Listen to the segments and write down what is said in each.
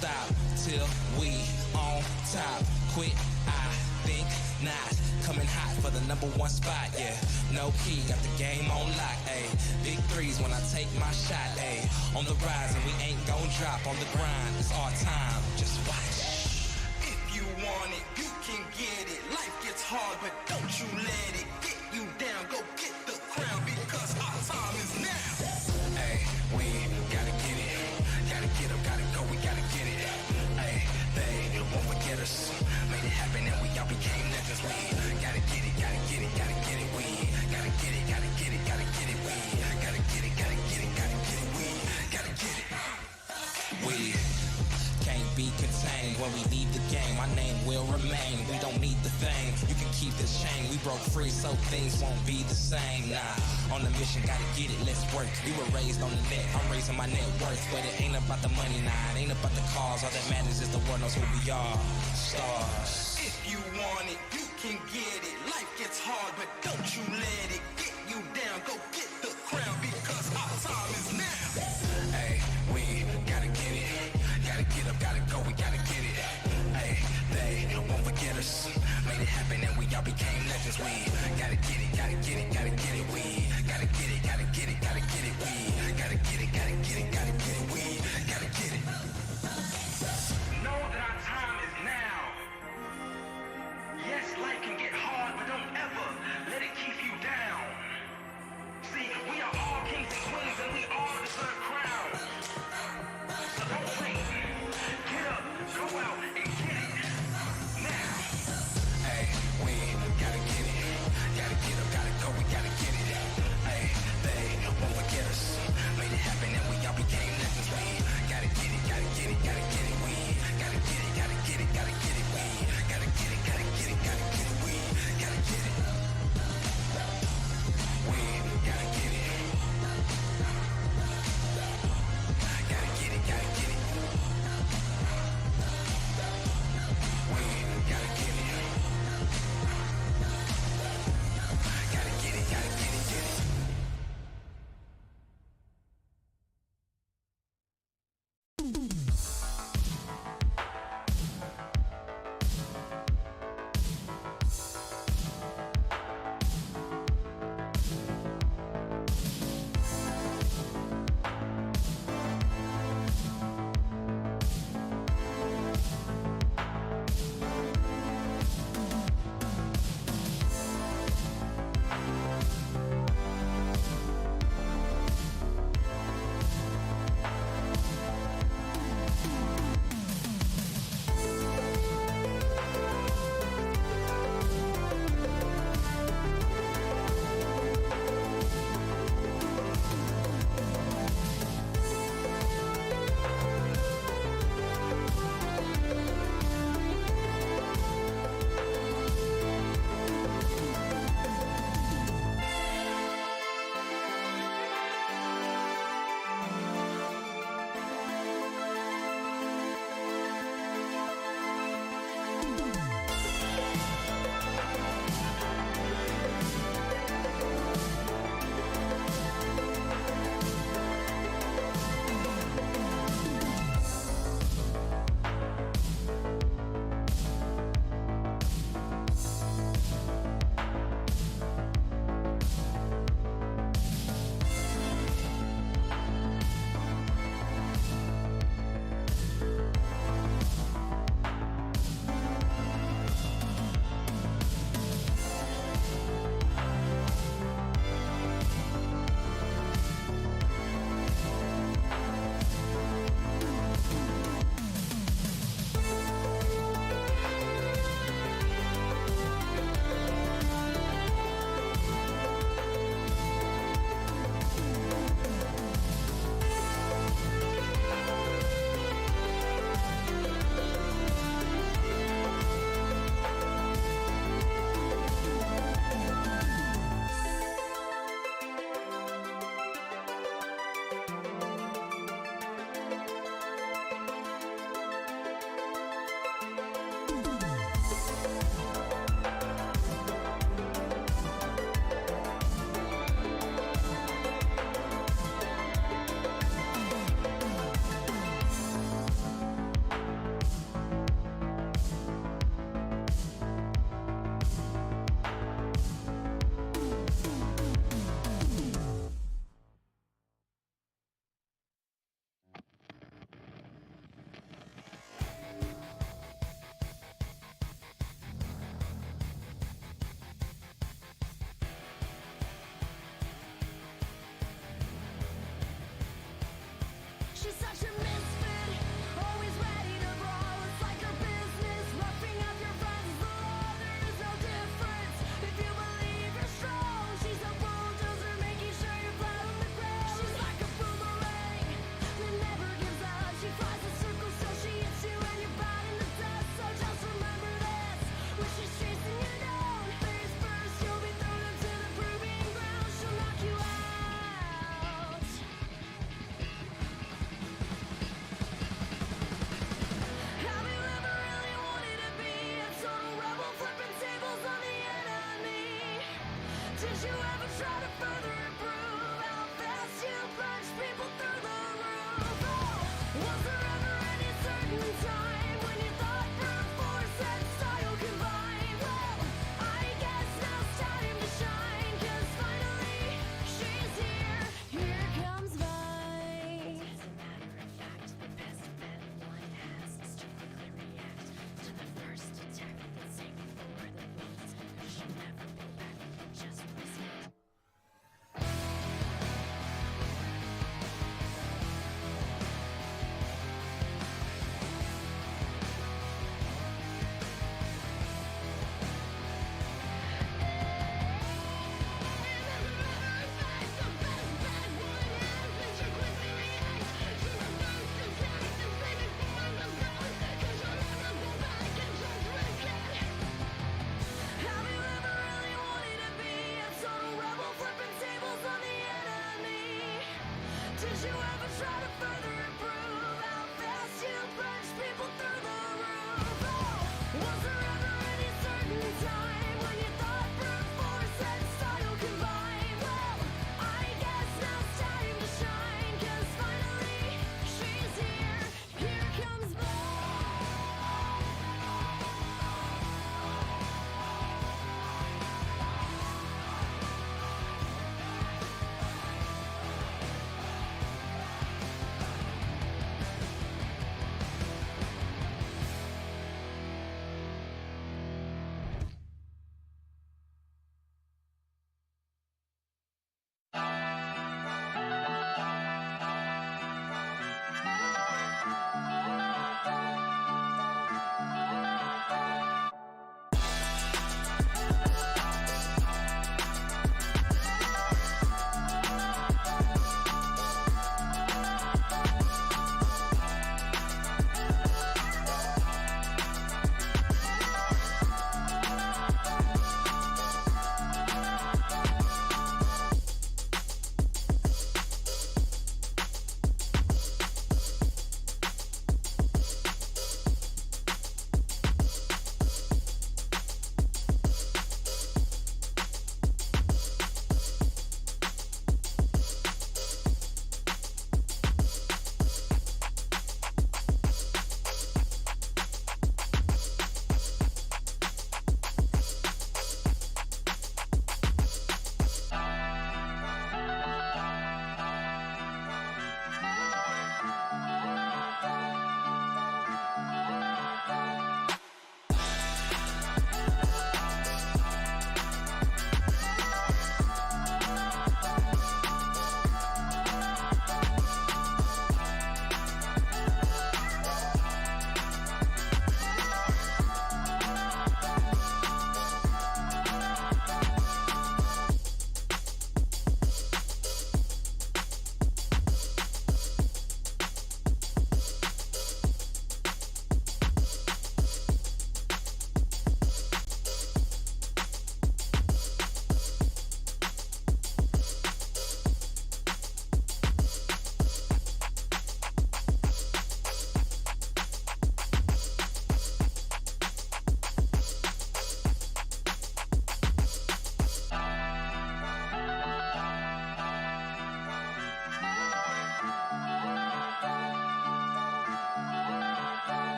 stop till we on top. Quit, I think not. Coming hot for the #1 spot, yeah. No key, got the game on lock, ayy. Big threes when I take my shot, ayy. On the rise and we ain't gon' drop. On the grind, it's our time, just watch. If you want it, you can get it. Life gets hard, but don't you let it get you down. Go get the crown because our time is now. Ayy, we gotta get it. Gotta get up, gotta go, we gotta get it. Ayy, they won't forget us. Made it happen and we all became legends. We gotta get it, gotta get it, gotta get it. We gotta get it, gotta get it, gotta get it. We gotta get it, gotta get it, gotta get it. We gotta get it. We can't be contained when we leave the game. My name will remain. We don't need the fame. You can keep this chain. We broke free so things won't be the same. Nah, on the mission, gotta get it, let's work. We were raised on the net, I'm raising my net worth. But it ain't about the money, nah, it ain't about the cause. All that matters is the world knows who we are. Stars. If you want it, you can get it. Life gets hard, but don't you let it get you down. Go get the crown because our time is now. Hey, we gotta get it. Gotta get up, gotta go, we gotta get it. Hey, they won't forget us. Made it happen and we all became legends. We gotta get it, gotta get it, gotta get it. We gotta get it, gotta get it, gotta get it. We gotta get it, gotta get it, gotta get it. We gotta get it. Know that our time is now. Yes, life can get hard, but don't ever let it keep you down. See, we are all kings and queens and we all deserve crowns. So don't wait. Get up, go out and get it. Now. Hey, we gotta get it. Gotta get up, gotta go, we gotta get it. Hey, they won't forget us. Made it happen and we all became legends.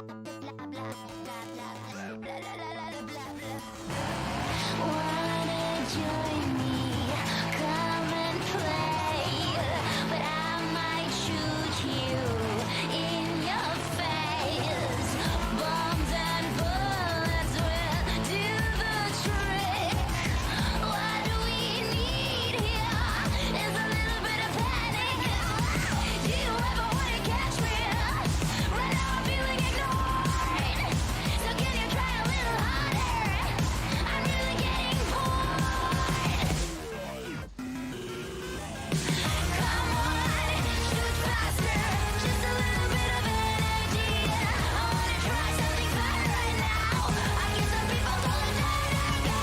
Wanna join me? Come and play, but I might shoot you in your face. Bombs and bullets will do the trick. What we need here is a little bit of panic. Do you ever wanna catch me? Right now I'm feeling ignored. So can you try a little harder? I'm really getting bored. Come on, shoot faster. Just a little bit of energy. I wanna try something fun right now. I get some people told that I go.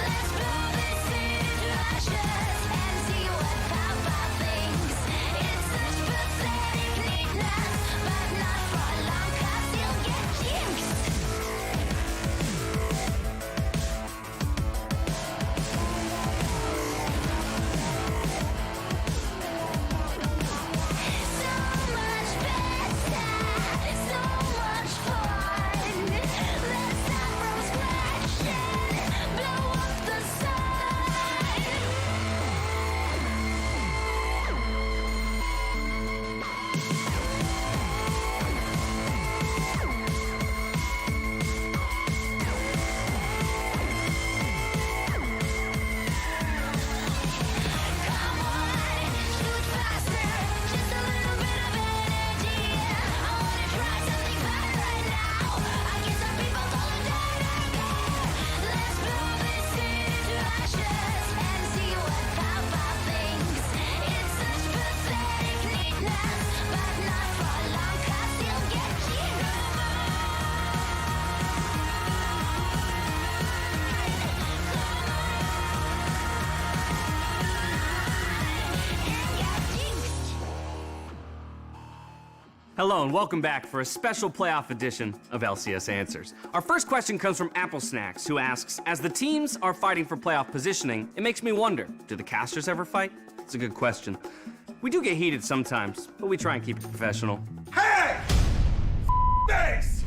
Let's blow this city to ashes and see what Papa thinks. It's such pathetic neatness, but not for long 'cause you'll get jinxed. So much better, so much fun. Let's start from scratch and blow up the sun. Come on, shoot faster. Just a little bit of energy. I wanna try something fun right now. I get some people told that I go. Let's blow this city to ashes and see what Papa thinks. It's such pathetic neatness, but not for long 'cause you'll get jinxed. Hello and welcome back for a special playoff edition of LCS Answers. Our first question comes from Apple Snacks, who asks, as the teams are fighting for playoff positioning, it makes me wonder, do the casters ever fight? It's a good question. We do get heated sometimes, but we try and keep it professional. Hey! Thanks!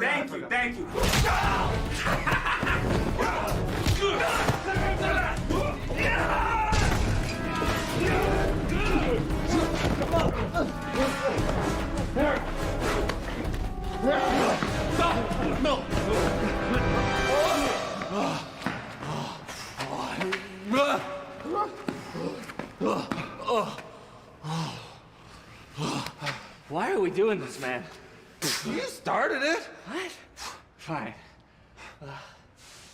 Thank you, thank you. Why are we doing this, man? You started it. What? Fine.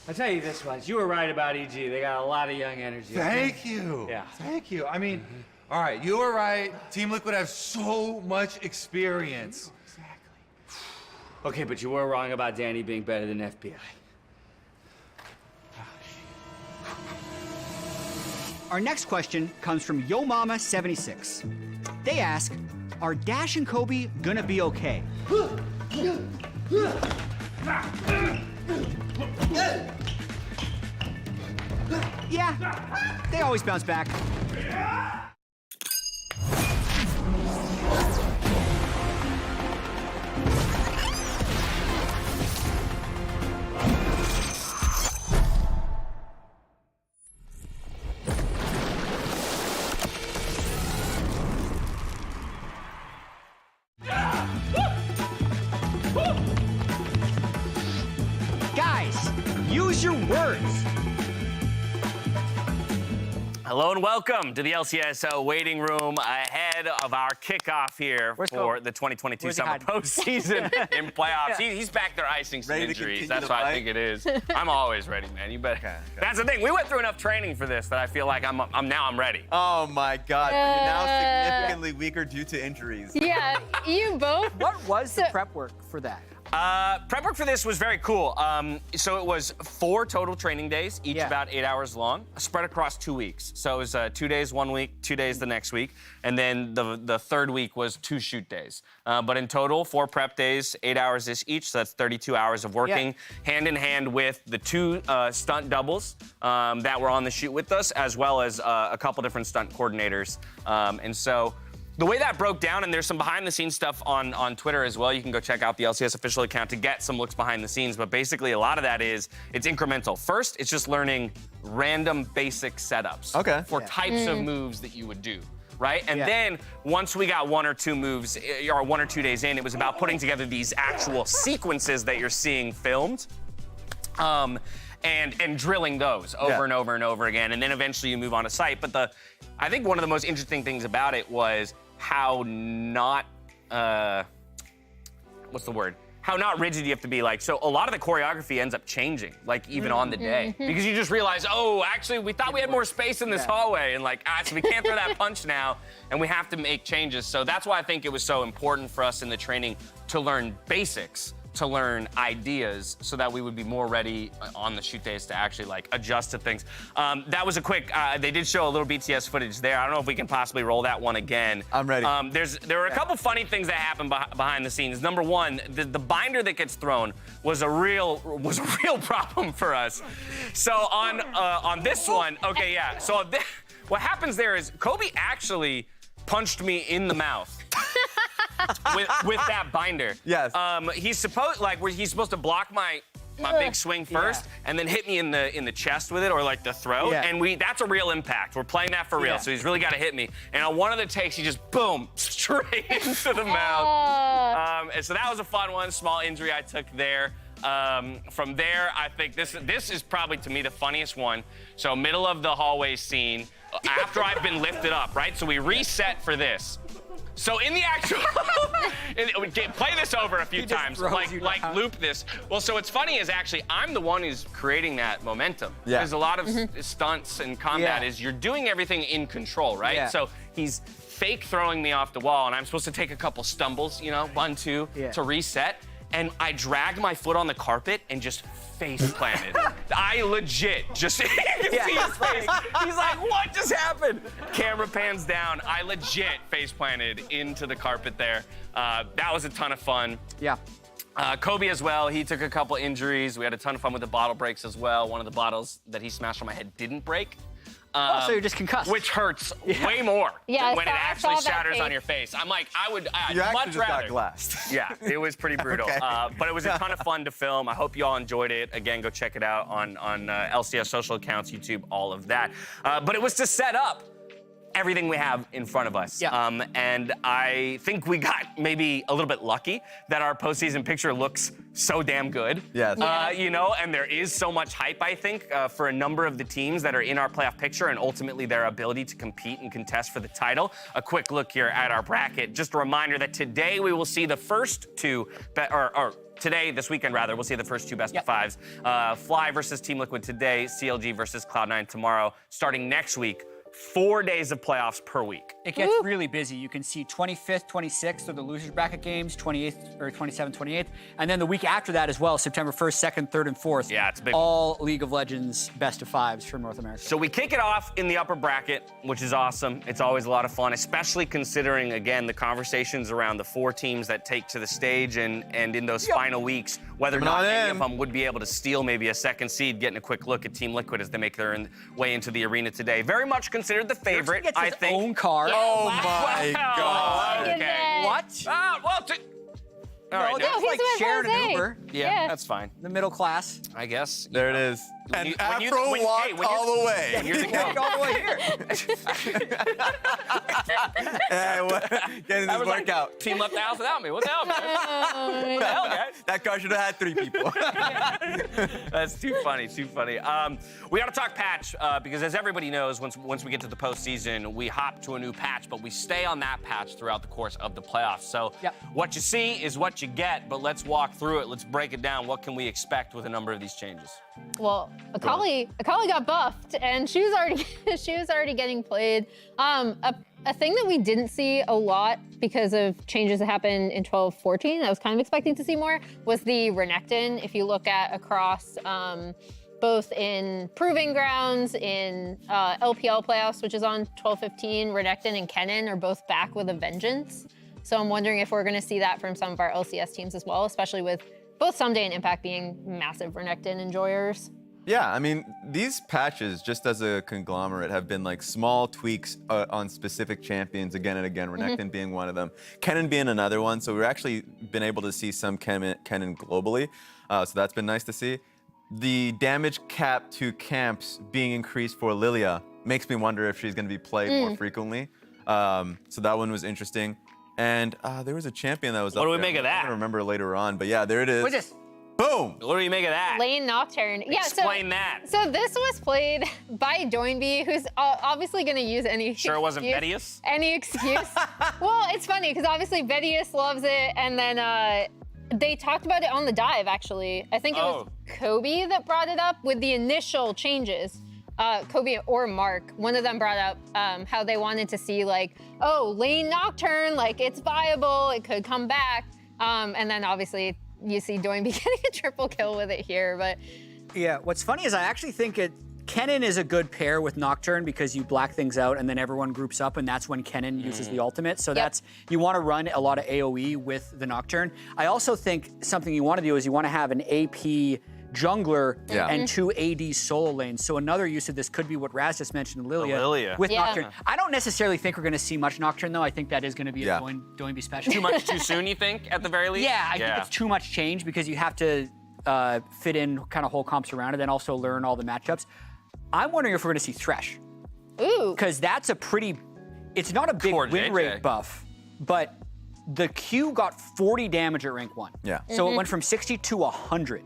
I'll tell you this much. You were right about EG. They got a lot of young energy. Thank you. Yeah. Thank you. I mean, all right, you were right. Team Liquid has so much experience. Exactly. Okay, but you were wrong about Danny being better than FBI. Our next question comes from Yo Mama 76. They ask, are Dash and Kobe gonna be okay? Yeah, they always bounce back. Guys, use your words. Hello and welcome to the LCS waiting room ahead of our kickoff here for Kobe? the 2022 Where's he summer hiding? postseason in playoffs. He's back there icing some Ready to injuries. continue That's the what I fight? think it is. I'm always ready, man. You better. Okay. That's the thing. We went through enough training for this that I feel like I'm ready. Oh my God, but you're now significantly weaker due to injuries. Yeah, you both. What was the prep work for that? Prep work for this was very cool. So it was 4 total training days, each Yeah. about 8 hours long, spread across 2 weeks. So it was 2 days 1 week, 2 days the next week, and then the third week was 2 shoot days. But in total, 4 prep days, 8 hours each. So that's 32 hours of working hand in hand with the 2 stunt doubles that were on the shoot with us, as well as a couple different stunt coordinators. And so the way that broke down, and there's some behind-the-scenes stuff on Twitter as well. You can go check out the LCS official account to get some looks behind the scenes. But basically, a lot of that it's incremental. First, it's just learning random basic setups for types of moves that you would do, right? And then once we got 1 or 2 moves, or 1 or 2 days in, it was about putting together these actual sequences that you're seeing filmed. And drilling those over and over and over again. And then eventually you move on to sight. But I think one of the most interesting things about it was how not, what's the word? How not rigid you have to be. Like, so a lot of the choreography ends up changing, like even on the day. Because you just realize, oh, actually, we thought we had more space in this hallway. And like, so we can't throw that punch now. And we have to make changes. So that's why I think it was so important for us in the training to learn basics, to learn ideas, so that we would be more ready on the shoot days to actually like adjust to things. That was a quick, they did show a little BTS footage there. I don't know if we can possibly roll that one again. I'm ready. There were a couple funny things that happened behind the scenes. Number one, the binder that gets thrown was a real problem for us. So on this one, okay, yeah. So what happens there is Kobe actually punched me in the mouth. with that binder. Yes. He's supposed to block my big swing first and then hit me in the chest with it, or like the throat. Yeah. And that's a real impact. We're playing that for real. Yeah. So he's really got to hit me. And on one of the takes, he just boom, straight into the mouth. And so that was a fun one, small injury I took there. From there, I think this is probably to me the funniest one. So middle of the hallway scene, after I've been lifted up, right? So we reset for this. So in the actual, play this over a few times, like loop this. Well, so what's funny is actually I'm the one who's creating that momentum. Yeah. Because a lot of stunts and combat is you're doing everything in control, right? Yeah. So he's fake throwing me off the wall, and I'm supposed to take a couple stumbles, 1, 2, to reset. And I dragged my foot on the carpet and just face planted. I legit just, you can see his face. He's like, what just happened? Camera pans down. I legit face planted into the carpet there. That was a ton of fun. Yeah. Kobe as well, he took a couple injuries. We had a ton of fun with the bottle breaks as well. One of the bottles that he smashed on my head didn't break. So you're just concussed. Which hurts way more Yeah, when it I saw actually that shatters on tape. your face. I'm like, I'd You actually much just rather. got glassed. Yeah, it was pretty brutal. Okay. But it was a ton of fun to film. I hope you all enjoyed it. Again, go check it out on LCS social accounts, YouTube, all of that. But it was to set up everything we have in front of us. Yeah. And I think we got maybe a little bit lucky that our postseason picture looks so damn good. Yes. You know, and there is so much hype, I think, for a number of the teams that are in our playoff picture and ultimately their ability to compete and contest for the title. A quick look here at our bracket. Just a reminder that today we will see the first two, today, this weekend rather, we'll see the first two best of fives. Fly versus Team Liquid today, CLG versus Cloud9 tomorrow. Starting next week, 4 days of playoffs per week. It gets really busy. You can see 25th, 26th are the losers bracket games, 28th or 27th, 28th, and then the week after that as well, September 1st, 2nd, 3rd, and 4th. Yeah, it's big. All League of Legends best of fives from North America. So we kick it off in the upper bracket, which is awesome. It's always a lot of fun, especially considering, again, the conversations around the 4 teams that take to the stage and in those final weeks, whether or not any of them would be able to steal maybe a second seed. Getting a quick look at Team Liquid as they make their way into the arena today. Very much considered the favorite, Gets I his think. own car. Oh my God. Okay. What? All right, No, now- that's like with sharing an Jose. Uber. yeah, that's fine. The middle class. I guess. There it is. When And you- when you- Afro when- walked hey, when you're- all the way. When you're the Walked all the way here. Hey, what? Getting this workout. Team left the house without me. What the hell, man? What the hell, guys? That car should have had 3 people. That's too funny, too funny. We got to talk patch because, as everybody knows, once we get to the postseason, we hop to a new patch, but we stay on that patch throughout the course of the playoffs. So what you see is what you get, but let's walk through it. Let's break it down. What can we expect with a number of these changes? Well, Akali got buffed, and she was already getting played. A thing that we didn't see a lot because of changes that happened in 12-14, I was kind of expecting to see more, was the Renekton. If you look at across both in Proving Grounds, in LPL playoffs, which is on 12-15, Renekton and Kennen are both back with a vengeance. So I'm wondering if we're going to see that from some of our LCS teams as well, especially with both Someday and Impact being massive Renekton enjoyers. Yeah, I mean, these patches, just as a conglomerate, have been like small tweaks on specific champions again and again, Renekton being one of them, Kennen being another one. So we've actually been able to see some Kennen globally. So that's been nice to see. The damage cap to camps being increased for Lilia makes me wonder if she's going to be played more frequently. So that one was interesting. And there was a champion that was up What do we there. make of that? I don't remember later on, but yeah, there it is. What's this? Boom! What do you make of that? Lane Nocturne. Yeah, Explain that. So this was played by Doinby, who's obviously going to use any Sure it wasn't excuse. Vedius? Any excuse. Well, it's funny because obviously Vedius loves it, and then they talked about it on the dive, actually. I think it was Kobe that brought it up with the initial changes. Kobe or Mark, one of them brought up how they wanted to see like, oh, Lane Nocturne, like it's viable, it could come back. And then obviously you see Doinby getting a triple kill with it here, but. Yeah, what's funny is I actually think Kennen is a good pair with Nocturne because you black things out and then everyone groups up and that's when Kennen uses the ultimate. So that's, you want to run a lot of AoE with the Nocturne. I also think something you want to do is you want to have an AP jungler and 2 AD solo lanes. So another use of this could be what Raz just mentioned, Lilia. With Nocturne. I don't necessarily think we're going to see much Nocturne though. I think that is going to be a Doinby special. Too much too soon, you think, at the very least? Yeah, I think it's too much change because you have to fit in kind of whole comps around it and also learn all the matchups. I'm wondering if we're going to see Thresh. Ooh. Because that's a pretty, it's not a big win rate buff, but the Q got 40 damage at rank 1. Yeah. So it went from 60 to 100.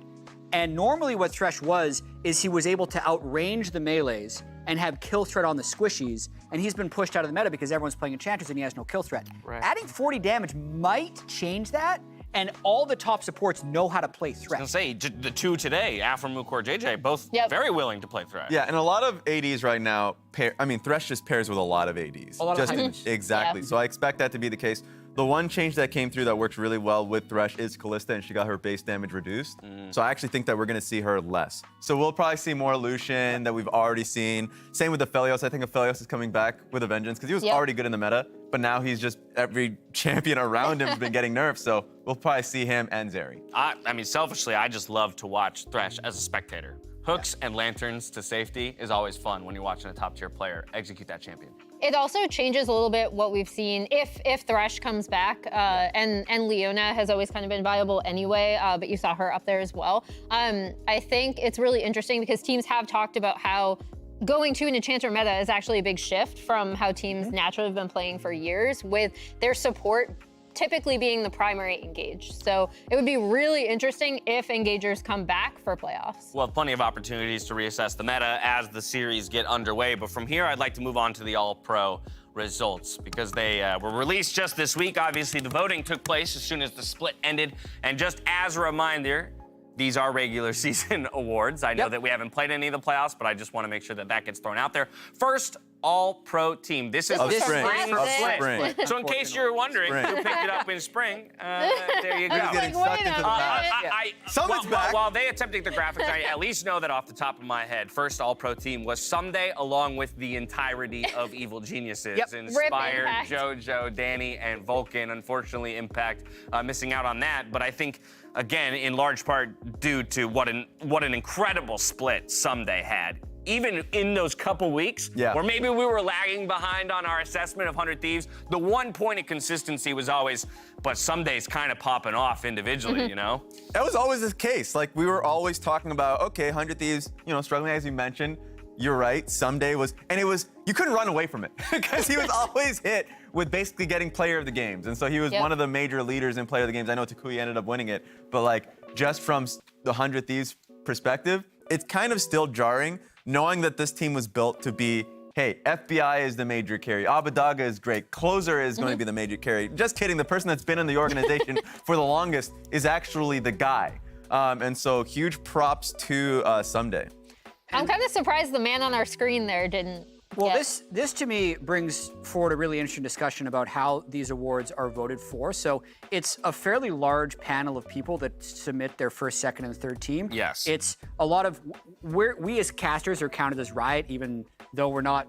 And normally what Thresh was, is he was able to outrange the melees and have kill threat on the squishies, and he's been pushed out of the meta because everyone's playing Enchantress and he has no kill threat. Right. Adding 40 damage might change that, and all the top supports know how to play Thresh. I was gonna say, the two today, Afro, Mukor, JJ, both very willing to play Thresh. Yeah, and a lot of ADs right now, Thresh just pairs with a lot of ADs. A lot of just exactly. So I expect that to be the case. The one change that came through that works really well with Thresh is Kalista, and she got her base damage reduced. So I actually think that we're going to see her less. So we'll probably see more Lucian that we've already seen. Same with Aphelios. I think Aphelios is coming back with a vengeance because he was already good in the meta, but now he's just, every champion around him has been getting nerfed. So we'll probably see him and Zeri. I mean, selfishly, I just love to watch Thresh as a spectator. Hooks and lanterns to safety is always fun when you're watching a top-tier player execute that champion. It also changes a little bit what we've seen if Thresh comes back, and Leona has always kind of been viable anyway, but you saw her up there as well. I think it's really interesting because teams have talked about how going to an Enchanter meta is actually a big shift from how teams naturally have been playing for years, with their support typically being the primary engage. So it would be really interesting if engagers come back for playoffs. We'll have plenty of opportunities to reassess the meta as the series get underway, but from here I'd like to move on to the All-Pro results because they were released just this week. Obviously the voting took place as soon as the split ended, and just as a reminder, these are regular season awards. I know that we haven't played any of the playoffs, but I just want to make sure that that gets thrown out there. First All-Pro team. This is This the is spring spring. split. So in case you're wondering who picked it up in spring, there you go. He's getting sucked into the past. Someone's back. While they attempted the graphics, I at least know that off the top of my head, first All-Pro team was Someday, along with the entirety of Evil Geniuses. Inspired, Impact. JoJo, Danny, and Vulcan. Unfortunately, Impact missing out on that. But I think, again, in large part due to what an incredible split Someday had. Even in those couple weeks, where maybe we were lagging behind on our assessment of 100 Thieves, the one point of consistency was always, but Someday's kind of popping off individually, you know? That was always the case. Like, we were always talking about, okay, 100 Thieves, you know, struggling as you mentioned. You're right, Someday was, and it was, you couldn't run away from it because he was always hit with basically getting player of the games. And so he was one of the major leaders in player of the games. I know Takui ended up winning it, but like, just from the 100 Thieves perspective, it's kind of still jarring knowing that this team was built to be, hey, FBI is the major carry, Abadaga is great, Closer is going to be the major carry. Just kidding, the person that's been in the organization for the longest is actually the guy. And so huge props to Someday. I'm kind of surprised the man on our screen there didn't. Well, this to me brings forward a really interesting discussion about how these awards are voted for. So it's a fairly large panel of people that submit their first, second, and third team. Yes. It's a lot of, we as casters are counted as Riot, even though we're not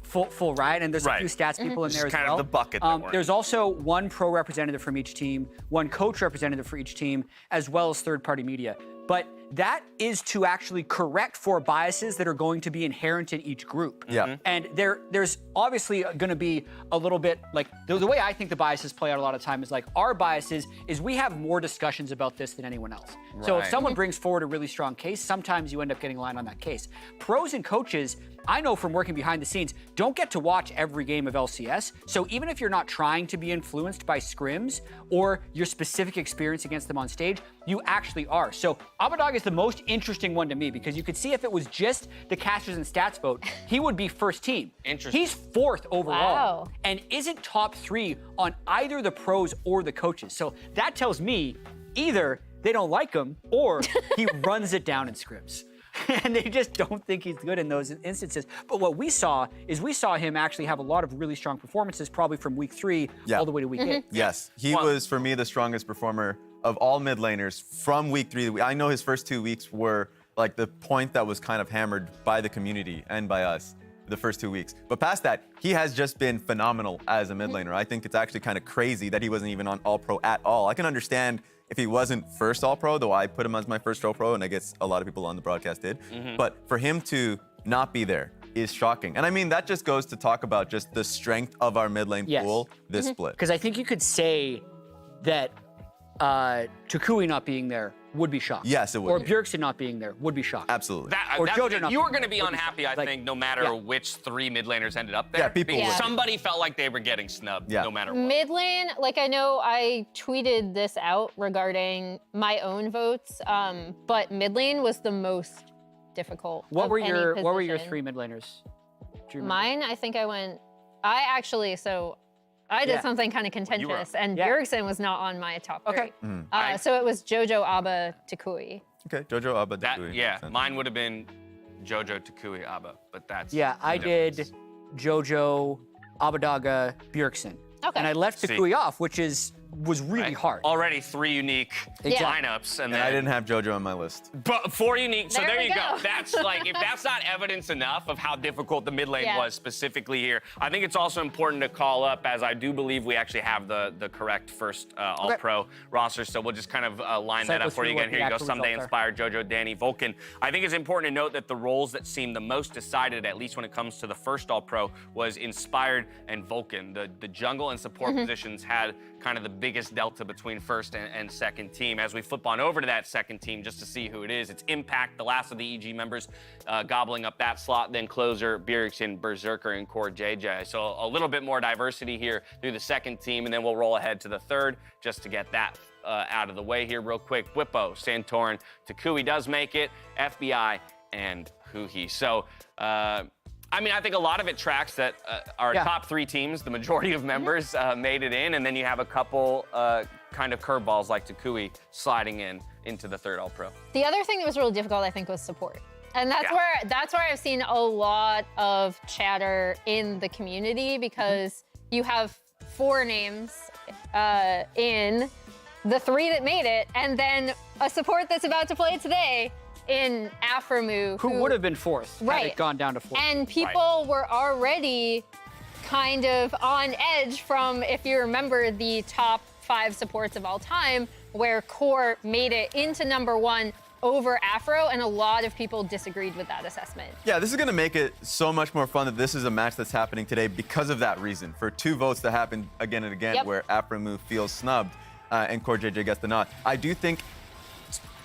full Riot, and there's a few stats people in there as well. Kind of the bucket that we're in. There's also one pro representative from each team, one coach representative for each team, as well as third-party media. But that is to actually correct for biases that are going to be inherent in each group. Yeah. And there's obviously going to be a little bit, like, the way I think the biases play out a lot of time is like, our biases is we have more discussions about this than anyone else. So if someone brings forward a really strong case, sometimes you end up getting aligned on that case. Pros and coaches, I know from working behind the scenes, don't get to watch every game of LCS. So even if you're not trying to be influenced by scrims or your specific experience against them on stage, you actually are. So Abadaga is the most interesting one to me because you could see if it was just the casters and stats vote, he would be first team. Interesting. He's fourth overall Wow. and isn't top 3 on either the pros or the coaches. So that tells me either they don't like him or he runs it down in scrims. And they just don't think he's good in those instances. But what we saw is we saw him actually have a lot of really strong performances, probably from week 3 all the way to week 8. Yes, he was, for me, the strongest performer of all mid laners from week 3. I know his first 2 weeks were like the point that was kind of hammered by the community and by us the first 2 weeks. But past that, he has just been phenomenal as a mid laner. I think it's actually kind of crazy that he wasn't even on All-Pro at all. I can understand if he wasn't first All-Pro, though I put him as my first All-Pro, and I guess a lot of people on the broadcast did. But for him to not be there is shocking. And I mean, that just goes to talk about just the strength of our mid lane pool this split. Because I think you could say that Takui not being there would be shocked. Yes, it would. Or Bjergsen not being there would be shocked. Absolutely. Or That's- JoJo not you were being going to be there. unhappy, I Like, think, no matter which 3 mid laners ended up there. Yeah, people because would. somebody felt like they were getting snubbed, no matter what. Mid lane, like I know I tweeted this out regarding my own votes, but mid lane was the most difficult. What of were any your position. 3 mid laners? Do you remember? Mine, I think I did something kind of contentious, and Bjergsen was not on my top 3. Okay. So it was JoJo, Abba, Takui. Okay, JoJo, Abba, That, Takui. yeah, mine would have been JoJo, Takui, Abba, but that's Yeah, I the did difference. JoJo, Abadaga, Bjergsen. Okay. And I left See. Takui off, which is was really hard. Already 3 unique Yeah. lineups, and And then I didn't have JoJo on my list. But 4 unique. So There there we you go. go. That's like, if that's not evidence enough of how difficult the mid lane Yeah. was specifically here, I think it's also important to call up, as I do believe we actually have the correct first All-Pro roster. So we'll just kind of line that Cycle up for you through what again. Here the you go. actual Someday results Inspired, JoJo, Danny, Vulcan. I think it's important to note that the roles that seem the most decided, at least when it comes to the first All-Pro, was Inspired and Vulcan. The jungle and support positions had kind of the biggest delta between first and second team. As we flip on over to that second team just to see who it is, it's Impact, the last of the EG members, gobbling up that slot, then Closer, Bjergsen, Berserker, and Core JJ. So a little bit more diversity here through the second team, and then we'll roll ahead to the third just to get that out of the way here real quick. Whippo, Santorin, Takui does make it, FBI, and Huhi. So, I mean, I think a lot of it tracks that our top 3 teams, the majority of members, made it in, and then you have a couple kind of curveballs like Takui sliding into the third All-Pro. The other thing that was really difficult, I think, was support. And that's where I've seen a lot of chatter in the community, because you have 4 names in the 3 that made it, and then a support that's about to play today in Aframu, Who would have been 4th had Right. it gone down to 4th. And people were already kind of on edge from, if you remember, the top 5 supports of all time, where Core made it into #1 over Afro, and a lot of people disagreed with that assessment. Yeah, this is going to make it so much more fun that this is a match that's happening today because of that reason. For 2 votes that happen again and again, Yep. where Aframu feels snubbed and Core JJ gets the nod. I do think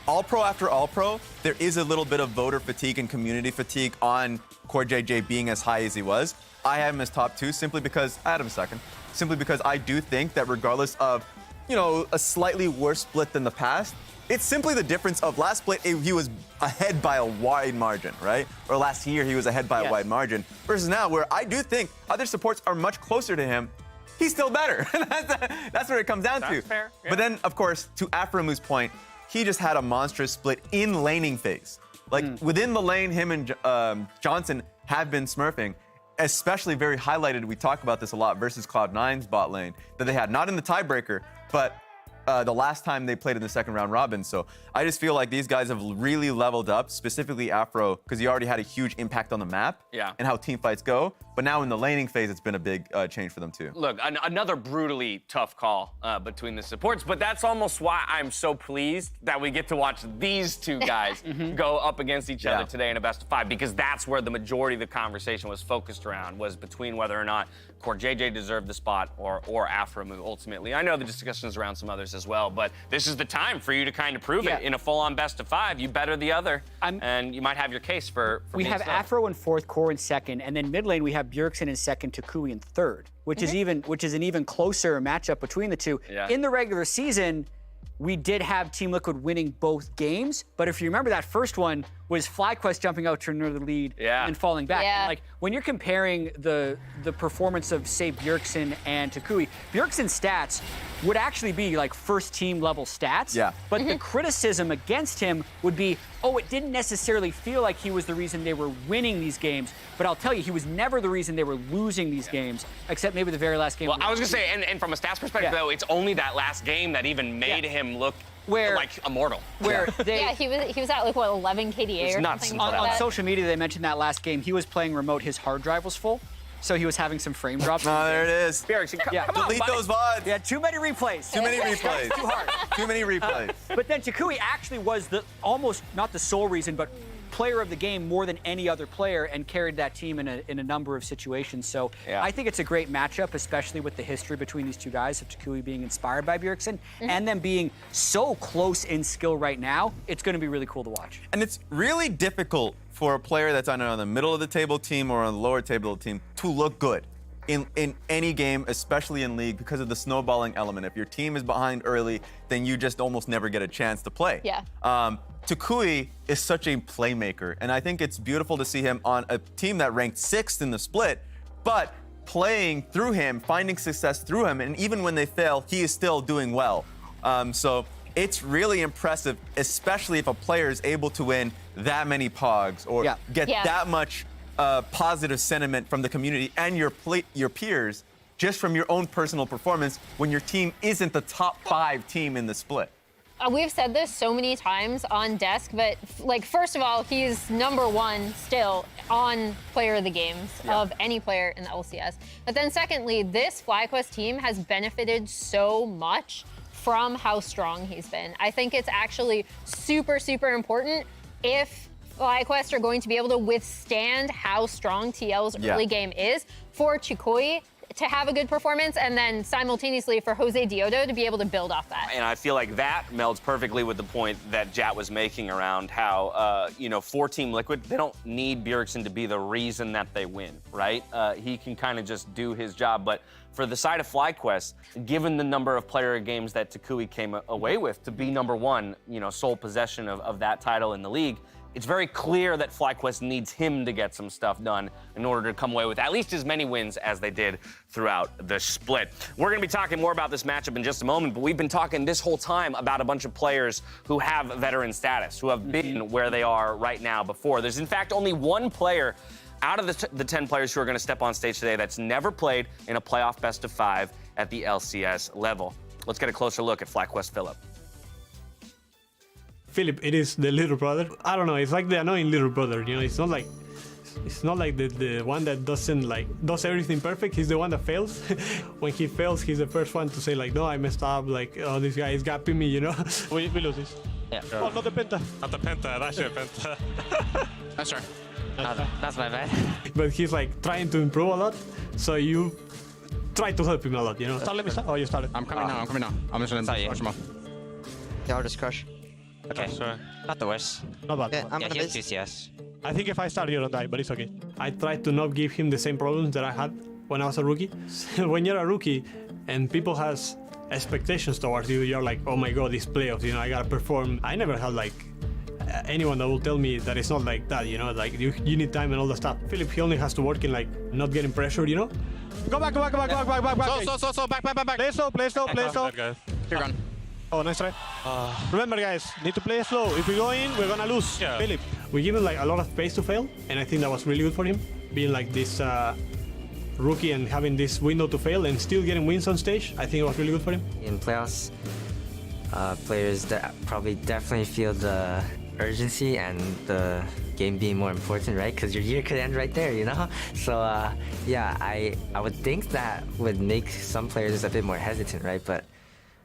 All-Pro after All-Pro, there is a little bit of voter fatigue and community fatigue on Core JJ being as high as he was. I had him as top 2 simply because I had him second. Simply because I do think that regardless of, you know, a slightly worse split than the past, it's simply the difference of last split, he was ahead by a wide margin, right? Or last year, he was ahead by a wide margin. Versus now, where I do think other supports are much closer to him, he's still better. That's where it comes down to. That's fair, yeah. But then, of course, to Aframu's point, he just had a monstrous split in laning phase. Like, within the lane, him and Johnson have been smurfing, especially very highlighted, we talk about this a lot, versus Cloud9's bot lane, that they had, not in the tiebreaker, but the last time they played in the second round robin. So I just feel like these guys have really leveled up, specifically Afro, because he already had a huge impact on the map and how team fights go. But now in the laning phase, it's been a big change for them too. Look, another brutally tough call between the supports, but that's almost why I'm so pleased that we get to watch these 2 guys go up against each other today in a best of 5, because that's where the majority of the conversation was focused around, was between whether or not Core JJ deserved the spot or Aframu ultimately. I know the discussions around some others as well, but this is the time for you to kind of prove it. In a full-on best of 5, you better the other, and you might have your case for we being have stuck. Afro in 4th, Core in 2nd, and then mid lane we have Bjergsen in 2nd, Takui in 3rd, which is an even closer matchup between the 2. Yeah. In the regular season, we did have Team Liquid winning both games, but if you remember, that first one was FlyQuest jumping out to another lead and falling back. Yeah. And like, when you're comparing the performance of, say, Bjergsen and Takui, Bjergsen's stats would actually be like first team level stats. Yeah. But the criticism against him would be, oh, it didn't necessarily feel like he was the reason they were winning these games, but I'll tell you, he was never the reason they were losing these games, except maybe the very last game. Well, I was gonna say, and from a stats perspective, though, it's only that last game that even made him look like immortal. Where they, he was at like what, 11 KDA It's or nuts. something on, like on that. social media, they mentioned that last game he was playing remote, his hard drive was full, so he was having some frame drops. Oh, there it is. Bjergsen, come on, Delete buddy. those VODs. Yeah, too many replays. Too many replays. Too hard. Too many replays. But then Takui actually was almost not the sole reason, but player of the game more than any other player, and carried that team in a number of situations. So I think it's a great matchup, especially with the history between these 2 guys, of Takui being inspired by Bjergsen and them being so close in skill right now. It's going to be really cool to watch. And it's really difficult for a player that's on the middle of the table team or on the lower table of the team to look good in any game, especially in League, because of the snowballing element. If your team is behind early, then you just almost never get a chance to play. Yeah. Takui is such a playmaker, and I think it's beautiful to see him on a team that ranked 6th in the split, but playing through him, finding success through him, and even when they fail, he is still doing well. So it's really impressive, especially if a player is able to win that many pogs or get that much positive sentiment from the community and your peers just from your own personal performance when your team isn't the top 5 team in the split? We've said this so many times on Desk, but like, first of all, he's #1 still on player of the games of any player in the LCS. But then secondly, this FlyQuest team has benefited so much from how strong he's been. I think it's actually super, super important if FlyQuest are going to be able to withstand how strong TL's early game is for Chikoi to have a good performance, and then simultaneously for Jose Diodo to be able to build off that. And I feel like that melds perfectly with the point that Jat was making around how, for Team Liquid, they don't need Bjergsen to be the reason that they win, right? He can kind of just do his job. But for the side of FlyQuest, given the number of player games that Takui came away with to be #1, sole possession of that title in the league, it's very clear that FlyQuest needs him to get some stuff done in order to come away with at least as many wins as they did throughout the split. We're gonna be talking more about this matchup in just a moment, but we've been talking this whole time about a bunch of players who have veteran status, who have been where they are right now before. There's in fact only one player out of the 10 players who are gonna step on stage today that's never played in a playoff best of 5 at the LCS level. Let's get a closer look at FlyQuest Philip. Philip, it is the little brother. I don't know, it's like the annoying little brother, it's not like the one that does everything perfect. He's the one that fails. When he fails, he's the first one to say like, no, I messed up, like, oh, this guy is gapping me, we lose this. Yeah. Oh, not the penta. Not the penta, that's your penta. That's right. That's my bad. But he's like trying to improve a lot, so you try to help him a lot, Start, let me start. Oh, you started. I'm coming now. I'm just gonna watch him off. Yeah, I'll just crush. Okay. Sure. Not the worst. Not bad. Yeah, I'm Yeah, gonna he has base. 2 CS. I think if I start, you don't die, but it's okay. I tried to not give him the same problems that I had when I was a rookie. When you're a rookie and people has expectations towards you, you're like, oh my god, these playoffs, I gotta perform. I never had like anyone that will tell me that it's not like that, like you need time and all the stuff. Philip, he only has to work in like not getting pressure, Go back. So, back. Play slow. You're gone. Oh, nice try. Remember, guys, need to play slow. If we go in, we're gonna lose. Yeah. Philip, we give him like a lot of space to fail, and I think that was really good for him, being like this rookie and having this window to fail and still getting wins on stage. I think it was really good for him. In playoffs, players that probably definitely feel the urgency and the game being more important, right? Because your year could end right there, So yeah, I would think that would make some players a bit more hesitant, right? But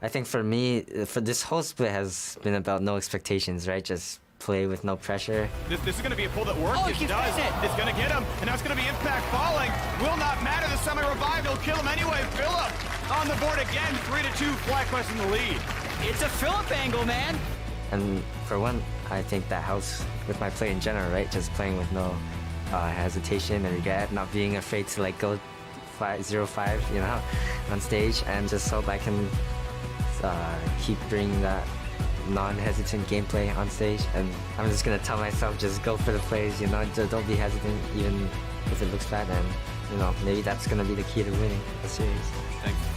I think for me, for this whole split has been about no expectations, right? Just play with no pressure. This is going to be a pull that works. Oh, It he does. flips it. It's going to get him, and now it's going to be impact falling. Will not matter. The semi-revive, he'll kill him anyway. Philip on the board again. 3-2, FlyQuest in the lead. It's a Philip angle, man. And for one, I think that helps with my play in general, right? Just playing with no hesitation and regret, not being afraid to like go 0-5, on stage, and just hope I can keep bringing that non-hesitant gameplay on stage. And I'm just gonna tell myself, just go for the plays, don't be hesitant even if it looks bad, and maybe that's gonna be the key to winning the series.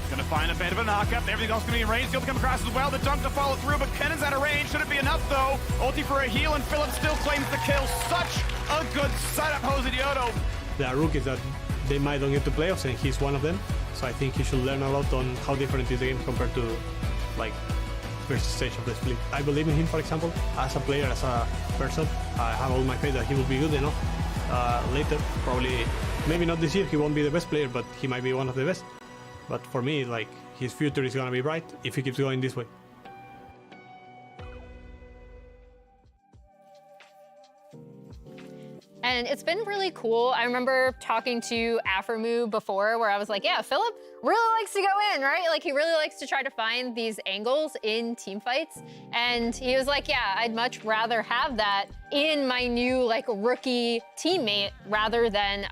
Gonna find a bit of a knockup. Everything else gonna be in range. He'll come across as well. The dunk to follow through, but Kennan's out of range. Should it be enough though? Ulti for a heal, and Philip still claims the kill. Such a good setup, Jose Diodo. There are rookies that they might not get to playoffs, and he's one of them. So I think he should learn a lot on how different is the game compared to like first stage of the split. I believe in him, for example, as a player, as a person. I have all my faith that he will be good enough. Later, probably, maybe not this year, he won't be the best player, but he might be one of the best. But for me, like, his future is gonna be bright if he keeps going this way. And it's been really cool. I remember talking to Aframu before where I was like, yeah, Philip really likes to go in, right? Like, he really likes to try to find these angles in team fights. And he was like, yeah, I'd much rather have that in my new like rookie teammate rather than,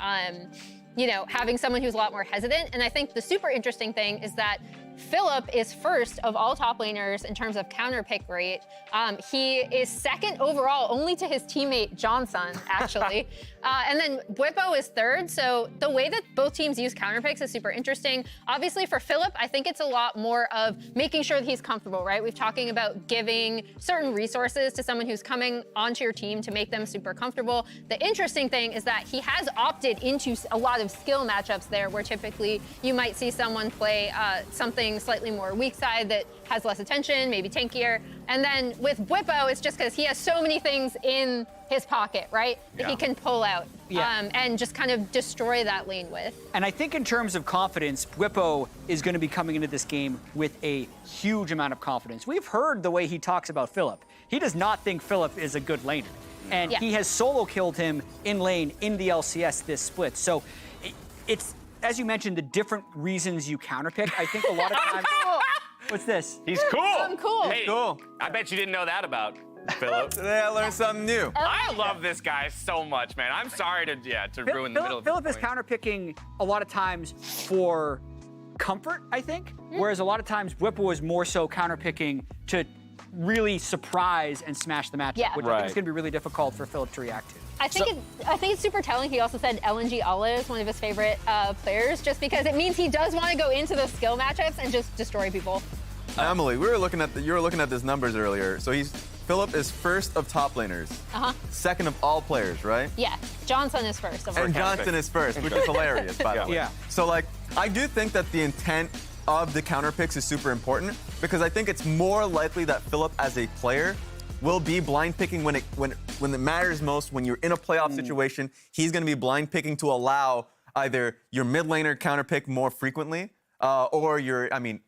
having someone who's a lot more hesitant. And I think the super interesting thing is that Philip is first of all top laners in terms of counter pick rate. He is second overall, only to his teammate Johnson, actually. And then Bwipo is third. So the way that both teams use counter picks is super interesting. Obviously for Philip, I think it's a lot more of making sure that he's comfortable, right? We've talking about giving certain resources to someone who's coming onto your team to make them super comfortable. The interesting thing is that he has opted into a lot of skill matchups there, where typically you might see someone play something slightly more weak side that has less attention, maybe tankier. And then with Bwipo, it's just because he has so many things in his pocket, right? That he can pull out and just kind of destroy that lane with. And I think in terms of confidence, Bwipo is going to be coming into this game with a huge amount of confidence. We've heard the way he talks about Philip. He does not think Philip is a good laner. And he has solo killed him in lane in the LCS this split. So it's, as you mentioned, the different reasons you counterpick. I think a lot of times... What's this? He's cool. I'm cool. Hey, Cool. I bet you didn't know that about Philip. Today I learned something new. I love this guy so much, man. I'm sorry to ruin the middle of Philip this is point. counterpicking a lot of times for comfort, I think. Whereas a lot of times Bwipo is more so counterpicking to really surprise and smash the matchup, which I think is going to be really difficult for Philip to react to. I think it's super telling. He also said LNG Ala is one of his favorite players, just because it means he does want to go into those skill matchups and just destroy people. Emily, you were looking at his numbers earlier. So Philip is first of top laners, second of all players, right? Yeah, Johnson is first. And Johnson is first, which is hilarious, by the way. Yeah. So like, I do think that the intent of the counter picks is super important, because I think it's more likely that Philip as a player will be blind picking when it matters most. When you're in a playoff situation, he's going to be blind picking to allow either your mid laner counter pick more frequently, or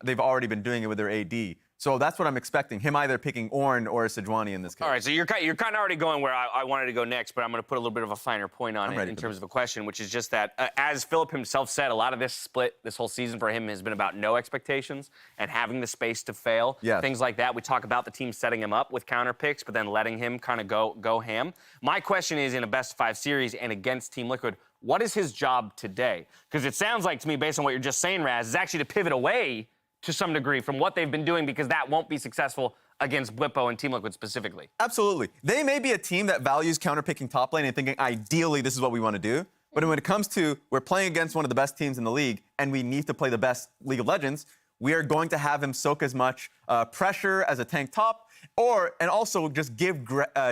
they've already been doing it with their AD. So that's what I'm expecting, him either picking Ornn or Sejuani in this case. All right, so you're kind of already going where I wanted to go next, but I'm going to put a little bit of a finer point on it in terms of a question, which is just that, as Philip himself said, a lot of this split, this whole season for him has been about no expectations and having the space to fail, things like that. We talk about the team setting him up with counter picks, but then letting him kind of go ham. My question is, in a best-of-5 series and against Team Liquid, what is his job today? Because it sounds like to me, based on what you're just saying, Raz, is actually to pivot away to some degree from what they've been doing, because that won't be successful against Bwipo and Team Liquid specifically. Absolutely. They may be a team that values counterpicking top lane and thinking, ideally, this is what we want to do. But when it comes to, we're playing against one of the best teams in the league, and we need to play the best League of Legends, we are going to have him soak as much pressure as a tank top, and also just give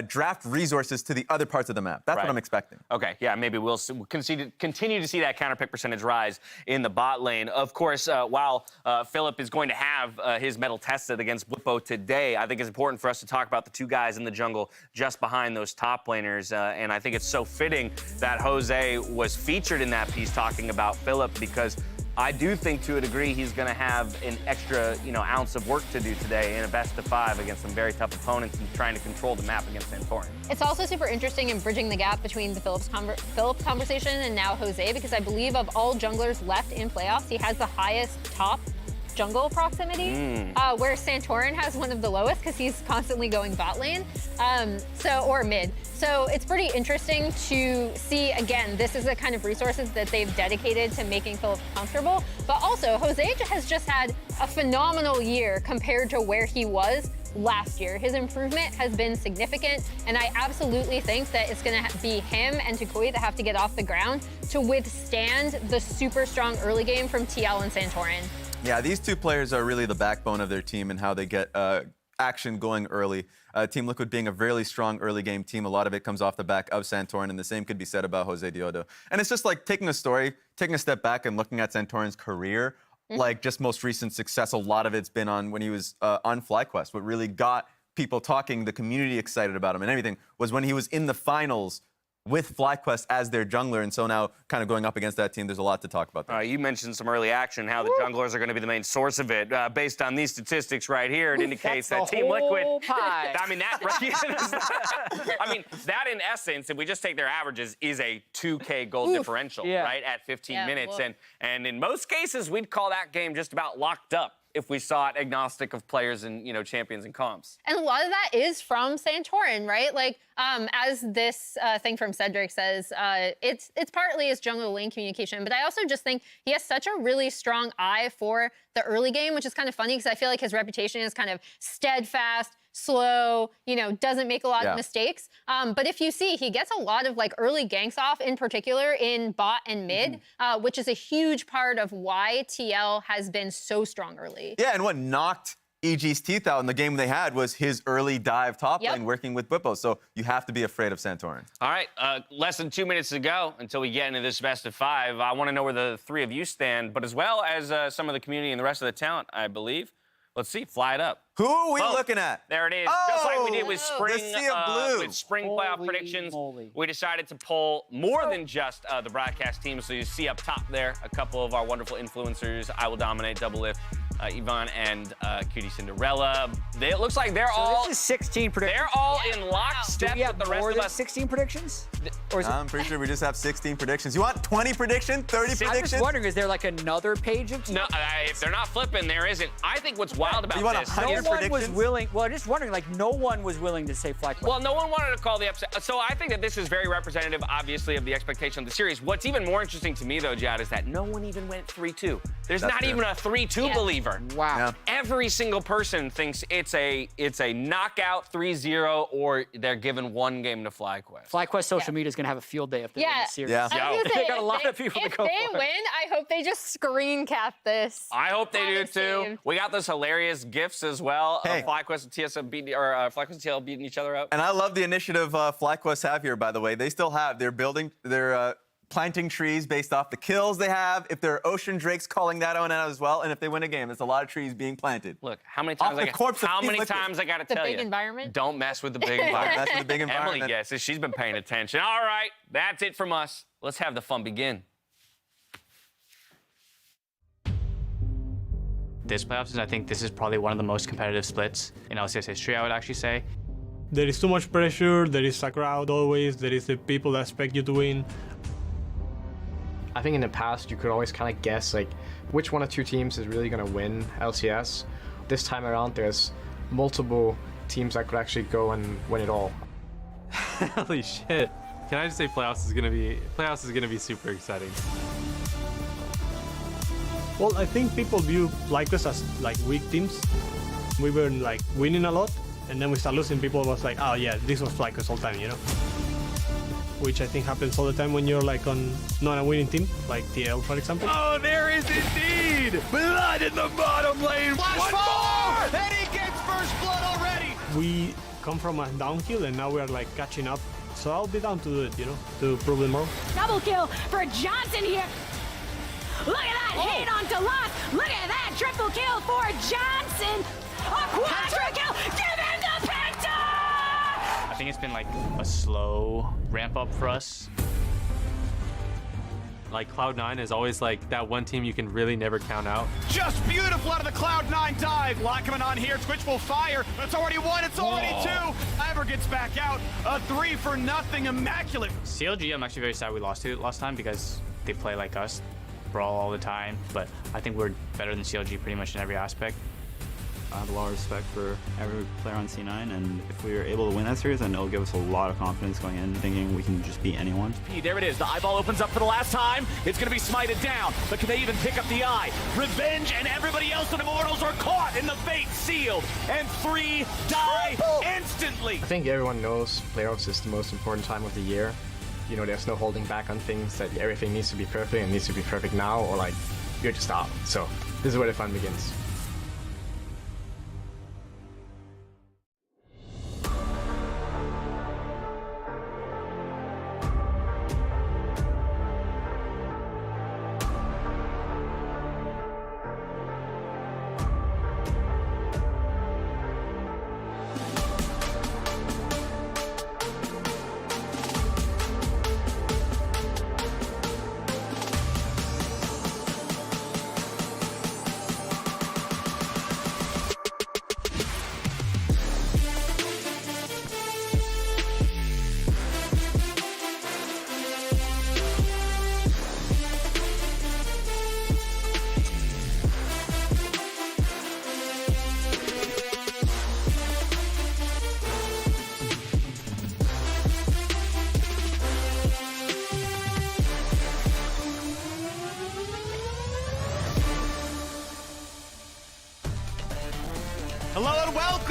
draft resources to the other parts of the map. That's what I'm expecting. Okay, yeah, maybe we'll continue to see that counter pick percentage rise in the bot lane. Of course, while Philip is going to have his mettle tested against Bwipo today, I think it's important for us to talk about the two guys in the jungle just behind those top laners. And I think it's so fitting that Jose was featured in that piece talking about Philip, because I do think, to a degree, he's going to have an extra, ounce of work to do today in a best-of-5 against some very tough opponents and trying to control the map against Santorin. It's also super interesting in bridging the gap between the Philip conversation and now Jose, because I believe of all junglers left in playoffs, he has the highest top jungle proximity, where Santorin has one of the lowest because he's constantly going bot lane, or mid. So it's pretty interesting to see, again, this is the kind of resources that they've dedicated to making Philip comfortable. But also, Jose has just had a phenomenal year compared to where he was last year. His improvement has been significant, and I absolutely think that it's going to be him and Tukui that have to get off the ground to withstand the super strong early game from TL and Santorin. Yeah, these two players are really the backbone of their team and how they get action going early. Team Liquid being a really strong early game team, a lot of it comes off the back of Santorin, and the same could be said about Jose Diodo. And it's just like taking a step back and looking at Santorin's career, like just most recent success, a lot of it's been on when he was on FlyQuest. What really got people talking, the community excited about him and everything, was when he was in the finals with FlyQuest as their jungler, and so now kind of going up against that team, there's a lot to talk about there. You mentioned some early action, how the junglers are going to be the main source of it. Based on these statistics right here, it indicates that Team Liquid... I mean, that in essence, if we just take their averages, is a 2K goal differential, right, at 15 minutes. And in most cases, we'd call that game just about locked up if we saw it agnostic of players and, you know, champions and comps. And a lot of that is from Santorin, right? Like, as this thing from Cedric says, it's partly his jungle lane communication, but I also just think he has such a really strong eye for the early game, which is kind of funny because I feel like his reputation is kind of steadfast, slow, you know, doesn't make a lot of mistakes. But if you see, he gets a lot of like early ganks off, in particular in bot and mid, which is a huge part of why TL has been so strong early. Yeah, and what knocked EG's teeth out in the game they had was his early dive top lane working with Bwipo. So you have to be afraid of Santorin. All right, less than 2 minutes to go until we get into this best of 5. I want to know where the 3 of you stand, but as well as some of the community and the rest of the talent, I believe. Let's see, fly it up. Who are we looking at? There it is. Just like we did with spring, the sea of blue. With spring playoff predictions, we decided to pull more than just the broadcast team. So you see up top there a couple of our wonderful influencers. I Will Dominate, Double Lift, Yvonne, and Cutie Cinderella. It looks like they're all. This is 16 predictions. They're all in lockstep with the rest of us. 16 predictions? Or is I'm pretty sure we just have 16 predictions. You want 20 predictions? 30 I'm predictions? just wondering, is there like another page of? No, if they're not flipping, there isn't. I think what's wild about You want this. 100 no one was predictions? willing. Well, I'm just wondering, like, no one was willing to say FlyQuest. Well, no one wanted to call the upset. So I think that this is very representative, obviously, of the expectation of the series. What's even more interesting to me, though, Jad, is that no one even went 3-2. There's That's not fair. even a 3-2 believer. Wow. Yeah. Every single person thinks it's a knockout 3-0 or they're given one game to FlyQuest. FlyQuest social media is going to have a field day if they win the series. Yeah. I was gonna say, They got a lot of people to if go they for it. win, I hope they just screen cap this. I hope they do Honest too. team. We got those hilarious gifs as well. Hey. FlyQuest and TSM beating, or FlyQuest and TL beating each other up. And I love the initiative FlyQuest have here, by the way. They still have, they're building, they're planting trees based off the kills they have. If there are ocean drakes calling that one out as well, and if they win a game, there's a lot of trees being planted. Look, how many Off times the corpse of how Team many Liquid. times I got to The tell you? big environment? Don't mess with the big environment. That's the big environment. Emily guesses. She's been paying attention. All right, that's it from us. Let's have the fun begin. This playoff season, I think this is probably one of the most competitive splits in LCS history, I would actually say. There is too much pressure, there is a crowd always, there is the people that expect you to win. I think in the past you could always kind of guess like which one of two teams is really going to win LCS. This time around there's multiple teams that could actually go and win it all. Holy shit. Can I just say playoffs is gonna be super exciting. Well, I think people view FlyQuest as like weak teams. We were like winning a lot, and then we start losing. People was like, oh yeah, this was FlyQuest all the time, you know? Which I think happens all the time when you're like on not a winning team, like TL, for example. Oh, there is indeed blood in the bottom lane. One more! And he gets first blood already. We come from a downhill, and now we are like catching up. So I'll be down to do it, you know, to prove them wrong. Double kill for Johnson here. Look at that hit on Deluxe. Look at that triple kill for Johnson. A quadra kill. Give him the penta. I think it's been like a slow ramp up for us. Like Cloud9 is always like that one team you can really never count out. Just beautiful out of the Cloud9 dive. Lot coming on here. Twitch will fire. It's already one. It's already two. Ivor gets back out. A 3-for-0 immaculate. CLG, I'm actually very sad we lost to last time because they play like us, brawl all the time, but I think we're better than CLG pretty much in every aspect. I have a lot of respect for every player on C9, and if we are able to win that series, then it'll give us a lot of confidence going in, thinking we can just beat anyone. There it is. The eyeball opens up for the last time. It's going to be smited down, but can they even pick up the eye? Revenge and everybody else in Immortals are caught in the fate sealed, and 3 die instantly. I think everyone knows playoffs is the most important time of the year. You know, there's no holding back on things, that everything needs to be perfect and needs to be perfect now, or like you're just out. So this is where the fun begins.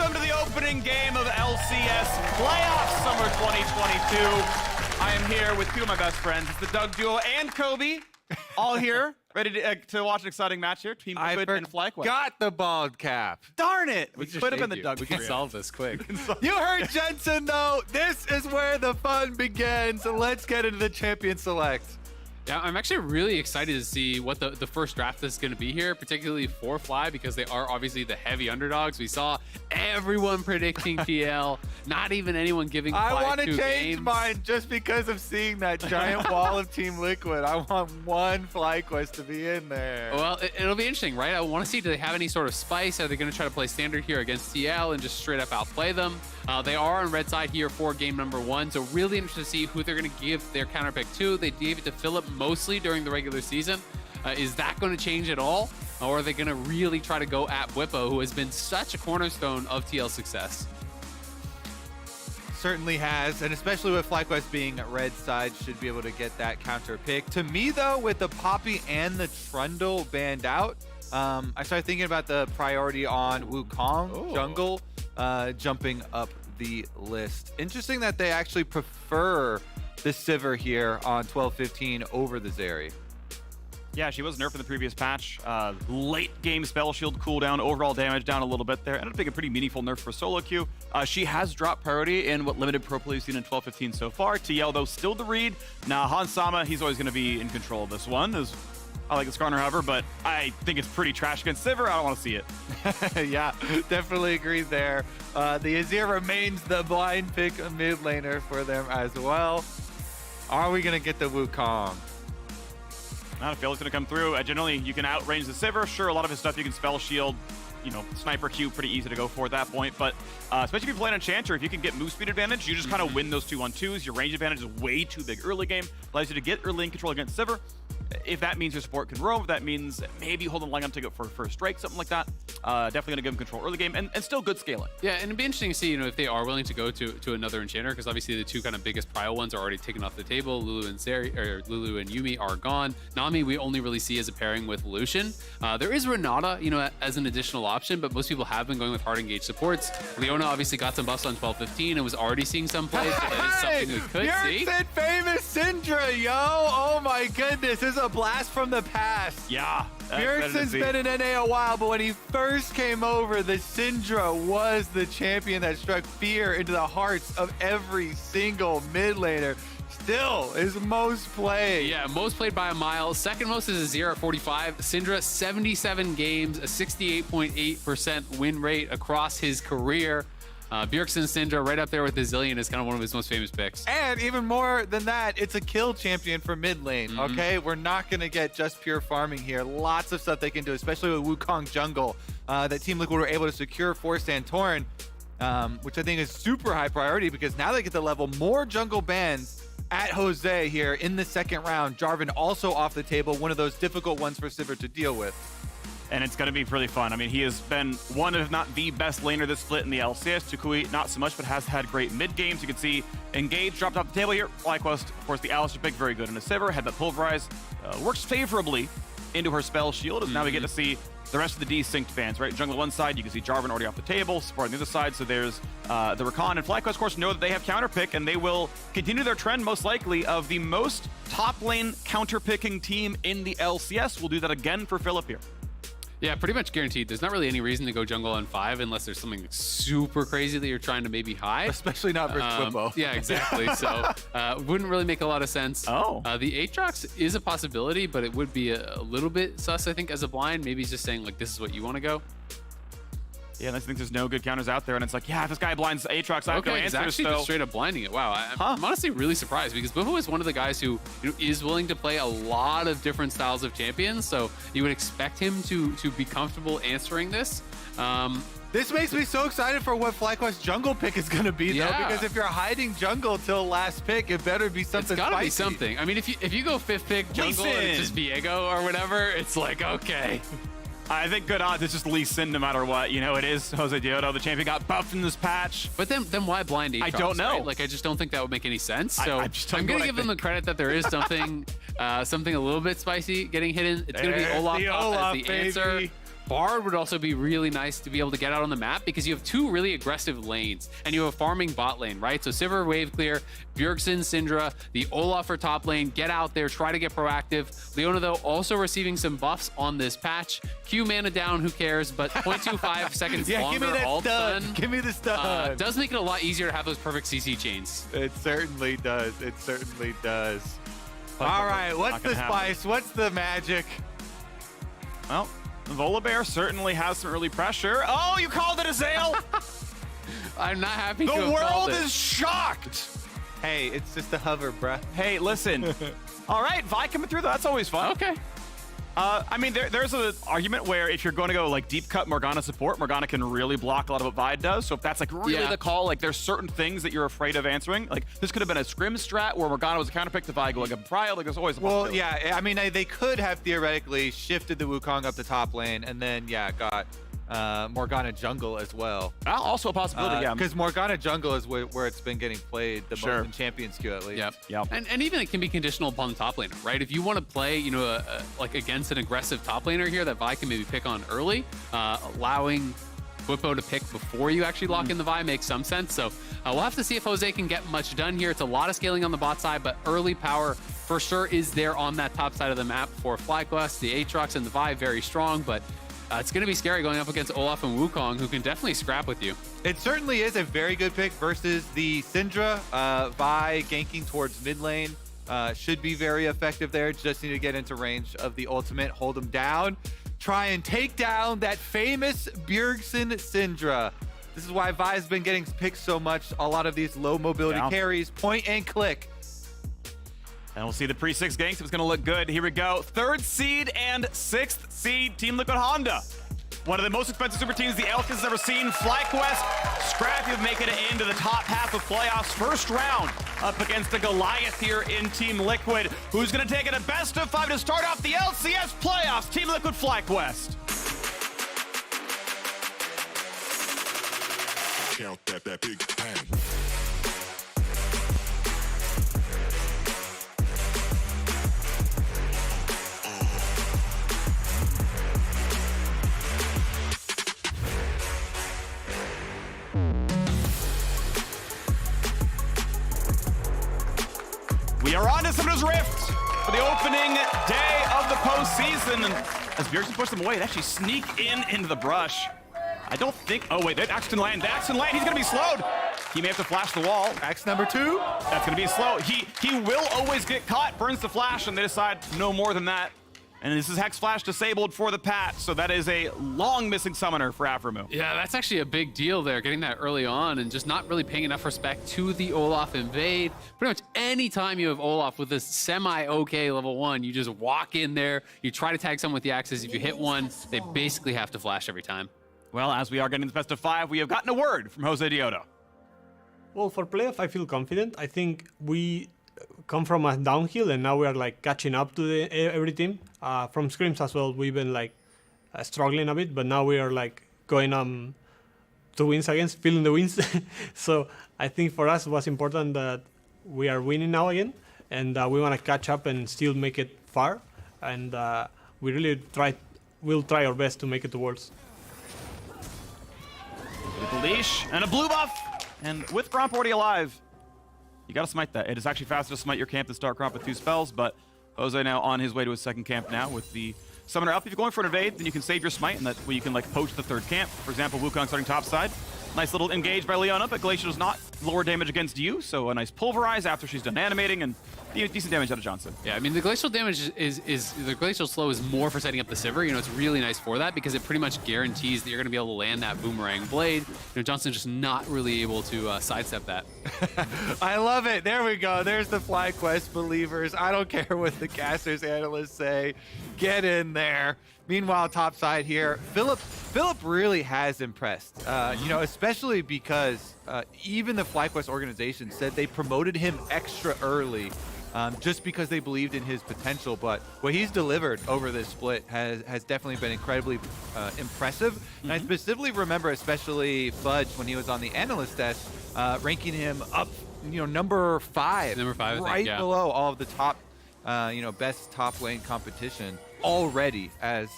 Welcome to the opening game of LCS Playoff Summer 2022. I am here with two of my best friends. It's the Doug duo and Kobe, all here, ready to watch an exciting match here. Team Liquid and FlyQuest. Got the bald cap. Darn it! We could have been the Doug. We can solve this quick. You heard Jensen, though. This is where the fun begins. So let's get into the champion select. Yeah, I'm actually really excited to see what the first draft is going to be here, particularly for Fly, because they are obviously the heavy underdogs. We saw everyone predicting TL, not even anyone giving Fly I want to 2 change games. mine just because of seeing that giant wall of Team Liquid. I want one FlyQuest to be in there. Well, it'll be interesting, right? I want to see, do they have any sort of spice? Are they going to try to play standard here against TL and just straight up outplay them? They are on red side here for game number 1, so really interested to see who they're going to give their counter pick to. They gave it to Philip mostly during the regular season. Is that going to change at all? Or are they going to really try to go at Whippo, who has been such a cornerstone of TL success? Certainly has, and especially with FlyQuest being red side, should be able to get that counter pick. To me, though, with the Poppy and the Trundle banned out, I started thinking about the priority on Wukong jungle jumping up the list. Interesting that they actually prefer the Sivir here on 12-15 over the Zeri. Yeah, she was nerfed in the previous patch. Late game spell shield cooldown, overall damage down a little bit there. Ended up being a pretty meaningful nerf for solo queue. She has dropped priority in what limited pro play we've seen in 12-15 so far. TL, though, still the read. Now, Hansama, he's always going to be in control of this one. I like the Skarner, however, but I think it's pretty trash against Sivir. I don't want to see it. Yeah, definitely agree there. The Azir remains the blind pick mid laner for them as well. Are we going to get the Wukong? I don't feel it's going to come through. Generally, you can outrange the Sivir. Sure, a lot of his stuff you can spell shield. You know, sniper Q, pretty easy to go for at that point. But especially if you're playing Enchanter, if you can get move speed advantage, you just kind of win those 2-on-2s. Your range advantage is way too big early game. Allows you to get early in control against Sivir. If that means your support can roam, if that means maybe holding line on to go for first strike, something like that. Definitely going to give him control early game and still good scaling. Yeah, and it'd be interesting to see, if they are willing to go to another Enchanter, because obviously the two kind of biggest prio ones are already taken off the table. Lulu and Yumi are gone. Nami we only really see as a pairing with Lucian. There is Renata, as an additional option, but most people have been going with hard engaged supports. Leona obviously got some buffs on 12-15 and was already seeing some play, so that is something we could see. Björksen famous Syndra, yo! Oh my goodness, this is a blast from the past. Yeah. Björksen's been in NA a while, but when he first came over, the Syndra was the champion that struck fear into the hearts of every single mid laner. Still is most played. Yeah, most played by a mile. Second most is Azir at 45. Syndra, 77 games, a 68.8% win rate across his career. Bjergsen Syndra right up there with the Zillion is kind of one of his most famous picks. And even more than that, it's a kill champion for mid lane, okay? We're not going to get just pure farming here. Lots of stuff they can do, especially with Wukong jungle that Team Liquid were able to secure for Santorin, which I think is super high priority because now they get to level more jungle bans at Jose here in the second round. Jarvan also off the table, one of those difficult ones for Sivir to deal with. And it's going to be really fun. I mean, he has been one, if not the best laner this split in the LCS. Tukui, not so much, but has had great mid games. You can see Engage dropped off the table here. FlyQuest, of course, the Alistar pick, very good in a Sivir. Had that Pulverize. Works favorably into her spell shield. And now we get to see the rest of the desynced bans, right? Jungle one side, you can see Jarvan already off the table. Supporting the other side, so there's the Rakan. And FlyQuest, of course, know that they have counter pick, and they will continue their trend, most likely, of the most top lane counter picking team in the LCS. We'll do that again for Philip here. Yeah, pretty much guaranteed. There's not really any reason to go jungle on 5 unless there's something super crazy that you're trying to maybe hide. Especially not versus Whippo. Yeah, exactly. So wouldn't really make a lot of sense. The Aatrox is a possibility, but it would be a little bit sus, I think, as a blind. Maybe he's just saying, like, this is what you want to go. Yeah, and I think there's no good counters out there, and it's like, yeah, if this guy blinds Aatrox, I have no answers. Actually just straight up blinding it. Wow, I'm honestly really surprised because Whippo is one of the guys who is willing to play a lot of different styles of champions, so you would expect him to be comfortable answering this. This makes me so excited for what FlyQuest jungle pick is going to be, though, because if you're hiding jungle till last pick, it better be something It's got to be spicy. something. I mean, if you go 5th pick jungle and it's just Viego or whatever, it's like, okay. I think good odds it's just Lee Sin no matter what. You know, it is Jose Diodo. The champion got buffed in this patch. But then why blind Aatrox? I don't know. Right? Like, I just don't think that would make any sense. So I'm going to give them the credit that there is something something a little bit spicy getting hidden. It's going to be Olaf as the answer. Bard would also be really nice to be able to get out on the map because you have two really aggressive lanes and you have a farming bot lane, right? So Sivir wave clear, Bjergsen, Syndra, the Olaf for top lane, get out there, try to get proactive. Leona, though, also receiving some buffs on this patch. Q mana down, who cares? But 0.25 seconds longer. Give me that ult stun. stun. Give me the stun. Does make it a lot easier to have those perfect CC chains. It certainly does. It certainly does. All right, what's the spice? What's the magic? Well, Volibear certainly has some early pressure. Oh, you called it a Zale? I'm not happy to The have called world it. is shocked. Hey, it's just a hover, bruh. Hey, listen. All right, Vi coming through, that's always fun. Okay. I mean, there's an argument where if you're going to go like deep cut Morgana support, Morgana can really block a lot of what Vi does. So if that's like really the call, like there's certain things that you're afraid of answering. Like this could have been a scrim strat where Morgana was a counterpick to Vi going up Prio. Like there's always a Well, possibility. yeah, I mean, they could have theoretically shifted the Wukong up the top lane and then, yeah, got Morgana jungle as well. Also a possibility, yeah. Because Morgana jungle is where it's been getting played the most in Champions Queue, at least. Yep. And even it can be conditional upon the top laner, right? If you want to play, you know, like against an aggressive top laner here that Vi can maybe pick on early, allowing Whippo to pick before you actually lock in the Vi makes some sense. So we'll have to see if Jose can get much done here. It's a lot of scaling on the bot side, but early power for sure is there on that top side of the map for FlyQuest. The Aatrox and the Vi very strong, but it's going to be scary going up against Olaf and Wukong, who can definitely scrap with you. It certainly is a very good pick versus the Syndra. Vi ganking towards mid lane should be very effective there. Just need to get into range of the ultimate, hold him down, try and take down that famous Bjergsen Syndra. This is why Vi's been getting picked so much. A lot of these low mobility carries, point and click. And we'll see the pre-6 ganks if it's going to look good. Here we go. 3rd seed and 6th seed Team Liquid Honda. One of the most expensive super teams the LCS has ever seen. FlyQuest, scrappy of making it into the top half of playoffs. First round up against the Goliath here in Team Liquid. Who's going to take it a best of 5 to start off the LCS playoffs? Team Liquid FlyQuest. Count that big bang. We are on to Summoner's Rift for the opening day of the postseason. And as Bjergsen pushed them away, they actually sneak into the brush. I don't think, oh wait, that Axe can land, he's gonna be slowed. He may have to flash the wall. Axe number 2. That's gonna be slow. He will always get caught, burns the flash, and they decide no more than that. And this is Hex Flash disabled for the Pat, so that is a long missing summoner for Aphromoo. Yeah, that's actually a big deal there, getting that early on and just not really paying enough respect to the Olaf invade. Pretty much any time you have Olaf with this semi-okay level 1, you just walk in there, you try to tag someone with the axes. If you hit one, they basically have to flash every time. Well, as we are getting the best of 5, we have gotten a word from Jose Dioto. Well, for playoff, I feel confident. I think we come from a downhill and now we are like catching up to every team. From scrims as well, we've been like struggling a bit, but now we are like going to wins against, feeling the wins. So I think for us it was important that we are winning now again, and we want to catch up and still make it far. And we really we'll try our best to make it to Worlds. With a leash and a blue buff, and with Gromp already alive, you gotta smite that. It is actually faster to smite your camp than start Gromp with 2 spells, but Jose now on his way to his 2nd camp now with the summoner up. If you're going for an evade, then you can save your smite, and that's where you can like poach the 3rd camp. For example, Wukong starting top side. Nice little engage by Leona, but Glacial does not lower damage against you, so a nice pulverize after she's done animating, and decent damage out of Johnson. Yeah, I mean, the glacial damage is the glacial slow is more for setting up the Sivir. You know, it's really nice for that because it pretty much guarantees that you're going to be able to land that boomerang blade. You know, Johnson's just not really able to sidestep that. I love it. There we go. There's the FlyQuest believers. I don't care what the casters analysts say. Get in there. Meanwhile, topside here, Philip really has impressed. You know, especially because even the FlyQuest organization said they promoted him extra early. Just because they believed in his potential, but what he's delivered over this split has definitely been incredibly impressive. And I specifically remember, especially Fudge, when he was on the analyst desk, ranking him up, you know, number 5. Number 5, right I think, yeah. below all of the top, you know, best top lane competition already as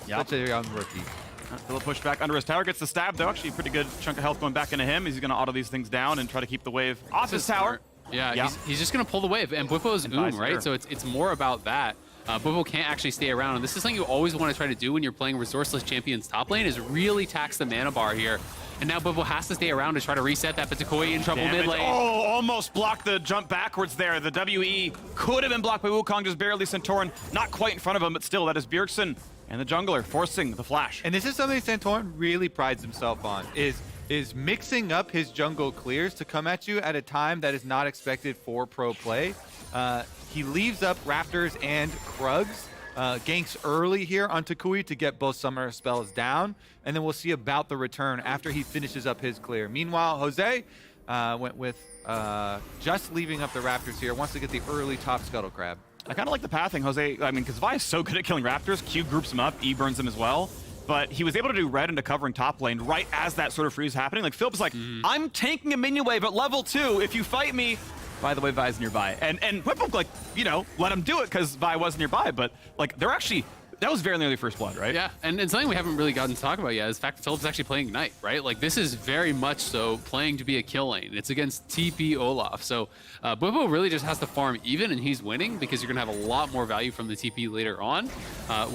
Such a young rookie. Philip pushed back under his tower, gets the stab though. Actually, a pretty good chunk of health going back into him. He's going to auto these things down and try to keep the wave off his tower. Yeah, he's just going to pull the wave. And Bwipo's right? So it's more about that. Bwipo can't actually stay around. And this is something you always want to try to do when you're playing resourceless champions top lane, is really tax the mana bar here. And now Bwipo has to stay around to try to reset that, but Takui in trouble mid lane. Oh, almost blocked the jump backwards there. The WE could have been blocked by Wukong, just barely. Santorin not quite in front of him, but still, that is Bjergsen and the jungler forcing the flash. And this is something Santorin really prides himself on, is mixing up his jungle clears to come at you at a time that is not expected for pro play. He leaves up Raptors and Krugs, ganks early here on Takui to get both summer spells down, and then we'll see about the return after he finishes up his clear. Meanwhile, Jose went with just leaving up the Raptors here, wants to get the early top Scuttle Crab. I kind of like the pathing, Jose. I mean, because Vi is so good at killing Raptors. Q groups him up, E burns him as well. But he was able to do red into covering top lane right as that sort of freeze happening. Like, Philip's like, I'm tanking a minion wave at level 2. If you fight me, by the way, Vi's nearby. And Whip, like, you know, let him do it because Vi was nearby. But, like, they're actually... That was very nearly first blood, right? Yeah, and something we haven't really gotten to talk about yet is the fact that Philip's actually playing Ignite, right? Like, this is very much so playing to be a kill lane. It's against TP Olaf. So Bwipo really just has to farm even, and he's winning because you're going to have a lot more value from the TP later on.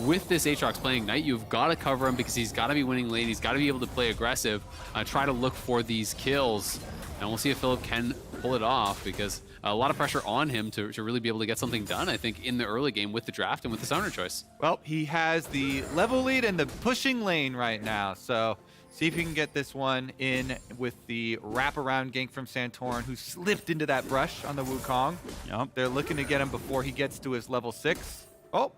With this Aatrox playing Ignite, you've got to cover him because he's got to be winning lane. He's got to be able to play aggressive, try to look for these kills. And we'll see if Philip can pull it off, because a lot of pressure on him to really be able to get something done, I think, in the early game with the draft and with the summoner choice. Well, he has the level lead and the pushing lane right now, so see if he can get this one in with the wraparound gank from Santorin, who slipped into that brush on the Wukong. Yep. They're looking to get him before he gets to his level 6. Oh.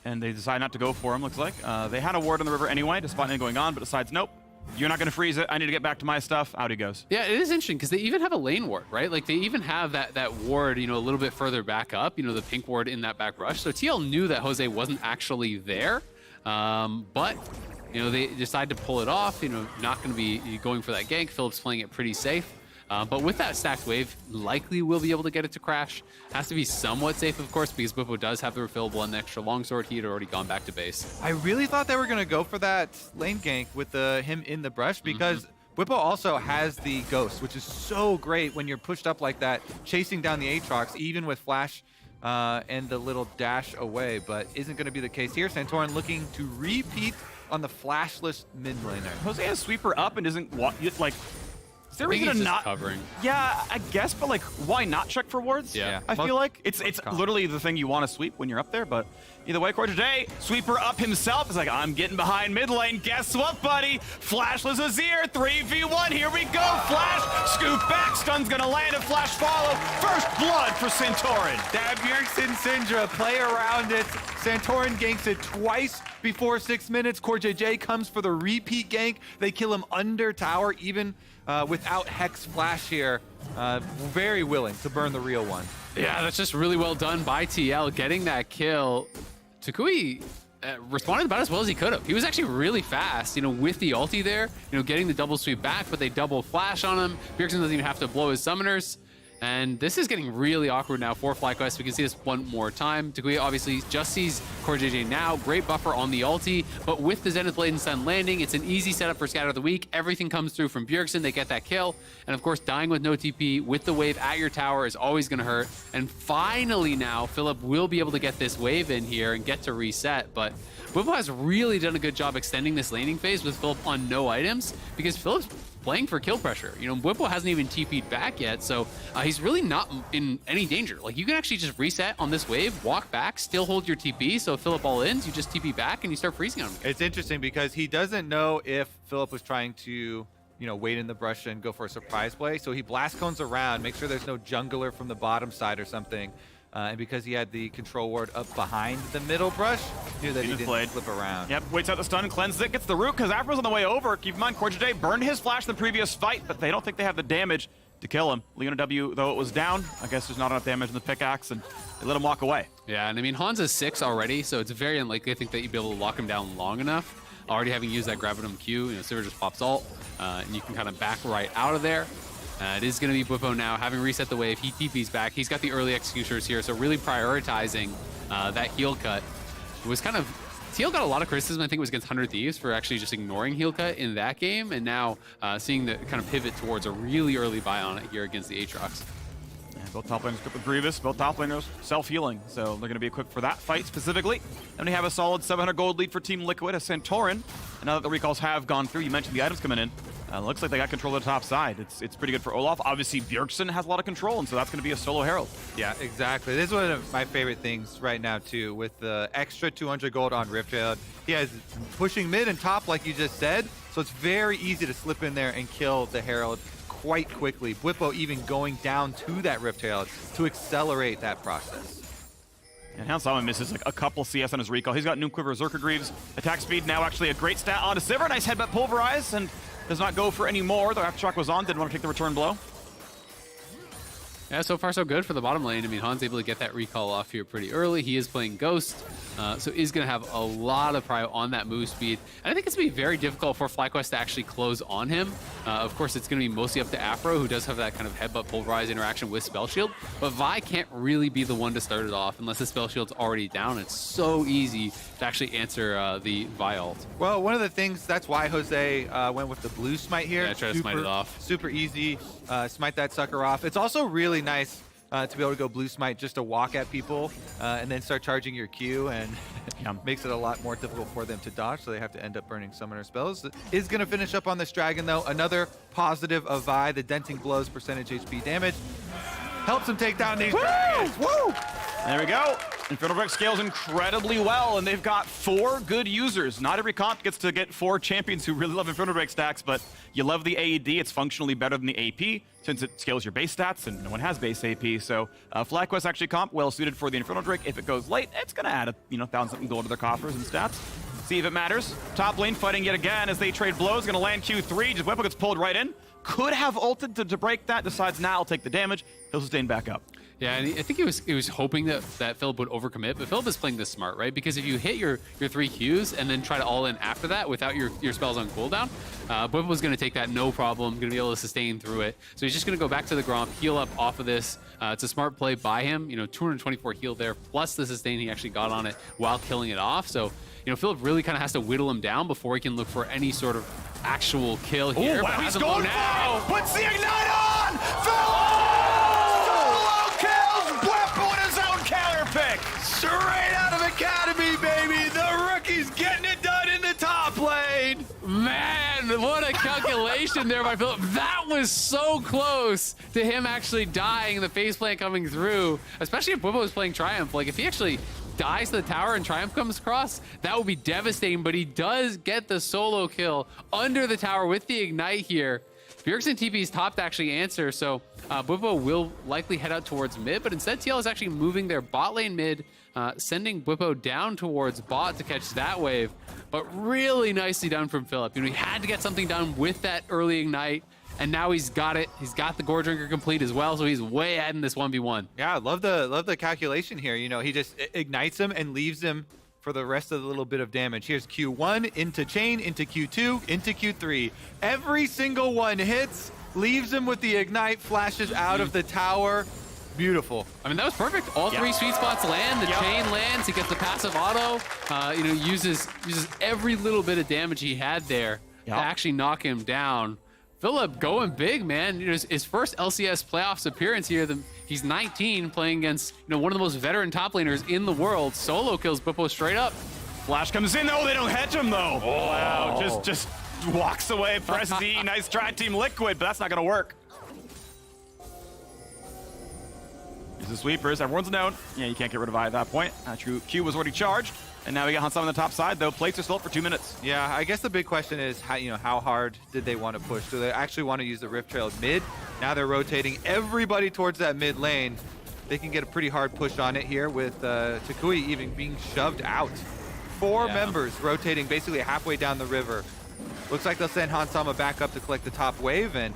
And they decide not to go for him, looks like. They had a ward on the river anyway, despite anything going on, but decides, nope. You're not going to freeze it. I need to get back to my stuff. Out he goes. Yeah, it is interesting because they even have a lane ward, right? Like, they even have that ward, you know, a little bit further back up, you know, the pink ward in that back rush. So TL knew that Jose wasn't actually there, but, you know, they decide to pull it off, you know, not going to be going for that gank. Philip's playing it pretty safe. But with that stacked wave, likely we'll be able to get it to crash. Has to be somewhat safe, of course, because Bwipo does have the refillable and the extra longsword. He had already gone back to base. I really thought they were going to go for that lane gank with him in the brush, because Bwipo also has the ghost, which is so great when you're pushed up like that, chasing down the Aatrox, even with flash and the little dash away, but isn't going to be the case here. Santorin looking to repeat on the flashless mid laner. Jose has sweeper up and isn't like... Is there a reason to not covering? Yeah, I guess, but like, why not check for wards? Yeah. I feel like it's literally the thing you want to sweep when you're up there. But either way, Core today, sweeper up himself is like, I'm getting behind mid lane. Guess what, buddy? Flashless Azir, 3v1. Here we go. Flash, scoop back. Stun's gonna land and flash follow. First blood for Santorin. Dab Bjergsen Syndra play around it. Santorin ganks it twice before 6 minutes. Core JJ comes for the repeat gank. They kill him under tower, even without Hex Flash here. Very willing to burn the real one. Yeah, that's just really well done by TL, getting that kill. Takui responded about as well as he could have. He was actually really fast, you know, with the ulti there, you know, getting the double sweep back, but they double flash on him. Bjergsen doesn't even have to blow his summoners. And this is getting really awkward now for FlyQuest. We can see this one more time. Takui obviously just sees Core JJ now. Great buffer on the ulti, but with the Zenith Blade and Sun landing, it's an easy setup for Scatter of the Week. Everything comes through from Bjergsen. They get that kill. And of course, dying with no TP with the wave at your tower is always going to hurt. And finally now, Philip will be able to get this wave in here and get to reset. But Bwipo has really done a good job extending this laning phase with Philip on no items, because Philip's playing for kill pressure. You know, Bwipo hasn't even TP'd back yet, so he's really not in any danger. Like, you can actually just reset on this wave, walk back, still hold your TP, so if Philip all ins, you just TP back and you start freezing on him. It's interesting because he doesn't know if Philip was trying to, you know, wait in the brush and go for a surprise play, so he blast cones around, make sure there's no jungler from the bottom side or something. And because he had the control ward up behind the middle brush, he knew that he didn't flip around. Yep, waits out the stun, cleanses it, gets the root, because Afro's on the way over. Keep in mind, Core JJ burned his flash in the previous fight, but they don't think they have the damage to kill him. Leona W, though it was down, I guess there's not enough damage in the pickaxe, and they let him walk away. Yeah, and I mean, Han's 6 already, so it's very unlikely, I think, that you'd be able to lock him down long enough. Already having used that Gravitum Q, you know, Sivir just pops ult, and you can kind of back right out of there. It is going to be Bwipo now, having reset the wave. He TP's back. He's got the early executioners here, so really prioritizing that heal cut. It was kind of TL got a lot of criticism, I think it was against 100 Thieves, for actually just ignoring heel cut in that game, and now seeing the kind of pivot towards a really early buy on it here against the Aatrox. Yeah, both top laners equipped with Grievous, both top laners self-healing, so they're going to be equipped for that fight specifically. And we have a solid 700 gold lead for Team Liquid as Santorin. And now that the recalls have gone through, you mentioned the items coming in. Looks like they got control of the top side. It's pretty good for Olaf. Obviously, Bjergsen has a lot of control, and so that's going to be a solo Herald. Yeah, exactly. This is one of my favorite things right now, too, with the extra 200 gold on Rift Herald. He has pushing mid and top, like you just said, so it's very easy to slip in there and kill the Herald quite quickly. Bwipo even going down to that Rift Herald to accelerate that process. And Hansama misses like a couple CS on his recall. He's got Noon Quiver, Zerka Greaves. Attack speed now actually a great stat onto Sivir. Nice headbutt pulverize, and does not go for any more. The aftershock was on, didn't want to take the return blow. Yeah, so far so good for the bottom lane. I mean, Han's able to get that recall off here pretty early. He is playing Ghost, so is going to have a lot of prio on that move speed. And I think it's going to be very difficult for FlyQuest to actually close on him. Of course, it's going to be mostly up to Afro, who does have that kind of headbutt pulverize interaction with Spell Shield. But Vi can't really be the one to start it off unless the Spell Shield's already down. It's so easy to actually answer the Vi ult. Well, one of the things, that's why Jose went with the blue smite here. Yeah, try to smite it off. Super easy, smite that sucker off. It's also really nice to be able to go blue smite just to walk at people and then start charging your Q, and makes it a lot more difficult for them to dodge, so they have to end up burning summoner spells. Is going to finish up on this dragon, though. Another positive of Vi, the denting blows percentage HP damage. Helps him take down these dragons. Woo! There we go. Infernal Brick scales incredibly well, and they've got 4 good users. Not every comp gets to get 4 champions who really love Infernal Brick stacks, but you love the AED. It's functionally better than the AP, since it scales your base stats, and no one has base AP. So FlyQuest actually comp well suited for the Infernal Drake. If it goes late, it's going to add a 1,000-something gold to their coffers and stats. See if it matters. Top lane fighting yet again as they trade blows. Going to land Q3. Just Whipple gets pulled right in. Could have ulted to break that. Decides now I'll take the damage. He'll sustain back up. Yeah, and I think he was hoping that Philip would overcommit, but Philip is playing this smart, right? Because if you hit your 3 Qs and then try to all in after that without your spells on cooldown, Bwipo was going to take that no problem, going to be able to sustain through it. So he's just going to go back to the Gromp, heal up off of this. It's a smart play by him, 224 heal there, plus the sustain he actually got on it while killing it off. So, Philip really kind of has to whittle him down before he can look for any sort of actual kill here. Oh, wow, he's going now. Puts the ignite on! Straight out of Academy, baby! The rookie's getting it done in the top lane! Man, what a calculation there by Philip. That was so close to him actually dying, the faceplant coming through, especially if Bwipo was playing Triumph. Like, if he actually dies to the tower and Triumph comes across, that would be devastating, but he does get the solo kill under the tower with the ignite here. Bjergsen TP's top to actually answer, so Bwipo will likely head out towards mid, but instead TL is actually moving their bot lane mid, sending Bwipo down towards bot to catch that wave. But really nicely done from Philip. He had to get something done with that early ignite, and now he's got it. He's got the Gore Drinker complete as well, so he's way ahead in this 1v1. Yeah, I love the calculation here. He just ignites him and leaves him for the rest of the little bit of damage. Here's Q1 into chain, into Q2, into Q3. Every single one hits, leaves him with the ignite, flashes out of the tower. Beautiful. I mean, that was perfect. All 3 sweet spots land. The chain lands. He gets the passive auto. Uses every little bit of damage he had there to actually knock him down. Philip going big, man. His first LCS playoffs appearance here. He's 19, playing against one of the most veteran top laners in the world. Solo kills Bwipo straight up. Flash comes in. Oh, they don't hedge him though. Oh. Wow, just walks away. Press D. Nice try, Team Liquid, but that's not gonna work. Here's the sweepers. Everyone's known. Yeah, you can't get rid of I at that point. True Q was already charged. And now we got Hansama on the top side, though. Plates are still up for 2 minutes. Yeah, I guess the big question is how hard did they want to push? Do they actually want to use the Rift Trail mid? Now they're rotating everybody towards that mid lane. They can get a pretty hard push on it here with Takui even being shoved out. 4 members rotating basically halfway down the river. Looks like they'll send Hansama back up to collect the top wave and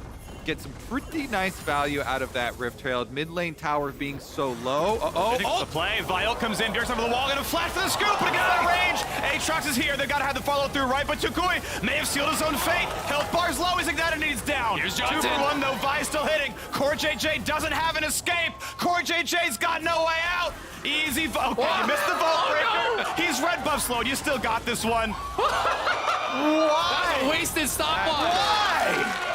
get some pretty nice value out of that Rift Trail. Mid lane tower being so low. The play. Viol comes in, Bjergsen over the wall, gonna flash for the scoop, but get out of range. Aatrox is here. They've got to have the follow through, right? But Tukui may have sealed his own fate. Health bar's low. He's ignited and he's down. Here's 2 for 1 though. Vi still hitting. Core JJ doesn't have an escape. Core JJ's got no way out. Easy. Okay, you missed the vault breaker. He's red buff slowed. You still got this one. Why? That's a wasted stopwatch. Why?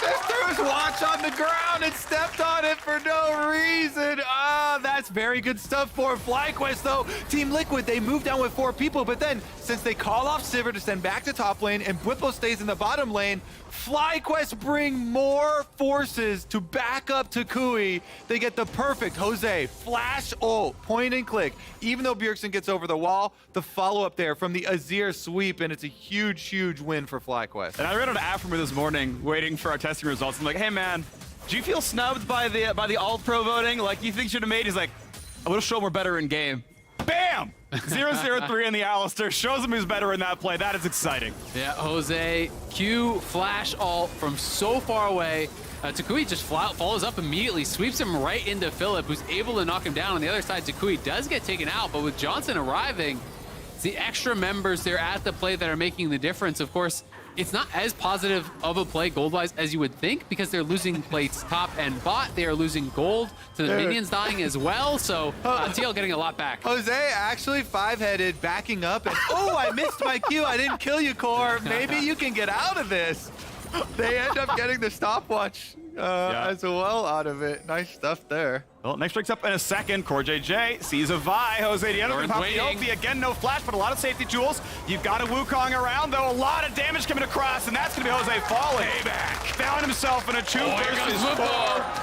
Just threw his watch on the ground and stepped on it for no reason. Ah, that's very good stuff for FlyQuest, though. Team Liquid, they moved down with 4 people, but then since they call off Sivir to send back to top lane and Bwipo stays in the bottom lane, FlyQuest bring more forces to back up Takui. They get the perfect Jose flash ult, point and click. Even though Bjergsen gets over the wall, the follow-up there from the Azir sweep, and it's a huge, huge win for FlyQuest. And I read an app from this morning waiting for our testing results. I'm like, hey man, do you feel snubbed by the Alt Pro voting? Like, you think you should have made? He's like, I would have shown we're better in game. Bam! 0-0-3 in the Alistair. Shows him who's better in that play. That is exciting. Yeah, Jose, Q, flash ult from so far away. Takui just follows up immediately, sweeps him right into Philip, who's able to knock him down. On the other side, Takui does get taken out, but with Johnson arriving, it's the extra members there at the play that are making the difference. Of course, it's not as positive of a play gold-wise as you would think because they're losing plates top and bot. They are losing gold to the minions dying as well. So TL getting a lot back. Jose actually 5-headed, backing up, and oh, I missed my Q. I didn't kill you, Core. Maybe you can get out of this. They end up getting the stopwatch as well out of it. Nice stuff there. Well, next breaks up in a second. Core JJ sees a Vi. Jose Diego can pop the ulti. Again, no flash, but a lot of safety tools. You've got a Wukong around, though. A lot of damage coming across, and that's going to be Jose falling. Payback. Found himself in a 2 versus 4.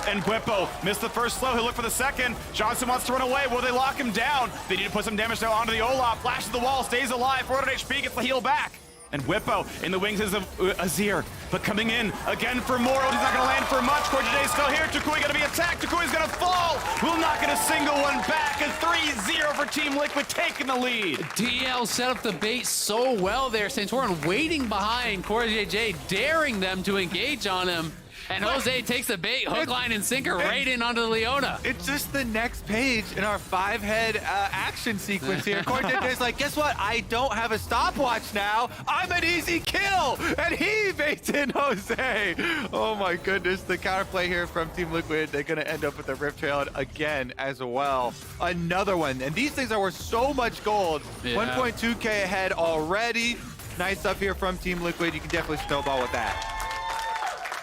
And Bwipo missed the first slow. He'll look for the second. Johnson wants to run away. Will they lock him down? They need to put some damage now onto the Olaf. Flashes the wall, stays alive. 400 HP, gets the heal back. And Bwipo in the wings is Azir, but coming in again for more. He's not going to land for much. Core JJ is still here. Takui going to be attacked. Takui's going to fall. Will not get a single one back. A 3-0 for Team Liquid, taking the lead. DL set up the bait so well there. Santorin waiting behind Core JJ, daring them to engage on him. And Jose takes the bait, hook, line, and sinker right in onto the Leona. It's just the next page in our 5-head action sequence here. Core JJ's like, guess what? I don't have a stopwatch now. I'm an easy kill. And he baits in Jose. Oh my goodness. The counterplay here from Team Liquid. They're going to end up with a Rift Trail again as well. Another one. And these things are worth so much gold. Yeah. 1.2K ahead already. Nice stuff here from Team Liquid. You can definitely snowball with that.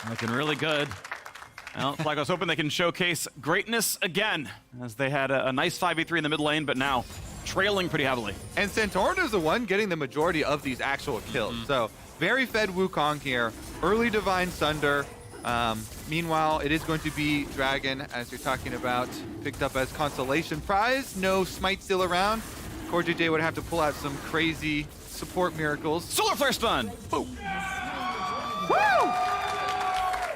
Looking really good. Well, FlyQuest hoping they can showcase greatness again, as they had a nice 5v3 in the mid lane, but now trailing pretty heavily. And Santorin is the one getting the majority of these actual kills. So very fed Wukong here. Early Divine Sunder. Meanwhile, it is going to be Dragon, as you're talking about, picked up as consolation prize. No smite still around. Core JJ would have to pull out some crazy support miracles. Solar Flare stun! Boom! Woo!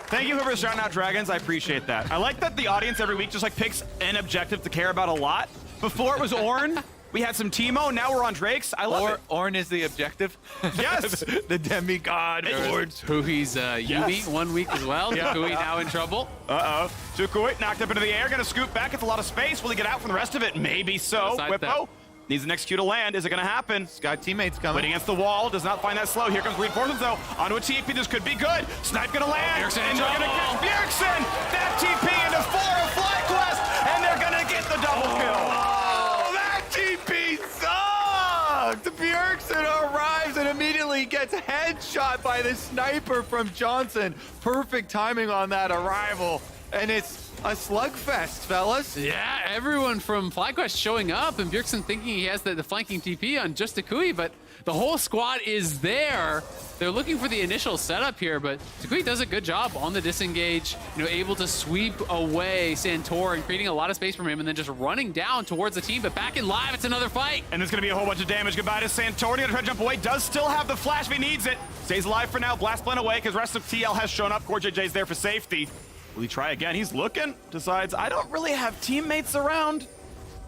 Thank you, whoever's shouting out dragons. I appreciate that. I like that the audience every week just like picks an objective to care about a lot. Before it was Ornn, we had some Teemo, now we're on Drakes. I love it. Ornn is the objective. Yes! The demigod. Tukui's Yuumi 1 week as well. Yeah. Takui now in trouble. Uh-oh. Takui knocked up into the air, gonna scoot back. It's a lot of space. Will he get out from the rest of it? Maybe so. Bwipo needs the next Q to land. Is it going to happen? He's got teammates coming. Waiting against the wall. Does not find that slow. Here comes reinforcements, though. Onto a TP. This could be good. Snipe going to land. Bjergsen and they're going to catch Bjergsen. That TP into 4 of FlyQuest. And they're going to get the double kill. Oh, that TP sucked. Bjergsen arrives and immediately gets headshot by the sniper from Johnson. Perfect timing on that arrival. And it's a slugfest, fellas. Yeah, everyone from FlyQuest showing up, and Bjergsen thinking he has the flanking TP on just Takui, but the whole squad is there. They're looking for the initial setup here, but Takui does a good job on the disengage, able to sweep away Santorin, creating a lot of space from him, and then just running down towards the team, but back in live, it's another fight. And there's going to be a whole bunch of damage. Goodbye to Santorin. Gonna try to jump away. Does still have the flash if he needs it. Stays alive for now. Blast blend away, because rest of TL has shown up. Core JJ's there for safety. Will he try again? He's looking. Decides, I don't really have teammates around.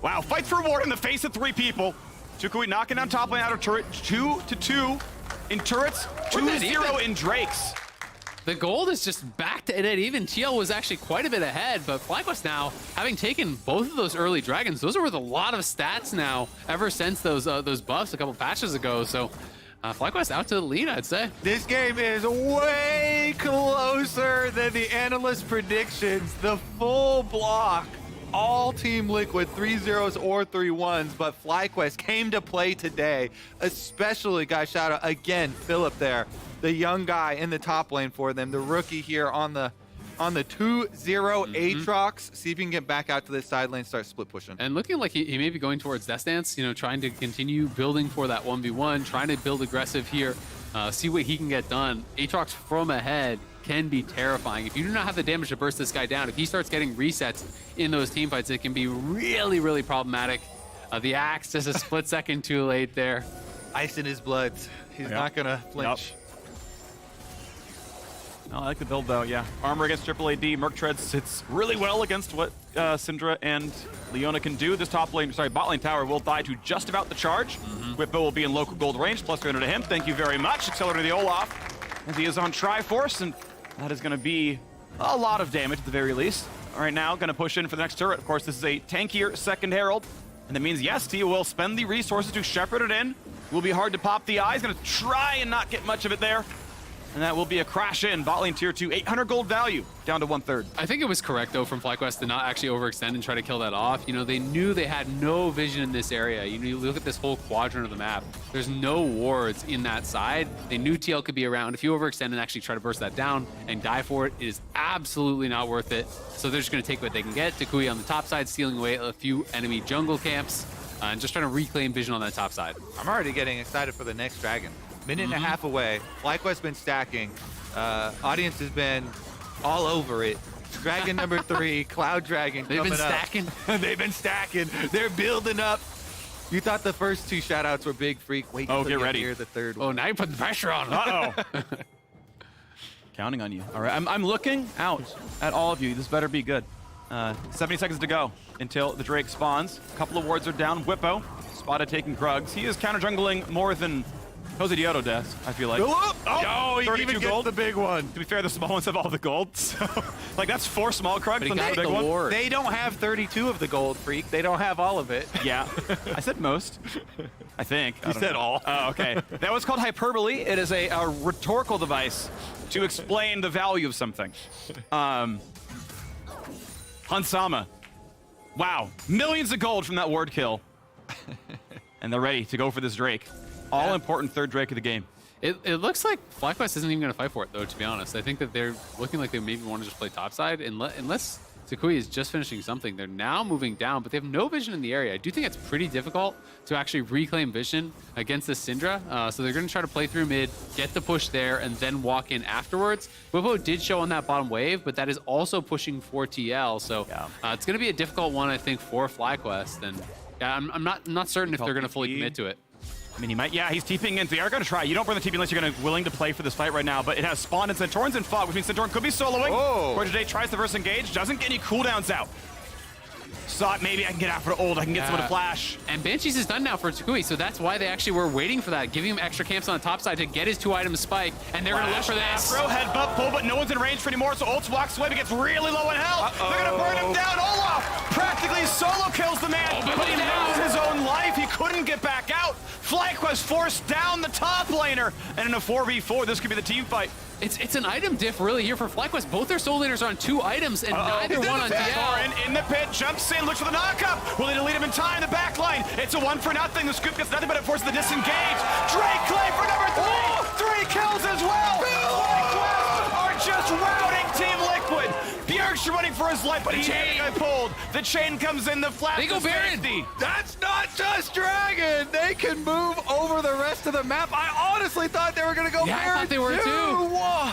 Wow, fights for reward in the face of 3 people. Takui knocking down top lane out of turret. 2-2 in turrets. 2-0 in Drakes. The gold is just back to it even. TL was actually quite a bit ahead, but FlyQuest now, having taken both of those early dragons, those are worth a lot of stats now, ever since those buffs a couple patches ago. So FlyQuest out to the lead, I'd say. This game is way closer than the analyst predictions. The full block all Team Liquid 3-0s or 3-1s, but FlyQuest came to play today. Especially, guys, shout out again, Philip there, the young guy in the top lane for them, the rookie here on the 2-0 Aatrox. See if you can get back out to this side lane, start split pushing. And looking like he may be going towards Death Dance, you know, trying to continue building for that 1v1, trying to build aggressive here, see what he can get done. Aatrox from ahead can be terrifying. If you do not have the damage to burst this guy down, if he starts getting resets in those team fights, it can be really, really problematic. The axe just a split second too late there. Ice in his blood. He's not going to flinch. I like the build though, yeah. Armor against Triple AD, Merc Tread sits really well against what Syndra and Leona can do. This bot lane tower will die to just about the charge. Whippo will be in local gold range, plus 300 to him. Thank you very much. Accelerator the Olaf, as he is on Triforce, and that is gonna be a lot of damage at the very least. All right, now gonna push in for the next turret. Of course, this is a tankier second Herald, and that means, yes, Tia will spend the resources to shepherd it in. Will be hard to pop the eyes, gonna try and not get much of it there. And that will be a crash in. Bot lane tier 2, 800 gold value, down to 1/3. I think it was correct, though, from FlyQuest to not actually overextend and try to kill that off. You know, they knew they had no vision in this area. You know, you look at this whole quadrant of the map. There's no wards in that side. They knew TL could be around. If you overextend and actually try to burst that down and die for it, it is absolutely not worth it. So they're just going to take what they can get. Takui on the top side, stealing away a few enemy jungle camps, and just trying to reclaim vision on that top side. I'm already getting excited for the next dragon. Minute and a half away. FlyQuest's been stacking. Audience has been all over it. Dragon number 3, Cloud Dragon They've coming been stacking. They've been stacking. They're building up. You thought the first 2 shoutouts were big, Freak. Wait Oh, till get you ready. hear the third Oh, one. now you put the pressure on. Uh-oh. Counting on you. All right, I'm looking out at all of you. This better be good. 70 seconds to go until the Drake spawns. A couple of wards are down. Whippo spotted taking Krugs. He is counter jungling more than Jose Diodo does, I feel like. Oh, he 32 even gets gold. the big one. To be fair, the small ones have all the gold, so like that's 4 small Krugs But he on got the big the one. ward. They don't have 32 of the gold, Freak. They don't have all of it. Yeah, I said most. I think. You said all. Oh, okay. That was called hyperbole. It is a rhetorical device to explain the value of something. Hansama. Wow. Millions of gold from that ward kill. And they're ready to go for this Drake. All important 3rd Drake of the game. It looks like FlyQuest isn't even going to fight for it, though, to be honest. I think that they're looking like they maybe want to just play topside. Unless Takui is just finishing something, they're now moving down, but they have no vision in the area. I do think it's pretty difficult to actually reclaim vision against the Syndra. So they're going to try to play through mid, get the push there, and then walk in afterwards. Whippo did show on that bottom wave, but that is also pushing for TL. So it's going to be a difficult one, I think, for FlyQuest. And yeah, I'm not certain if they're going to fully commit to it. I mean, he might. Yeah, he's TPing in. They are going to try. You don't burn the TP unless you're willing to play for this fight right now. But it has spawned in Centaurans and Fog, which means Centauran could be soloing. Corey today tries the first engage, doesn't get any cooldowns out. Thought maybe I can get out for the ult. I can get someone to flash. And Banshees is done now for Takui, so that's why they actually were waiting for that, giving him extra camps on the top side to get his 2 items spike, and they're going to look for this. Throw, headbutt, pull, but no one's in range for anymore, so Ult walks away, but gets really low in health. They're going to burn him down. Olaf practically solo kills the man, but he loses his own life. He couldn't get back out. FlyQuest forced down the top laner, and in a 4v4, this could be the team fight. It's an item diff really here for FlyQuest. Both their soul laners are on 2 items, and neither one on TL. In the pit, jumps in, looks for the knockup. Will they delete him in time? The back line. It's a 1-for-0. The scoop gets nothing, but it forces the disengage. Drake Clay for number 3. 3 kills as well. FlyQuest are just routing Team Liquid. Bjerg's running for his life, but he got pulled. The chain comes in, the flash. They go Baron. That's not just Dragon. They can move over the rest of the map. I honestly thought they were going to go Baron I thought they were too. Whoa.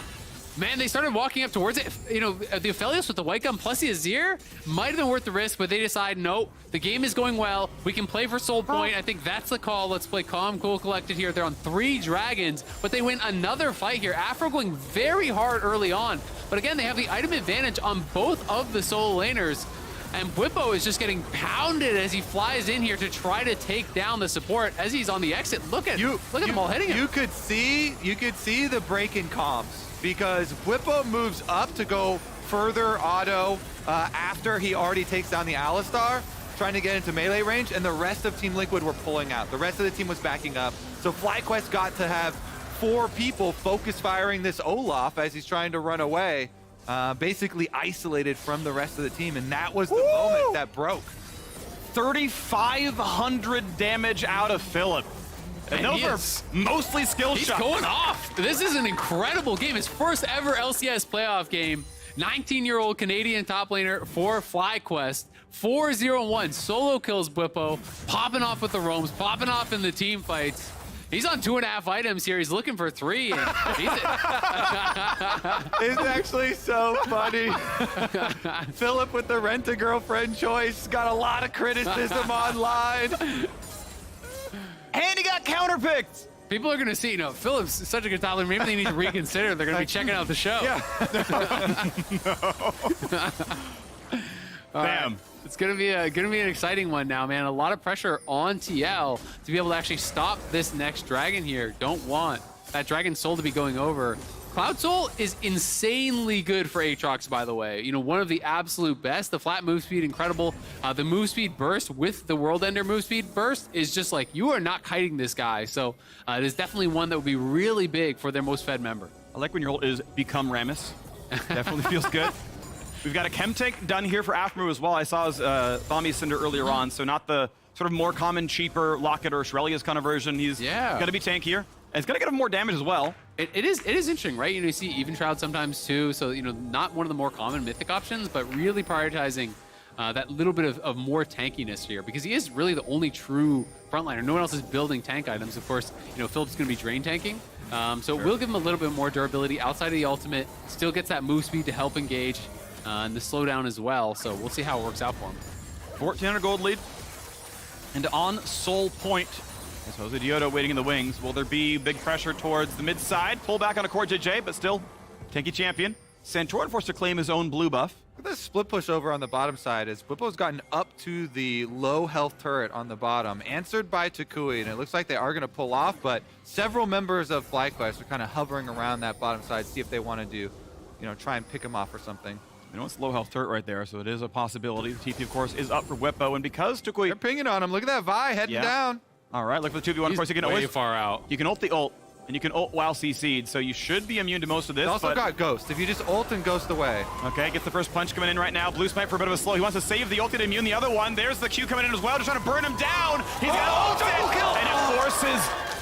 Man, they started walking up towards it. You know, the Aphelios with the white gun plus the Azir might have been worth the risk, but they decide, no, the game is going well. We can play for Soul Point. I think that's the call. Let's play calm, cool, collected here. They're on 3 dragons, but they win another fight here. Afro going very hard early on. But again, they have the item advantage on both of the solo laners. And Whippo is just getting pounded as he flies in here to try to take down the support as he's on the exit. Look at them all hitting him. You could see the break in comms because Whippo moves up to go further auto after he already takes down the Alistar, trying to get into melee range, and the rest of Team Liquid were pulling out. The rest of the team was backing up. So FlyQuest got to have 4 people focus firing this Olaf as he's trying to run away. basically isolated from the rest of the team, and that was the moment that broke. 3,500 damage out of Philip. And those are mostly skill shots. He's going off. This is an incredible game. His first ever LCS playoff game. 19-year-old Canadian top laner for FlyQuest. 4-0-1. Solo kills Bwipo. Popping off with the roams. Popping off in the team fights. He's on 2.5 items here. He's looking for 3. And It's actually so funny. Philip with the rent-a-girlfriend choice got a lot of criticism online. And he got counterpicked. People are going to see, Philip's such a good top laner. Maybe they need to reconsider. They're going to be checking out the show. Yeah. Bam. It's gonna be an exciting one now, man. A lot of pressure on TL to be able to actually stop this next dragon here. Don't want that Dragon Soul to be going over. Cloud Soul is insanely good for Aatrox, by the way. One of the absolute best. The flat move speed, incredible. The move speed burst with the World Ender move speed burst is just like, you are not kiting this guy. So it is definitely one that would be really big for their most fed member. I like when your ult is become Rammus. Definitely feels good. We've got a chem tank done here for Afmu as well. I saw his Thami Cinder earlier on, so not the sort of more common, cheaper Locket or Shrelia's kind of version. He's going to be tankier. And it's going to get him more damage as well. It is interesting, right? You see Even Shroud sometimes too, so not one of the more common mythic options, but really prioritizing that little bit of more tankiness here, because he is really the only true frontliner. No one else is building tank items. Of course, Philip's going to be drain tanking. So it will give him a little bit more durability outside of the ultimate. Still gets that move speed to help engage. And the slowdown as well, so we'll see how it works out for him. 1,400 gold lead. And on Soul Point is Jose Diodo waiting in the wings. Will there be big pressure towards the mid side? Pull back on a core JJ, but still tanky champion. Santorin forced to claim his own blue buff. Look at this split push over on the bottom side as Bwipo's gotten up to the low health turret on the bottom, answered by Takui, and it looks like they are going to pull off, but several members of FlyQuest are kind of hovering around that bottom side, see if they want to do, try and pick him off or something. It's low health turret right there, so it is a possibility. The TP, of course, is up for Bwipo, and because Takui... They're pinging on him. Look at that Vi heading down. All right, look for the 2v1. Of course, you can way always... far out. You can ult the ult, and you can ult while CC'd, so you should be immune to most of this. He's also got Ghost. If you just ult and Ghost away. Okay, gets the first punch coming in right now. Blue Smite for a bit of a slow. He wants to save the ult to immune the other one. There's the Q coming in as well, just trying to burn him down. He's got ult, and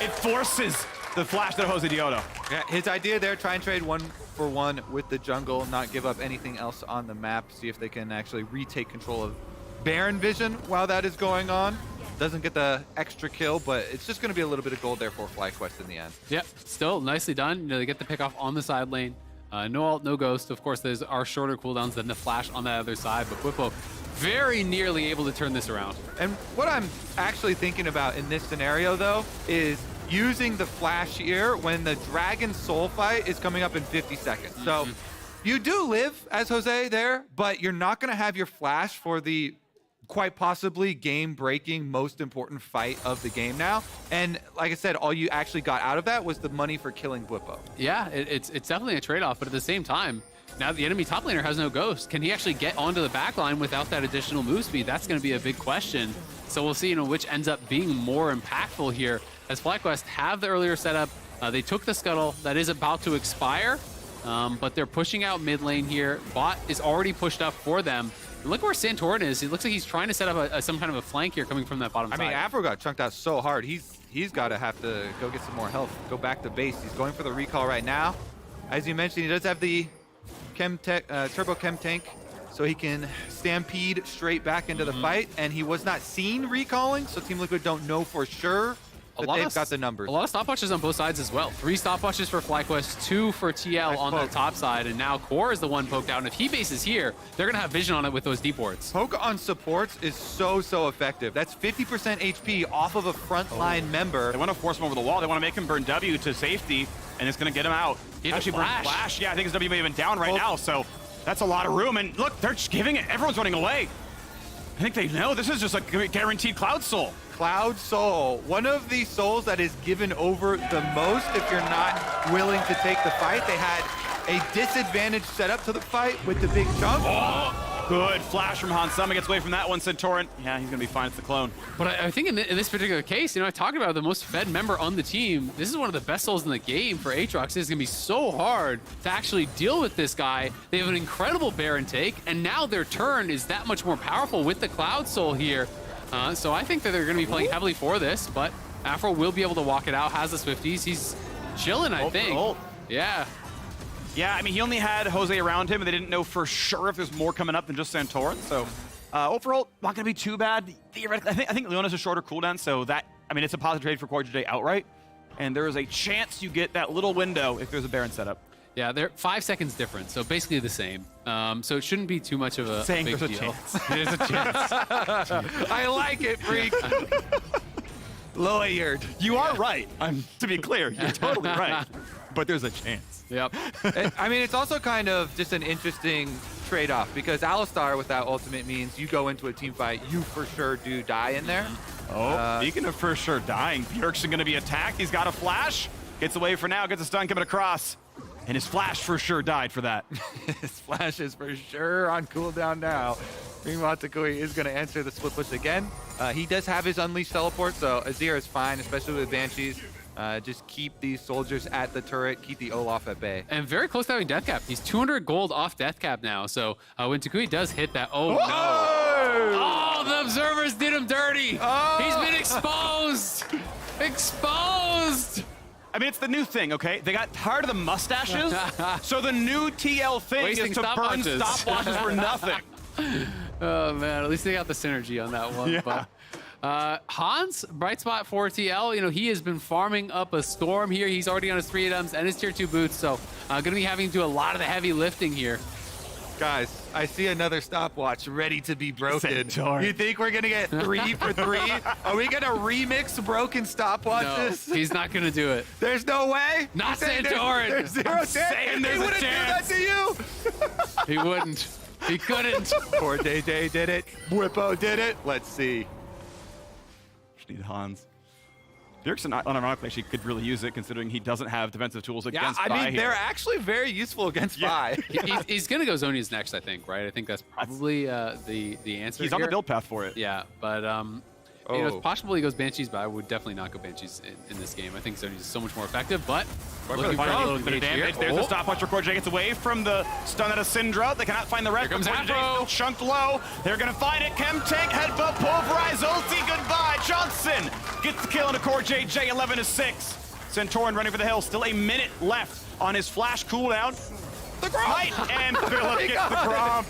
it forces the flash to Jose Diodo. Yeah, his idea there, try and trade 1-for-1 with the jungle, not give up anything else on the map, see if they can actually retake control of Baron Vision while that is going on. Doesn't get the extra kill, but it's just going to be a little bit of gold there for FlyQuest in the end. Yep, still nicely done. They get the pick off on the side lane. No ult, no ghost. Of course, there's our shorter cooldowns than the flash on that other side, but Bwipo very nearly able to turn this around. And what I'm actually thinking about in this scenario, though, is using the flash here when the Dragon Soul fight is coming up in 50 seconds. So you do live as Jose there, but you're not going to have your flash for the quite possibly game-breaking, most important fight of the game now. And like I said, all you actually got out of that was the money for killing Bwipo. Yeah, it's definitely a trade-off, but at the same time, now the enemy top laner has no ghost. Can he actually get onto the back line without that additional move speed? That's going to be a big question. So we'll see, which ends up being more impactful here. As FlyQuest have the earlier setup, they took the scuttle that is about to expire, but they're pushing out mid lane here. Bot is already pushed up for them. And look where Santorin is. It looks like he's trying to set up some kind of a flank here coming from that bottom side. I mean, Afro got chunked out so hard. He's got to have to go get some more health, go back to base. He's going for the recall right now. As you mentioned, he does have the turbo chem tank, so he can stampede straight back into the fight, and he was not seen recalling, so Team Liquid don't know for sure, but they've got the numbers. A lot of stopwatches on both sides as well. 3 stopwatches for FlyQuest, 2 for TL on the top side, and now Core is the one poked out, and if he bases here, they're gonna have vision on it with those deep wards. Poke on supports is so effective. That's 50% HP off of a frontline member. They want to force him over the wall. They want to make him burn W to safety, and it's gonna get him out. He actually flash. Yeah, I think his W may have been down right now, so that's a lot of room. And look, they're just giving it. Everyone's running away. I think they know this is just a guaranteed Cloud Soul. Cloud Soul, one of the souls that is given over the most if you're not willing to take the fight. They had a disadvantage set up to the fight with the big jump. Good flash from Hansama, gets away from that one. Centauran, yeah, he's gonna be fine. It's the clone. But I think in this particular case, I talked about the most fed member on the team. This is one of the best souls in the game for Aatrox. It's gonna be so hard to actually deal with this guy. They have an incredible Baron take, and now their turn is that much more powerful with the Cloud Soul here. So I think that they're gonna be playing heavily for this, but Afro will be able to walk it out, has the Swifties. He's chilling, I think. Yeah. Yeah, I mean, he only had Jose around him, and they didn't know for sure if there's more coming up than just Centauran. So overall, not going to be too bad. Theoretically, I think Leona's a shorter cooldown, so that, I mean, it's a positive trade for CoreJJ outright. And there is a chance you get that little window if there's a Baron setup. Yeah, they're 5 seconds different, so basically the same. So it shouldn't be too much of a big deal. Chance. There's a chance. I like it, Freak. Lawyered. You are right. To be clear, you're totally right. But there's a chance. Yep. I mean, it's also kind of just an interesting trade-off because Alistar with that ultimate means you go into a team fight, you for sure do die in there. Oh, speaking of for sure dying, Bjergsen going to be attacked. He's got a flash. Gets away for now, gets a stun coming across. And his flash for sure died for that. His flash is for sure on cooldown now. Meanwhile, Takui is going to answer the split push again. He does have his Unleashed teleport, so Azir is fine, especially with Banshees. Just keep these soldiers at the turret, keep the Olaf at bay. And very close to having death cap. He's 200 gold off death cap now. So when Takui does hit that, oh no. Oh, the observers did him dirty. Oh. He's been exposed. Exposed. I mean, it's the new thing, okay? They got tired of the mustaches, so the new TL thing Wasting is to burn stopwatches for nothing. Oh man, at least they got the synergy on that one. Yeah. But Hans, bright spot for TL. He has been farming up a storm here. He's already on his 3 items and his tier 2 boots, so gonna be having to do a lot of the heavy lifting here. Guys, I see another stopwatch ready to be broken. Centaur. You think we're gonna get 3 for 3? Are we gonna remix broken stopwatches? No, he's not gonna do it. There's no way. Not You're saying Centauran. There's 0 chance. saying there's he a wouldn't chance. do that to you. He wouldn't. He couldn't. Poor JJ did it. Whippo did it. Let's see. Just need Hans. Bjergsen, unironically, actually could really use it considering he doesn't have defensive tools against I mean, here. they're actually very useful against Vi. He's gonna go Zhonya's next, I think, right? I think that's probably the answer. He's on the build path for it. Yeah, but it's possible he goes Banshees, but I would definitely not go Banshees in this game. I think Zhonya's so much more effective, but looking for a little bit of engage damage. here. There's the stopwatch for CoreJJ. Gets away from the stun out of Syndra. They cannot find the rest. Here comes CoreJJ Afro. still chunked low. They're going to find it. Chem tank, headbutt, pulverize, ulti, goodbye. Johnson gets the kill into CoreJJ, 11-6. Centauran running for the hill. Still a minute left on his flash cooldown. The Gromp! And Philip gets the Gromp.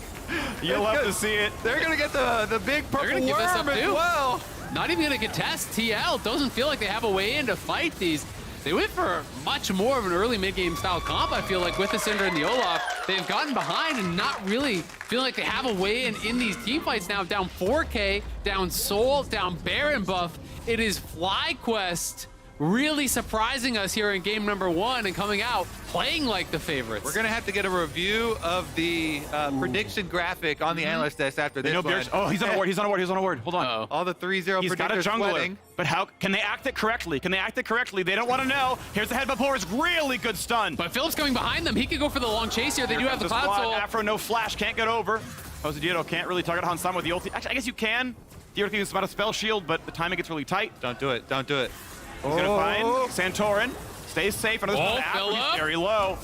You'll have to see it. They're going to get the big purple They're gonna give this worm up as too. well. Not even gonna contest TL. Doesn't feel like they have a way in to fight these. They went for much more of an early mid-game style comp, I feel like, with the Syndra and the Olaf. They've gotten behind and not really feeling like they have a way in these team fights now. Down 4K, down Soul, down Baron buff. It is FlyQuest really surprising us here in game number 1 and coming out playing like the favorites. We're going to have to get a review of the prediction graphic on the analyst desk after this one. Oh, he's on a ward. He's on a ward. He's on a ward. Hold on. All the 3-0 He's got a predictors jungler. sweating. But how can they act it correctly? Can they act it correctly? They don't want to know. Here's the headbutt puller. It's really good stun. But Philip's coming behind them. He could go for the long chase here. They do have the Cloud Soul. Afro, no flash, can't get over. Jose Dieto can't really target Hansama with the ulti. Actually, I guess you can. Theoretically, it's about a spell shield, but the timing gets really tight. Don't do it. Don't do it. He's going to find Centauran. Stays safe. Another spell. Afro, he's very low.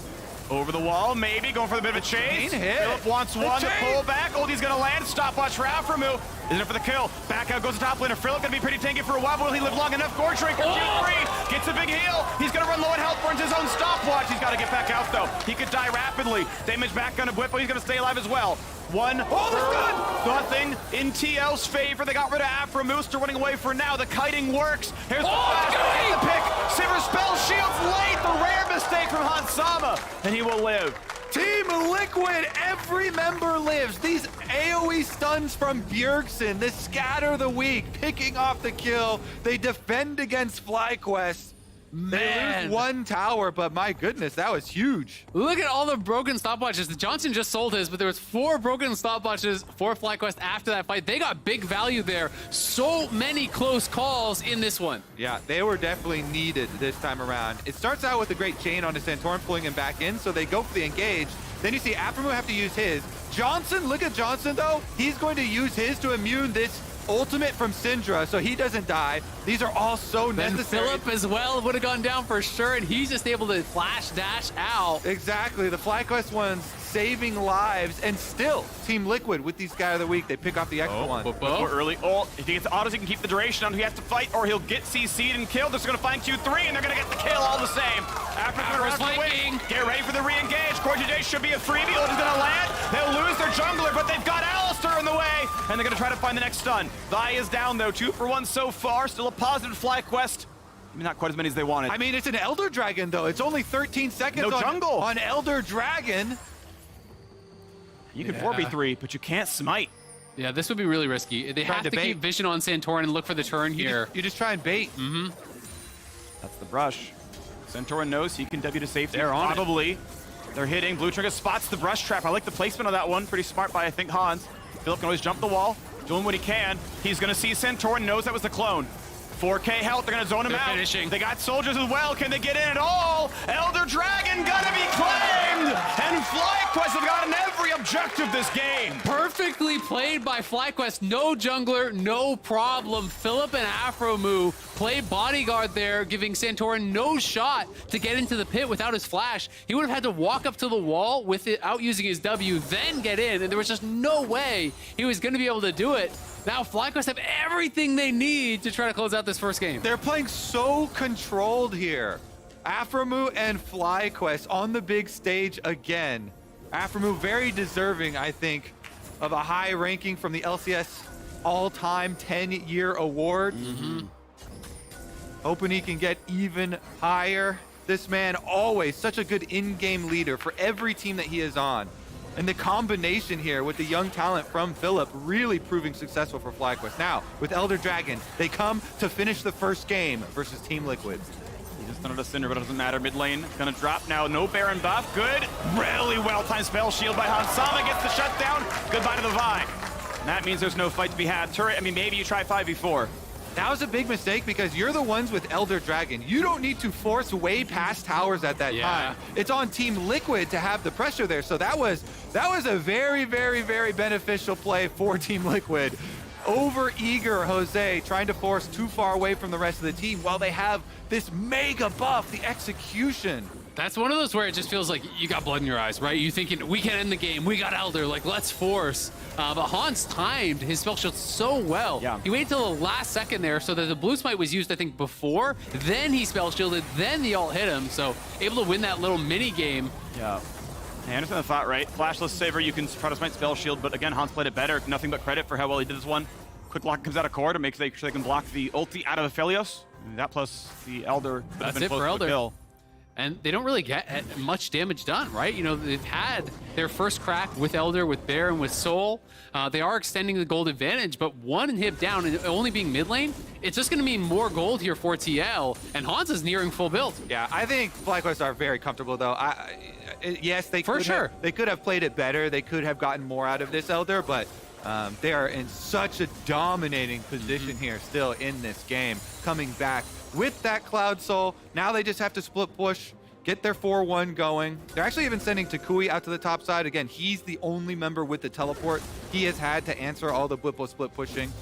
Over the wall, maybe. Going for the bit of a chase. Philip wants one. The pull back. Ulti's going to land. Stopwatch for Aframu. Isn't it for the kill? Back out goes the top laner. Philip going to be pretty tanky for a while, but will he live long enough? Gore Drinker, Q3. Gets a big heal. He's going to run low on health. Burns his own stopwatch. He's got to get back out, though. He could die rapidly. Damage back on a whip, but he's going to stay alive as well. Nothing in TL's favor. They got rid of Aframu. Still running away for now. The kiting works. Here's the flash. The pick. Silver spell shields late. The rare mistake from Hansama. And he will live. Team Liquid, every member lives. These AoE stuns from Bjergsen, this scatter the weak, picking off the kill. They defend against FlyQuest. They lose one tower, but my goodness, that was huge. Look at all the broken stopwatches. Johnson just sold his, but there was 4 broken stopwatches for FlyQuest after that fight. They got big value there. So many close calls in this one. Yeah, they were definitely needed this time around. It starts out with a great chain on the Centauran pulling him back in, so they go for the engage. Then you see Aphromoo have to use his. Johnson, look at Johnson though. He's going to use his to immune this ultimate from Syndra, so he doesn't die. These are all so necessary. Philip as well would have gone down for sure, and he's just able to flash dash out. Exactly. The FlyQuest one's saving lives, and still Team Liquid with these guy of the week. They pick off the extra one. More early ult. If he gets the autos, he can keep the duration on. He has to fight, or he'll get CC'd and killed. They're just going to find Q3, and they're going to get the kill all the same. After the win, get ready for the re-engage. J should be a freebie. Ult is going to land. They'll lose their jungler, but they've got Alistar in the way, and they're going to try to find the next stun. Vi is down, though. 2 for 1 so far. Still a positive FlyQuest. Maybe not quite as many as they wanted. I mean, it's an Elder Dragon, though. It's only 13 seconds No jungle. on Elder Dragon. You can 4v3, but you can't smite. Yeah, this would be really risky. They have to keep vision on Santorin and look for the turn here. You just try and bait. That's the brush. Santorin knows he can W to safety. They're on it. Probably. They're hitting. Blue Trigger spots the brush trap. I like the placement of that one. Pretty smart by, I think, Hans. Philip can always jump the wall, doing what he can. He's going to see Santorin, knows that was the clone. 4K health, they're going to zone him out. Finishing. They got soldiers as well. Can they get in at all? Elder Dragon gonna be claimed! And FlyQuest have gotten every objective this game. Perfectly played by FlyQuest. No jungler, no problem. Philip and Aphromoo play bodyguard there, giving Santorin no shot to get into the pit without his flash. He would have had to walk up to the wall without using his W, then get in, and there was just no way he was going to be able to do it. Now FlyQuest have everything they need to try to close out this first game. They're playing so controlled here. Aphromoo and FlyQuest on the big stage again. Aphromoo very deserving, I think, of a high ranking from the LCS all-time 10-year award. Hoping he can get even higher. This man always such a good in-game leader for every team that he is on. And the combination here with the young talent from Philip really proving successful for FlyQuest. Now, with Elder Dragon, they come to finish the first game versus Team Liquid. He just done it a Cinder, but it doesn't matter. Mid lane gonna drop now. No Baron buff. Good. Really well-timed spell shield by Hansama. Gets the shutdown. Goodbye to the Vi. And that means there's no fight to be had. Turret, I mean, maybe you try 5v4. That was a big mistake because you're the ones with Elder Dragon. You don't need to force way past towers at that time. It's on Team Liquid to have the pressure there. So that was a very, very, very beneficial play for Team Liquid. Over-eager Jose trying to force too far away from the rest of the team while they have this mega buff, the execution. That's one of those where it just feels like you got blood in your eyes, right? You thinking, we can end the game, we got Elder, like, let's force. But Hans timed his spell shield so well. Yeah. He waited till the last second there so that the blue smite was used, I think, before. Then he spell shielded, then the ult hit him. So able to win that little mini game. Yeah. I understand the thought, right? Flashless Saver, you can try to smite spell shield, but again, Hans played it better. Nothing but credit for how well he did this one. Quick lock comes out of core to make sure they can block the ulti out of Aphelios. That plus the Elder. That's it for Elder. Kill. And they don't really get much damage done, right? You know, they've had their first crack with Elder, with Bear, and with Soul. They are extending the gold advantage, but one inhib down and only being mid lane, it's just going to mean more gold here for TL, and Hans is nearing full build. Yeah, I think FlyQuest are very comfortable, though. Yes, they could have played it better. They could have gotten more out of this Elder, but they are in such a dominating position here still in this game, coming back with that Cloud Soul. Now they just have to split push, get their 4-1 going. They're actually even sending Takui out to the top side. Again, he's the only member with the teleport he has had to answer all the Blippo split pushing.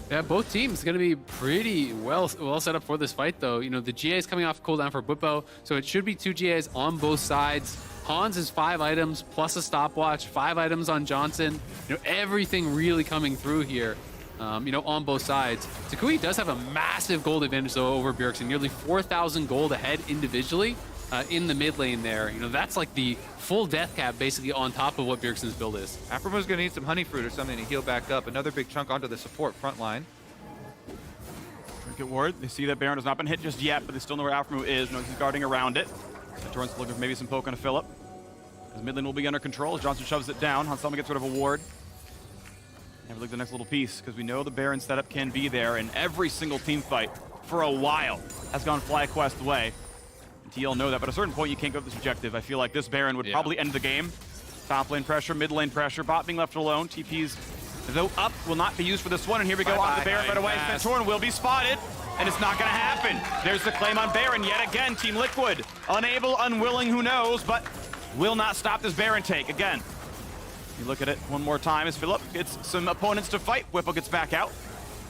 Yeah, both teams going to be pretty well set up for this fight, though. You know, the GA is coming off cooldown for Blippo, so it should be 2 GAs on both sides. Hans is 5 items plus a stopwatch, 5 items on Johnson. You know, everything really coming through here. You know, on both sides. Takui does have a massive gold advantage, though, over Bjergsen. Nearly 4,000 gold ahead individually in the mid lane there. You know, that's like the full death cap, basically, on top of what Bjergsen's build is. Aphromo's going to need some honey fruit or something to heal back up. Another big chunk onto the support front line. Trinket ward. They see that Baron has not been hit just yet, but they still know where Aphromoo is. Know he's guarding around it. Torrent's looking for maybe some poke on a Philip. His mid lane will be under control as Johnson shoves it down. Hansama gets rid of a ward. Have a look at the next little piece, because we know the Baron setup can be there, and every single team fight for a while has gone FlyQuest way. And TL know that, but at a certain point you can't go with this objective. I feel like this Baron would probably end the game. Top lane pressure, mid lane pressure, bot being left alone. TP's, though up, will not be used for this one, and here we go on the Baron right away. Santorin will be spotted, and it's not gonna happen. There's the claim on Baron yet again. Team Liquid, unable, unwilling, who knows, but will not stop this Baron take. Again, you look at it one more time as Philip gets some opponents to fight. Whippo gets back out.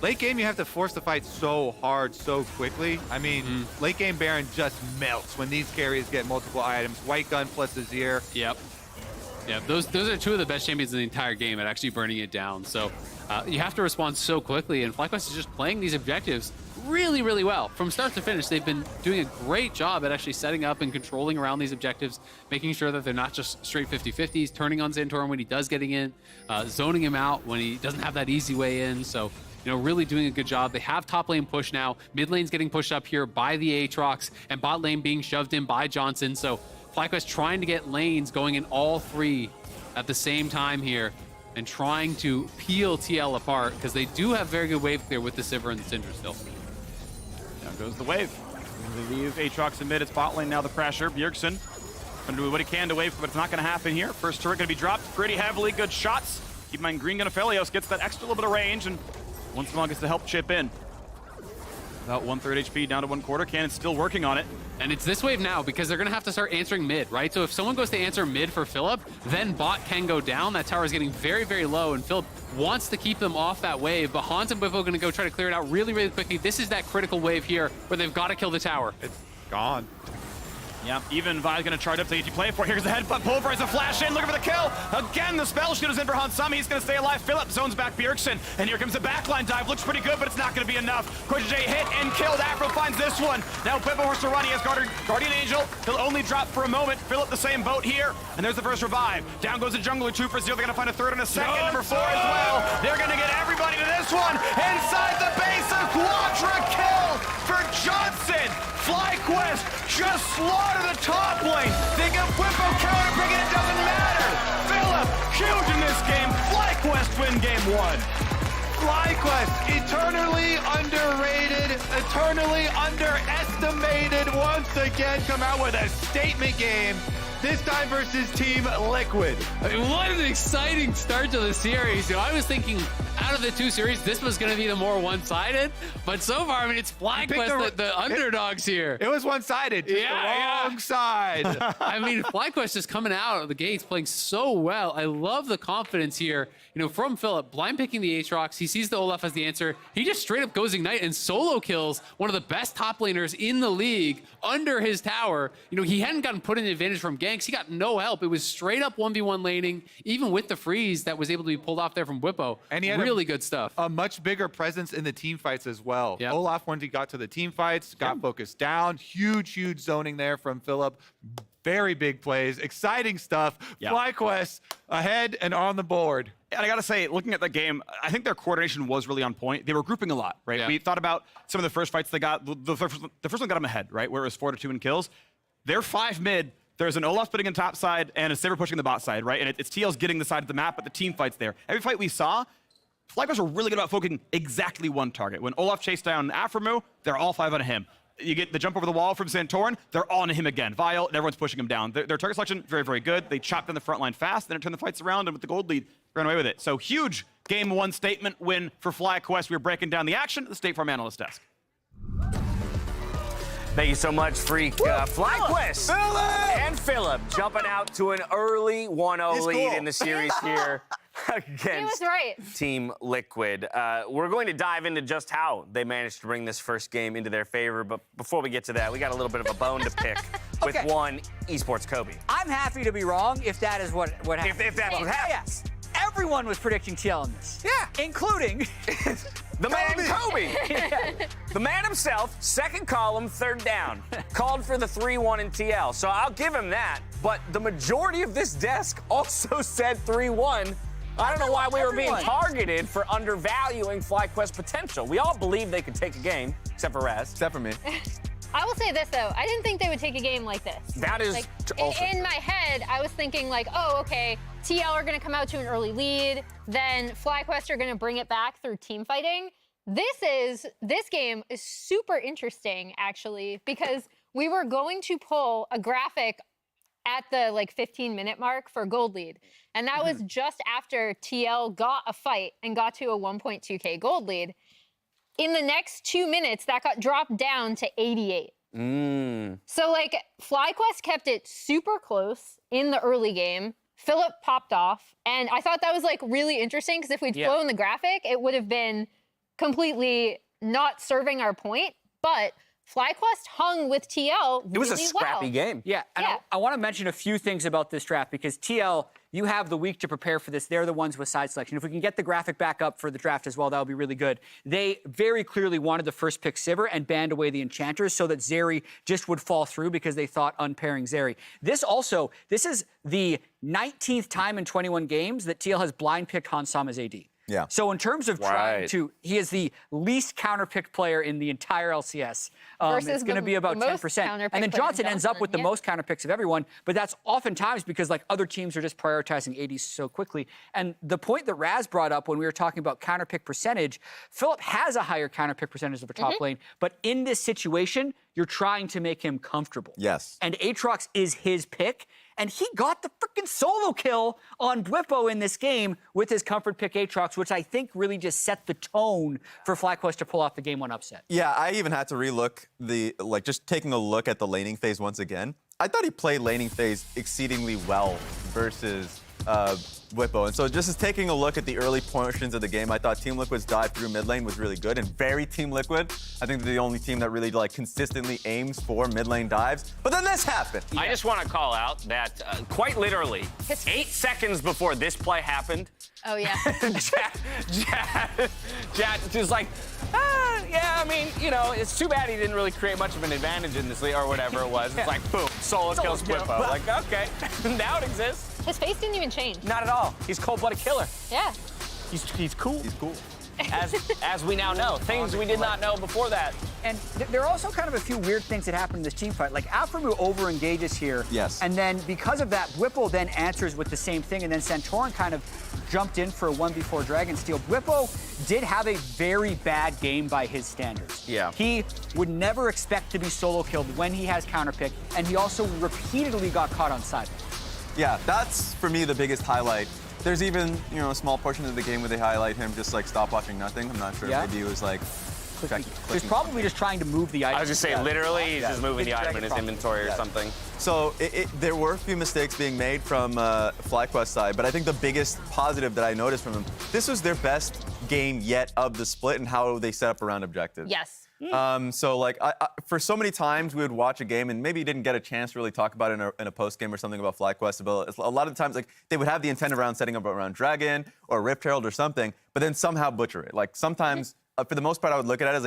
Late game, you have to force the fight so hard, so quickly. I mean, late game Baron just melts when these carries get multiple items. White gun plus Azir. Yep. Yeah, those are two of the best champions in the entire game at actually burning it down. So you have to respond so quickly, and FlyQuest is just playing these objectives really, really well. From start to finish, they've been doing a great job at actually setting up and controlling around these objectives, making sure that they're not just straight 50-50s, turning on Santorin when he does getting in, zoning him out when he doesn't have that easy way in. So, you know, really doing a good job. They have top lane push now. Mid lane's getting pushed up here by the Aatrox, and bot lane being shoved in by Johnson. So FlyQuest trying to get lanes going in all three at the same time here and trying to peel TL apart because they do have very good wave clear with the Sivir and the Syndra still. Down goes the wave. They leave Aatrox in mid. It's bot lane now, the pressure. Bjergsen gonna do what he can to wave, but it's not gonna happen here. First turret gonna be dropped pretty heavily. Good shots. Keep in mind, Green Gun Aphelios gets that extra little bit of range, and once in a while gets to help chip in. About 1/3 HP down to 1/4. Cannon's still working on it. And it's this wave now because they're going to have to start answering mid, right? So if someone goes to answer mid for Philip, then bot can go down. That tower is getting very, very low, and Philip wants to keep them off that wave. But Hans and Whippo are going to go try to clear it out really, really quickly. This is that critical wave here where they've got to kill the tower. It's gone. Yeah, even Vi's gonna charge up to play for it. Here's the headbutt, pulverize a flash in, looking for the kill. Again, the spell shield is in for Hansami. He's gonna stay alive. Philip zones back Bjergsen, and here comes the backline dive. Looks pretty good, but it's not gonna be enough. J hit and killed. Afro finds this one. Now Whippo wants to run. He has Guardian Angel. He'll only drop for a moment. Philip the same boat here, and there's the first revive. Down goes the jungler, 2 for 0. They're gonna find a third and a second. Number 4 as well. They're gonna get everybody to this one. Inside the base, a quadra kill for Johnson. FlyQuest just slaughter the top lane. They get Whippo counter picking, it doesn't matter. Philip, huge in this game. FlyQuest win game 1. FlyQuest, eternally underrated, eternally underestimated, once again come out with a statement game. This time versus Team Liquid. I mean, what an exciting start to the series. You know, I was thinking out of the two series, this was going to be the more one-sided. But so far, I mean, it's FlyQuest, the underdogs here. It was one-sided. The wrong side. I mean, FlyQuest is coming out of the gates playing so well. I love the confidence here. You know, from Philip, blind picking the Aatrox. He sees the Olaf as the answer. He just straight up goes Ignite and solo kills one of the best top laners in the league under his tower. You know, he hadn't gotten put in advantage from ganks. He got no help. It was straight up 1v1 laning, even with the freeze that was able to be pulled off there from Whippo. And he had really good stuff. A much bigger presence in the team fights as well. Yep. Olaf, once he got to the team fights, got focused down. Huge zoning there from Philip. Very big plays. Exciting stuff. FlyQuest ahead and on the board. And I gotta say, looking at the game, I think their coordination was really on point. They were grouping a lot, right? Yeah. We thought about some of the first fights they got. The first one got them ahead, right? Where it was 4-2 in kills. They're 5 mid. There's an Olaf splitting in top side and a Sivir pushing the bot side, right? And it's TL's getting the side of the map, but the team fight's there. Every fight we saw, FlyQuest were really good about focusing exactly one target. When Olaf chased down Aphromu, they're all 5 on him. You get the jump over the wall from Santorin, they're on him again. Vile, and everyone's pushing him down. Their target selection, very, very good. They chopped down the front line fast, then it turned the fights around, and with the gold lead, ran away with it. So huge game 1 statement win for FlyQuest. We were breaking down the action at the State Farm Analyst Desk. Thank you so much, Freak. FlyQuest and Philip jumping out to an early 1-0 lead in the series here against He was right. Team Liquid. We're going to dive into just how they managed to bring this first game into their favor, but before we get to that, we got a little bit of a bone to pick with one esports Kobe. I'm happy to be wrong if that is what happened. If that's what happened. Yes. Everyone was predicting TL in this. Yeah. Including the man Kobe. The man himself, second column, third down. Called for the 3-1 in TL. So I'll give him that. But the majority of this desk also said 3-1. I don't know why we were being targeted for undervaluing FlyQuest's potential. We all believed they could take a game, except for Raz. Except for me. I will say this, though. I didn't think they would take a game like this. That is like, also in my head, I was thinking like, oh, okay, TL are going to come out to an early lead. Then FlyQuest are going to bring it back through team fighting. This game is super interesting, actually, because we were going to pull a graphic at the 15-minute mark for gold lead. And that was just after TL got a fight and got to a 1.2K gold lead. In the next 2 minutes, that got dropped down to 88. So like FlyQuest kept it super close in the early game. Philip popped off, and I thought that was like really interesting because if we'd flown the graphic, it would have been completely not serving our point. But FlyQuest hung with TL really It was a scrappy well. game. Yeah, and I want to mention a few things about this draft because TL, you have the week to prepare for this. They're the ones with side selection. If we can get the graphic back up for the draft as well, that would be really good. They very clearly wanted the first pick Sivir and banned away the Enchanters so that Zeri just would fall through because they thought unpairing Zeri. This is the 19th time in 21 games that TL has blind picked Hansam as AD. Yeah. So in terms of trying to, he is the least counterpicked player in the entire LCS. It's going to be about 10%. And then Johnson ends up with the most counterpicks of everyone, but that's oftentimes because like other teams are just prioritizing ADs so quickly. And the point that Raz brought up when we were talking about counterpick percentage, Philip has a higher counterpick percentage of a top lane, but in this situation, you're trying to make him comfortable. Yes. And Aatrox is his pick. And he got the freaking solo kill on Bwipo in this game with his comfort pick Aatrox, which I think really just set the tone for FlyQuest to pull off the game one upset. Yeah, I even had to relook just taking a look at the laning phase once again. I thought he played laning phase exceedingly well versus Bwipo. And so just as taking a look at the early portions of the game, I thought Team Liquid's dive through mid lane was really good and very Team Liquid. I think they're the only team that really consistently aims for mid lane dives. But then this happened. I just want to call out that quite literally, 8 seconds before this play happened, Oh, yeah. Jat was like, yeah, I mean, it's too bad he didn't really create much of an advantage in this league or whatever it was. It's like, boom, solo kills Bwipo. Like, okay, now it exists. His face didn't even change. Not at all. He's cold-blooded killer. Yeah. He's cool. He's cool. As we now know. Things we did not know before that. And there are also kind of a few weird things that happen in this team fight. Like, Alphamu over-engages here. Yes. And then because of that, Bwipo then answers with the same thing, and then Santorin kind of jumped in for a 1v4 Dragonsteel. Bwipo did have a very bad game by his standards. Yeah. He would never expect to be solo killed when he has counterpick, and he also repeatedly got caught on side. Yeah, that's, for me, the biggest highlight. There's even, a small portion of the game where they highlight him just, stop watching nothing. I'm not sure. Maybe it was, He's probably just trying to move the item. I was just saying, literally, he's just moving the item in his inventory or something. So there were a few mistakes being made from FlyQuest side, but I think the biggest positive that I noticed from them, this was their best game yet of the split and how they set up around objectives. Yes. So for so many times we would watch a game and maybe didn't get a chance to really talk about it in a post game or something about FlyQuest. But a lot of the times they would have the intent around setting up around Dragon or Rift Herald or something, but then somehow butcher it. Like sometimes, for the most part, I would look at it as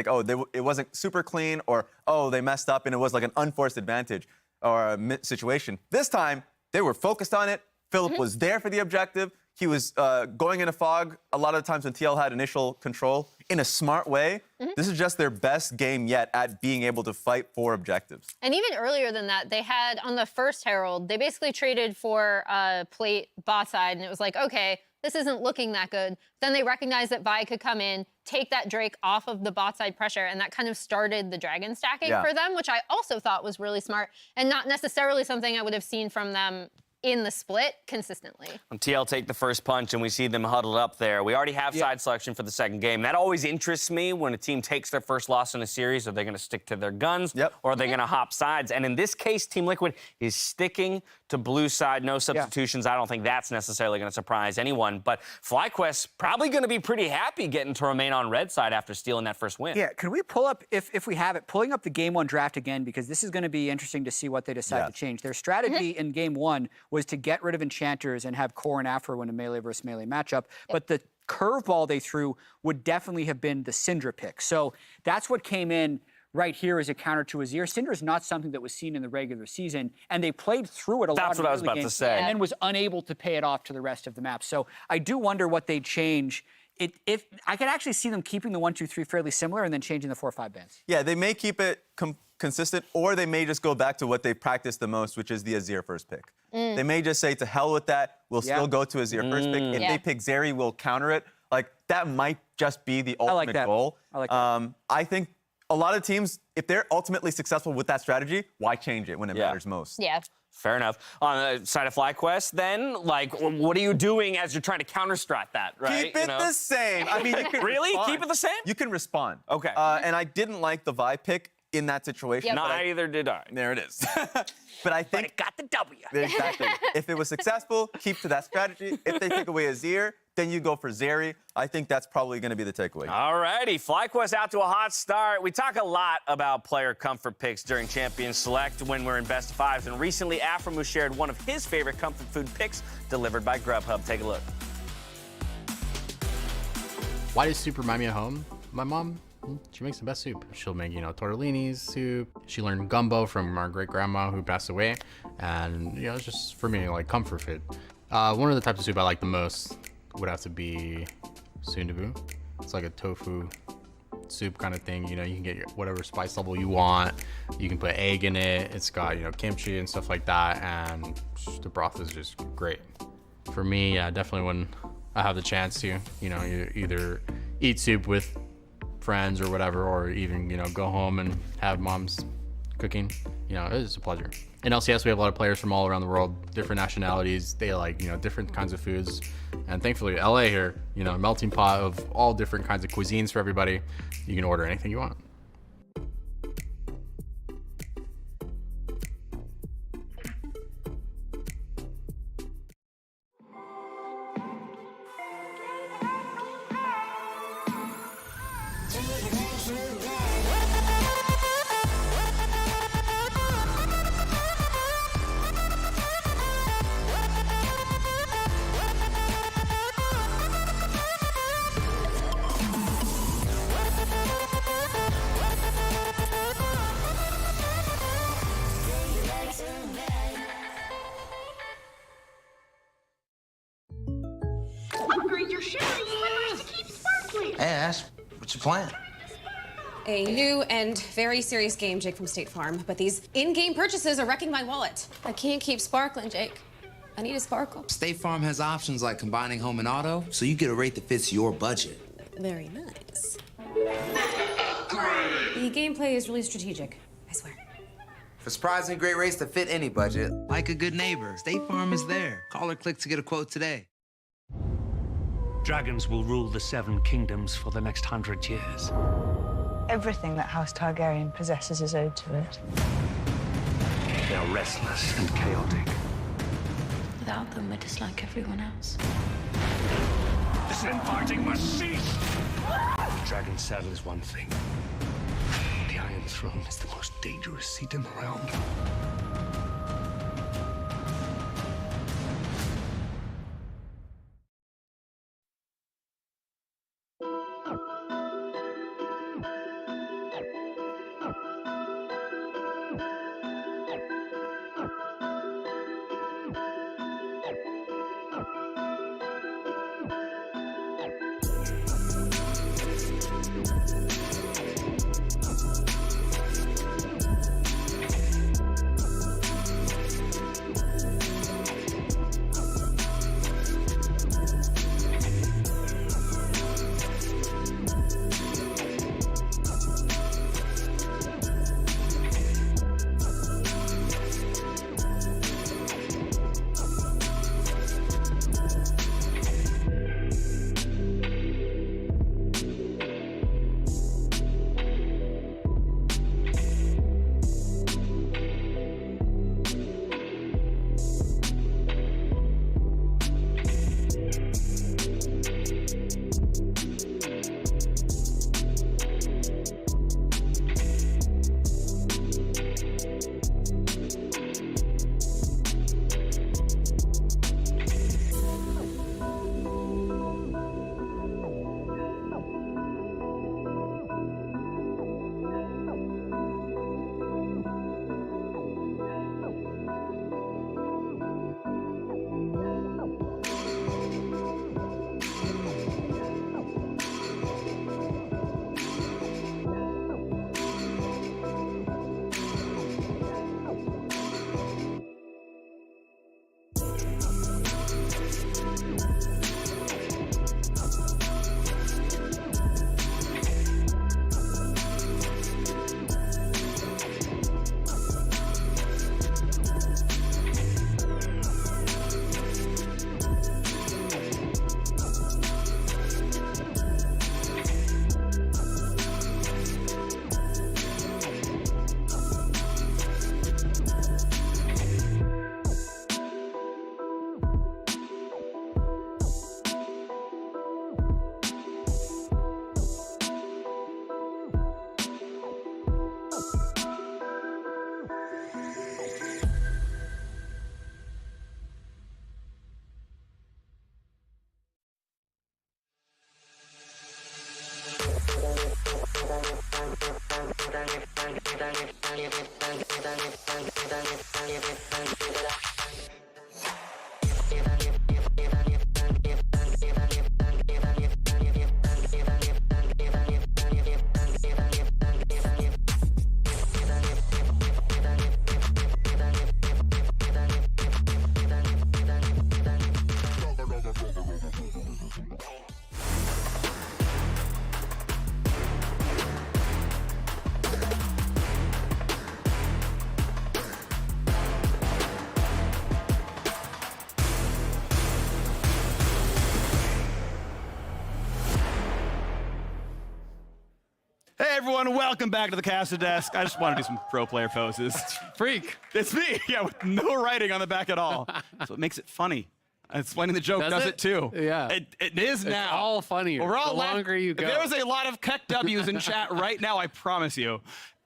it wasn't super clean, or they messed up and it was like an unforced advantage or a situation. This time they were focused on it. Philip was there for the objective. He was going into fog a lot of the times when TL had initial control in a smart way. This is just their best game yet at being able to fight for objectives. And even earlier than that, they had on the first Herald, they basically traded for plate bot side, and it was like, okay, this isn't looking that good. Then they recognized that Vi could come in, take that Drake off of the bot side pressure, and that kind of started the dragon stacking for them, which I also thought was really smart and not necessarily something I would have seen from them in the split consistently. TL take the first punch and we see them huddled up there. We already have side selection for the second game. That always interests me when a team takes their first loss in a series. Are they going to stick to their guns or are they going to hop sides? And in this case, Team Liquid is sticking to blue side, no substitutions. I don't think that's necessarily going to surprise anyone. But FlyQuest probably going to be pretty happy getting to remain on red side after stealing that first win. Yeah, can we pull up, if we have it, pulling up the game one draft again, because this is going to be interesting to see what they decide to change. Their strategy in game one was to get rid of enchanters and have Core and Afro in a melee versus melee matchup. But the curveball they threw would definitely have been the Syndra pick. So that's what came in right here as a counter to Azir. Syndra is not something that was seen in the regular season, and they played through it a lot. That's what I was about to say. And then was unable to pay it off to the rest of the map. So I do wonder what they'd change. If I could actually see them keeping the 1-2-3 fairly similar and then changing the 4-5 bans. Yeah, they may keep it consistent, or they may just go back to what they practice the most, which is the Azir first pick. They may just say, to hell with that, we'll still go to Azir first pick. If they pick Zeri, we'll counter it. That might just be the ultimate goal. I like that. I think a lot of teams, if they're ultimately successful with that strategy, why change it when it matters most? Yeah. Fair enough. On the side of FlyQuest, then, what are you doing as you're trying to counter-strat that, right? Keep it the same. I mean, you can Really? respond. Keep it the same? You can respond. Okay. And I didn't like the Vi pick in that situation. Yep. But Neither did I. there it is. But I think it got the W. exactly. If it was successful, keep to that strategy. If they take away Azir, then you go for Zeri. I think that's probably going to be the takeaway. All righty, FlyQuest out to a hot start. We talk a lot about player comfort picks during Champions Select when we're in best of fives, and recently Aframu shared one of his favorite comfort food picks delivered by Grubhub. Take a look. Why does soup remind me of home? My mom, she makes the best soup. She'll make, tortellini soup. She learned gumbo from our great grandma who passed away. And, it's just for me, like comfort food. One of the types of soup I like the most would have to be sundubu. It's like a tofu soup kind of thing. You can get whatever spice level you want. You can put egg in it. It's got, kimchi and stuff like that. And the broth is just great. For me, definitely when I have the chance to, you either eat soup with friends or whatever, or even, go home and have mom's cooking, it is a pleasure. In LCS, we have a lot of players from all around the world, different nationalities. They like, different kinds of foods. And thankfully, LA here, a melting pot of all different kinds of cuisines for everybody. You can order anything you want. Upgrade your shoes slippers to keep sparkling. Hey, Ash, what's your plan? A new and very serious game, Jake from State Farm, but these in-game purchases are wrecking my wallet. I can't keep sparkling, Jake. I need a sparkle. State Farm has options like combining home and auto, so you get a rate that fits your budget. Very nice. The gameplay is really strategic, I swear. For surprisingly great rates that fit any budget, like a good neighbor, State Farm is there. Call or click to get a quote today. Dragons will rule the 7 kingdoms for the next 100 years. Everything that House Targaryen possesses is owed to it. They are restless and chaotic. Without them, we're just like everyone else. This infighting must cease! The dragon's saddle is one thing. The Iron Throne is the most dangerous seat in the realm. Hey everyone, welcome back to the caster desk. I just want to do some pro player poses. Freak. It's me, yeah, with no writing on the back at all. That's what makes it funny. Explaining the joke does it too. Yeah. It is now. It's all funnier. We're all the longer you go. There was a lot of Keck W's in chat right now, I promise you.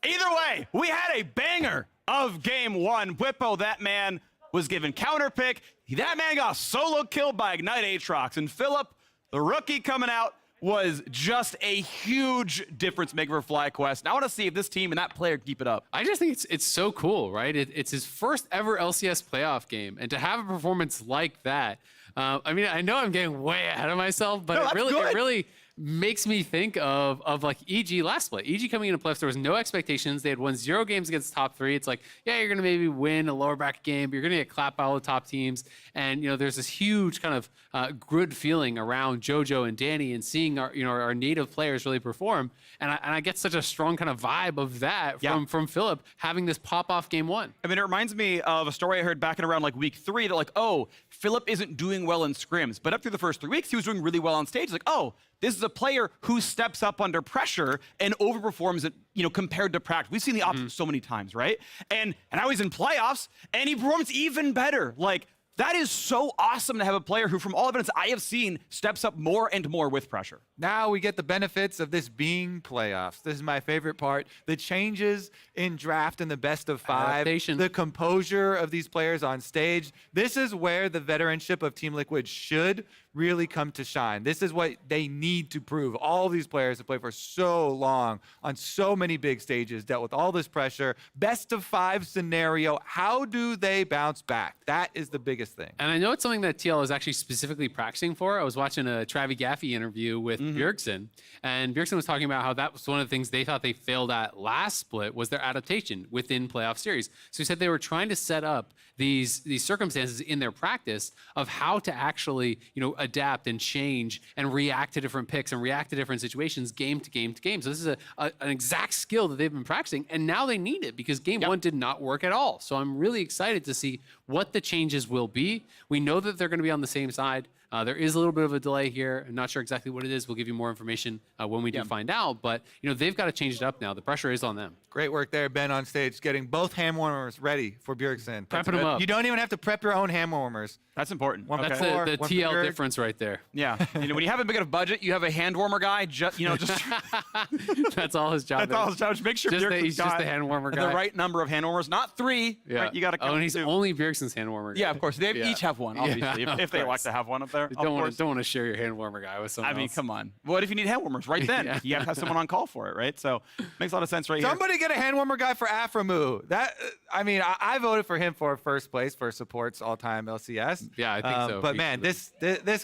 Either way, we had a banger of game one. Whippo, that man, was given counter pick. That man got solo killed by Ignite Aatrox. And Philip, the rookie coming out, was just a huge difference maker for FlyQuest. And I want to see if this team and that player keep it up. I just think it's so cool, right? It's his first ever LCS playoff game, and to have a performance like that. I mean, I know I'm getting way ahead of myself, but it really makes me think of like EG last split. EG coming into playoffs, there was no expectations. They had won 0 games against top 3. It's like, yeah, you're gonna maybe win a lower bracket game, but you're gonna get clapped by all the top teams. And there's this huge kind of good feeling around JoJo and Danny, and seeing our native players really perform. And I get such a strong kind of vibe of that from Philip having this pop off game one. I mean, it reminds me of a story I heard back in around like week 3 that like, oh, Philip isn't doing well in scrims, but up through the first 3 weeks, he was doing really well on stage. Like, oh, this is a player who steps up under pressure and overperforms it, compared to practice. We've seen the opposite so many times, right? And now he's in playoffs and he performs even better. Like, that is so awesome to have a player who, from all evidence I have seen, steps up more and more with pressure. Now we get the benefits of this being playoffs. This is my favorite part. The changes in draft and the best of 5. The composure of these players on stage. This is where the veteranship of Team Liquid should really come to shine. This is what they need to prove. All these players have played for so long on so many big stages, dealt with all this pressure. Best of 5 scenario. How do they bounce back? That is the biggest thing. And I know it's something that TL is actually specifically practicing for. I was watching a Travi Gaffey interview with Bjergsen, and Bjergsen was talking about how that was one of the things they thought they failed at last split was their adaptation within playoff series. So he said they were trying to set up these circumstances in their practice of how to actually, adapt and change and react to different picks and react to different situations game to game to game. So this is an exact skill that they've been practicing, and now they need it because game one did not work at all. So I'm really excited to see what the changes will be. We know that they're going to be on the same side. There is a little bit of a delay here. I'm not sure exactly what it is. We'll give you more information when we do find out. But they've got to change it up now. The pressure is on them. Great work there, Ben, on stage, getting both hand warmers ready for Bjergsen. Prepping them up. You don't even have to prep your own hand warmers. That's important. That's the TL difference right there. Yeah. When you have a big enough budget, you have a hand warmer guy. Just that's all his job. That's all his job. Just make sure he's just the hand warmer guy. The right number of hand warmers, not 3. Yeah. Right? You got to. Oh, and he's only Bjergsen's hand warmer guy. Yeah, of course. They each have one, obviously, if they like to have one up there. Don't want to share your hand warmer guy with someone else. I mean, come on. What if you need hand warmers right then? You have to have someone on call for it, right? So makes a lot of sense right here. Somebody get a hand warmer guy for Aframu. I voted for him for first place for supports all-time LCS. Yeah, I think so. But man, this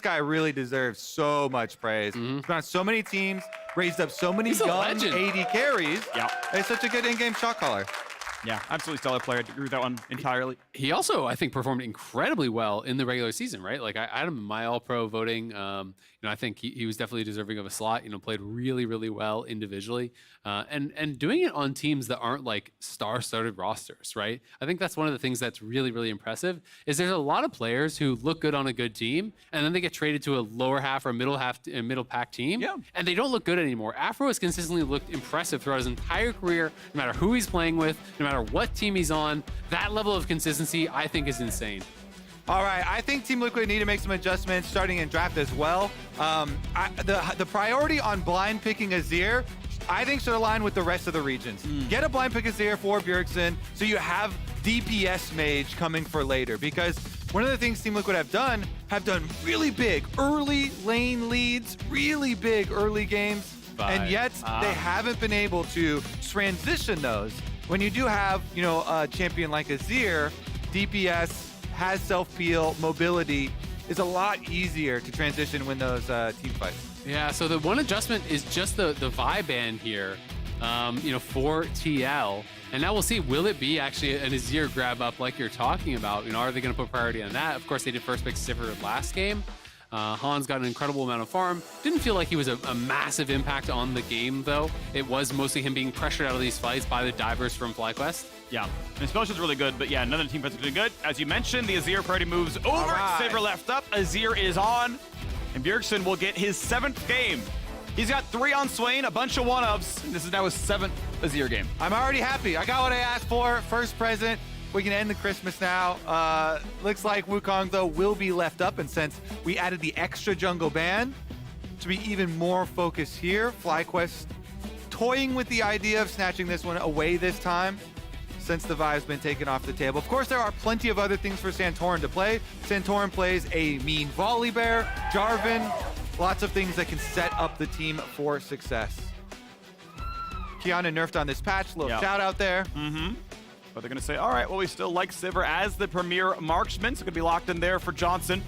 guy really deserves so much praise. He's been on so many teams, raised up so many young AD carries. Yeah, he's such a good in-game shot caller. Yeah, absolutely stellar player. I agree with that one entirely. He also, I think, performed incredibly well in the regular season, right? Like, I had him in my All-Pro voting. I think he was definitely deserving of a slot. Played really, really well individually. And doing it on teams that aren't, like, star-studded rosters, right? I think that's one of the things that's really, really impressive, is there's a lot of players who look good on a good team, and then they get traded to a lower half or middle pack team, and they don't look good anymore. Afro has consistently looked impressive throughout his entire career, no matter who he's playing with, no matter what team he's on. That level of consistency, I think, is insane. All right, I think Team Liquid need to make some adjustments starting in draft as well. The priority on blind picking Azir, I think, should align with the rest of the regions. Get a blind pick Azir for Bjergsen so you have DPS mage coming for later, because one of the things Team Liquid have done really big early lane leads, really big early games, and yet they haven't been able to transition those. When you do have, a champion like Azir, DPS, has self-peel, mobility, is a lot easier to transition and win those team fights. Yeah, so the one adjustment is just the vibe band here, for TL. And now we'll see, will it be actually an Azir grab up like you're talking about? Are they going to put priority on that? Of course, they did first pick Sivir last game. Hans got an incredible amount of farm. Didn't feel like he was a massive impact on the game, though. It was mostly him being pressured out of these fights by the divers from FlyQuest. Yeah, and Spellshot's really good, but yeah, none of the team fights are doing good. As you mentioned, the Azir priority moves over. Right. Sivir left up, Azir is on, and Bjergsen will get his 7th game He's got 3 on Swain, a bunch of one-ups, and this is now his 7th Azir game. I'm already happy. I got what I asked for. First present. We can end the Christmas now. Looks like Wukong, though, will be left up, and since we added the extra jungle ban, to be even more focused here, FlyQuest toying with the idea of snatching this one away this time, since the Vive's been taken off the table. Of course, there are plenty of other things for Santorin to play. Santorin plays a mean volley bear, Jarvan, lots of things that can set up the team for success. Kiana nerfed on this patch, little shout out there. But they're gonna say, all right, well, we still like Sivir as the premier marksman, so gonna be locked in there for Johnson.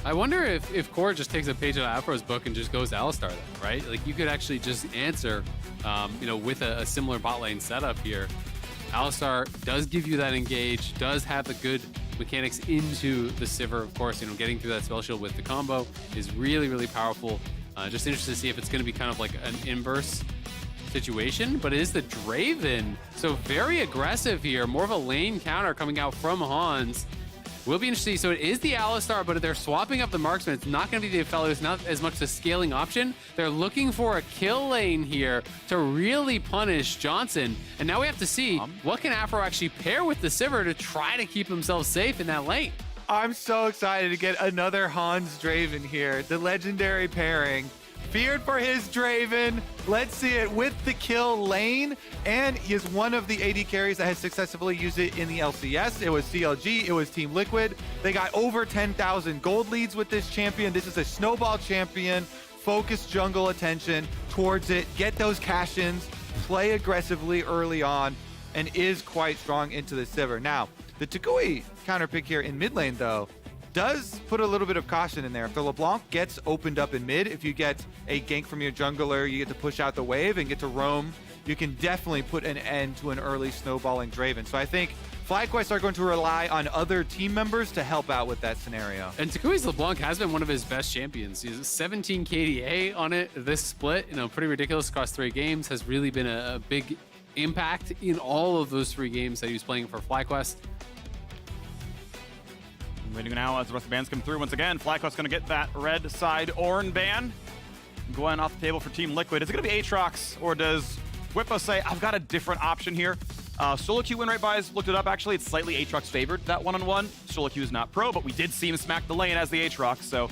I wonder if Core just takes a page out of Afro's book and just goes Alistar then, right? Like, you could actually just answer, with a similar bot lane setup here. Alistar does give you that engage, does have the good mechanics into the Sivir, of course. Getting through that spell shield with the combo is really, really powerful. Just interested to see if it's going to be kind of like an inverse situation, but it is the Draven. So very aggressive here, more of a lane counter coming out from Hans. Will be interesting. So it is the Alistar, but they're swapping up the marksman. It's not going to be the fellow. It's not as much the scaling option. They're looking for a kill lane here to really punish Johnson. And now we have to see what can Afro actually pair with the Sivir to try to keep himself safe in that lane. I'm so excited to get another Hans Draven here. The legendary pairing. Feared for his Draven. Let's see it with the kill lane. And he is one of the AD carries that has successfully used it in the LCS. It was CLG, it was Team Liquid. They got over 10,000 gold leads with this champion. This is a snowball champion. Focus jungle attention towards it. Get those cash-ins. Play aggressively early on. And is quite strong into the Sivir. Now, the Tukui counter pick here in mid lane, though, does put a little bit of caution in there. If the LeBlanc gets opened up in mid, if you get a gank from your jungler, you get to push out the wave and get to roam, you can definitely put an end to an early snowballing Draven. So I think FlyQuest are going to rely on other team members to help out with that scenario. And Takui's LeBlanc has been one of his best champions. He's 17 KDA on it this split, pretty ridiculous across 3 games, has really been a big impact in all of those 3 games that he was playing for FlyQuest. Waiting now as the rest of the bans come through. Once again, FlyQuest going to get that red side Ornn ban. Going off the table for Team Liquid. Is it going to be Aatrox, or does Whippo say, I've got a different option here? Solo Q win rate buys, looked it up actually. It's slightly Aatrox favored, that one-on-one. Solo Q is not pro, but we did see him smack the lane as the Aatrox. So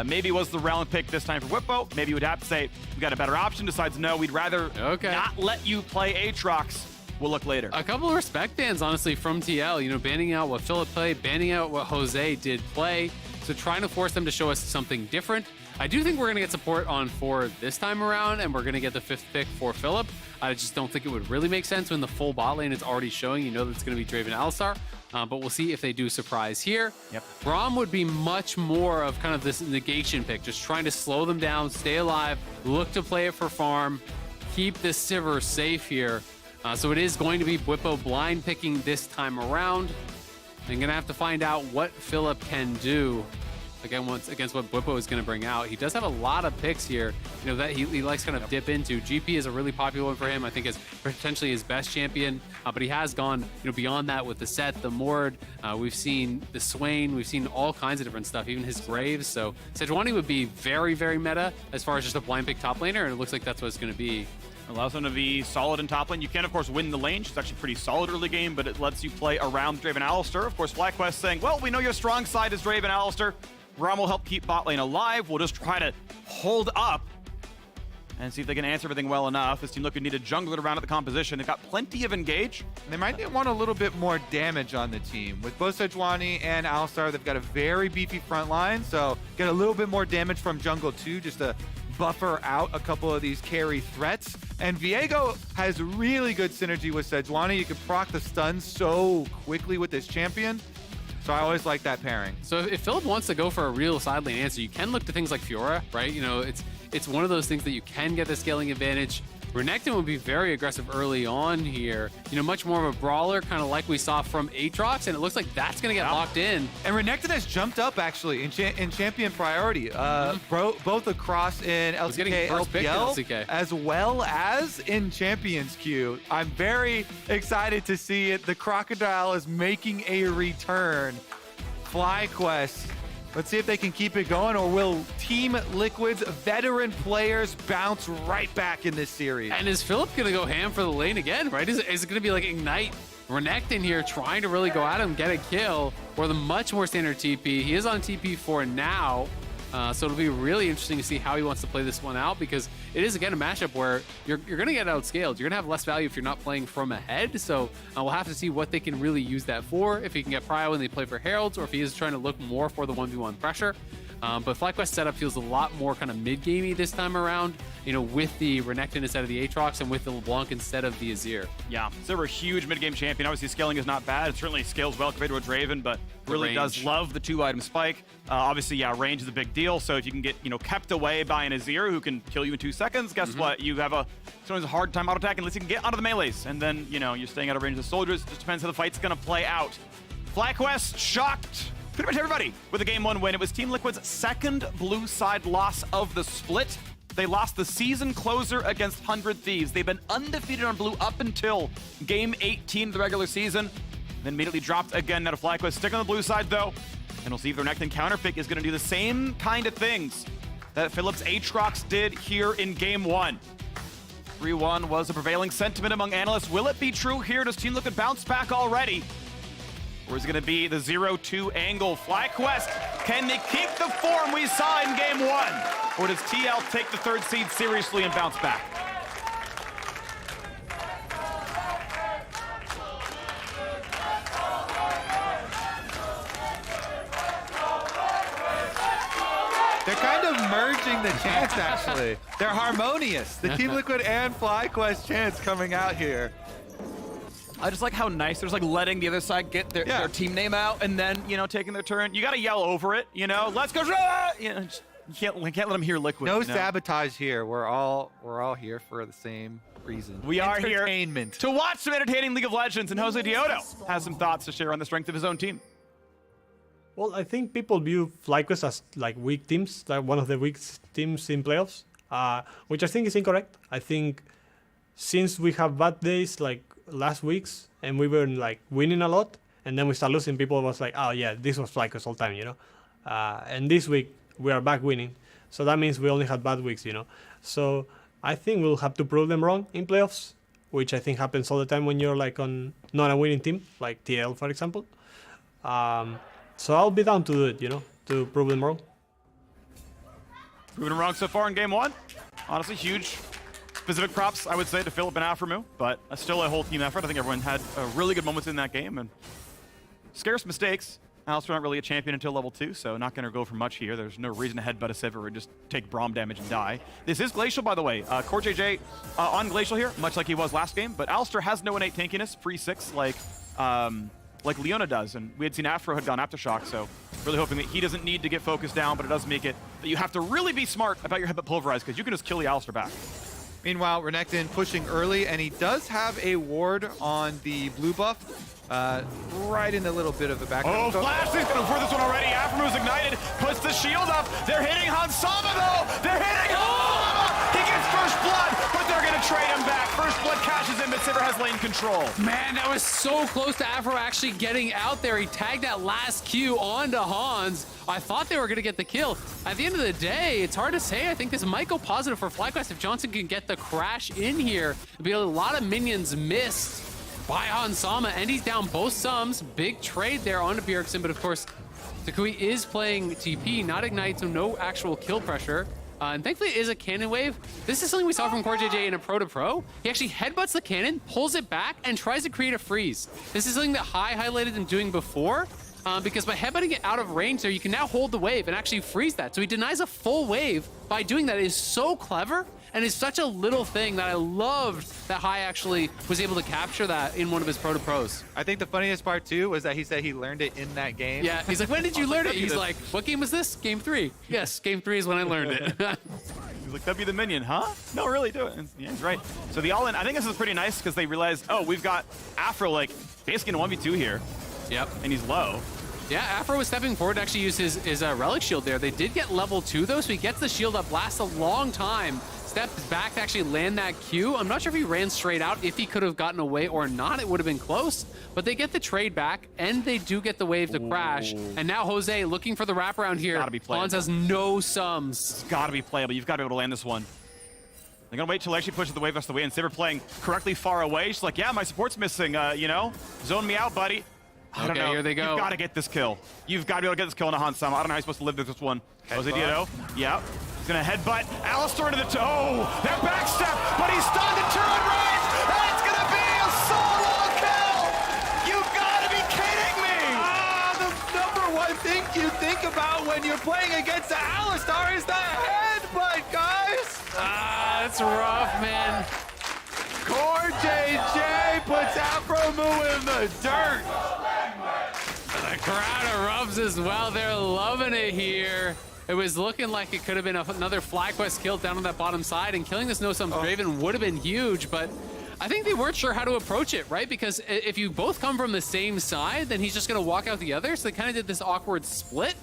maybe it was the round pick this time for Whippo. Maybe you would have to say, we got a better option. Decides, no, we'd rather not let you play Aatrox. We'll look later. A couple of respect bans, honestly, from TL. Banning out what Philip played, banning out what Jose did play. So trying to force them to show us something different. I do think we're going to get support on 4 this time around, and we're going to get the 5th pick for Philip. I just don't think it would really make sense when the full bot lane is already showing. That it's going to be Draven Alistar. But we'll see if they do surprise here. Yep. Braum would be much more of kind of this negation pick, just trying to slow them down, stay alive, look to play it for farm, keep this Sivir safe here. So it is going to be Whippo blind picking this time around. I'm going to have to find out what Philip can do against what Whippo is going to bring out. He does have a lot of picks here, that he likes kind of dip into. GP is a really popular one for him. I think is potentially his best champion, but he has gone beyond that with the Set, the Mord. We've seen the Swain. We've seen all kinds of different stuff, even his Graves. So Sejuani would be very, very meta as far as just a blind pick top laner, and it looks like that's what it's going to be. Allows them to be solid in top lane. You can, of course, win the lane. She's actually pretty solid early game, but it lets you play around Draven Alistar. Of course, FlyQuest saying, well, we know your strong side is Draven Alistar. Braum will help keep bot lane alive. We'll just try to hold up and see if they can answer everything well enough. This Team Liquid need a jungler around at the composition. They've got plenty of engage. They might want a little bit more damage on the team. With both Sejuani and Alistar, they've got a very beefy front line, so get a little bit more damage from jungle too, just to buffer out a couple of these carry threats. And Viego has really good synergy with Sejuani. You can proc the stuns so quickly with this champion. So I always like that pairing. So if Philip wants to go for a real side lane answer, you can look to things like Fiora, right? It's one of those things that you can get the scaling advantage. Renekton would be very aggressive early on here. Much more of a brawler, kind of like we saw from Aatrox, and it looks like that's going to get locked in. And Renekton has jumped up, actually, in champion priority, both across in LCK, LPL, as well as in Champions Queue. I'm very excited to see it. The Crocodile is making a return. FlyQuest Let's see if they can keep it going, or will Team Liquid's veteran players bounce right back in this series? And is Philip going to go ham for the lane again, right? Is it going to be like Ignite Renekton here trying to really go at him, get a kill, or the much more standard TP? He is on TP for now. So it'll be really interesting to see how he wants to play this one out, because it is, again, a matchup where you're going to get outscaled. You're going to have less value if you're not playing from ahead. So we'll have to see what they can really use that for, if he can get prio when they play for Heralds, or if he is trying to look more for the 1v1 pressure. But FlyQuest setup feels a lot more kind of mid-gamey this time around, you know, with the Renekton instead of the Aatrox and with the LeBlanc instead of the Azir. Yeah, so we're a huge mid-game champion. Obviously, scaling is not bad. It certainly scales well compared to a Draven, but really does love the 2-item spike. Obviously, yeah, range is a big deal. So if you can get, you know, kept away by an Azir who can kill you in 2 seconds, guess what? You have sometimes a hard time auto-attack unless you can get onto the melees. And then, you know, you're staying out of range of the soldiers. It just depends how the fight's going to play out. FlyQuest shocked pretty much everybody with a Game 1 win. It was Team Liquid's second blue side loss of the split. They lost the season closer against 100 Thieves. They've been undefeated on blue up until Game 18 of the regular season, then immediately dropped again. Now to FlyQuest, stick on the blue side though, and we'll see if their Renekton counterpick is going to do the same kind of things that Philip's Aatrox did here in Game 1. 3-1 was a prevailing sentiment among analysts. Will it be true here? Does Team Liquid bounce back already? Or is it going to be the 0-2 angle? FlyQuest, can they keep the form we saw in Game 1? Or does TL take the 3rd seed seriously and bounce back? They're kind of merging the chants, actually. They're harmonious. The Team Liquid and FlyQuest chants coming out here. I just like how nice there's like letting the other side get their team name out and then, you know, taking their turn. You got to yell over it, you know, let's go. You know, we can't let them hear Liquid. No you know? sabotage here. We're all here for the same reason. We are here Entertainment. to watch some entertaining League of Legends, and Jose Diodo has some thoughts to share on the strength of his own team. Well, I think people view FlyQuest as like weak teams, like one of the weak teams in playoffs, which I think is incorrect. I think since we have bad days like last weeks and we were like winning a lot and then we start losing, people was like, oh yeah, this was FlyQuest all time, you know. And this week we are back winning, so that means we only had bad weeks, you know. So I think we'll have to prove them wrong in playoffs, which I think happens all the time when you're like on not a winning team, like TL for example. So I'll be down to do it, you know, to prove them wrong. Proving them wrong so far in Game 1. Honestly, huge specific props, I would say, to Philip and Aframu, but still a whole team effort. I think everyone had really good moments in that game and scarce mistakes. Alistair not really a champion until level 2, so not going to go for much here. There's no reason to headbutt a Sivir or just take Braum damage and die. This is Glacial, by the way. Core JJ on Glacial here, much like he was last game, but Alistair has no innate tankiness, free 6 like Leona does, and we had seen Afro had gone Aftershock, so really hoping that he doesn't need to get focused down, but it does make it that you have to really be smart about your headbutt pulverize, because you can just kill the Alistair back. Meanwhile, Renekton pushing early, and he does have a ward on the blue buff, right in a little bit of the back. Oh, Flash is going for this one already. Aframu's ignited, puts the shield up. They're hitting Hansama, though. They're hitting Hansama. He gets first blood, but they're going to trade him back. First blood cashes in, but Sivir has lane control. Man, that was so close to Afro actually getting out there. He tagged that last Q onto Hans. I thought they were going to get the kill. At the end of the day, it's hard to say. I think this might go positive for FlyQuest if Johnson can get the crash in here. There'll be a lot of minions missed by Hansama, and he's down both sums. Big trade there onto Bjergsen, but of course, Takui is playing TP, not Ignite, so no actual kill pressure. And thankfully it is a cannon wave. This is something we saw from Core JJ in a Pro to Pro. He actually headbutts the cannon, pulls it back, and tries to create a freeze. This is something that High highlighted him doing before, because by headbutting it out of range there, you can now hold the wave and actually freeze that. So he denies a full wave by doing that. It is so clever, and it's such a little thing that I loved that High actually was able to capture that in one of his Pro to Pros. I think the funniest part too was that he said he learned it in that game. Yeah, he's like, when did you learn it? He's like, what game was this? Game 3. Yes, Game 3 is when I learned it. He's like, W the minion, huh? No, really do it. Yeah, he's right. So the all-in, I think this is pretty nice because they realized, oh, we've got Afro like basically in a 1v2 here. Yep. And he's low. Yeah, Afro was stepping forward to actually use his relic shield there. They did get level 2 though, so he gets the shield up, lasts a long time. stepped back to actually land that Q. I'm not sure if he ran straight out, if he could have gotten away or not. It would have been close, but they get the trade back, and they do get the wave to crash. And now Jose looking for the wraparound here. Gotta be playable. Hans has no sums. It's gotta be playable. You've got to be able to land this one. They're gonna wait till he actually pushes the wave rest away, and Saber playing correctly far away. She's like, yeah, my support's missing, you know? Zone me out, buddy. I don't know. Here they go. You've got to get this kill. You've got to be able to get this kill on a Hans Sama. I don't know how you're supposed to live with this one. Jose Dieto. Yeah. He's gonna headbutt Alistar into the toe. That backstep, but he's stunned and turn right. And it's gonna be a solo kill. You've got to be kidding me. The number one thing you think about when you're playing against the Alistar is the headbutt, guys. That's rough, man. Core JJ puts Afromu in the dirt. The crowd erupts as well. They're loving it here. It was looking like it could have been another FlyQuest kill down on that bottom side, and killing this no-sum Draven would have been huge, but I think they weren't sure how to approach it, right? Because if you both come from the same side, then he's just going to walk out the other, so they kind of did this awkward split.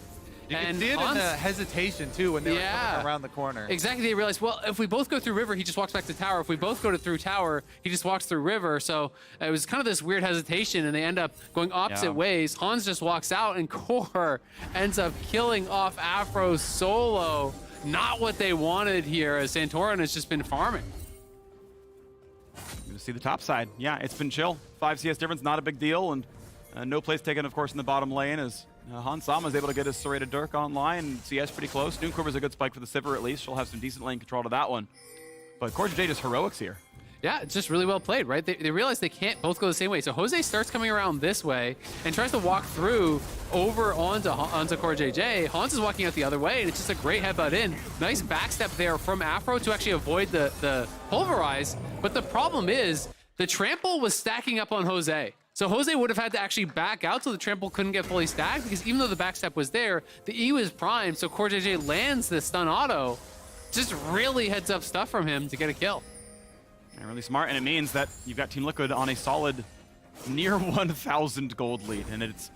You can see it in the hesitation, too, when they were coming around the corner. Exactly. They realized, well, if we both go through river, he just walks back to tower. If we both go through tower, he just walks through river. So it was kind of this weird hesitation, and they end up going opposite ways. Hans just walks out, and Core ends up killing off Afro solo. Not what they wanted here, as Santorin has just been farming. You're going to see the top side. Yeah, it's been chill. 5 CS difference, not a big deal, and no place taken, of course, in the bottom lane as Hans Sama is able to get his serrated Dirk online. CS pretty close. Doomcorver's a good spike for the Sivir at least. She'll have some decent lane control to that one. But Core JJ just heroics here. Yeah, it's just really well played, right? They realize they can't both go the same way. So Jose starts coming around this way and tries to walk through over onto Core JJ. Hans is walking out the other way, and it's just a great headbutt in. Nice backstep there from Afro to actually avoid the pulverize. But the problem is the trample was stacking up on Jose. So Jose would have had to actually back out so the trample couldn't get fully stacked, because even though the backstep was there, the E was primed, so Core JJ lands the stun auto. Just really heads up stuff from him to get a kill. And really smart, and it means that you've got Team Liquid on a solid near 1,000 gold lead, and it's,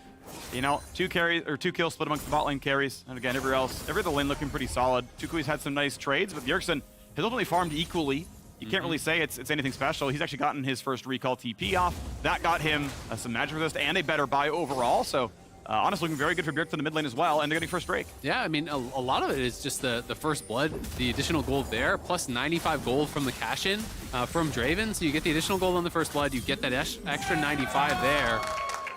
you know, 2 kills split amongst the bot lane carries, and again, every other lane looking pretty solid. Tukui's had some nice trades, but Bjergsen has ultimately farmed equally. You can't really say it's anything special. He's actually gotten his first recall TP off. That got him some magic resist and a better buy overall. So honestly, looking very good for Bjergsen in the mid lane as well, and they're getting first Drake. Yeah, I mean, a lot of it is just the first blood, the additional gold there, plus 95 gold from the cash-in from Draven. So you get the additional gold on the first blood, you get that extra 95 there.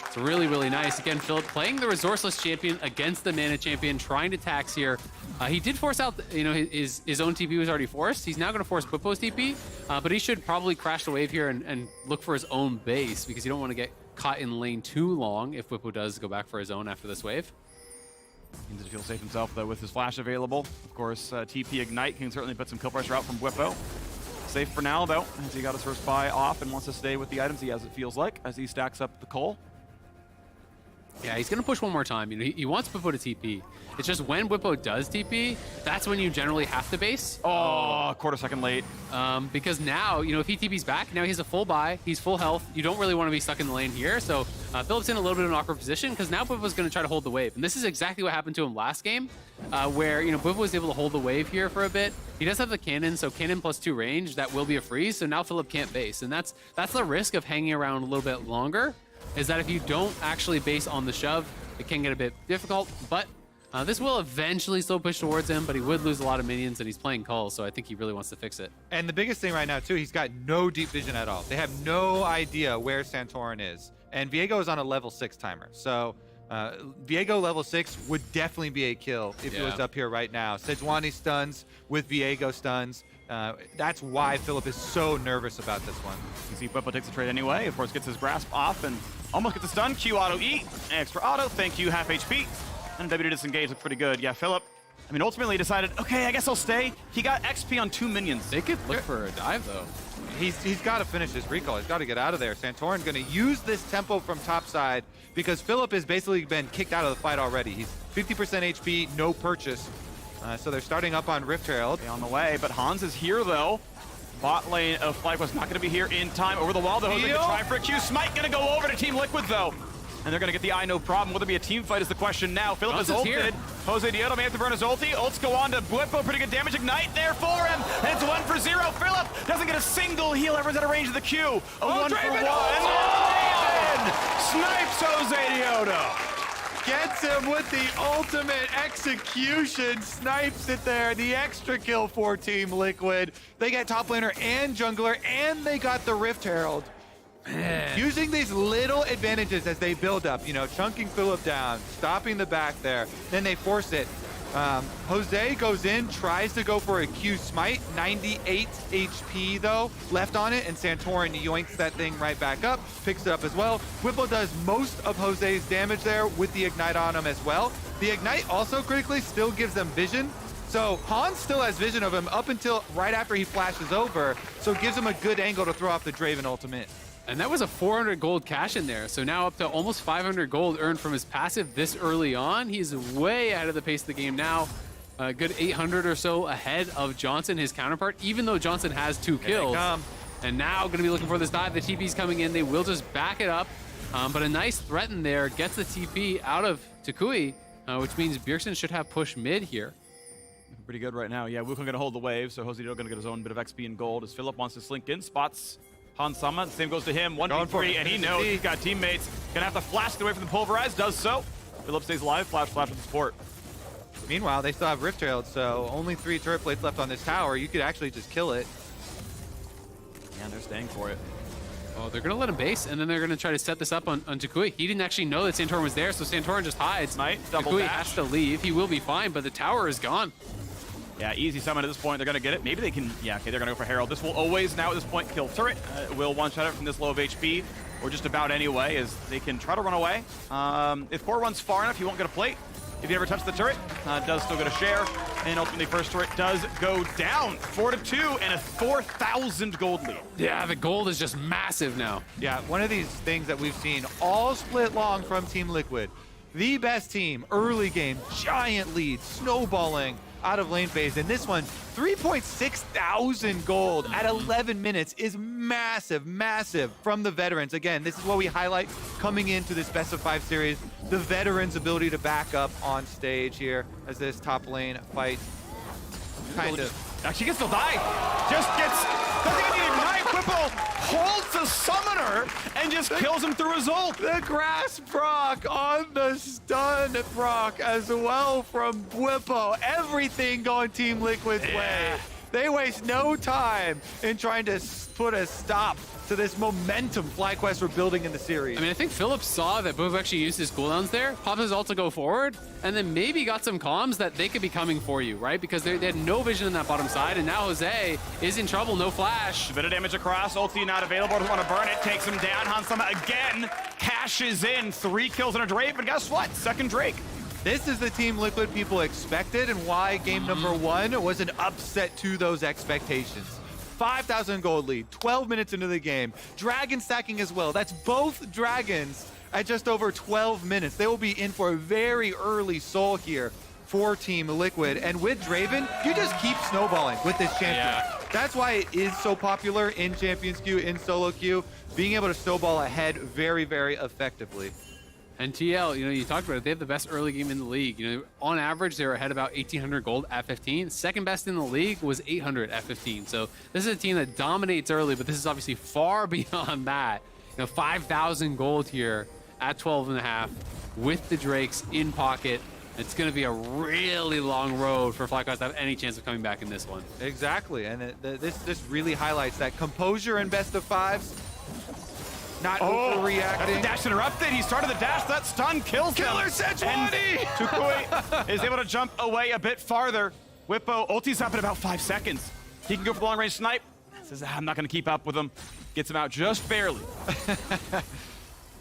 It's really, really nice. Again, Philip playing the resourceless champion against the mana champion, trying to tax here. He did force out, you know, his own TP was already forced. He's now going to force Bwipo's TP, but he should probably crash the wave here and look for his own base, because you don't want to get caught in lane too long if Bwipo does go back for his own after this wave. He needs to feel safe himself, though, with his flash available. Of course, TP Ignite can certainly put some kill pressure out from Bwipo. Safe for now, though, as he got his first buy off and wants to stay with the items he has, it feels like, as he stacks up the coal. Yeah, he's going to push one more time. You know, he wants Bwipo to TP. It's just when Bwipo does TP, that's when you generally have to base. Oh, quarter second late. Because now, you know, if he TP's back, now he has a full buy, he's full health. You don't really want to be stuck in the lane here. So Philip's in a little bit of an awkward position, because now Bwipo's going to try to hold the wave. And this is exactly what happened to him last game, where, you know, Bwipo was able to hold the wave here for a bit. He does have the cannon, so cannon plus 2 range, that will be a freeze. So now Philip can't base. And that's the risk of hanging around a little bit longer, is that if you don't actually base on the shove, it can get a bit difficult, but this will eventually still push towards him, but he would lose a lot of minions, and he's playing Cull, so I think he really wants to fix it. And the biggest thing right now, too, he's got no deep vision at all. They have no idea where Santorin is. And Viego is on a level 6 timer, so Viego level 6 would definitely be a kill if he was up here right now. Sejuani stuns with Viego stuns. That's why Philip is so nervous about this one. You see Bwipo takes the trade anyway. Of course, gets his grasp off and almost gets the stun. Q auto E, extra auto. Thank you, half HP. And W disengage looked pretty good. Yeah, Philip, I mean, ultimately decided, okay, I guess I'll stay. He got XP on 2 minions. They could look for a dive, though. He's got to finish this recall. He's got to get out of there. Santorin's going to use this tempo from top side, because Philip has basically been kicked out of the fight already. He's 50% HP, no purchase. So they're starting up on Rift Herald. On the way, but Hans is here, though. Bot lane of FlyQuest not going to be here in time. Over the wall, though. Jose try for a Q. Smite going to go over to Team Liquid, though. And they're going to get the eye, no problem. Will there be a team fight is the question now. Philip is ulted. Jose Dioto may have to burn his ulti. Ults go on to Bwipo, pretty good damage. Ignite there for him, and it's 1-0. Philip doesn't get a single heal, everyone's out of range of the Q. A 1-for-1. Draven snipes Jose Dioto. Gets him with the ultimate execution, snipes it there. The extra kill for Team Liquid. They get top laner and jungler, and they got the Rift Herald. Man. Using these little advantages as they build up, you know, chunking Philip down, stopping the back there, then they force it. Jose goes in, tries to go for a Q smite, 98 HP though, left on it, and Santorin yoinks that thing right back up, picks it up as well. Whipple does most of Jose's damage there with the Ignite on him as well. The Ignite also critically still gives them vision, so Hans still has vision of him up until right after he flashes over, so it gives him a good angle to throw off the Draven ultimate. And that was a 400 gold cash in there. So now up to almost 500 gold earned from his passive this early on. He's way ahead of the pace of the game now. A good 800 or so ahead of Johnson, his counterpart, even though Johnson has 2 kills. And now going to be looking for this dive. The TP's coming in. They will just back it up. But a nice threat in there gets the TP out of Tukui, which means Bjergsen should have push mid here. Pretty good right now. Yeah, Wukong going to hold the wave, so Jose Dioto going to get his own bit of XP and gold as Philip wants to slink in, spots Hans Sama. The same goes to him. 1v3, and he knows he's got teammates. Gonna have to flash away from the pulverize. Does so. Philip stays alive. Flash with the support. Meanwhile, they still have Rift Herald, so only 3 turret plates left on this tower. You could actually just kill it. Yeah, they're staying for it. Oh, they're gonna let him base, and then they're gonna try to set this up on Tukui. He didn't actually know that Santorin was there, so Santorin just hides. Tukui has to leave. He will be fine, but the tower is gone. Yeah, easy summon at this point. They're going to get it. Maybe they can... Yeah, okay, they're going to go for Herald. This will always, now at this point, kill turret. Will one-shot it from this low of HP, or just about anyway, as they can try to run away. If Core runs far enough, he won't get a plate. If he never touches the turret, does still get a share. And ultimately, first turret does go down. 4-2 and a 4,000 gold lead. Yeah, the gold is just massive now. Yeah, one of these things that we've seen all split long from Team Liquid. The best team, early game, giant lead, snowballing out of lane phase. And this one, 3.6 thousand gold at 11 minutes is massive, massive from the veterans. Again, this is what we highlight coming into this best of 5 series, the veterans' ability to back up on stage here as this top lane fight kind of... Actually gets the die. Just gets... Doesn't even need Ignite. Whipple holds the summoner and just kills him through his ult. The grass proc on the stun proc as well from Whippo. Everything going Team Liquid's way. They waste no time in trying to put a stop to this momentum FlyQuest we're building in the series. I mean, I think Philip saw that Bove actually used his cooldowns there, popped his ult to go forward, and then maybe got some comms that they could be coming for you, right? Because they had no vision in that bottom side, and now Jose is in trouble, no flash. A bit of damage across, ulti not available, doesn't want to burn it, takes him down. Hansama again cashes in, 3 kills on a Drake, but guess what? Second Drake. This is the Team Liquid people expected and why game number 1 was an upset to those expectations. 5,000 gold lead, 12 minutes into the game. Dragon stacking as well. That's both dragons at just over 12 minutes. They will be in for a very early soul here for Team Liquid. And with Draven, you just keep snowballing with this champion. Yeah. That's why it is so popular in Champions Queue, in solo queue, being able to snowball ahead very, very effectively. And TL, you talked about it. They have the best early game in the league. On average, they're ahead about 1,800 gold at 15. Second best in the league was 800 at 15. So this is a team that dominates early, but this is obviously far beyond that. 5,000 gold here at 12.5 with the Drakes in pocket. It's going to be a really long road for FlyQuest to have any chance of coming back in this one. Exactly, and this really highlights that composure in best of 5s. Not overreacting. That's the dash interrupted. He started the dash. That stun kills him. Killer Sejuani! Tukui is able to jump away a bit farther. Whippo ulti's up in about 5 seconds. He can go for the long range snipe. Says, I'm not going to keep up with him. Gets him out just barely.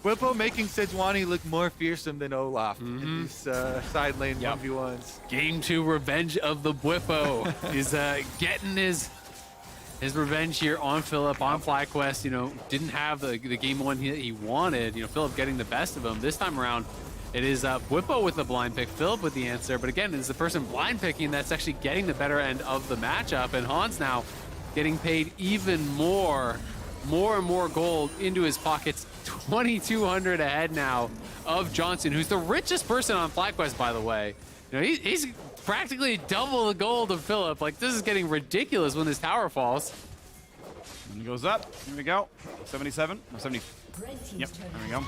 Whippo making Sejuani look more fearsome than Olaf in these side lane 1v1s. Game 2 revenge of the Whippo is getting his revenge here on Philip, on FlyQuest. Didn't have the game 1 he wanted. Philip getting the best of him. This time around, it is Whippo with the blind pick, Philip with the answer. But again, it's the person blind picking that's actually getting the better end of the matchup. And Hans now getting paid even more and more gold into his pockets. 2,200 ahead now of Johnson, who's the richest person on FlyQuest, by the way. You know, he's practically double the gold of Philip. Like, this is getting ridiculous when this tower falls. And he goes up. Here we go. 77. No, 70. Yep. There we go.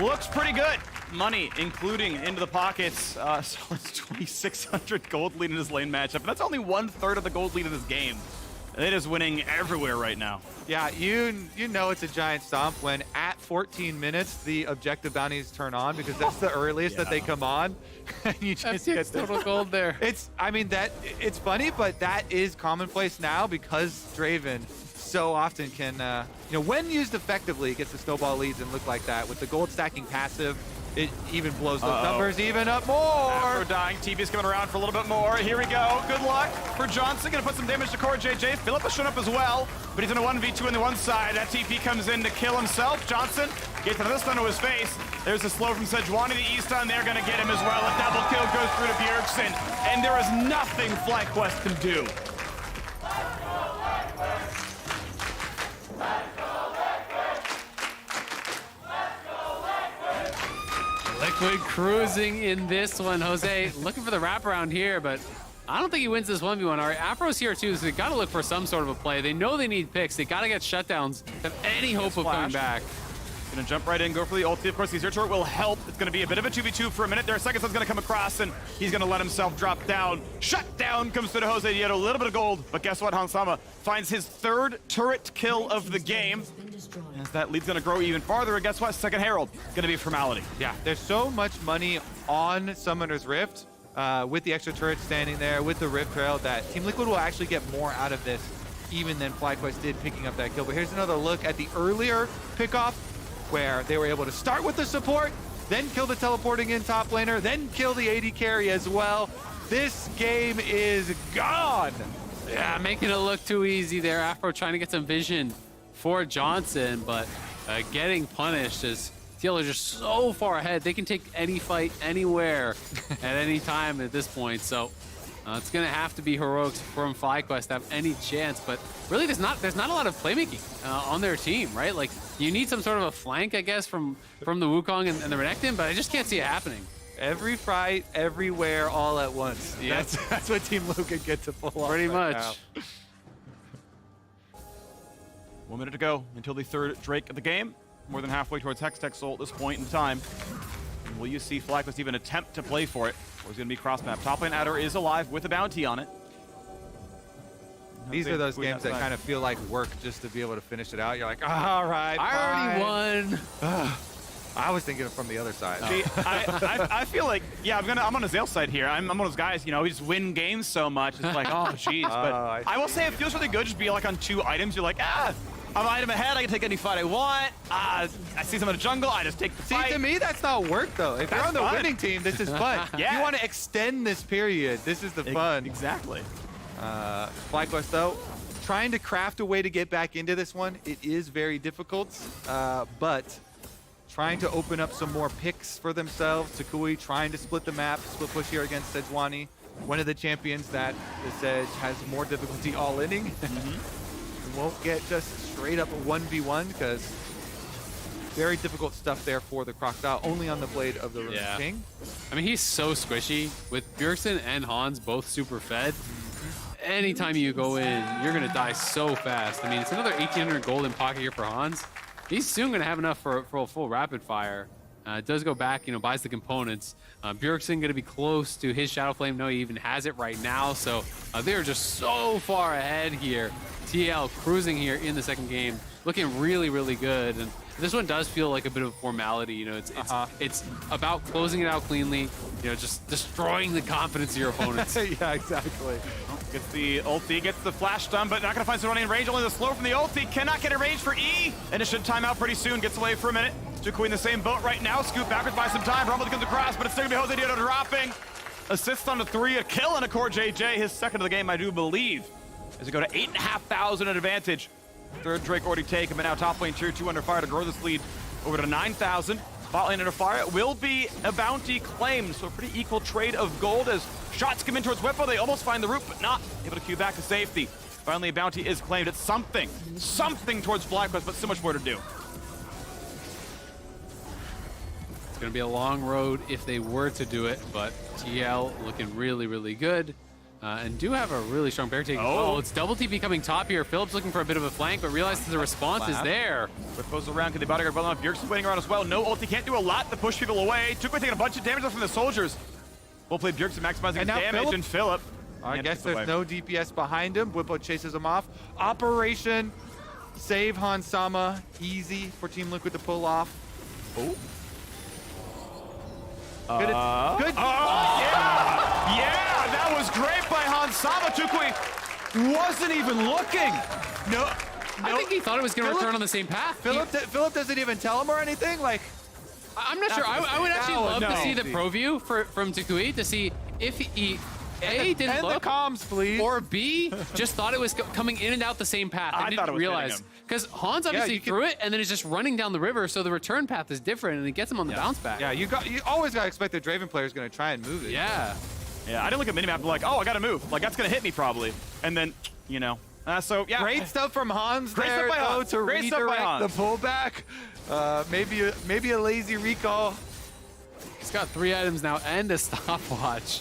Looks pretty good. Money, including into the pockets. So it's 2,600 gold lead in this lane matchup. And that's only 1/3 of the gold lead in this game. It is winning everywhere right now. Yeah, you know it's a giant stomp when at 14 minutes the objective bounties turn on, because that's the earliest that they come on. And you just get total gold there. It's funny, but that is commonplace now because Draven so often can, when used effectively, gets the snowball leads and look like that. With the gold stacking passive, it even blows those numbers even up more. Afro dying, TP's coming around for a little bit more. Here we go. Good luck for Johnson. Gonna put some damage to Core JJ. Philip has shown up as well, but he's in a 1v2 on the one side. That TP comes in to kill himself. Johnson gets another stun to his face. There's a slow from Sejuani. The E-stun, they're gonna get him as well. A double kill goes through to Bjergsen, and there is nothing FlyQuest can do. Liquid cruising in this one. Jose looking for the wraparound here, but I don't think he wins this 1v1. All right, Afro's here too, so they got to look for some sort of a play. They know they need picks. They got to get shutdowns to have any hope of coming back. Gonna jump right in, go for the ulti. Of course, the Zero turret will help. It's gonna be a bit of a 2v2 for a minute there. Second sun's gonna come across, and he's gonna let himself drop down. Shut down comes to Jose. He had a little bit of gold, but guess what? Hansama finds his 3rd turret kill of the game. As that lead's gonna grow even farther, and guess what? Second Herald gonna be a formality. Yeah, there's so much money on Summoner's Rift with the extra turret standing there, with the Rift Trail, that Team Liquid will actually get more out of this even than FlyQuest did picking up that kill. But here's another look at the earlier pickoff, where they were able to start with the support, then kill the teleporting in top laner, then kill the AD carry as well. This game is gone. Yeah, making it look too easy there. Afro trying to get some vision for Johnson, but getting punished as TL are just so far ahead. They can take any fight anywhere at any time at this point. So it's gonna have to be heroics from FlyQuest to have any chance. But really, there's not a lot of playmaking on their team, right? Like, you need some sort of a flank, I guess, from the Wukong and the Renekton, but I just can't see it happening. Every fight, everywhere, all at once. Yeah, that's what Team Luca get to pull off. Pretty much. Now. 1 minute to go until the 3rd Drake of the game. More than halfway towards Hextech Soul at this point in time. And will you see FlyQuest even attempt to play for it? Or is it going to be cross-map? Top lane Adder is alive with a bounty on it. These are those games that kind of feel like work just to be able to finish it out. You're like, all right, I already won. I was thinking from the other side. See, I feel like, yeah, I'm on Azale's side here. I'm one of those guys, we just win games so much. It's like, oh, jeez. But I will say it feels really good just be like on 2 items. You're like, I'm an item ahead. I can take any fight I want. I see someone in the jungle. I just take the fight. See, to me, that's not work, though. If you're on the winning team, this is fun. Yeah. You want to extend this period. This is the fun. Exactly. FlyQuest, though, trying to craft a way to get back into this one. It is very difficult, but trying to open up some more picks for themselves. Takui trying to split the map, split push here against Sejuani, one of the champions that the Sej has more difficulty all-inning. Won't get just straight up a 1v1 because very difficult stuff there for the Crocodile, only on the Blade of the Ruined King. I mean, he's so squishy. With Bjergsen and Hans both super fed, anytime you go in, you're going to die so fast. I mean, it's another 1,800 gold in pocket here for Hans. He's soon going to have enough for a full rapid fire. It does go back, buys the components. Bjergsen going to be close to his Shadow Flame. No, he even has it right now. So they're just so far ahead here. TL cruising here in the second game, looking really, really good. And this one does feel like a bit of a formality. It's about closing it out cleanly. Just destroying the confidence of your opponents. Yeah, exactly. Gets the ulti, gets the flash stun, but not going to find someone in range. Only the slow from the ulti. Cannot get a range for E. And it should time out pretty soon. Gets away for a minute. Jakui in the same boat right now. Scoot backwards by some time. Rumble comes across, but it's still going to be Jose Diodo dropping. Assist on the 3. A kill and a Core JJ. His second of the game, I do believe. As we go to 8,500 advantage. 3rd Drake already taken, but now top lane tier 2 under fire to grow this lead over to 9,000. Bot lane under fire will be a bounty claimed, so a pretty equal trade of gold as shots come in towards Whippo. They almost find the root, but not able to queue back to safety. Finally, a bounty is claimed. It's something towards FlyQuest, but so much more to do. It's going to be a long road if they were to do it, but TL looking really, really good. And do have a really strong bear take as well. It's double TP coming top here. Phillips looking for a bit of a flank, but realizes the response is there. Whip goes around. Can the bodyguard well enough? Bjergsen's waiting around as well. No ult. He can't do a lot to push people away. Tukui taking a bunch of damage from the soldiers. Well played, Bjergsen maximizing his damage, and Philip. I guess there's no DPS behind him. Whippo chases him off. Operation Save Han Sama. Easy for Team Liquid to pull off. Oh. Good. Yeah, that was great by Han Sama. Tukui wasn't even looking. No. I think he thought it was going to return on the same path. Philip doesn't even tell him or anything. Like, I'm not sure. I would actually love to see the pro view from Tukui to see if he A, didn't look, the comms, please. Or B, just thought it was coming in and out the same path. I didn't realize. Because Hans obviously threw it and then is just running down the river, so the return path is different and it gets him on the bounce back. Yeah, you always got to expect the Draven player is going to try and move it. Yeah. Yeah, I didn't look at minimap like, oh, I got to move. Like, that's going to hit me probably. And then, you know. So, yeah. Great stuff from Hans Great there, stuff by Hans. to Great stuff by redirect Hans. the pullback. Maybe a lazy recall. He's got 3 items now and a stopwatch.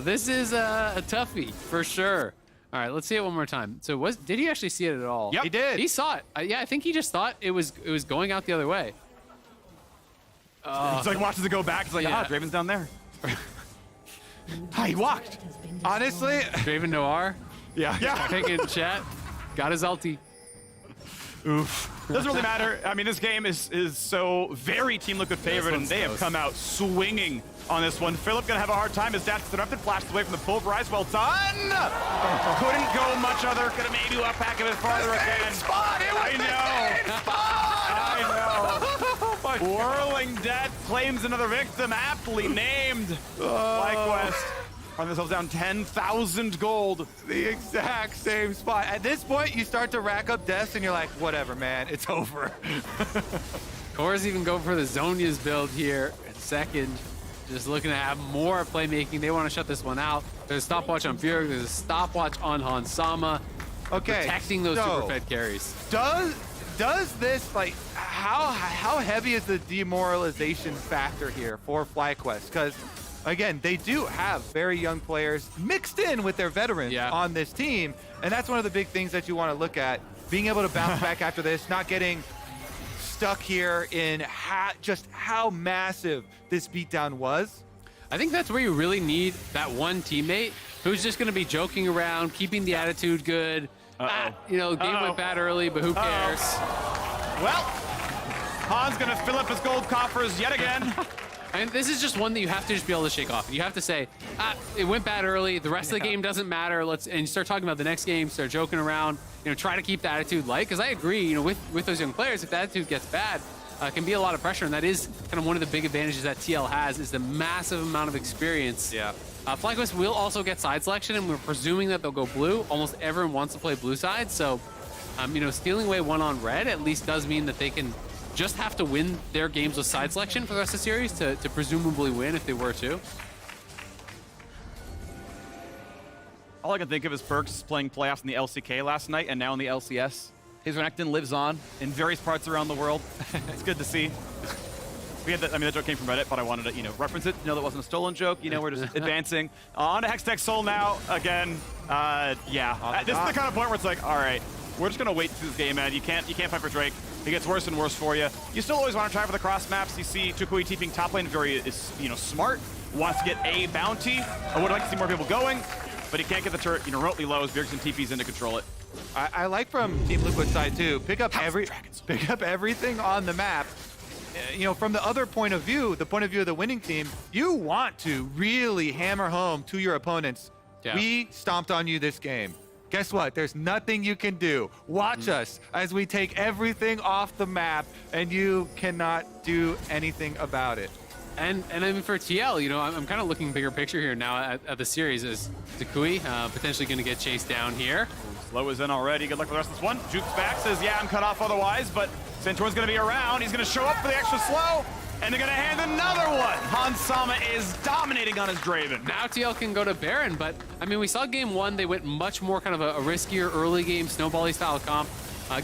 This is a toughie for sure. All right, let's see it one more time. So did he actually see it at all? Yep, he did. He saw it. Yeah, I think he just thought it was going out the other way. It's like watches it go back. It's like, Draven's down there. He walked. Honestly, Draven Noir. Yeah. Taking chat. Got his ulti. Oof. Doesn't really matter. I mean, this game is so very Team Liquid favored, and they have come out swinging on this one. Philip gonna have a hard time. His dash is interrupted, flashed away from the pulverize. Well done. Couldn't go much other. Could have maybe left back a bit farther again. Spot. It was I know. Whirling Death claims another victim, aptly named. FlyQuest. Run themselves down 10,000 gold. The exact same spot. At this point, you start to rack up deaths, and you're like, whatever, man, it's over. Core's even going for the Zhonya's build here in second. Just looking to have more playmaking. They want to shut this one out. There's a stopwatch on Bjerg. There's a stopwatch on Han Sama. Okay. Protecting those super fed carries. Does this, like, how heavy is the demoralization factor here for FlyQuest? Because, again, they do have very young players mixed in with their veterans on this team, and that's one of the big things that you want to look at. Being able to bounce back after this, not getting stuck here in just how massive this beatdown was. I think that's where you really need that one teammate who's just going to be joking around, keeping the attitude good. Game went bad early, but who cares? Well, Han's going to fill up his gold coffers yet again. And this is just one that you have to just be able to shake off. You have to say, it went bad early. The rest of the game doesn't matter. And you start talking about the next game, start joking around, try to keep the attitude light. Because I agree, with those young players, if the attitude gets bad, it can be a lot of pressure. And that is kind of one of the big advantages that TL has, is the massive amount of experience. Yeah. FlyQuest will also get side selection, and we're presuming that they'll go blue. Almost everyone wants to play blue side. So, stealing away one on red at least does mean that they can just have to win their games with side selection for the rest of the series to presumably win if they were to. All I can think of is Perks playing playoffs in the LCK last night and now in the LCS. His Renekton lives on in various parts around the world. It's good to see. That joke came from Reddit, but I wanted to, reference it. That wasn't a stolen joke. We're just advancing. On to Hextech Soul now. Again, this is the kind of point where it's like, all right, we're just gonna wait through this game, man. You can't fight for Drake. It gets worse and worse for you. You still always want to try for the cross maps. You see Tukui TPing top lane is smart. Wants to get a bounty. I would like to see more people going, but he can't get the turret remotely low as Bjergsen TP's in to control it. I like from Team Liquid side too. Pick up everything on the map. From the other point of view, the point of view of the winning team, you want to really hammer home to your opponents. Yeah. We stomped on you this game. Guess what? There's nothing you can do. Watch us as we take everything off the map, and you cannot do anything about it. And for TL, I'm kind of looking bigger picture here now at the series as Tukui potentially going to get chased down here. Slow is in already. Good luck with the rest of this one. Juke's back, says, yeah, I'm cut off otherwise, but Centaur's going to be around. He's going to show up for the extra slow, and they're going to hand another one. Han Sama is dominating on his Draven. Now TL can go to Baron, but, we saw game one. They went much more kind of a riskier early game, snowbally style comp.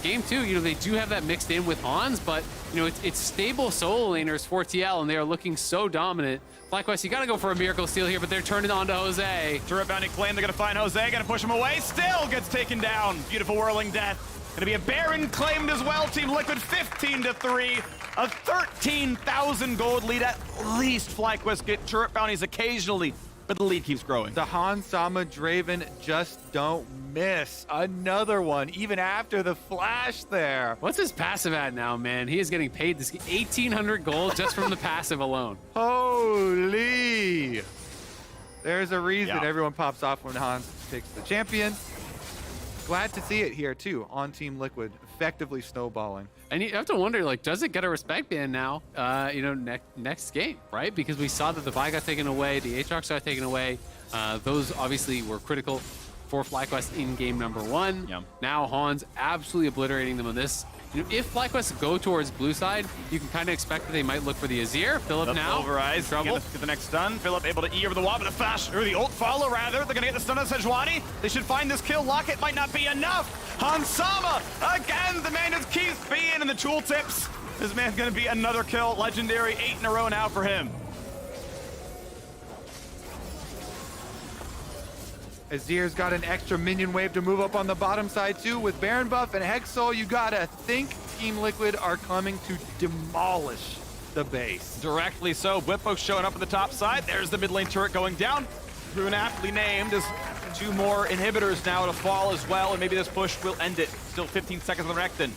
Game 2, you know, they do have that mixed in with Hans, but, you know, it's stable solo laners for TL, and they are looking so dominant. FlyQuest, you got to go for a miracle steal here, but they're turning on to Jose. Turret bounty claim, they're going to find Jose, going to push him away, still gets taken down. Beautiful whirling death. Going to be a Baron claimed as well. Team Liquid 15-3. A 13,000 gold lead at least. FlyQuest get turret bounties occasionally, but the lead keeps growing. The Hans Sama Draven just don't miss. Another one, even after the flash there. What's his passive at now, man? He is getting paid this 1,800 gold just from the passive alone. Holy. There's a reason everyone pops off when Hans picks the champion. Glad to see it here, too, on Team Liquid, effectively snowballing. And you have to wonder, like, does it get a respect ban now, you know, next game, right? Because we saw that the Vi got taken away, the Aatrox got taken away. Those obviously were critical for FlyQuest in game number 1. Yep. Now Hans absolutely obliterating them on this. You know, if FlyQuest go towards blue side, you can kind of expect that they might look for the Azir. Philip now, Pulverize, trouble. get the next stun. Philip able to E over the wall, but the flash, or the ult follow rather. They're gonna get the stun on Sejuani. They should find this kill. Locket might not be enough. Hans Sama, again, the man just keeps being in the tooltips. This man's gonna be another kill. Legendary, 8 in a row now for him. Azir's got an extra minion wave to move up on the bottom side too. With Baron buff and Hexol, you gotta think Team Liquid are coming to demolish the base. Directly so. Whippo showing up on the top side. There's the mid lane turret going down. Rune aptly named as 2 more inhibitors now to fall as well, and maybe this push will end it. Still 15 seconds on the Recton.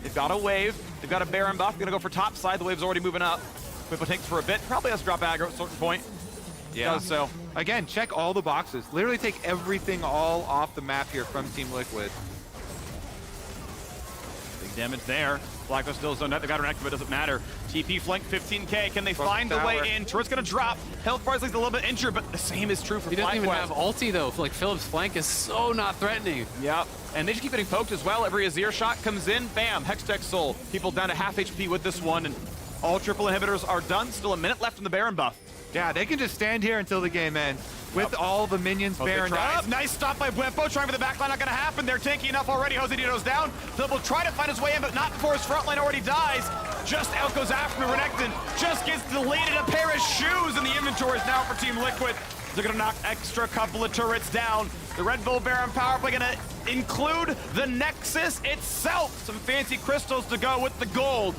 They've got a wave. They've got a Baron buff. They're gonna go for top side. The wave's already moving up. Whippo takes for a bit. Probably has to drop aggro at a certain point. Yeah. So again, check all the boxes. Literally take everything all off the map here from Team Liquid. big damage there. FlyQuest still zoned out. They got her next, but it doesn't matter. TP flank 15k. Can they find the way in? Turret's gonna drop. Health bar's like a little bit injured, but the same is true for FlyQuest. He doesn't even have ulti though. Like Philip's flank is so not threatening. Yep. And they just keep getting poked as well. Every Azir shot comes in, bam, Hextech Soul. People down to half HP with this one, and all triple inhibitors are done. Still a minute left in the Baron buff. Yeah, they can just stand here until the game ends with all the minions Baron up. Nice stop by Whippo, trying for the backline, not gonna happen. They're tanky enough already. Jose Dino's down. Philip will try to find his way in, but not before his front line already dies. Just out goes after Renekton. Just gets deleted. A pair of shoes in the inventories now for Team Liquid. They're gonna knock extra couple of turrets down. The Red Bull Baron power play gonna include the Nexus itself. Some fancy crystals to go with the gold.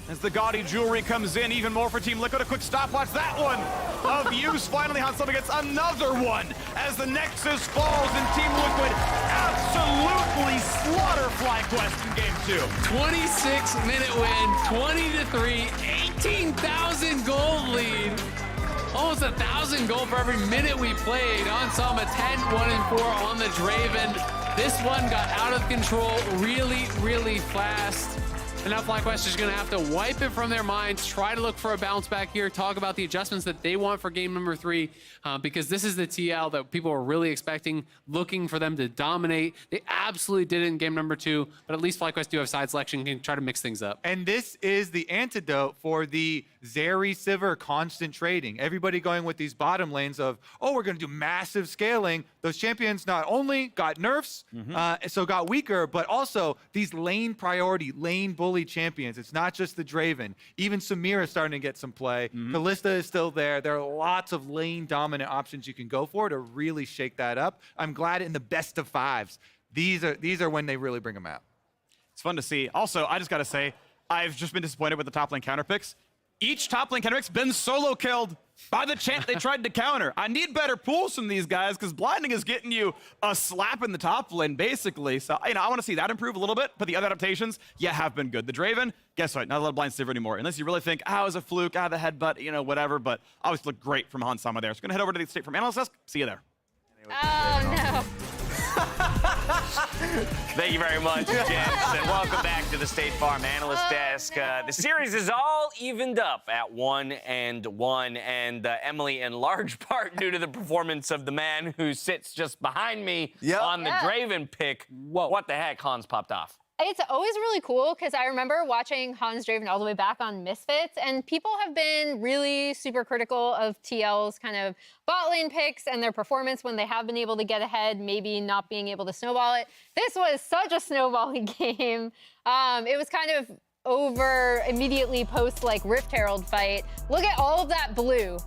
As the gaudy jewelry comes in, even more for Team Liquid. A quick stopwatch, that one of use. Finally, Hans Sama gets another one as the Nexus falls and Team Liquid absolutely slaughter FlyQuest in game 2. 26-minute win, 20-3, 18,000 gold lead. Almost 1,000 gold for every minute we played. On Sama, 10, 1, and 4 on the Draven. This one got out of control really, really fast. And now FlyQuest is going to have to wipe it from their minds, try to look for a bounce back here, talk about the adjustments that they want for game number 3, because this is the TL that people are really expecting, looking for them to dominate. They absolutely did it in game number 2, but at least FlyQuest do have side selection, can try to mix things up. And this is the antidote for the Zeri Sivir constant trading. Everybody going with these bottom lanes of, oh, we're going to do massive scaling. Those champions not only got nerfs, so got weaker, but also these lane priority, lane bully champions. It's not just the Draven. Even Samira is starting to get some play. Kalista is still there. There are lots of lane dominant options you can go for to really shake that up. I'm glad in the best of 5s, these are when they really bring them out. It's fun to see. Also, I just got to say, I've just been disappointed with the top lane counter picks. Each top lane counter pick's been solo killed by the champ they tried to counter. I need better pools from these guys because blinding is getting you a slap in the top lane, basically. So, I want to see that improve a little bit, but the other adaptations, have been good. The Draven, guess what? Not a lot of blind Sivir anymore. Unless you really think, it was a fluke, the headbutt, whatever, but always looked great from Hans Sama there. So, going to head over to the State Farm Analyst Desk. See you there. Oh, no. Thank you very much, gents, and welcome back to the State Farm Analyst Desk. The series is all evened up at 1-1, and Emily, in large part due to the performance of the man who sits just behind me on the Draven pick. Whoa. What the heck, Hans popped off? It's always really cool because I remember watching Hans Draven all the way back on Misfits, and people have been really super critical of TL's kind of bot lane picks and their performance when they have been able to get ahead, maybe not being able to snowball it. This was such a snowballing game. It was kind of over immediately post like Rift Herald fight. Look at all of that blue.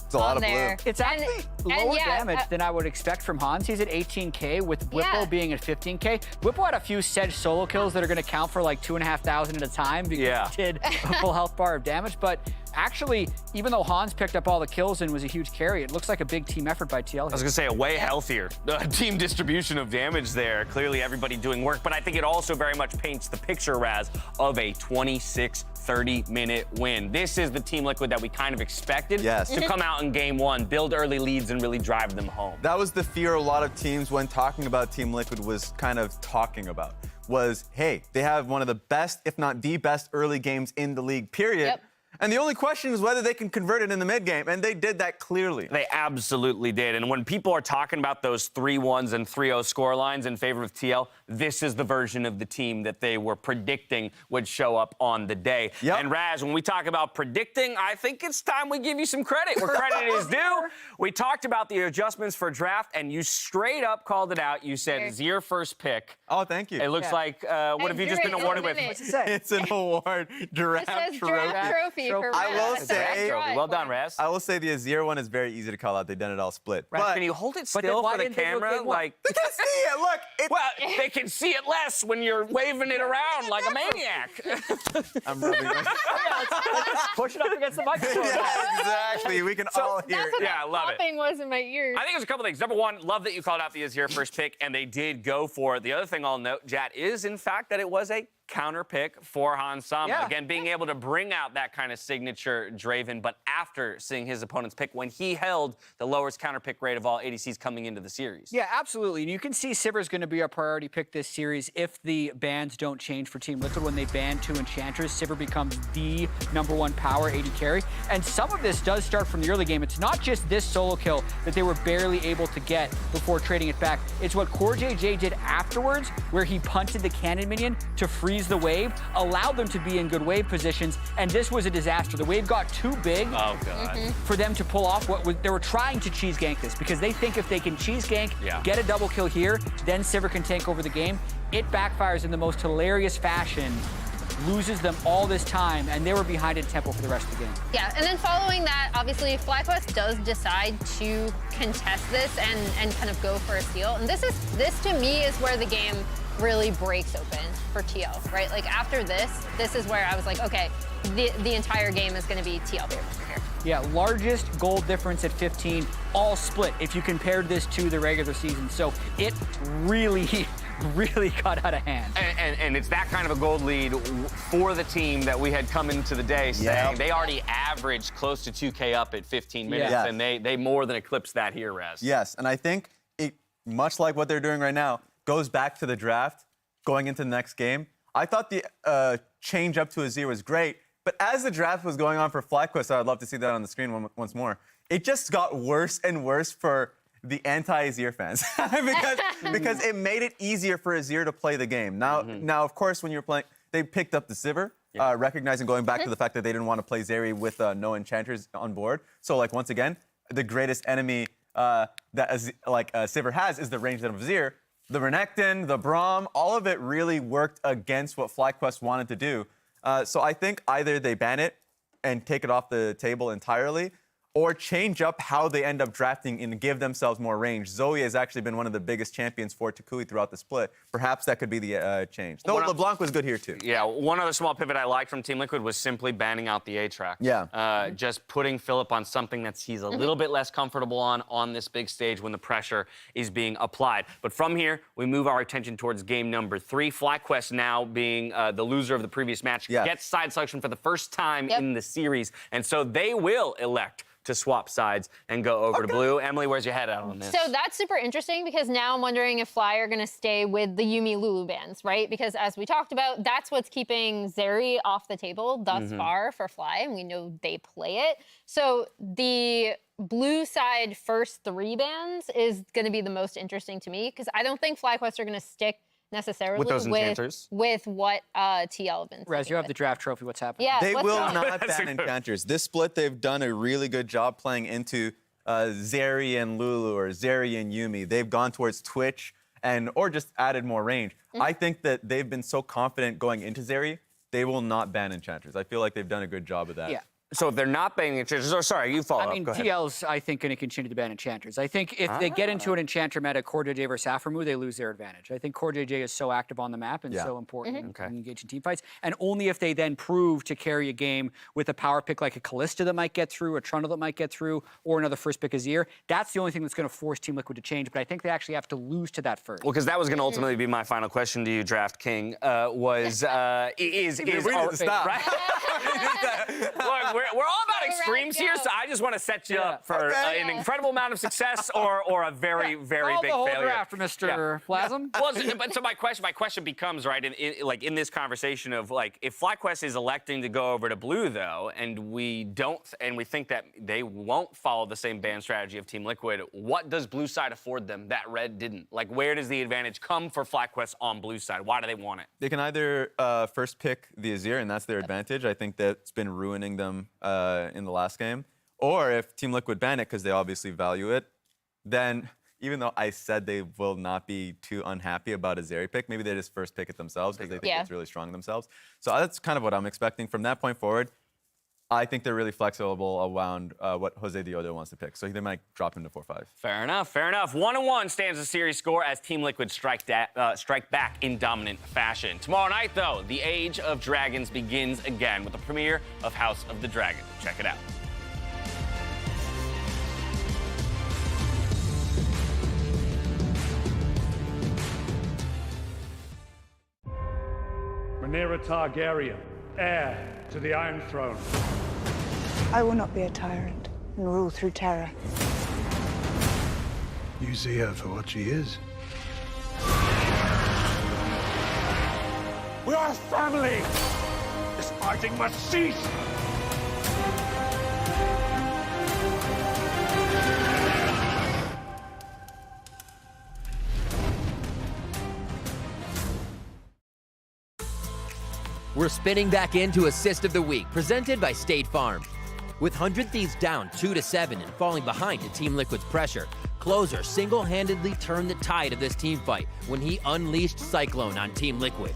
It's a lot of there. blue. It's actually lower damage than I would expect from Hans. He's at 18K with Whippo being at 15K. Whippo had a few Sedge solo kills that are going to count for like 2,500 at a time because he did a full health bar of damage. But actually, even though Hans picked up all the kills and was a huge carry, it looks like a big team effort by TL. I was going to say a way healthier team distribution of damage there. Clearly everybody doing work, but I think it also very much paints the picture, Raz, of a 26-30-minute win. This is the Team Liquid that we kind of expected to come out in game one, build early leads, and really drive them home. That was the fear a lot of teams when talking about Team Liquid was kind of talking about, was, hey, they have one of the best, if not the best, early games in the league, period. And the only question is whether they can convert it in the mid game, and they did that clearly. They absolutely did. And when people are talking about those 3-1s and 3-0 score lines in favor of TL, this is the version of the team that they were predicting would show up on the day. And Raz, when we talk about predicting, I think it's time we give you some credit where credit is due. We talked about the adjustments for draft, and you straight up called it out. You said Zir first pick. Oh, thank you. It looks like, what have you just been awarded with? What's it say? It's an award, draft It says trophy. draft trophy for I will Raz. say, well done, Raz. I will say the Azir one is very easy to call out. They've done it all split. Raz, can you hold it still for the camera? Like, they can see it. Look. Well, they can see it less when you're waving it around like a maniac. I'm rubbing it. Push it up against the microphone. Exactly. We can all hear That's it. what Yeah, I love it. popping was in my ears. I think there's a couple things. Number one, love that you called out the Azir first pick, and they did go for it. The other thing I'll note, Jat, is in fact that it was a counter pick for Hans Sama. Again, being able to bring out that kind of signature Draven, but after seeing his opponent's pick when he held the lowest counter pick rate of all ADCs coming into the series. Yeah, absolutely. And you can see Sivir's going to be a priority pick this series if the bans don't change for Team Liquid. When they ban 2 Enchantress, Sivir becomes the #1 power AD carry. And some of this does start from the early game. It's not just this solo kill that they were barely able to get before trading it back. It's what Core JJ did afterwards, where he punted the cannon minion to freeze the wave, allowed them to be in good wave positions, and this was a disaster. The wave got too big for them to pull off what was, they were trying to cheese gank this because they think if they can cheese gank, get a double kill here, then Sivir can take over the game. It backfires in the most hilarious fashion, loses them all this time, and they were behind in tempo for the rest of the game. Yeah, and then following that, obviously, FlyQuest does decide to contest this and kind of go for a steal. And this to me is where the game really breaks open for TL, right? Like after this is where I was like, okay, the entire game is going to be TL here. Yeah, largest gold difference at 15, all split if you compared this to the regular season. So it really got out of hand. And it's that kind of a gold lead for the team that we had come into the day saying they already averaged close to 2K up at 15 minutes, and they more than eclipsed that here, Raz. Yes, and I think it, much like what they're doing right now, goes back to the draft, going into the next game. I thought the change up to Azir was great, but as the draft was going on for FlyQuest, I'd love to see that on the screen once more, it just got worse and worse for the anti-Azir fans because it made it easier for Azir to play the game. Now, of course, when you're playing, they picked up the Sivir, recognizing going back to the fact that they didn't want to play Zeri with no enchanters on board. So, like, once again, the greatest enemy that Sivir has is the ranged of Azir. The Renekton, the Braum, all of it really worked against what FlyQuest wanted to do. So I think either they ban it and take it off the table entirely, or change up how they end up drafting and give themselves more range. Zoe has actually been one of the biggest champions for Takui throughout the split. Perhaps that could be the change. Though LeBlanc was good here, too. Yeah, one other small pivot I liked from Team Liquid was simply banning out the A-Track. Yeah. Just putting Philip on something that he's a little bit less comfortable on this big stage when the pressure is being applied. But from here, we move our attention towards game number 3. FlyQuest now being the loser of the previous match gets side selection for the first time in the series. And so they will elect to swap sides and go over to blue. Emily, where's your head at on this? So that's super interesting because now I'm wondering if Fly are going to stay with the Yuumi Lulu bans, right? Because as we talked about, that's what's keeping Zeri off the table thus far for Fly, and we know they play it. So the blue side first 3 bans is going to be the most interesting to me because I don't think FlyQuest are going to stick necessarily With those enchanters. with what TL have been. Rez, you have the draft trophy. What's happening? Yeah, They what's will going on? not ban enchanters. This split, they've done a really good job playing into Zeri and Lulu or Zeri and Yumi. They've gone towards Twitch or just added more range. I think that they've been so confident going into Zeri, they will not ban enchanters. I feel like they've done a good job of that. Yeah. So if they're not banning enchanters, sorry, you follow I mean, up. Go ahead. TL's, I think, going to continue to ban enchanters. I think if they get into an enchanter meta, Core JJ versus Aframu, they lose their advantage. I think Core JJ is so active on the map and so important in engaging team fights. And only if they then prove to carry a game with a power pick like a Kalista that might get through, a Trundle that might get through, or another first pick Azir, that's the only thing that's going to force Team Liquid to change. But I think they actually have to lose to that first. Well, because that was going to ultimately be my final question to you, Draft King, is we need to stop. Right? Look, we're all about extremes here, so I just want to set you up for an incredible amount of success or a very, very big the whole failure. draft, Mr. Plasm. Well, so my question becomes, right, in this conversation of like, if FlyQuest is electing to go over to blue though, and we think that they won't follow the same ban strategy of Team Liquid, what does blue side afford them that red didn't? Like, where does the advantage come for FlyQuest on blue side? Why do they want it? They can either first pick the Azir, and that's their advantage. I think that's been ruining them in the last game. Or if Team Liquid ban it, because they obviously value it, then even though I said they will not be too unhappy about a Zeri pick, maybe they just first pick it themselves because they think it's really strong themselves. So that's kind of what I'm expecting. From that point forward, I think they're really flexible around what Jose Diodo wants to pick. So they might drop him to 4-5. Fair enough, fair enough. 1-1 stands the series score as Team Liquid strike back in dominant fashion. Tomorrow night, though, the Age of Dragons begins again with the premiere of House of the Dragon. Check it out. Rhaenyra Targaryen, heir to the Iron Throne. I will not be a tyrant and rule through terror. You see her for what she is. We are family! This fighting must cease! We're spinning back into Assist of the Week, presented by State Farm. With 100 Thieves down 2-7 and falling behind to Team Liquid's pressure, Closer single-handedly turned the tide of this team fight when he unleashed Cyclone on Team Liquid.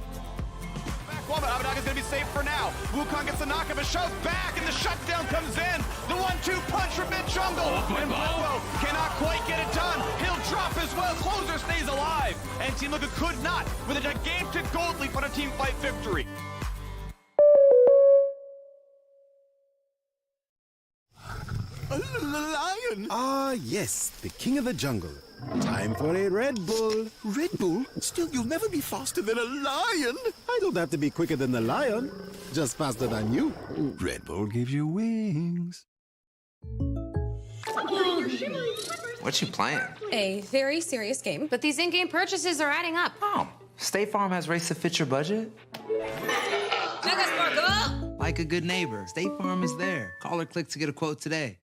Well, but Abadaga's gonna be safe for now. Wukong gets the knock of a shove back, and the shutdown comes in. The 1-2 punch from mid-jungle. And Bobo cannot quite get it done. He'll drop as well. Closer stays alive. And Team Liquid could not with a gigantic gold leap on a team fight victory. A lion! Ah, yes, the king of the jungle. Time for a Red Bull. Red Bull? Still, you'll never be faster than a lion. I don't have to be quicker than the lion, just faster than you. Red Bull gives you wings. What's you playing? A very serious game, but these in-game purchases are adding up. Oh, State Farm has rates to fit your budget. Mega Sparkle! Like a good neighbor, State Farm is there. Call or click to get a quote today.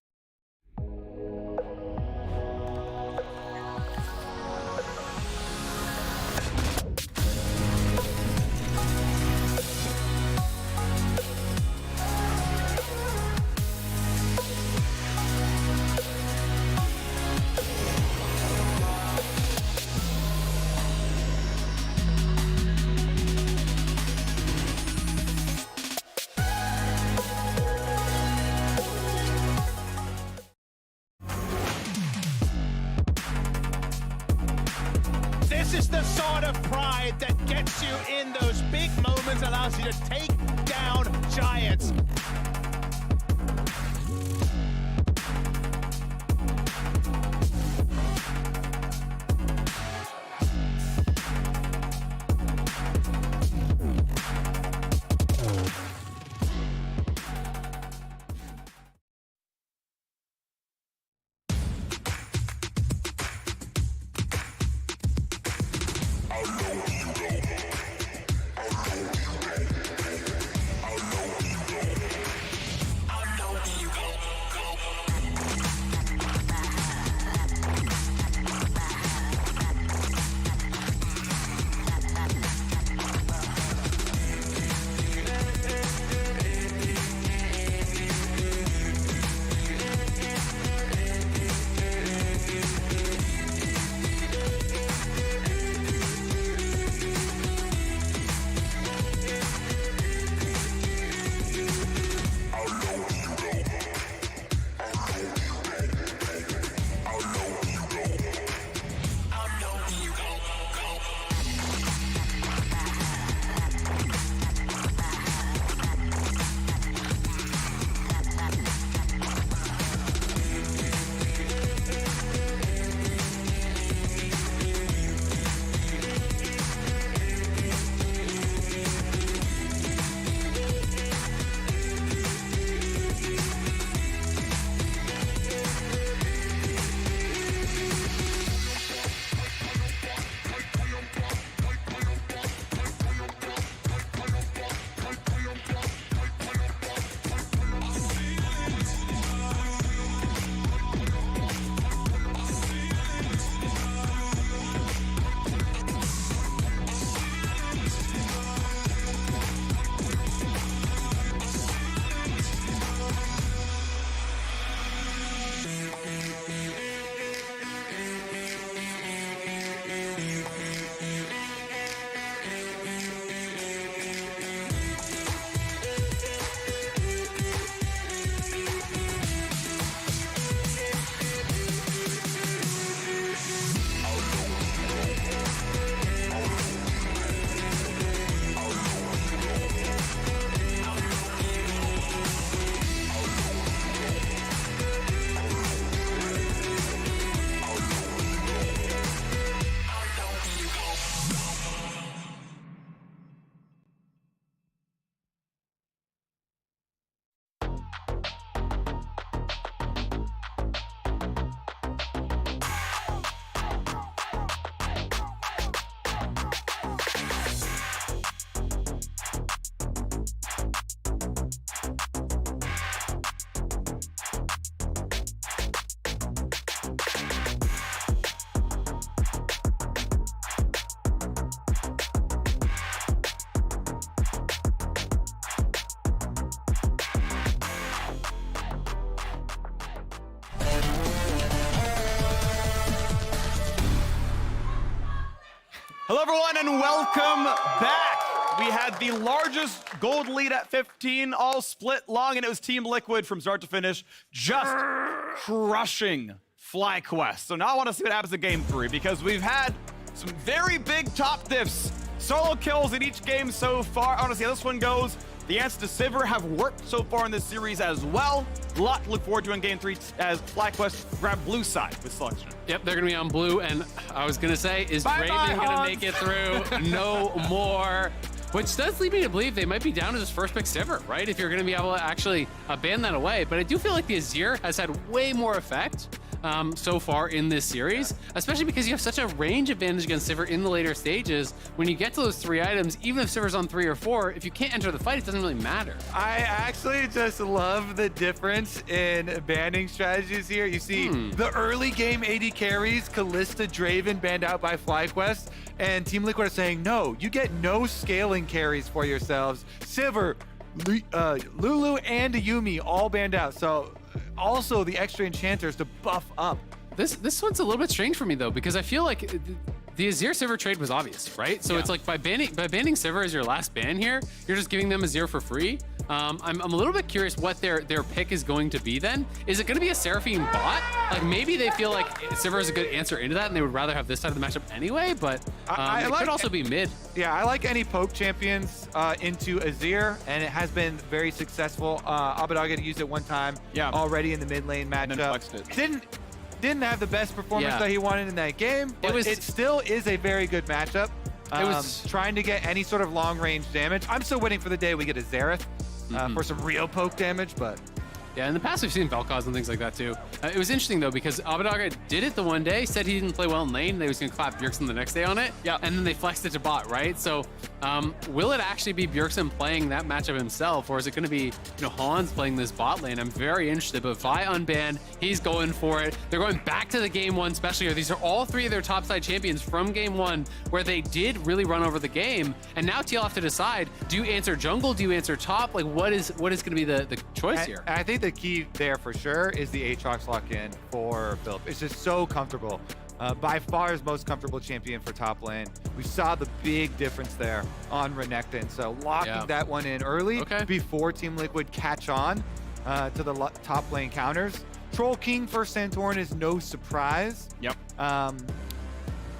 This is the sort of pride that gets you in those big moments, allows you to take down giants. everyone, and welcome back. We had the largest gold lead at 15, all split long, and it was Team Liquid from start to finish, just crushing FlyQuest. So now I want to see what happens in Game 3, because we've had some very big top diffs. Solo kills in each game so far. I want to see how this one goes. The answers to Sivir have worked so far in this series as well. A lot to look forward to in Game 3 as FlyQuest grab blue side with selection. Yep, they're going to be on blue, and I was going to say, is Bye-bye, Draven going to Hans. make it through? No more. Which does lead me to believe they might be down to this first pick Sivir, right? If you're going to be able to actually ban that away. But I do feel like the Azir has had way more effect so far in this series, especially because you have such a range advantage against Sivir in the later stages. When you get to those 3 items, even if Sivir's on 3 or 4, if you can't enter the fight, it doesn't really matter. I actually just love the difference in banning strategies here. You see the early game AD carries, Kalista, Draven banned out by FlyQuest, and Team Liquid are saying, no, you get no scaling carries for yourselves. Sivir, Lulu, and Yumi all banned out. So also the extra enchanters to buff up. This one's a little bit strange for me though, because I feel like the Azir Sivir trade was obvious, right? So it's like by banning Sivir as your last ban here, you're just giving them Azir for free. I'm a little bit curious what their pick is going to be then. Is it going to be a Seraphine bot? Like maybe they feel like Sivir is a good answer into that and they would rather have this side of the matchup anyway, but it could also be mid. Yeah, I like any poke champions into Azir, and it has been very successful. Abadaga used it one time already in the mid lane matchup. Didn't have the best performance that he wanted in that game, but it still is a very good matchup. It was trying to get any sort of long range damage. I'm still waiting for the day we get a Xerath for some real poke damage, but yeah, in the past we've seen Vel'Koz and things like that too. It was interesting though because Abadaga did it the one day, said he didn't play well in lane, they was gonna clap Bjergsen the next day on it, and then they flexed it to bot, right? So will it actually be Bjergsen playing that matchup himself, or is it gonna be Hans playing this bot lane? I'm very interested, but Vi unbanned, he's going for it. They're going back to the game 1 special here. These are all 3 of their top side champions from game 1 where they did really run over the game, and now TL have to decide, do you answer jungle, do you answer top? Like what is gonna be the choice here? I think the key there for sure is the Aatrox lock-in for Philip. It's just so comfortable. By far his most comfortable champion for top lane. We saw the big difference there on Renekton. So locking that one in early before Team Liquid catch on to the top lane counters. Troll King for Santorin is no surprise. Yep.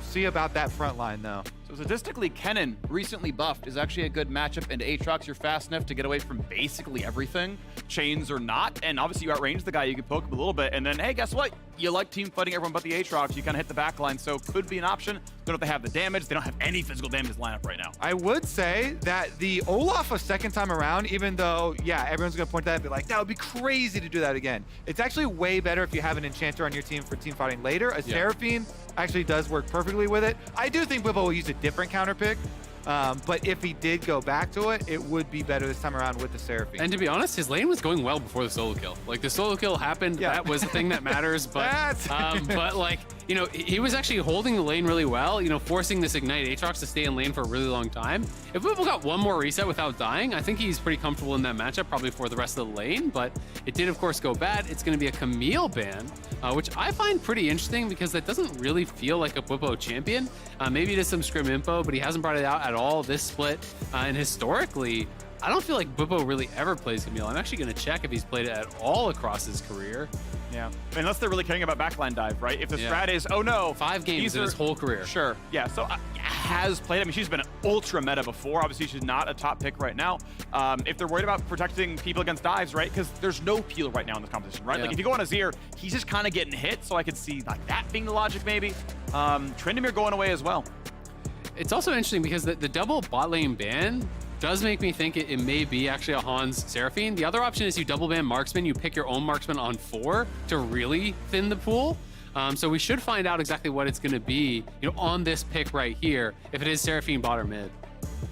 See about that front line though. So statistically, Kennen, recently buffed, is actually a good matchup into Aatrox. You're fast enough to get away from basically everything, chains or not, and obviously you outrange the guy, you can poke him a little bit, and then, hey, guess what? You like team fighting everyone but the Aatrox, you kind of hit the back line, so could be an option. Don't know if they have the damage, they don't have any physical damage in this lineup right now. I would say that the Olaf a second time around, even though, yeah, everyone's gonna point to that and be like, that would be crazy to do that again. It's actually way better if you have an enchanter on your team for team fighting later. A Seraphine actually does work perfectly with it. I do think Bwipo will use a different counter pick, but if he did go back to it, it would be better this time around with the Seraphine. And to be honest, his lane was going well before the solo kill. Like the solo kill happened, that was the thing that matters. But but like, he was actually holding the lane really well, forcing this Ignite Aatrox to stay in lane for a really long time. If Bwipo got one more reset without dying, I think he's pretty comfortable in that matchup, probably for the rest of the lane, but it did of course go bad. It's gonna be a Camille ban, which I find pretty interesting because that doesn't really feel like a Bwipo champion. Maybe it is some scrim info, but he hasn't brought it out at all this split. And historically, I don't feel like Bwipo really ever plays Camille. I'm actually going to check if he's played it at all across his career. Yeah, unless they're really caring about backline dive, right? If the strat is, oh no, 5 games in his whole career. Sure, yeah, so has played, I mean, she's been ultra meta before. Obviously, she's not a top pick right now. If they're worried about protecting people against dives, right? Because there's no peel right now in this competition, right? Like if you go on Azir, he's just kind of getting hit, so I could see like that being the logic maybe. Tryndamere going away as well. It's also interesting because the double bot lane ban does make me think it may be actually a Hans Seraphine. The other option is you double ban marksman, you pick your own marksman on 4 to really thin the pool. So we should find out exactly what it's going to be, on this pick right here, if it is Seraphine bot or mid.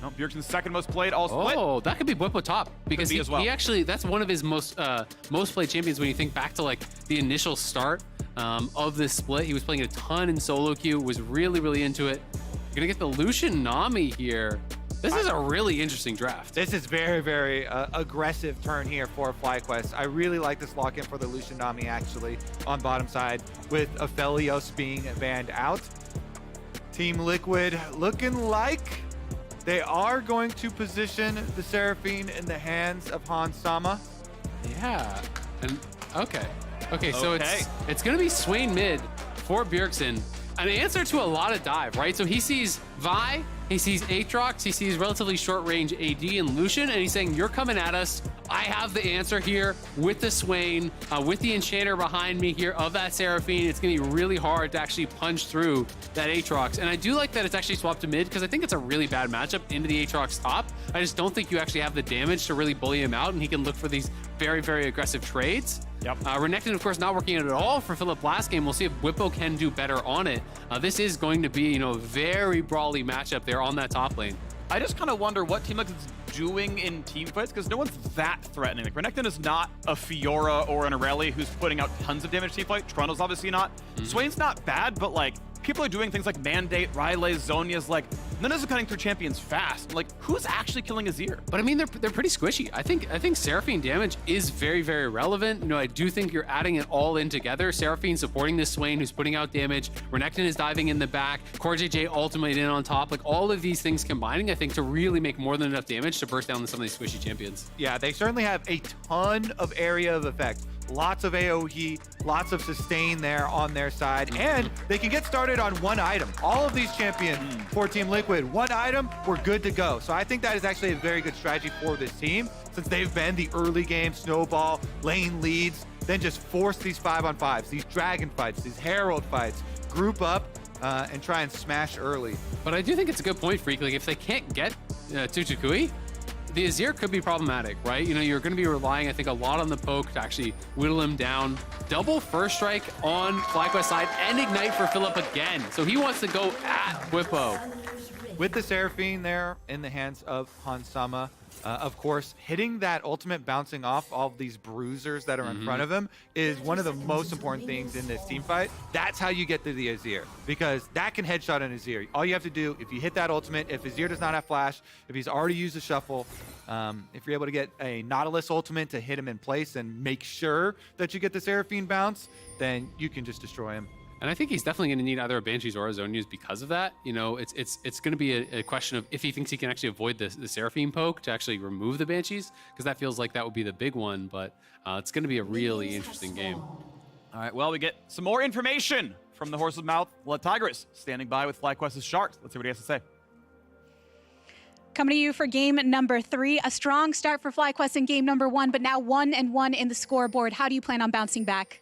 No, Bjergsen's second most played, all split. Oh, that could be Bwipo top because he actually, that's one of his most played champions when you think back to like the initial start of this split. He was playing a ton in solo queue, was really, really into it. You're gonna get the Lucian Nami here. This is a really interesting draft. This is very, very aggressive turn here for FlyQuest. I really like this lock-in for the Lucian Nami actually on bottom side with Aphelios being banned out. Team Liquid looking like they are going to position the Seraphine in the hands of Hans Sama. Yeah, and okay, so it's gonna be Swain mid for Bjergsen. An answer to a lot of dive, right? So he sees Vi, he sees Aatrox, he sees relatively short range AD and Lucian, and he's saying, you're coming at us. I have the answer here with the Swain, with the Enchanter behind me here of that Seraphine. It's gonna be really hard to actually punch through that Aatrox. And I do like that it's actually swapped to mid because I think it's a really bad matchup into the Aatrox top. I just don't think you actually have the damage to really bully him out, and he can look for these very, very aggressive trades. Yep. Renekton, of course, not working out at all for Philip last game. We'll see if Whippo can do better on it. This is going to be, a very brawly matchup there on that top lane. I just kind of wonder what Team Liquid's doing in team fights because no one's that threatening. Like Renekton is not a Fiora or an Irelia who's putting out tons of damage team fight. Trundle's obviously not. Swain's not bad, but like people are doing things like Mandate, Riley, Zhonya's, like none of those are cutting through champions fast. Like who's actually killing Azir? But I mean, they're pretty squishy. I think Seraphine damage is very, very relevant. I do think you're adding it all in together. Seraphine supporting this Swain who's putting out damage. Renekton is diving in the back. CoreJJ ultimate in on top. Like all of these things combining, I think, to really make more than enough damage to burst down some of these squishy champions. Yeah, they certainly have a ton of area of effect. Lots of AoE, lots of sustain there on their side, and they can get started on one item. All of these champions for Team Liquid, one item, we're good to go. So I think that is actually a very good strategy for this team, since they've been the early game snowball, lane leads, then just force these 5-on-5s, these dragon fights, these herald fights, group up and try and smash early. But I do think it's a good point, Freak. Like if they can't get Tuchukui, the Azir could be problematic, right? You're going to be relying, I think, a lot on the poke to actually whittle him down. Double first strike on FlyQuest side and Ignite for Philip again. So he wants to go at Whippo. With the Seraphine there in the hands of Hans Sama, of course, hitting that ultimate, bouncing off all of these bruisers that are in front of him is one of the most important things in this team fight. That's how you get to the Azir, because that can headshot an Azir. All you have to do, if you hit that ultimate, if Azir does not have flash, if he's already used a shuffle, if you're able to get a Nautilus ultimate to hit him in place and make sure that you get the Seraphine bounce, then you can just destroy him. And I think he's definitely going to need either a Banshees or a Zhonya's because of that. It's going to be a question of if he thinks he can actually avoid the Seraphine poke to actually remove the Banshees, because that feels like that would be the big one. But it's going to be a really interesting game. All right, well, we get some more information from the horse's mouth. Tigris standing by with FlyQuest's Sharks. Let's see what he has to say. Coming to you for game number 3. A strong start for FlyQuest in game number 1, but now 1-1 in the scoreboard. How do you plan on bouncing back?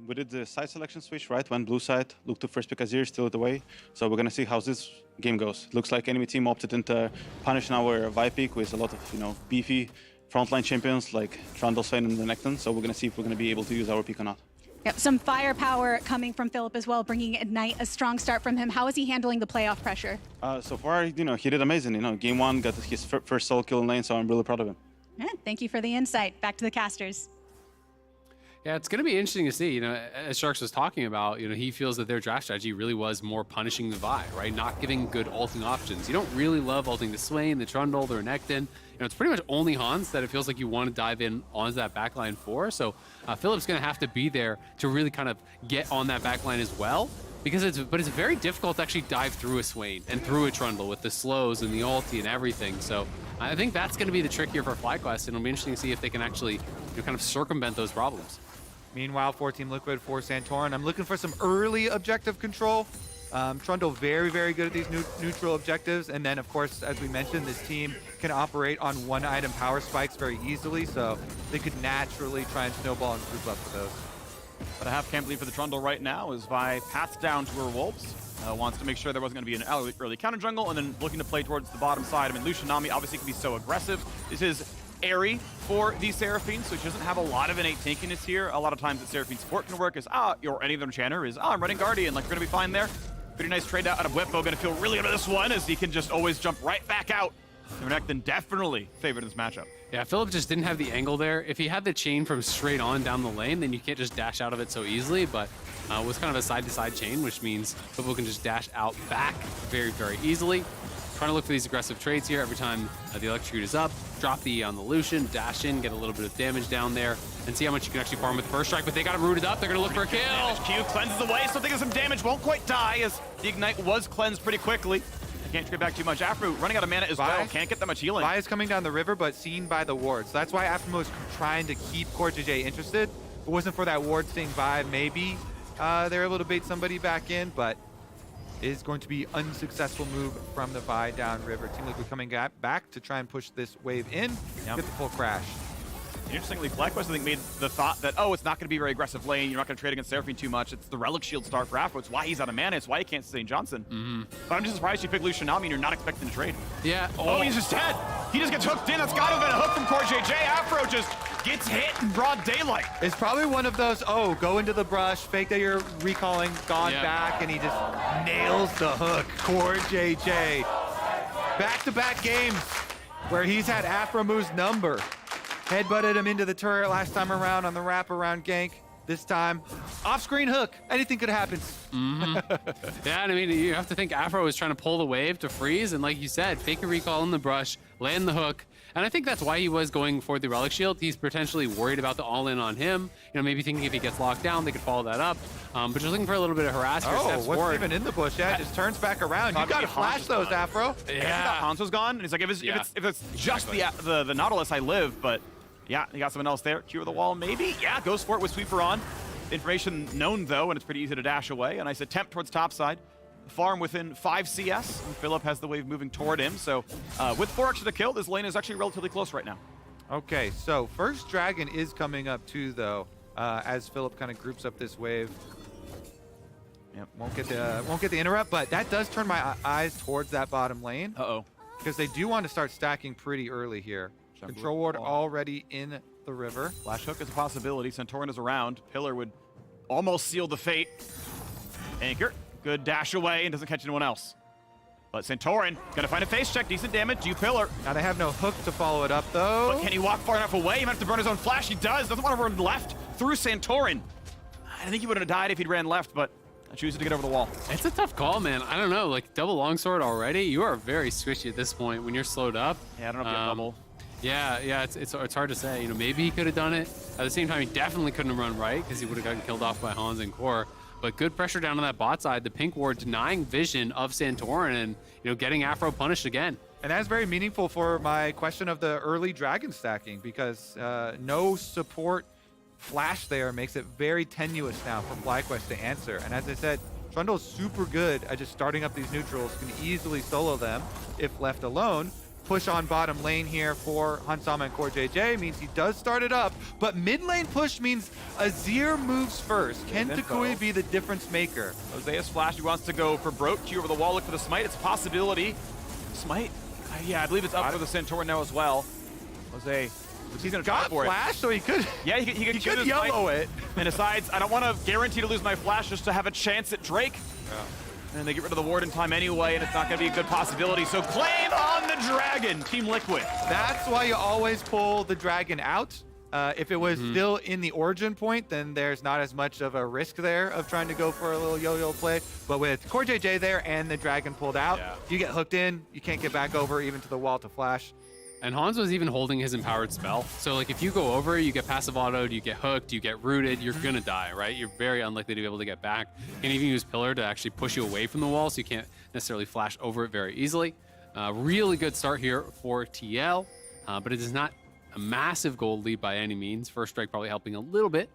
We did the side selection switch, right? When blue side looked to first pick Azir, still away. So we're going to see how this game goes. Looks like enemy team opted into punishing our Vi pick with a lot of, beefy frontline champions like Trundle, Swain, and Renekton. So we're going to see if we're going to be able to use our pick or not. Yep, some firepower coming from Philip as well, bringing Ignite, a strong start from him. How is he handling the playoff pressure? So far, he did amazing. Game 1, got his first solo kill in lane, so I'm really proud of him. Yeah, thank you for the insight. Back to the casters. Yeah, it's going to be interesting to see. As Sharks was talking about, he feels that their draft strategy really was more punishing the Vi, right? Not giving good ulting options. You don't really love ulting the Swain, the Trundle, the Renekton. It's pretty much only Hans that it feels like you want to dive in onto that backline for. So Philip's going to have to be there to really kind of get on that backline as well. Because it's very difficult to actually dive through a Swain and through a Trundle with the slows and the ulti and everything. So I think that's going to be the trick here for FlyQuest, and it'll be interesting to see if they can actually kind of circumvent those problems. Meanwhile, for Team Liquid, for Santorin, I'm looking for some early objective control. Trundle very, very good at these neutral objectives. And then, of course, as we mentioned, this team can operate on one-item power spikes very easily, so they could naturally try and snowball and group up for those. But a half camp lead for the Trundle right now as Vi paths down to her Wolves. Wants to make sure there wasn't going to be an early counter jungle, and then looking to play towards the bottom side. I mean, Lucian Nami obviously can be so aggressive. This is airy for the Seraphine, so she doesn't have a lot of innate tankiness here. A lot of times the Seraphine support can work as, or any of them Channer is, I'm running Guardian, like, we're going to be fine there. Pretty nice trade out of Whippo, going to feel really good at this one as he can just always jump right back out. Renekton definitely favored this matchup. Yeah, Philip just didn't have the angle there. If he had the chain from straight on down the lane, then you can't just dash out of it so easily, but with kind of a side-to-side chain, which means Philip can just dash out back very, very easily. trying to look for these aggressive trades here. Every time the electrocute is up, drop the E on the Lucian, dash in, get a little bit of damage down there, and see how much you can actually farm with first strike. But they got it rooted up. They're going to look for a kill. Q cleanses away, so thinking some damage. Won't quite die as the Ignite was cleansed pretty quickly. I can't trade back too much. Afro running out of mana as well. Can't get that much healing. Vi is coming down the river, but seen by the ward. So that's why Afro was trying to keep CoreJJ interested. If it wasn't for that ward seeing Vi, maybe they're able to bait somebody back in, but it is going to be unsuccessful move from the Vi downriver. Team Liquid coming back to try and push this wave in, get the full crash. Interestingly, FlyQuest, I think, made the thought that, oh, it's not going to be very aggressive lane. You're not going to trade against Seraphine too much. It's the Relic Shield start for Afro. It's why he's out of mana. It's why he can't sustain Johnson. But I'm just surprised you picked Lucian Nami and you're not expecting to trade. Yeah. Oh, he's just dead. He just gets hooked in. That's got to have been a hook from CoreJJ. Afro just gets hit in broad daylight. It's probably one of those, oh, go into the brush, fake that you're recalling, gone back, and he just nails the hook. CoreJJ. Back-to-back games where he's had Afromu's number. Headbutted him into the turret last time around on the wraparound gank. This time, off-screen hook. Anything could happen. Yeah, and I mean, you have to think Afro was trying to pull the wave to freeze, and like you said, fake a recall in the brush, land the hook, and I think that's why he was going for the Relic Shield. He's potentially worried about the all-in on him. You know, maybe thinking if he gets locked down, they could follow that up. But just looking for a little bit of harassment. Oh, what's even in the bush? Yeah, it just turns back around. You gotta flash those, Afro. Yeah, Hanzo's gone, and he's like, if it's just the Nautilus, I live, but yeah, he got someone else there. Cure the wall, maybe? Yeah, goes for it with Sweeper on. Information known, though, and it's pretty easy to dash away. A nice attempt towards topside. Farm within 5 CS, and Philip has the wave moving toward him. So with 4 extra to kill, this lane is actually relatively close right now. Okay, so first dragon is coming up too, though, as Philip kind of groups up this wave. Yep, won't get the interrupt, but that does turn my eyes towards that bottom lane. Because they do want to start stacking pretty early here. Control ward already in the river. Flash hook is a possibility. Centauran is around. Pillar would almost seal the fate. Anchor, good dash away and doesn't catch anyone else. But Centauran gonna find a face check, decent damage. You Pillar. Now they have no hook to follow it up though. But can he walk far enough away? He might have to burn his own flash. He does. Doesn't want to run left through Centauran. I think he would have died if he'd ran left, but I choose to get over the wall. It's a tough call, man. I don't know. Like double longsword already. You are very squishy at this point when you're slowed up. Yeah, I don't know if you have double. Yeah, it's hard to say. You know, maybe he could have done it. At the same time, he definitely couldn't have run right because he would have gotten killed off by Hans and Core. But good pressure down on that bot side. The pink ward denying vision of Centauran and, you know, getting Afro punished again. And that's very meaningful for my question of the early dragon stacking because no support flash there makes it very tenuous now for FlyQuest to answer. And as I said, Trundle's super good at just starting up these neutrals, can easily solo them if left alone. Push on bottom lane here for Hansama and CoreJJ means he does start it up, but mid lane push means Azir moves first. Can Takui be the difference maker? Josea's flash, he wants to go for Broke. Q over the wall, look for the smite. It's a possibility. Smite? Yeah, I believe it's up for the Centauran now as well. Jose, he's gonna try for it. Flash, so he could. Yeah, he could YOLO it. And decides, I don't want to guarantee to lose my flash just to have a chance at Drake. Yeah. And they get rid of the ward in time anyway, and it's not going to be a good possibility. So claim on the dragon, Team Liquid. That's why you always pull the dragon out. If it was still in the origin point, then there's not as much of a risk there of trying to go for a little yo-yo play. But with CoreJJ there and the dragon pulled out, you get hooked in. You can't get back over even to the wall to flash. And Hans was even holding his empowered spell. So like if you go over, you get passive autoed, you get hooked, you get rooted, you're gonna die, right? You're very unlikely to be able to get back. You can even use Pillar to actually push you away from the wall so you can't necessarily flash over it very easily. Really good start here for TL, but it is not a massive gold lead by any means. First strike probably helping a little bit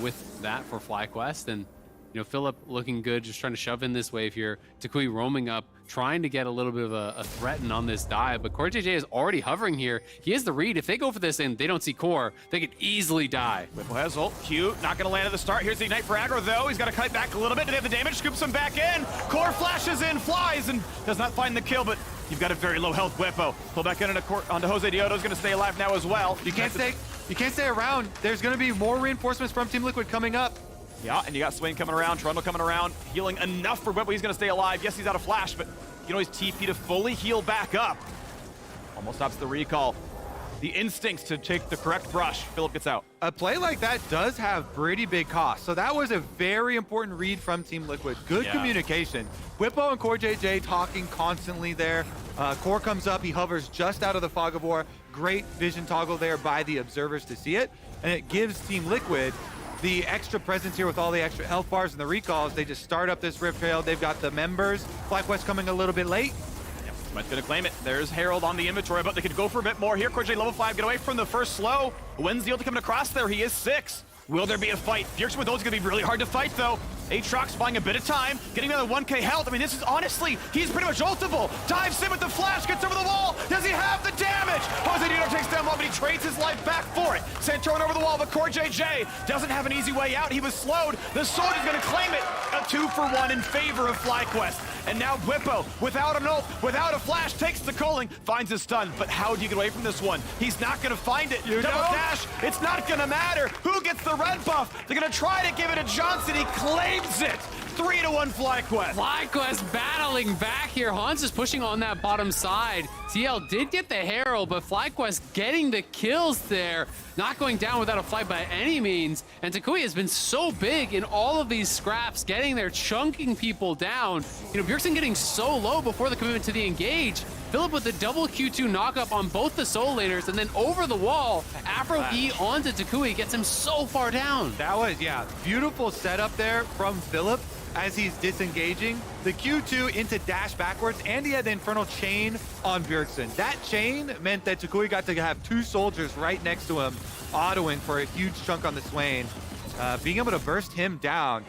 with that for FlyQuest. And you know, Philip looking good, just trying to shove in this wave here. Takui roaming up, trying to get a little bit of a threaten on this dive, but CoreJJ is already hovering here. He has the read. If they go for this and they don't see Core, they could easily die. Whipple has ult. Q not going to land at the start. Here's the Ignite for aggro, though. He's got to cut back a little bit. Did they have the damage? Scoops him back in. Core flashes in, flies, and does not find the kill, but you've got a very low health Whippo. Pull back in onto Jose Dioto's going to stay alive now as well. You can't stay around. There's going to be more reinforcements from Team Liquid coming up. Yeah, and you got Swain coming around, Trundle coming around, healing enough for Whippo. He's going to stay alive. Yes, he's out of flash, but you can always TP to fully heal back up. Almost stops the recall. The instincts to take the correct brush. Philip gets out. A play like that does have pretty big cost. So that was a very important read from Team Liquid. Good communication. Whippo and CoreJJ talking constantly there. Core comes up, he hovers just out of the Fog of War. Great vision toggle there by the observers to see it. And it gives Team Liquid the extra presence here with all the extra health bars and the recalls. They just start up this Rift Trail. They've got the members. FlyQuest coming a little bit late. Smite's gonna claim it. There's Herald on the inventory, but they could go for a bit more here. Corjay level 5, get away from the first slow. When's the ulti coming across there? He is 6. Will there be a fight? Bjergsen with those is gonna be really hard to fight though. Aatrox buying a bit of time, getting another 1k health. I mean, this is honestly, he's pretty much ultable. Dives in with the flash, gets over the wall. Does he have the damage? Jose Dino takes down one, but he trades his life back for it. Santorin over the wall, but CoreJJ doesn't have an easy way out. He was slowed. The soldier's gonna claim it. A 2-for-1 in favor of FlyQuest. And now Bwipo, without an ult, without a flash, takes the culling, finds his stun. But how do you get away from this one? He's not gonna find it. Double dash, it's not gonna matter. Who gets the red buff? They're gonna try to give it to Johnson. He claims it. 3-1 FlyQuest. FlyQuest battling back here. Hans is pushing on that bottom side. TL did get the Herald, but FlyQuest getting the kills there. Not going down without a fight by any means. And Takui has been so big in all of these scraps, getting there, chunking people down. You know, Bjergsen getting so low before the commitment to the engage. Philip with the double Q2 knockup on both the soul laners, and then over the wall, Afro E onto Takui gets him so far down. That was, yeah, beautiful setup there from Philip as he's disengaging. The Q2 into dash backwards, and he had the Infernal Chain on Bjergsen. That chain meant that Takui got to have 2 soldiers right next to him, autoing for a huge chunk on the Swain. Being able to burst him down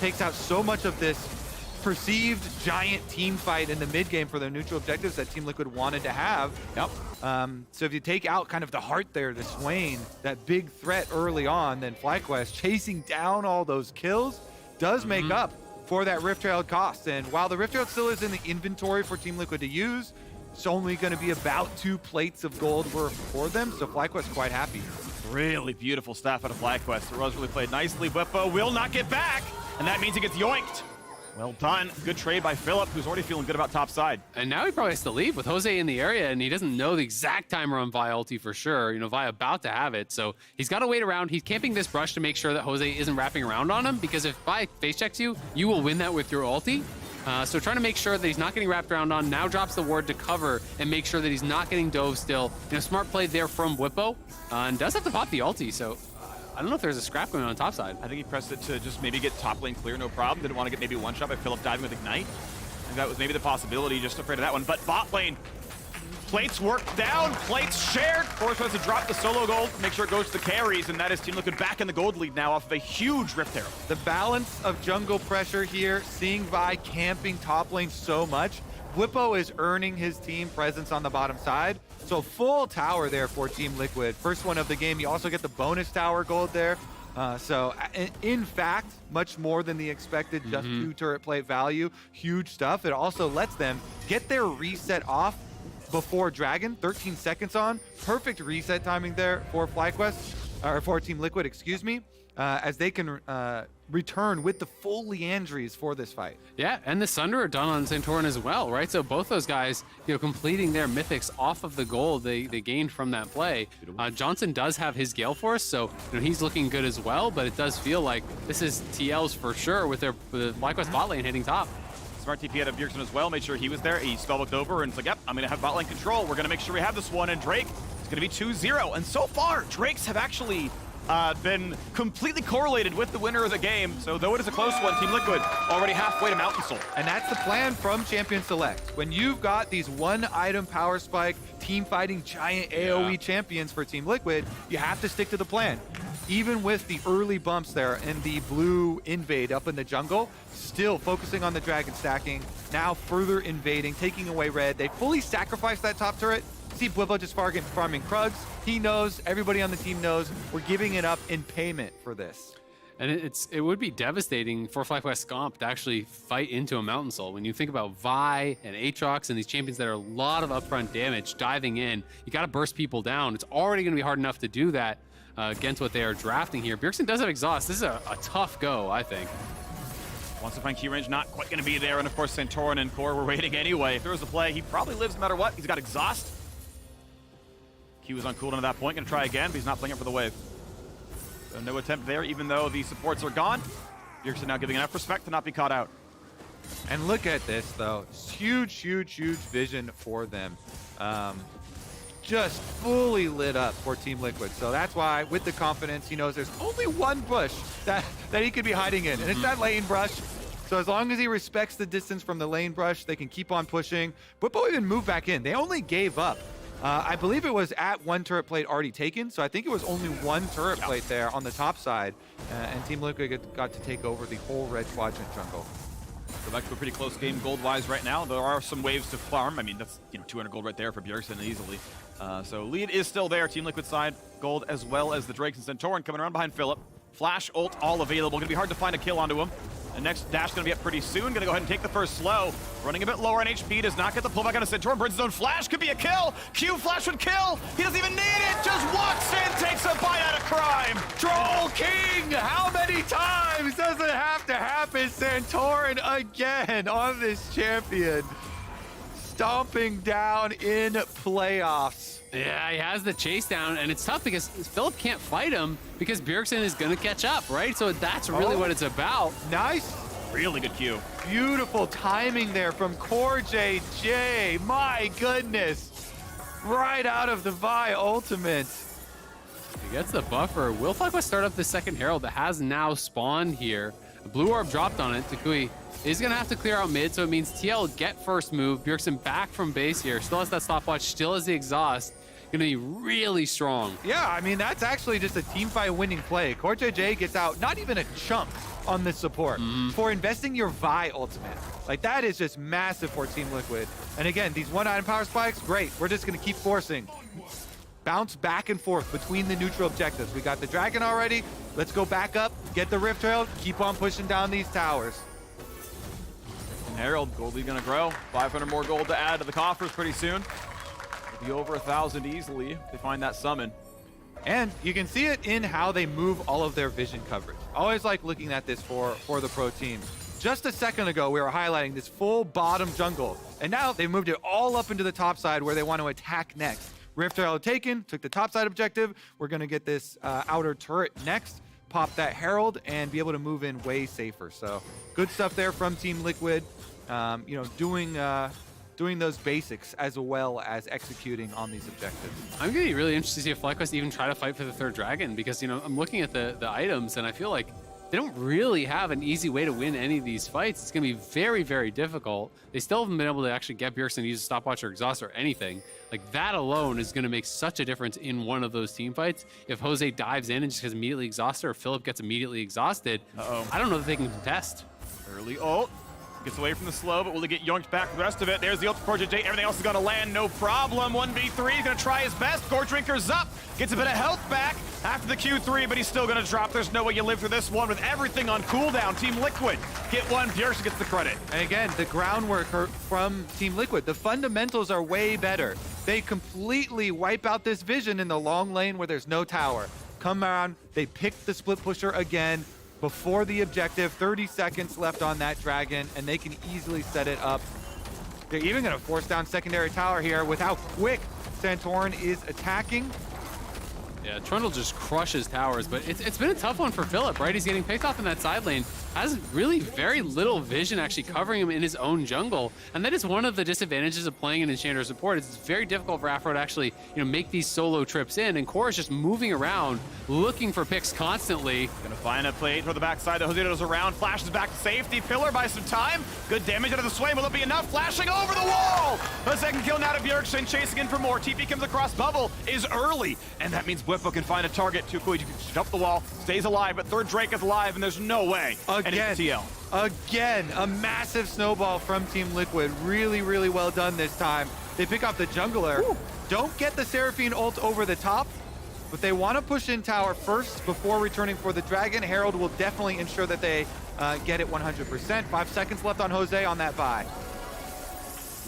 takes out so much of this perceived giant team fight in the mid game for their neutral objectives that Team Liquid wanted to have. Yep. So if you take out kind of the heart there, the Swain, that big threat early on, then FlyQuest chasing down all those kills does make up for that Rift Trail cost. And while the Rift Trail still is in the inventory for Team Liquid to use, it's only going to be about 2 plates of gold worth for them, so FlyQuest quite happy. Really beautiful stuff out of FlyQuest. The Rose really played nicely. Bwipo will not get back, and that means he gets yoinked. Well done. Good trade by Philip, who's already feeling good about top side. And now he probably has to leave with Jose in the area, and he doesn't know the exact timer on Vi ulti for sure. You know, Vi about to have it, so he's got to wait around. He's camping this brush to make sure that Jose isn't wrapping around on him, because if Vi face checks you, you will win that with your ulti. So trying to make sure that he's not getting wrapped around on, now drops the ward to cover and make sure that he's not getting dove still. You know, smart play there from Bwipo, and does have to pop the ulti, so I don't know if there's a scrap going on top side. I think he pressed it to just maybe get top lane clear, no problem. Didn't want to get maybe one shot by Philip diving with Ignite. I think that was maybe the possibility, just afraid of that one. But bot lane, plates worked down, plates shared. Force has to drop the solo gold, make sure it goes to the carries, and that is Team Liquid back in the gold lead now off of a huge Rift Herald. The balance of jungle pressure here, seeing Vi camping top lane so much, Bwipo is earning his team presence on the bottom side. So full tower there for Team Liquid. First one of the game. You also get the bonus tower gold there. So in fact, much more than the expected just 2 turret plate value. Huge stuff. It also lets them get their reset off before Dragon. 13 seconds on. Perfect reset timing there for FlyQuest, or for Team Liquid, excuse me, as they can return with the full Leandries for this fight. Yeah, and the Sunder are done on Santorin as well, right? So both those guys, you know, completing their mythics off of the gold they gained from that play. Johnson does have his Gale Force, so you know, he's looking good as well, but it does feel like this is TL's for sure with the FlyQuest bot lane hitting top. Smart TP out of Bjergsen as well, made sure he was there. He spellbooked over and it's like, yep, I'm gonna have bot lane control. We're gonna make sure we have this one, and Drake is gonna be 2-0. And so far, Drakes have actually been completely correlated with the winner of the game. So though it is a close one, Team Liquid already halfway to Mountain Soul. And that's the plan from Champion Select. When you've got these 1-item power spike, team fighting giant AoE champions for Team Liquid, you have to stick to the plan. Even with the early bumps there and the blue invade up in the jungle, still focusing on the dragon stacking, now further invading, taking away red. They fully sacrificed that top turret. See Bwipo just farming Krugs. He knows, everybody on the team knows, we're giving it up in payment for this. And it would be devastating for FlyQuest Scomp to actually fight into a Mountain Soul. When you think about Vi and Aatrox and these champions that are a lot of upfront damage diving in, you got to burst people down. It's already going to be hard enough to do that against what they are drafting here. Bjergsen does have exhaust. This is a tough go, I think. Wants to find Q range, not quite going to be there. And of course, Santorin and Core were waiting anyway. If there was a play, he probably lives no matter what. He's got exhaust. Q is on cooldown at that point. Going to try again, but he's not playing it for the wave. So no attempt there, even though the supports are gone. Bjergsen now giving enough respect to not be caught out. And look at this, though. It's huge, huge, huge vision for them. Just fully lit up for Team Liquid. So that's why, with the confidence, he knows there's only one bush that he could be hiding in, and it's that lane brush. So as long as he respects the distance from the lane brush, they can keep on pushing. Bwipo even moved back in. They only gave up. I believe it was at one turret plate already taken, so I think it was only one turret plate there on the top side, and Team Liquid got to take over the whole red quadrant jungle. So back to a pretty close game gold-wise right now. There are some waves to farm. I mean, that's 200 gold right there for Bjergsen easily. So lead is still there. Team Liquid side gold, as well as the Drakes and Centauran coming around behind Philip. Flash, ult, all available. Gonna be hard to find a kill onto him. The next dash gonna be up pretty soon. Gonna go ahead and take the first slow. Running a bit lower on HP, does not get the pullback on a Centauran. Burns his own flash, could be a kill. Q flash would kill. He doesn't even need it. Just walks in, takes a bite out of crime. Troll King, how many times does it have to happen? Centauran again on this champion. Stomping down in playoffs. Yeah, he has the chase down, and it's tough because Philip can't fight him because Bjergsen is going to catch up, right? So that's really what it's about. Nice. Really good Q. Beautiful timing there from Core JJ. My goodness. Right out of the Vi ultimate. He gets the buffer. Will FlyQuest start up the second Herald that has now spawned here? A blue orb dropped on it. Takui is going to have to clear out mid, so it means TL get first move. Bjergsen back from base here. Still has that stopwatch, still has the exhaust. Going to be really strong. Yeah, I mean, that's actually just a team fight winning play. Core JJ gets out not even a chump on this support for investing your Vi ultimate. Like, that is just massive for Team Liquid. And again, these one-item power spikes, great. We're just going to keep forcing. Bounce back and forth between the neutral objectives. We got the dragon already. Let's go back up, get the Rift Herald, keep on pushing down these towers. And Herald, gold lead gonna grow. 500 more gold to add to the coffers pretty soon. It'll be over 1,000 easily if they find that summon. And you can see it in how they move all of their vision coverage. Always like looking at this for the pro team. Just a second ago, we were highlighting this full bottom jungle. And now they moved it all up into the top side where they want to attack next. Rift Herald taken, took the top side objective. We're gonna get this outer turret next, pop that Herald, and be able to move in way safer. So good stuff there from Team Liquid. Doing those basics as well as executing on these objectives. I'm gonna be really interested to see if FlyQuest even try to fight for the third dragon because, I'm looking at the items and I feel like they don't really have an easy way to win any of these fights. It's gonna be very, very difficult. They still haven't been able to actually get Bjergsen to use a stopwatch or exhaust or anything. Like, that alone is gonna make such a difference in one of those team fights. If Jose dives in and just gets immediately exhausted or Philip gets immediately exhausted, I don't know that they can contest. Early ult. Gets away from the slow, but will he get yoinked back for the rest of it? There's the ult for Core JJ. Everything else is going to land, no problem. 1v3, he's going to try his best. Gore Drinker's up, gets a bit of health back after the Q3, but he's still going to drop. There's no way you live through this one with everything on cooldown. Team Liquid get one, Bjergsen gets the credit. And again, the groundwork from Team Liquid, the fundamentals are way better. They completely wipe out this vision in the long lane where there's no tower. Come around, they pick the split pusher again. Before the objective, 30 seconds left on that dragon, and they can easily set it up. They're even going to force down secondary tower here with how quick Centauran is attacking. Yeah, Trundle just crushes towers, but it's been a tough one for Philip, right? He's getting picked off in that side lane, has really very little vision actually covering him in his own jungle, and that is one of the disadvantages of playing an Enchanter support. It's very difficult for Afro to actually, make these solo trips in, and Core is just moving around, looking for picks constantly. Gonna find a plate for the backside. The Joseito's around, flashes back to safety. Pillar by some time. Good damage out of the sway. Will it be enough? Flashing over the wall! A second kill now to Bjergsen, chasing in for more. TP comes across. Bubble is early, and that means Bwipo can find a target. Takui can jump the wall, stays alive, but third Drake is alive, and there's no way. Again, a massive snowball from Team Liquid. Really, really well done this time. They pick off the jungler. Ooh. Don't get the Seraphine ult over the top, but they want to push in tower first before returning for the dragon. Herald will definitely ensure that they get it 100%. 5 seconds left on Jose on that buy.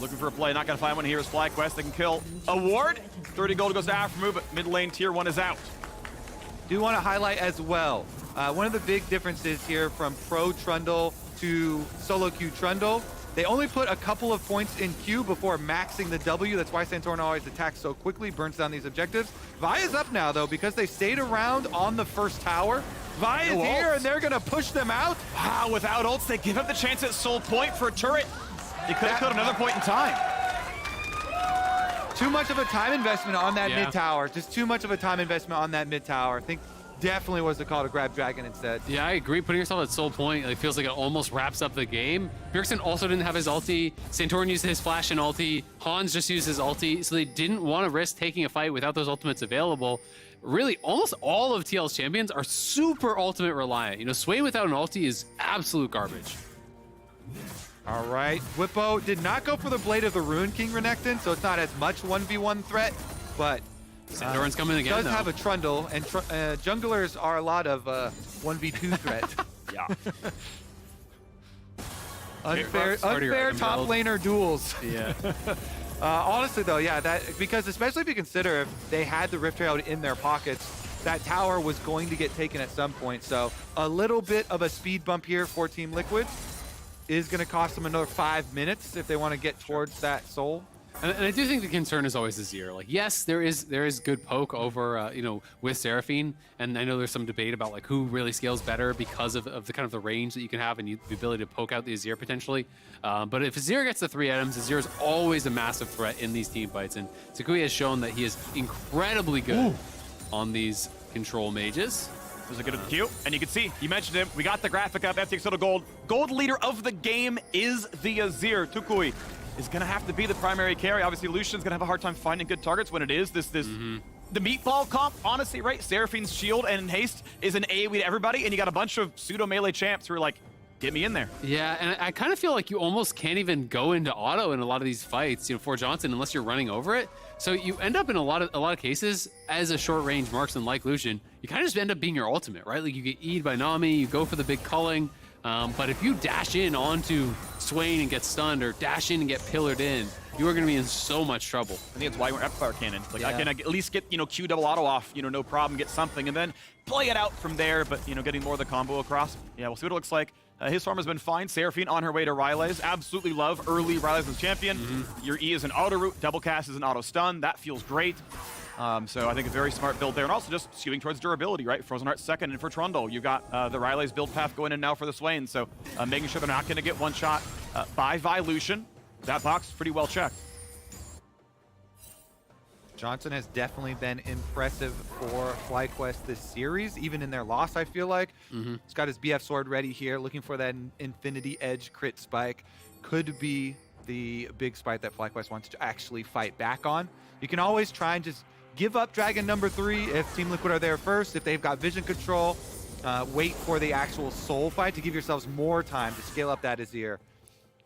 Looking for a play, not gonna find one here is FlyQuest. They can kill a ward. 30 gold goes to Aftermove, but mid lane tier 1 is out. Do want to highlight as well, one of the big differences here from Pro Trundle to Solo Q Trundle, they only put a couple of points in Q before maxing the W. That's why Centauran always attacks so quickly, burns down these objectives. Vi is up now, though, because they stayed around on the first tower. Vi is No here, ults. and they're going to push them out. Wow, without ults, they give up the chance at Soul Point for a turret. They could have killed another point in time. Too much of a time investment on that mid tower. Just too much of a time investment on that mid tower. I think definitely was the call to grab Dragon instead. Yeah, I agree. Putting yourself at Soul Point, it feels like it almost wraps up the game. Bjergsen also didn't have his ulti. Santorin used his flash and ulti. Hans just used his ulti. So they didn't want to risk taking a fight without those ultimates available. Really, almost all of TL's champions are super ultimate reliant. You know, Swain without an ulti is absolute garbage. All right, Whippo did not go for the Blade of the Rune King Renekton, so it's not as much 1v1 threat, but Santorin's coming again, does though. have a Trundle, and junglers are a lot of 1v2 threat. Yeah. Unfair top laner duels. Yeah. Honestly, though, yeah, that because especially if you consider if they had the Rift Herald in their pockets, that tower was going to get taken at some point. So a little bit of a speed bump here for Team Liquid is going to cost them another 5 minutes if they want to get towards that soul. And I do think the concern is always Azir. Like, yes, there is good poke over, you know, with Seraphine, and I know there's some debate about like who really scales better because of the kind of the range that you can have and the ability to poke out the Azir potentially. But if Azir gets the 3 items, Azir is always a massive threat in these team fights, and Tsukui has shown that he is incredibly good on these control mages. There's a good Q, and you can see, you mentioned him, we got the graphic up, FTX Total Gold. Gold leader of the game is the Azir. Tukui is gonna have to be the primary carry. Obviously, Lucian's gonna have a hard time finding good targets when it is the meatball comp, honestly, right? Seraphine's shield and haste is an AoE to everybody, and you got a bunch of pseudo melee champs who are like, get me in there. Yeah, and I kind of feel like you almost can't even go into auto in a lot of these fights, you know, for Johnson, unless you're running over it. So you end up in a lot of cases as a short range marksman like Lucian, you kind of just end up being your ultimate, right? Like you get E'd by Nami, you go for the big culling, but if you dash in onto Swain and get stunned, or dash in and get pillared in, you are going to be in so much trouble. I think that's why we're Fire Cannon. Like I can at least get, you know, Q double auto off, you know, no problem, get something, and then play it out from there, but, you know, getting more of the combo across. Yeah, we'll see what it looks like. His farm has been fine. Seraphine on her way to Ryle's. Absolutely love early Ryle's as champion. Your E is an auto root, double cast is an auto stun. That feels great. So I think a very smart build there. And also just skewing towards durability, right? Frozen Heart second, and for Trundle, you've got the Ryle's build path going in now for the Swain. So making sure they're not going to get one shot by Lucian. That box pretty well checked. Johnson has definitely been impressive for FlyQuest this series, even in their loss, I feel like. He's got his BF sword ready here, looking for that Infinity Edge crit spike. Could be the big spike that FlyQuest wants to actually fight back on. You can always try and just give up Dragon number 3 if Team Liquid are there first, if they've got vision control. Wait for the actual soul fight to give yourselves more time to scale up that Azir.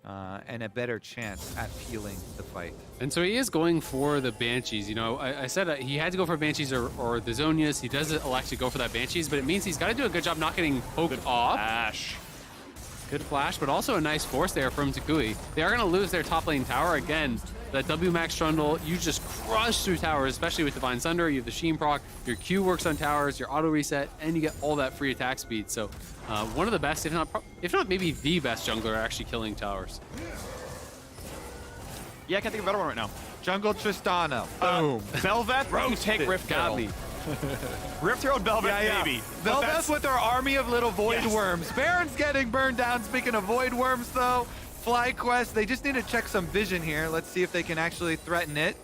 And a better chance at peeling the fight. And so he is going for the Banshees. You know, I said he had to go for Banshees or the Zonias. He does elect to go for that Banshees, but it means he's got to do a good job not getting poked off. Flash. Good flash, but also a nice force there from Tsukui. They are going to lose their top lane tower again. That W Max Trundle, you just crush through towers, especially with Divine Sunder. You have the Sheen proc, your Q works on towers, your auto reset, and you get all that free attack speed. So one of the best, if not maybe the best jungler actually killing towers. Yeah, I can't think of a better one right now. Jungle Tristana. Boom. Velvet, you take Rift Got me. Rift Herald Velvet, baby. Velvet's with our army of little void worms. Baron's getting burned down. Speaking of void worms, though, FlyQuest, they just need to check some vision here. Let's see if they can actually threaten it.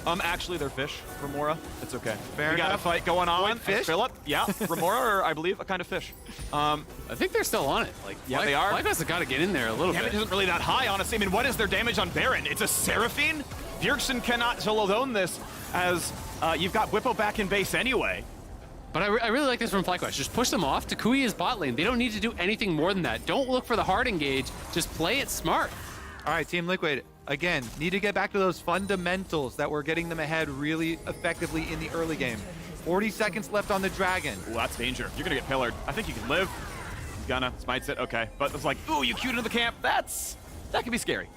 Actually, they're fish. Remora, it's okay. Fair we got a enough. fight going on. Void fish? Philip, yeah. Remora, or I believe a kind of fish. I think they're still on it. Like, yeah, they are. FlyQuest has got to get in there a little Damage bit. isn't really that high, honestly. I mean, what is their damage on Baron? It's a Seraphine? Bjergsen cannot solo zone this, as you've got Whippo back in base anyway. But I really like this from FlyQuest. Just push them off. Takui is bot lane. They don't need to do anything more than that. Don't look for the hard engage. Just play it smart. All right, Team Liquid, again, need to get back to those fundamentals that were getting them ahead really effectively in the early game. 40 seconds left on the Dragon. Ooh, that's danger. You're going to get pillared. I think you can live. He's gonna. Smites it. Okay. But it's like, ooh, you queued into the camp. That can be scary.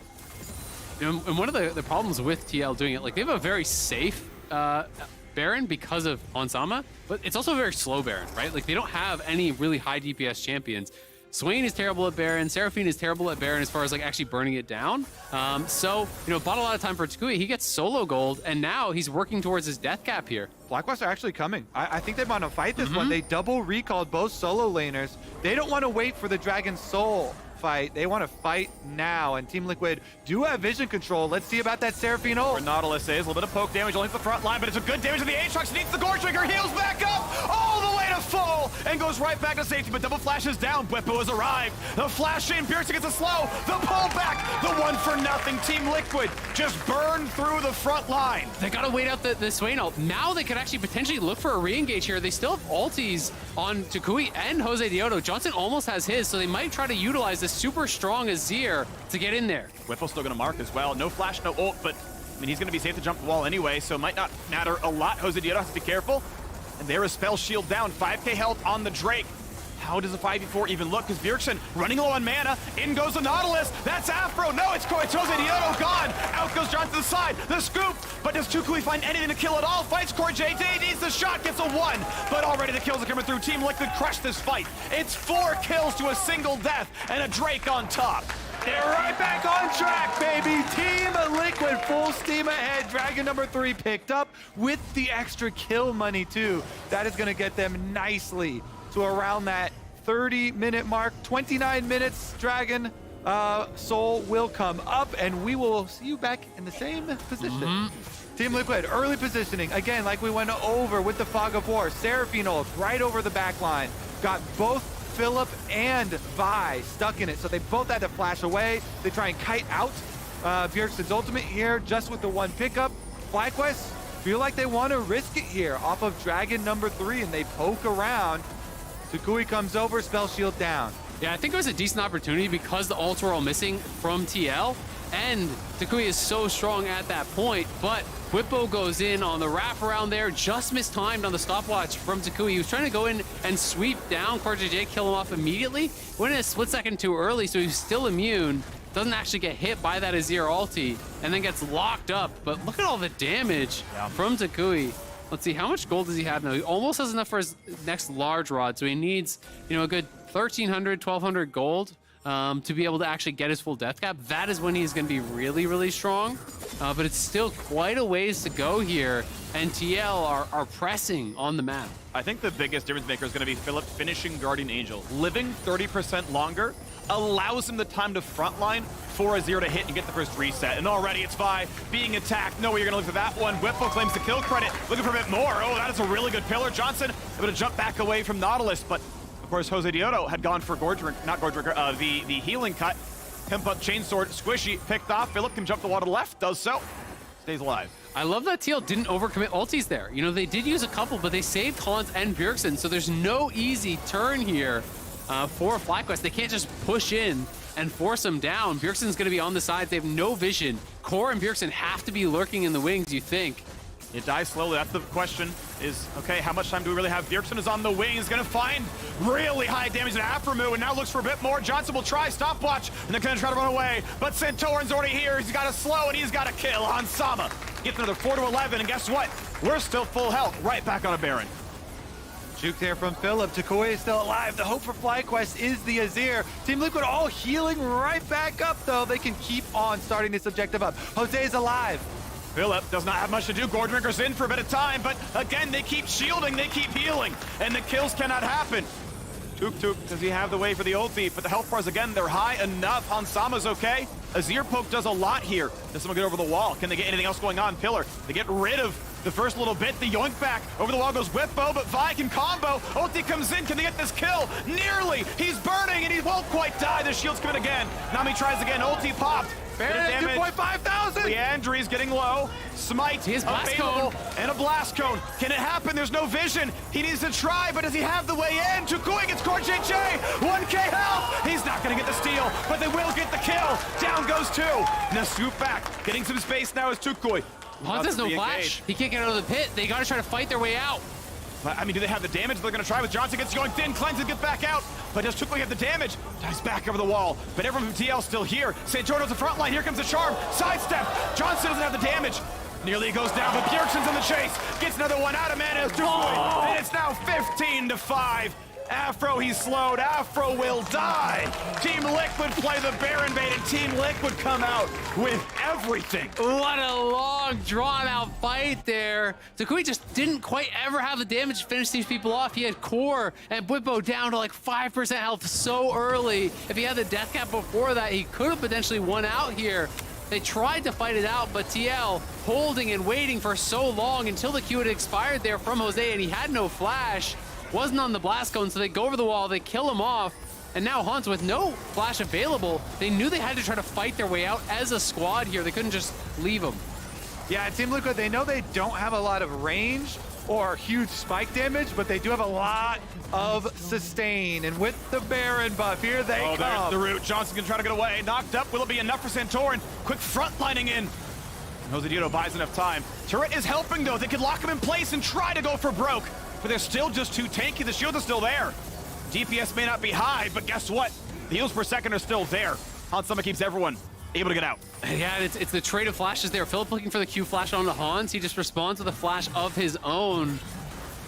And one of the problems with TL doing it, like they have a very safe Baron because of Onsama, but it's also a very slow Baron, right? Like they don't have any really high DPS champions. Swain is terrible at Baron. Seraphine is terrible at Baron as far as like actually burning it down. So, bought a lot of time for Takui. He gets solo gold, and now he's working towards his death cap here. FlyQuest are actually coming. I think they want to fight this one. They double recalled both solo laners. They don't want to wait for the Dragon Soul fight. They want to fight now, and Team Liquid do have vision control. Let's see about that Seraphine ult. Where Nautilus is, a little bit of poke damage only to the front line, but it's a good damage to the Aatrox. Needs the Gore Trigger, heals back up, all the way to full, and goes right back to safety, but double flash is down. Bwipo has arrived. The flash in, Bjergsen gets a slow, the pull back, the 1-for-0. Team Liquid just burned through the front line. They gotta wait out the Swain ult. Now they could actually potentially look for a re-engage here. They still have ultis on Takui and Jose Diodo. Johnson almost has his, so they might try to utilize this super strong Azir to get in there. Whipple's still gonna mark as well. No flash, no ult, but I mean, he's gonna be safe to jump the wall anyway, so it might not matter a lot. Jose Diodo has to be careful. And there is Spell Shield down, 5k health on the Drake. How does a 5v4 even look? Because Bjergsen running low on mana. In goes the Nautilus. That's Afro. No, it's Jose Diodo gone. Out goes John to the side. The scoop. But does Tukui find anything to kill at all? Fights Core JD. Needs the shot. Gets a 1. But already the kills are coming through. Team Liquid crushed this fight. It's 4 kills to a single death and a Drake on top. They're right back on track, baby. Team Liquid full steam ahead. Dragon number 3 picked up with the extra kill money too. That is going to get them nicely to around that 30-minute mark. 29 minutes, Dragon Soul will come up, and we will see you back in the same position. Team Liquid, early positioning. Again, like we went over with the Fog of War. Seraphine ult right over the back line. Got both Philip and Vi stuck in it, so they both had to flash away. They try and kite out Bjergsen's ultimate here just with the 1 pickup. FlyQuest feel like they want to risk it here off of Dragon number 3, and they poke around. Takui comes over, Spell Shield down. Yeah, I think it was a decent opportunity because the ults were all missing from TL, and Takui is so strong at that point, but Bwipo goes in on the wraparound there, just mistimed on the stopwatch from Takui. He was trying to go in and sweep down CoreJJ, kill him off immediately. Went in a split second too early, so he's still immune. Doesn't actually get hit by that Azir ulti, and then gets locked up. But look at all the damage from Takui. Let's see, how much gold does he have now? He almost has enough for his next large rod, so he needs, a good 1,300, 1,200 gold to be able to actually get his full death cap. That is when he's going to be really, really strong. But it's still quite a ways to go here, and TL are pressing on the map. I think the biggest difference maker is going to be Philip finishing Guardian Angel. Living 30% longer allows him the time to frontline for Azir to hit and get the first reset. And already it's Vi being attacked. No way you're going to look for that one. Bwipo claims the kill credit. Looking for a bit more. Oh, that is a really good pillar. Johnson able to jump back away from Nautilus, but of course Jose Diodo had gone for the healing cut. Pimp up Chainsword, Squishy, picked off. Philip can jump the wall to the left, does so. Stays alive. I love that TL didn't overcommit ultis there. They did use a couple, but they saved Hans and Bjergsen, so there's no easy turn here for FlyQuest. They can't just push in and force him down. Bjergsen's going to be on the sides. They have no vision. Core and Bjergsen have to be lurking in the wings, you think. It dies slowly. That's the question is, okay, how much time do we really have? Bjergsen is on the wing. He's going to find really high damage in Aframu and now looks for a bit more. Johnson will try stopwatch and they're going to try to run away. But Santorin's already here. He's got a slow and he's got a kill on Sama. Gets another 4 to 11. And guess what? We're still full health. Right back on a Baron. Juke there from Philip. Takui is still alive. The hope for FlyQuest is the Azir. Team Liquid all healing right back up, though. They can keep on starting this objective up. Jose is alive. Philip does not have much to do. Gordrinker's in for a bit of time, but again, they keep shielding, they keep healing, and the kills cannot happen. Tuk, does he have the way for the ulti? But the health bars, again, they're high enough. Hansama's okay. Azir poke does a lot here. Does someone get over the wall? Can they get anything else going on? Pillar, they get rid of the first little bit. The yoink back. Over the wall goes Bwipo, but Vi can combo. Ulti comes in. Can they get this kill? Nearly. He's burning, and he won't quite die. The shield's coming again. Nami tries again. Ulti popped. Baron, 2.5 thousand! Leandri's getting low. Smite available, and a blast cone. Can it happen? There's no vision. He needs to try, but does he have the way in? Tukui gets CoreJJ. 1k health. He's not going to get the steal, but they will get the kill. Down goes 2. Now scoop back. Getting some space now is Tukui. Hans has no flash. He can't get out of the pit. They got to try to fight their way out. I mean, do they have the damage they're going to try with Johnson? Gets going thin, cleanses, gets back out. But does Tukui have the damage? Dives back over the wall. But everyone from TL still here. Santorino's the front line. Here comes the charm. Sidestep. Johnson doesn't have the damage. Nearly goes down, but Bjergsen's on the chase. Gets another one out of mana. And it's now 15-5. Afro, he's slowed. Afro will die. Team Liquid play the Baron bait, and Team Liquid come out with everything. What a long, drawn-out fight there. Takui just didn't quite ever have the damage to finish these people off. He had Core and Bwipo down to like 5% health so early. If he had the death cap before that, he could have potentially won out here. They tried to fight it out, but TL holding and waiting for so long until the Q had expired there from Jose, and he had no flash. Wasn't on the blast cone, so they go over the wall, they kill him off, and now Hans, with no flash available, they knew they had to try to fight their way out as a squad here. They couldn't just leave him. Yeah, Team Liquid, they know they don't have a lot of range or huge spike damage, but they do have a lot of sustain. And with the Baron buff, here they come. There's the root. Johnson gonna try to get away. Knocked up. Will it be enough for Santorin? Quick frontlining in. Jose Dito buys enough time. Turret is helping, though. They could lock him in place and try to go for broke. But they're still just too tanky. The shield is still there. DPS may not be high, but guess what? The heals per second are still there. Hans Sama keeps everyone able to get out. Yeah, it's the trade of flashes there. Philip looking for the Q flash onto Hans. He just responds with a flash of his own.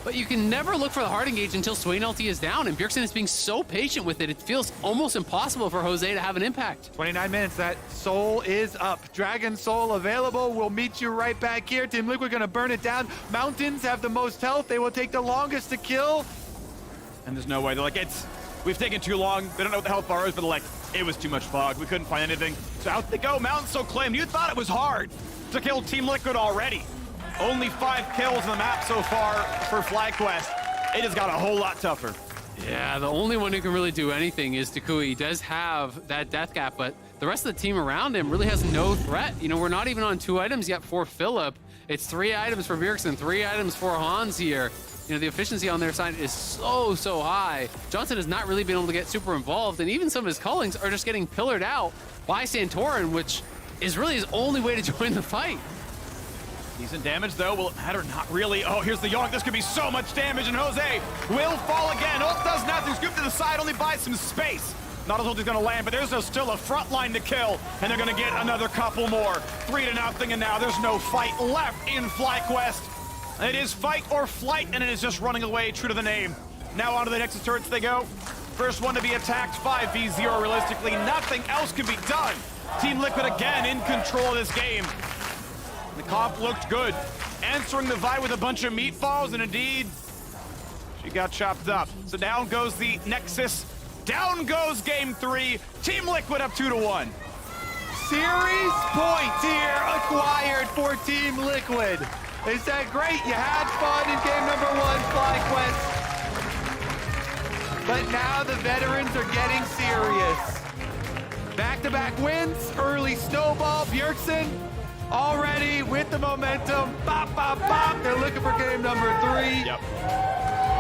But you can never look for the hard engage until Swain ulti is down, and Bjergsen is being so patient with it. It feels almost impossible for Jose to have an impact. 29 minutes, that soul is up. Dragon Soul available. We'll meet you right back here. Team Liquid gonna burn it down. Mountains have the most health. They will take the longest to kill. And there's no way. They're like, we've taken too long. They don't know what the health bar is, but they're like, it was too much fog. We couldn't find anything. So out they go. Mountain so claimed. You thought it was hard to kill Team Liquid already. Only 5 kills on the map so far for FlyQuest. It has got a whole lot tougher. Yeah, the only one who can really do anything is Takui. He does have that death gap, but the rest of the team around him really has no threat. You know, we're not even on 2 items yet for Philip. It's 3 items for Bjergsen, 3 items for Hans here. You know, the efficiency on their side is so high. Johnson has not really been able to get super involved, and even some of his callings are just getting pillared out by Santorin, which is really his only way to join the fight. Decent damage, though. Will it matter? Not really. Oh, here's the Yonk. This could be so much damage, and Jose will fall again. Ult does nothing. Scoop to the side, only buys some space. Not as ulti's gonna land, but there's still a front line to kill, and they're gonna get another couple more. 3-0, and now there's no fight left in FlyQuest. It is fight or flight, and it is just running away, true to the name. Now onto the Nexus turrets they go. First one to be attacked, 5v0 realistically. Nothing else can be done. Team Liquid again in control of this game. The comp looked good. Answering the Vi with a bunch of meatballs, and indeed, she got chopped up. So down goes the Nexus. Down goes game 3. Team Liquid up 2-1. Series points here acquired for Team Liquid. Is that great? You had fun in game number 1, FlyQuest. But now the veterans are getting serious. Back-to-back wins, early snowball. Bjergsen already with the momentum. Bop, bop, bop. They're looking for game number 3. Yep.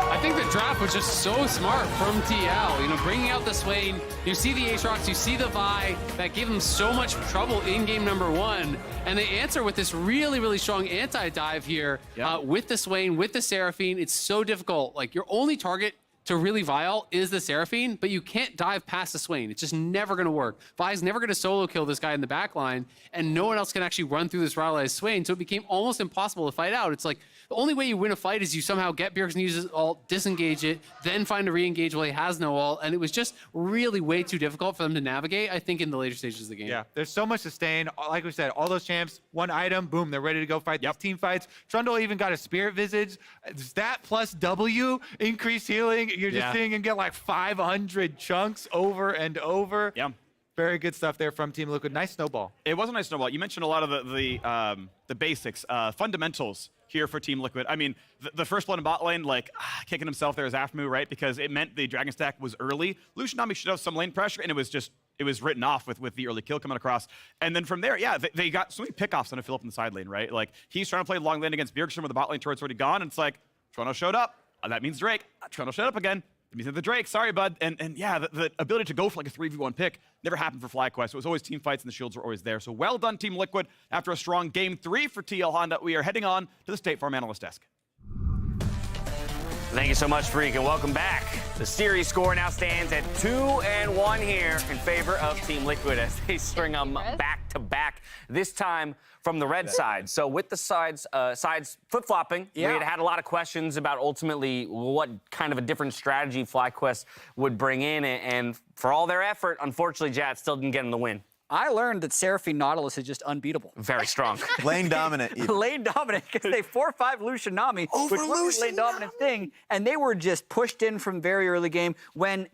I think the draft was just so smart from TL. You know, bringing out the Swain, you see the Aatrox, you see the Vi, that gave them so much trouble in game number 1. And they answer with this really strong anti-dive here with the Swain, with the Seraphine. It's so difficult. Like, your only target to really Vial is the Seraphine, but you can't dive past the Swain. It's just never going to work. Vi's never going to solo kill this guy in the back line, and no one else can actually run through this rallied Swain, so it became almost impossible to fight out. It's like, the only way you win a fight is you somehow get Bjergsen uses ult, disengage it, then find a re-engage while he has no ult, and it was just really way too difficult for them to navigate, I think, in the later stages of the game. Yeah, there's so much sustain. Like we said, all those champs, 1 item, boom, they're ready to go fight these team fights. Trundle even got a Spirit Visage. That plus W, increased healing. You're just seeing him get like 500 chunks over and over. Yeah. Very good stuff there from Team Liquid. Nice snowball. It was a nice snowball. You mentioned a lot of the basics, fundamentals here for Team Liquid. I mean, the first one in bot lane, like, kicking himself there as Afmu, right? Because it meant the Dragon Stack was early. Lucianami should have some lane pressure, and it was written off with the early kill coming across. And then from there, yeah, they got so many pickoffs on a Philip in the side lane, right? Like, he's trying to play long lane against Bjergsen where the bot lane turret's already gone, and it's like, Toronto showed up. That means Drake. Toronto showed up again. That means the Drake. Sorry, bud. And yeah, the ability to go for like a 3v1 pick never happened for FlyQuest. So it was always team fights, and the shields were always there. So well done, Team Liquid. After a strong game 3 for TL Honda, we are heading on to the State Farm Analyst Desk. Thank you so much, Freak, and welcome back. The series score now stands at 2-1 here in favor of Team Liquid as they string them back-to-back, this time from the red side. So with the sides flip-flopping, we had a lot of questions about ultimately what kind of a different strategy FlyQuest would bring in, and for all their effort, unfortunately, Jat still didn't get them the win. I learned that Seraphine Nautilus is just unbeatable. Very strong. Lane dominant. Even. Lane dominant, because they 4-5 Lucian Nami, which was a lane dominant thing, and they were just pushed in from very early game when,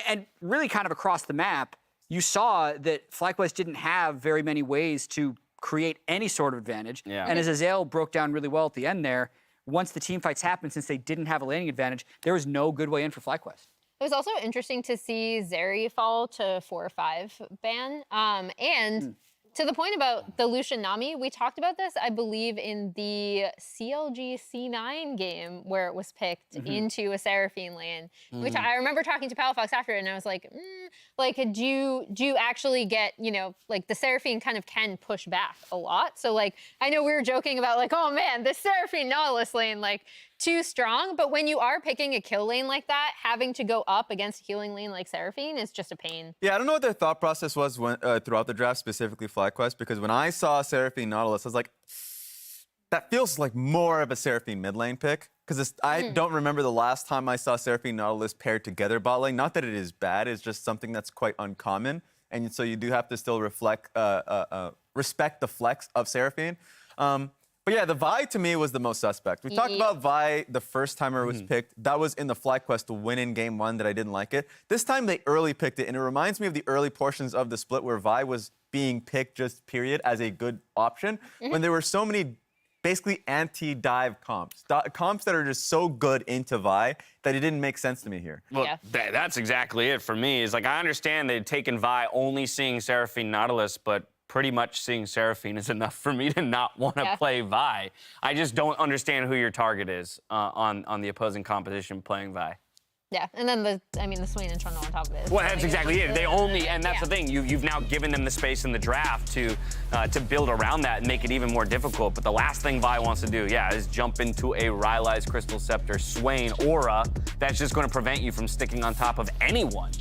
and really kind of across the map, you saw that FlyQuest didn't have very many ways to create any sort of advantage. Yeah. And as Azael broke down really well at the end there, once the team fights happened, since they didn't have a laning advantage, there was no good way in for FlyQuest. It was also interesting to see Zeri fall to 4-5 ban. And to the point about the Lucian Nami, we talked about this, I believe, in the CLG C9 game where it was picked into a Seraphine lane. I remember talking to Palafox after it, and I was like, do you actually get, like the Seraphine kind of can push back a lot. So like, I know we were joking about like, oh man, the Seraphine Nautilus lane, like too strong. But when you are picking a kill lane like that, having to go up against a healing lane like Seraphine is just a pain. Yeah, I don't know what their thought process was when, throughout the draft, specifically FlyQuest, because when I saw Seraphine Nautilus, I was like, that feels like more of a Seraphine mid lane pick. Because I don't remember the last time I saw Seraphine Nautilus paired together bot lane. Not that it is bad, it's just something that's quite uncommon. And so you do have to still respect the flex of Seraphine. But yeah, the Vi to me was the most suspect. We talked about Vi the first time it was picked. That was in the FlyQuest win in game 1 that I didn't like it. This time they early picked it, and it reminds me of the early portions of the split where Vi was being picked just period as a good option when there were so many basically anti-dive comps. Comps that are just so good into Vi that it didn't make sense to me here. Well, that's exactly it for me. Is like, I understand they'd taken Vi only seeing Seraphine Nautilus, but pretty much seeing Seraphine is enough for me to not want to play Vi. I just don't understand who your target is on the opposing competition playing Vi. Yeah, and then the Swain and Trundle on top of it. Well, that's exactly it. They only, and that's the thing. You've now given them the space in the draft to build around that and make it even more difficult. But the last thing Vi wants to do, is jump into a Rylai's Crystal Scepter Swain aura that's just going to prevent you from sticking on top of anyone.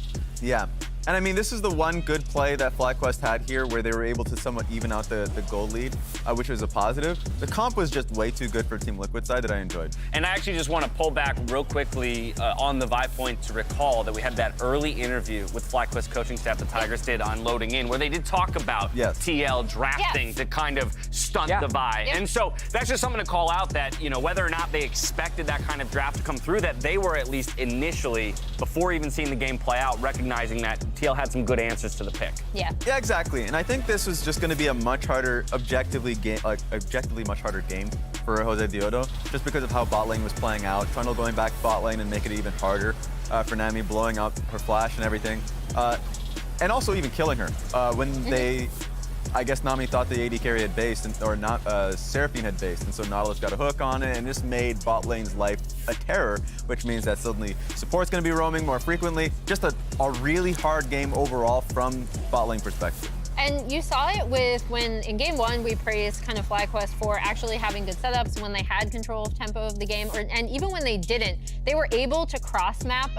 Yeah. And I mean, this is the one good play that FlyQuest had here where they were able to somewhat even out the gold lead, which was a positive. The comp was just way too good for Team Liquid side that I enjoyed. And I actually just want to pull back real quickly on the Vi point to recall that we had that early interview with FlyQuest coaching staff the Tigers did on loading in, where they did talk about TL drafting to kind of stunt the Vi. And so that's just something to call out that, whether or not they expected that kind of draft to come through, that they were at least initially, before even seeing the game play out, recognizing that TL had some good answers to the pick. Yeah, exactly. And I think this was just going to be a much harder, objectively much harder game for Jose Diodo, just because of how bot lane was playing out. Trundle going back bot lane and make it even harder for Nami, blowing up her flash and everything. And also even killing her. When they, I guess Nami thought the AD carry had based, or not, Seraphine had based, and so Nautilus got a hook on it and just made bot lane's life a terror, which means that suddenly support's going to be roaming more frequently. Just a really hard game overall from bot lane perspective. And you saw it with when in game 1 we praised kind of FlyQuest for actually having good setups when they had control of tempo of the game, and even when they didn't, they were able to cross map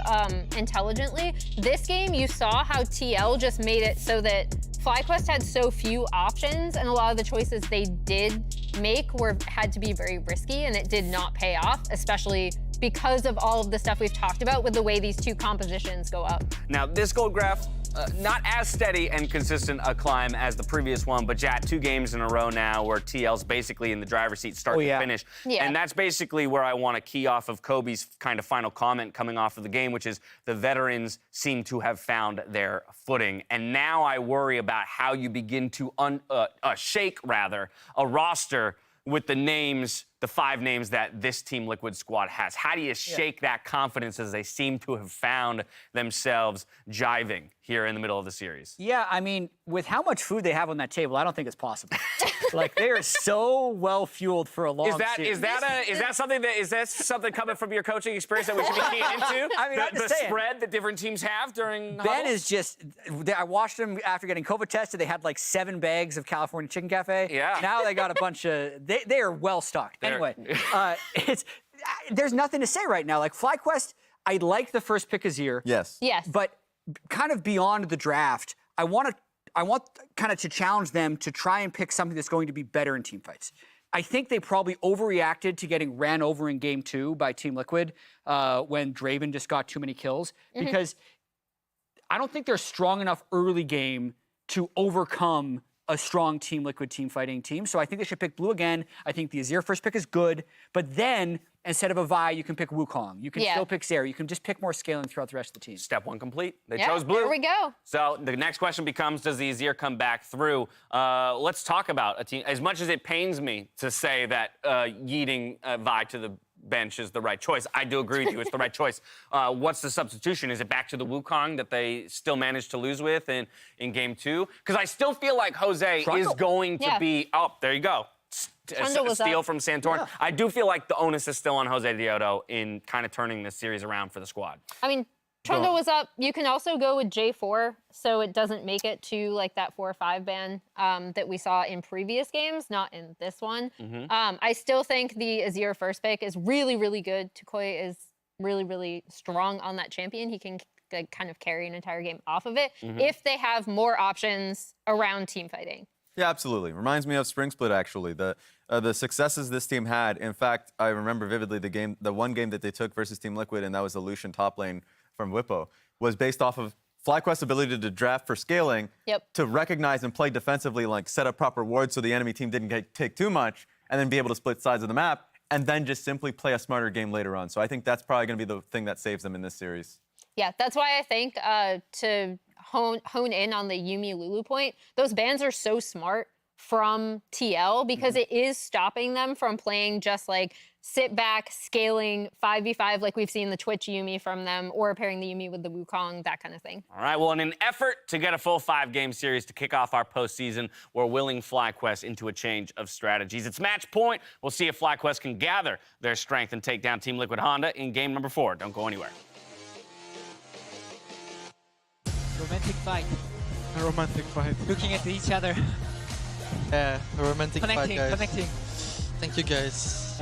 intelligently. This game you saw how TL just made it so that FlyQuest had so few options, and a lot of the choices they did make had to be very risky, and it did not pay off, especially because of all of the stuff we've talked about with the way these two compositions go up. Now, this gold graph, not as steady and consistent a climb as the previous one, but Jat, 2 games in a row now where TL's basically in the driver's seat start to finish. And that's basically where I want to key off of Kobe's kind of final comment coming off of the game, which is the veterans seem to have found their footing. And now I worry about how you begin to shake a roster with the names, the 5 names that this Team Liquid squad has. How do you shake that confidence as they seem to have found themselves jiving here in the middle of the series? Yeah, I mean, with how much food they have on that table, I don't think it's possible. Like, they are so well fueled for a long series. Is that something coming from your coaching experience that we should be keying into? I mean, the spread that different teams have during Ben huddles? is just, I watched them after getting COVID tested. They had like 7 bags of California Chicken Cafe. Yeah. Now they got a bunch of, they are well stocked. Anyway, there's nothing to say right now. Like FlyQuest, I like the first pick Azir. Yes. Yes. But kind of beyond the draft, I want kind of to challenge them to try and pick something that's going to be better in team fights. I think they probably overreacted to getting ran over in Game 2 by Team Liquid when Draven just got too many kills, because I don't think they're strong enough early game to overcome a strong Team Liquid team fighting team. So I think they should pick blue again. I think the Azir first pick is good, but then instead of a Vi, you can pick Wukong. You can still pick Zeri. You can just pick more scaling throughout the rest of the team. Step 1 complete. They chose blue. There we go. So the next question becomes, does the Azir come back through? Let's talk about a team. As much as it pains me to say that yeeting Vi to the bench is the right choice, I do agree with you. It's the right choice. What's the substitution? Is it back to the Wukong that they still managed to lose with in Game 2? Because I still feel like Jose is going to be... Oh, there you go. A steal from Santorin. Yeah. I do feel like the onus is still on Jose Diodo in kind of turning this series around for the squad. I mean, Trundle was up. You can also go with J4, so it doesn't make it to like that 4 or 5 ban that we saw in previous games, not in this one. I still think the Azir first pick is really, really good. Tukoi is really, really strong on that champion. He can kind of carry an entire game off of it if they have more options around team fighting. Yeah, absolutely. Reminds me of Spring Split, actually. The successes this team had. In fact, I remember vividly the one game that they took versus Team Liquid, and that was the Lucian top lane from Whippo, was based off of FlyQuest's ability to draft for scaling, to recognize and play defensively, like set up proper wards so the enemy team didn't take too much, and then be able to split sides of the map, and then just simply play a smarter game later on. So I think that's probably going to be the thing that saves them in this series. Yeah, that's why I think to hone in on the Yuumi Lulu point, those bans are so smart from TL because it is stopping them from playing just like sit back, scaling 5v5 like we've seen the Twitch Yuumi from them, or pairing the Yuumi with the Wukong, that kind of thing. All right, well, in an effort to get a full 5-game series to kick off our postseason, we're willing FlyQuest into a change of strategies. It's match point. We'll see if FlyQuest can gather their strength and take down Team Liquid Honda in game number 4. Don't go anywhere. Romantic fight. A romantic fight. Looking at each other. Yeah, a romantic fight, guys. Connecting. Thank you, guys.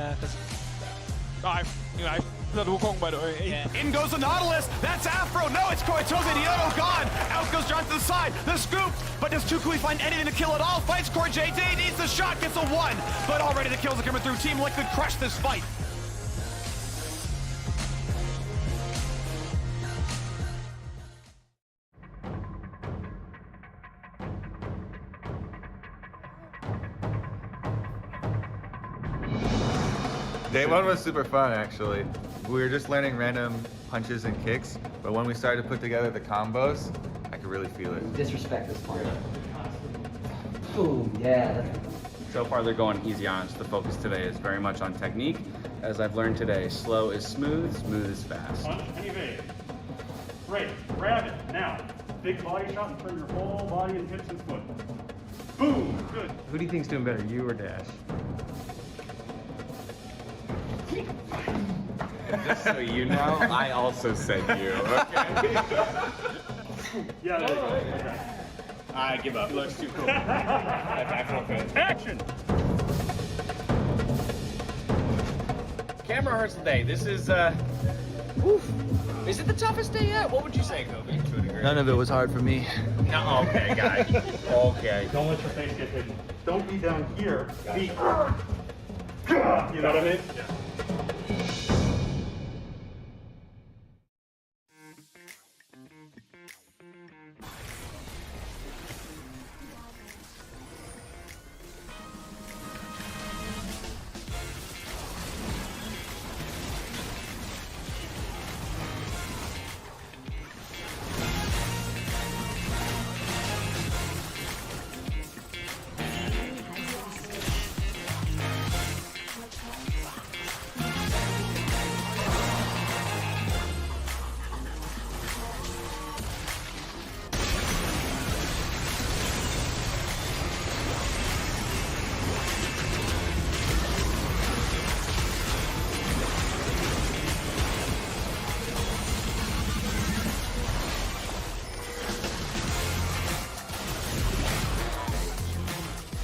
Wukong, by the way. In goes the Nautilus. That's Afro. No, it's Jose Diodo gone. Out goes John to the side. The scoop. But does Tukui find anything to kill at all? Fights Core JT. Needs the shot. Gets a 1. But already the kills are coming through. Team Liquid crushed this fight. Day 1 was super fun, actually. We were just learning random punches and kicks, but when we started to put together the combos, I could really feel it. Disrespect this part. Ooh, yeah. So far, they're going easy on us. The focus today is very much on technique. As I've learned today, slow is smooth, smooth is fast. Punch and evade. Great. Grab it. Now. Big body shot and turn your whole body and hips and foot. Boom. Good. Who do you think's doing better, you or Dash? Just so you know, I also said you, okay? Yeah, there you go. Okay. I give up. He looks too cool. Action! Camera rehearsal today. This is, oof. Is it the toughest day yet? What would you say, Kobe, to a degree? None of it was hard for me. No, okay, guys. Okay. Don't let your face get hidden. Don't be down here. Be... You know what I mean? Yeah.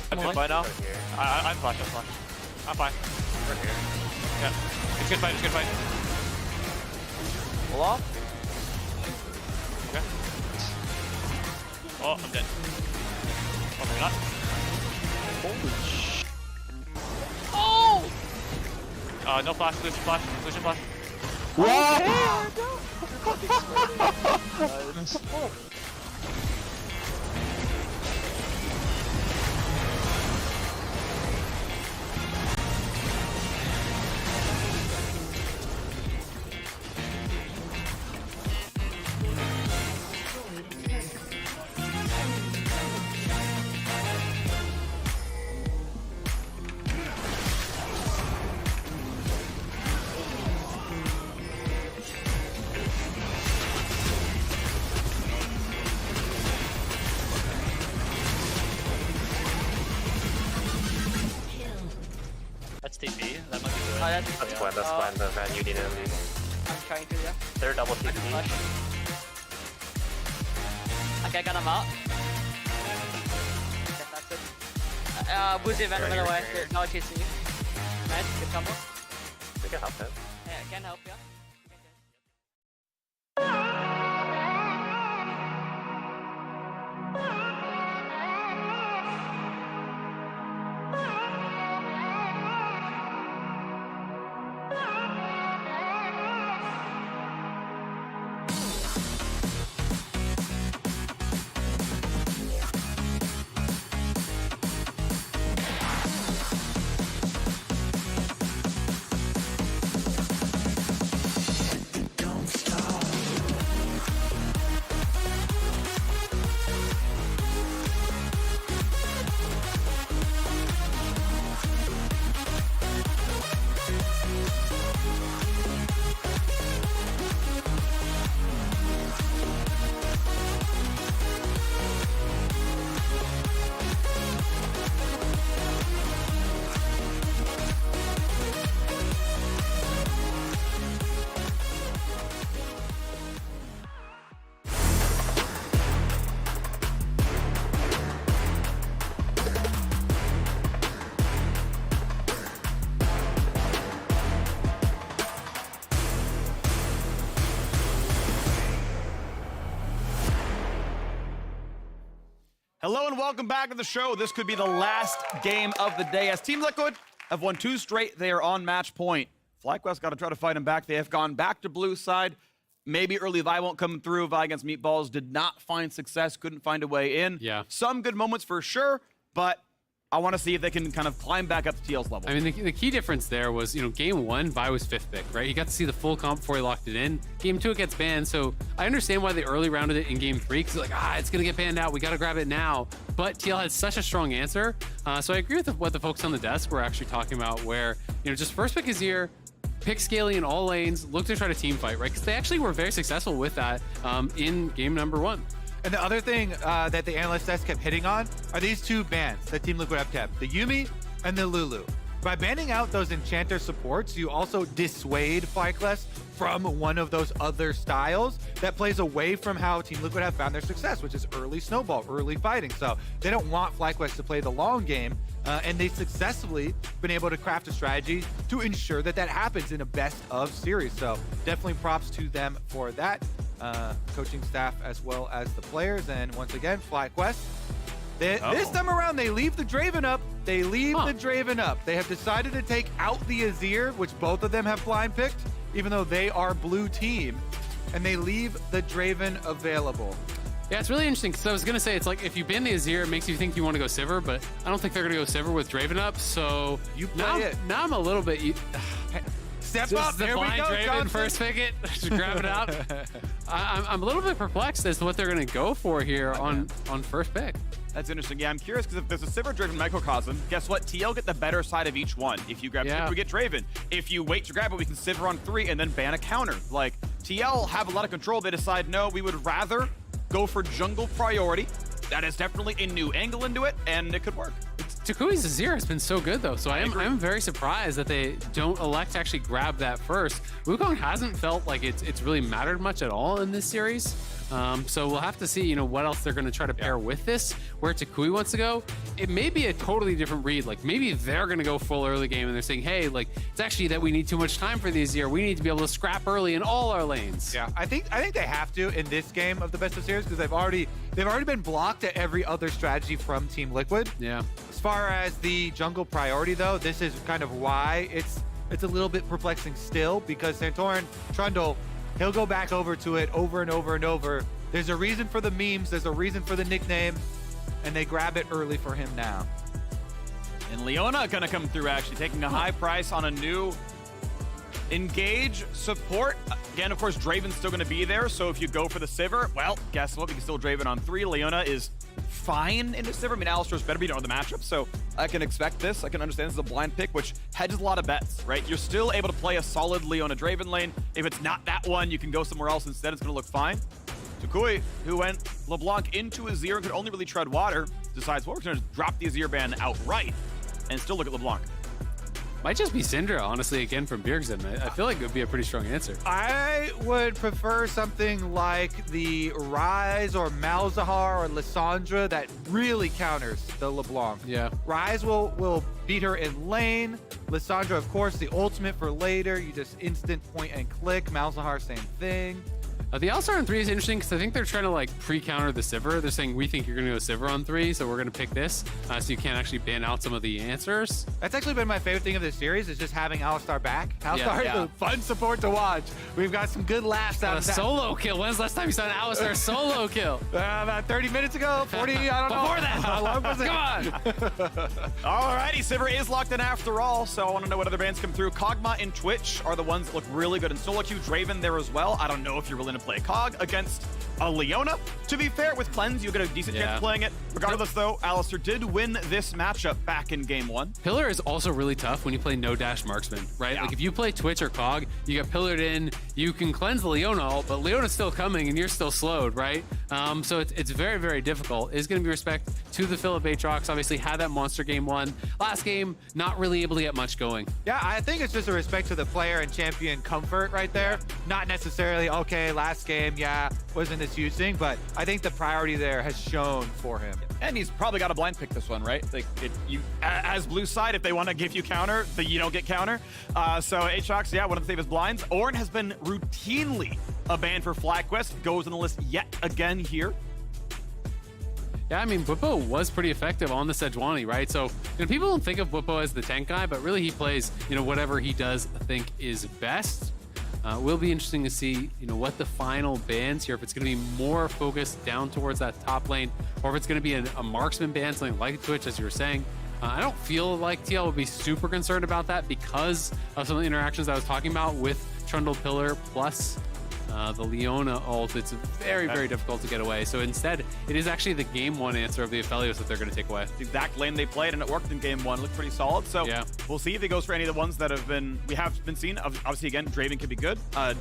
I'm fine now. I'm fine. I'm fine. I'm fine. Right here. Yeah. Good fight, good fight. Pull off. Okay. Oh, I'm dead. Oh, maybe not. Holy sh... Oh! No flash, Lucian flash, Lucian flash. That's TP. That might be good. Oh, that's fine. That's fine. That's fine. You need to leave. I'm trying to, yeah. They're double TP. Okay, got him out. Okay, that's it. Boozy Venom in the way. Now chasing you. Nice, good combo. We can help him. Yeah, can help, yeah. Hello and welcome back to the show. This could be the last game of the day as Team Liquid have won 2 straight. They are on match point. FlyQuest got to try to fight them back. They have gone back to blue side. Maybe early Vi won't come through. Vi against Meatballs did not find success, couldn't find a way in. Yeah. Some good moments for sure, but I want to see if they can kind of climb back up to TL's level. I mean, the key difference there was, game 1, Vi was 5th pick, right? He got to see the full comp before he locked it in. Game 2, it gets banned, so I understand why they early rounded it in game 3, because like, it's going to get banned out. We got to grab it now. But TL had such a strong answer. So I agree with what the folks on the desk were actually talking about, where, just first pick Azir, pick Scaly in all lanes, look to try to team fight, right? Because they actually were very successful with that in game number 1. And the other thing that the analyst desk kept hitting on are these 2 bans that Team Liquid have kept, the Yuumi and the Lulu. By banning out those Enchanter supports, you also dissuade FlyQuest from one of those other styles that plays away from how Team Liquid have found their success, which is early snowball, early fighting. So they don't want FlyQuest to play the long game, and they've successfully been able to craft a strategy to ensure that that happens in a best of series. So definitely props to them for that. Coaching staff as well as the players. And once again, FlyQuest, this time around, they leave the Draven up. They leave the Draven up. They have decided to take out the Azir, which both of them have blind picked, even though they are blue team, and they leave the Draven available. Yeah, it's really interesting. So I was going to say, it's like if you ban the Azir, it makes you think you want to go Sivir, but I don't think they're going to go Sivir with Draven up. So now I'm a little bit... Step up, there we go, Draven Johnson. first pick it, just grab it out. I'm a little bit perplexed as to what they're going to go for here on first pick. That's interesting. Yeah, I'm curious because if there's a Sivir-driven microcosm, guess what? TL get the better side of each one. If you grab Sivir, we get Draven. If you wait to grab it, we can Sivir on 3 and then ban a counter. Like, TL have a lot of control. They decide, no, we would rather go for jungle priority. That is definitely a new angle into it, and it could work. Takui's Azir has been so good though, so I'm very surprised that they don't elect to actually grab that first. Wukong hasn't felt like it's really mattered much at all in this series. So we'll have to see, what else they're going to try to pair with this. Where Takui wants to go, it may be a totally different read. Like maybe they're going to go full early game and they're saying, hey, like it's actually that we need too much time for these here. We need to be able to scrap early in all our lanes. Yeah, I think they have to in this game of the best of series because they've already been blocked at every other strategy from Team Liquid. Yeah. As far as the jungle priority though, this is kind of why it's a little bit perplexing still because Santorin, Trundle, he'll go back over to it over and over and over. There's a reason for the memes, there's a reason for the nickname, and they grab it early for him now. And Leona gonna come through actually, taking a high price on a new engage support. Again, of course, Draven's still gonna be there, so if you go for the Sivir, well, guess what? We can still Draven on 3. Leona is fine in the Sivir. I mean, Alistar's better be on the matchup, so I can expect this. I can understand this is a blind pick, which hedges a lot of bets, right? You're still able to play a solid Leona Draven lane. If it's not that one, you can go somewhere else instead. It's gonna look fine. Takui, who went LeBlanc into Azir and could only really tread water, decides, well, we're gonna drop the Azir ban outright and still look at LeBlanc. Might just be Syndra, honestly, again from Bjergsen. I feel like it would be a pretty strong answer. I would prefer something like the Ryze or Malzahar or Lissandra that really counters the LeBlanc. Yeah. Ryze will beat her in lane. Lissandra, of course, the ultimate for later. You just instant point and click. Malzahar, same thing. The Alistar on 3 is interesting because I think they're trying to like pre-counter the Sivir. They're saying, we think you're going to go Sivir on 3, so we're going to pick this. So you can't actually ban out some of the answers. That's actually been my favorite thing of this series is just having Alistar back. Alistar is a fun support to watch. We've got some good laughs out of that. A solo kill. When's the last time you saw an Alistar solo kill? About 30 minutes ago, 40, I don't know. Before that. How long was it? Come on. Alrighty, Sivir is locked in after all, so I want to know what other bans come through. Kog'Maw and Twitch are the ones that look really good in solo queue. Draven there as well. I don't know if you're willing to play Kog against a Leona. To be fair, with Cleanse, you get a decent chance of playing it. Regardless, though, Alistar did win this matchup back in game 1. Pillar is also really tough when you play no dash marksman, right? Yeah. Like if you play Twitch or Cog, you get pillared in, you can cleanse the Leona ult, but Leona's still coming and you're still slowed, right? So it's very, very difficult. It's going to be respect to the Philip Aatrox. Obviously had that monster game 1. Last game, not really able to get much going. Yeah, I think it's just a respect to the player and champion comfort right there. Not necessarily, okay, last game, wasn't as using, but I think the priority there has shown for him. And he's probably got a blind pick this one, right? Like, as blue side, if they want to give you counter, you don't get counter. So Aatrox, one of the safest blinds. Ornn has been routinely a ban for FlyQuest. Goes on the list yet again here. Yeah, I mean, Bwipo was pretty effective on the Sejuani, right? So, people don't think of Bwipo as the tank guy, but really he plays, whatever he does think is best. Will be interesting to see, what the final bans here, if it's going to be more focused down towards that top lane, or if it's going to be a marksman ban, something like Twitch, as you were saying. I don't feel like TL would be super concerned about that because of some of the interactions I was talking about with Trundle Pillar plus the Leona ult. It's very, very difficult to get away. So instead, it is actually the game 1 answer of the Aphelios that they're going to take away. The exact lane they played, and it worked in game 1. Looked pretty solid. So we'll see if he goes for any of the ones that we have been seen. Obviously, again, Draven could be good. I'm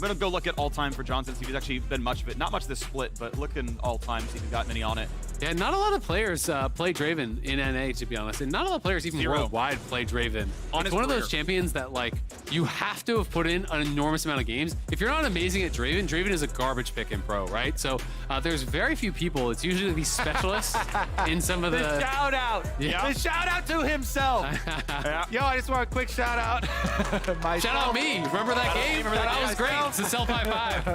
going to go look at all-time for Johnson, see if he's actually been much of it. Not much this split, but look in all-time, see if he's got many on it. Yeah, not a lot of players play Draven in NA, to be honest. And not a lot of players even worldwide play Draven. It's one of those champions that, like, you have to have put in an enormous amount of games. If you're not amazing at Draven, Draven is a garbage pick in pro, right? So there's very few people. It's usually these specialists in some of the... The shout-out. Yeah. The shout-out to himself. Yo, I just want a quick shout-out. Shout out me. Remember that game? That was great. It's a self high five.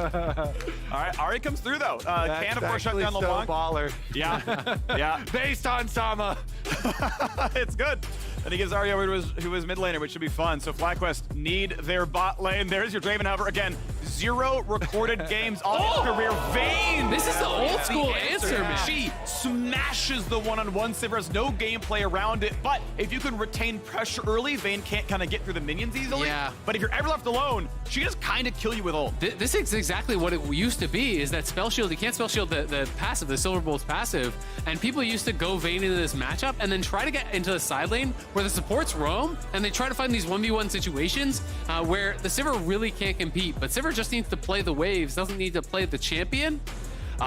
All right, Ari comes through, though. Can, of course, shut down LeBlanc. Baller. Yeah. Based on Sama. It's good. And he gives Ari over to his mid laner, which should be fun. So FlyQuest need their bot lane. There's your Draven, however. Again, 0 recorded games on his career. Vayne! This is the old school answer, man. She smashes the one-on-one. Sivir has no gameplay around it. But if you can retain pressure early, Vayne can't kind of get through the minions easily. Yeah. But if you're ever left alone, she just kind of kill you with ult. This is exactly what it used to be, is that spell shield. You can't spell shield the passive, the Silver Bolt's passive. And people used to go Vayne into this matchup and then try to get into the side lane where the supports roam, and they try to find these 1v1 situations where the Sivir really can't compete. But Sivir just needs to play the waves, doesn't need to play the champion.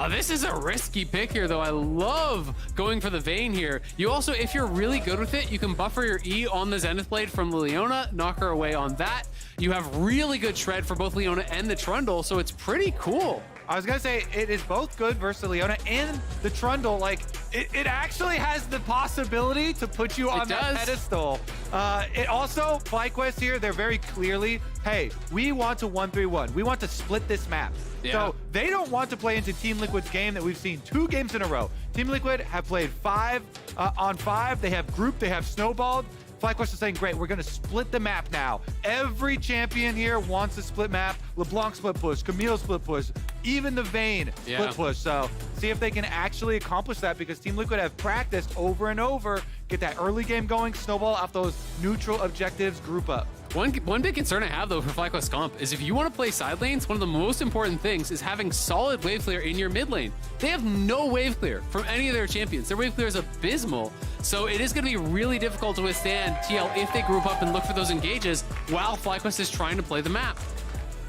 This is a risky pick here, though. I love going for the Vayne here. You also, if you're really good with it, you can buffer your E on the Zenith Blade from Leona, knock her away on that. You have really good shred for both Leona and the Trundle, so it's pretty cool. I was gonna say, it is both good versus Leona and the Trundle. Like, it actually has the possibility to put you on that pedestal. It also, FlyQuest here, they're very clearly, hey, we want to 1-3-1. We want to split this map. Yeah. So they don't want to play into Team Liquid's game that we've seen 2 games in a row. Team Liquid have played 5 on 5. They have grouped, they have snowballed. FlyQuest is saying, great, we're gonna split the map now. Every champion here wants a split map. LeBlanc split push, Camille split push, even the Vayne split push. So see if they can actually accomplish that, because Team Liquid have practiced over and over, get that early game going, snowball off those neutral objectives, group up. One big concern I have, though, for FlyQuest comp is if you want to play side lanes, one of the most important things is having solid wave clear in your mid lane. They have no wave clear from any of their champions. Their wave clear is abysmal, so it is going to be really difficult to withstand TL if they group up and look for those engages while FlyQuest is trying to play the map.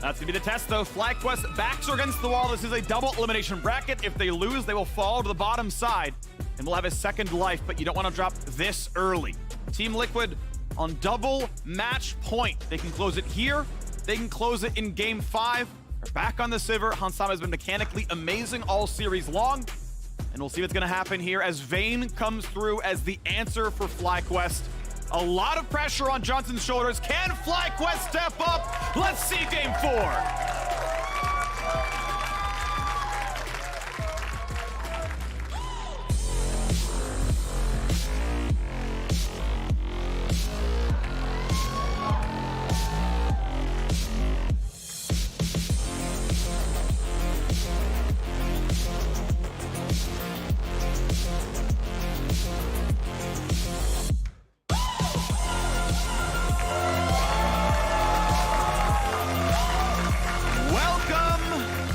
That's going to be the test, though. FlyQuest backs are against the wall. This is a double elimination bracket. If they lose, they will fall to the bottom side and will have a second life, but you don't want to drop this early. Team Liquid on double match point. They can close it here. They can close it in game 5. They're back on the Sivir. Hansama has been mechanically amazing all series long. And we'll see what's going to happen here as Vayne comes through as the answer for FlyQuest. A lot of pressure on Johnson's shoulders. Can FlyQuest step up? Let's see game 4.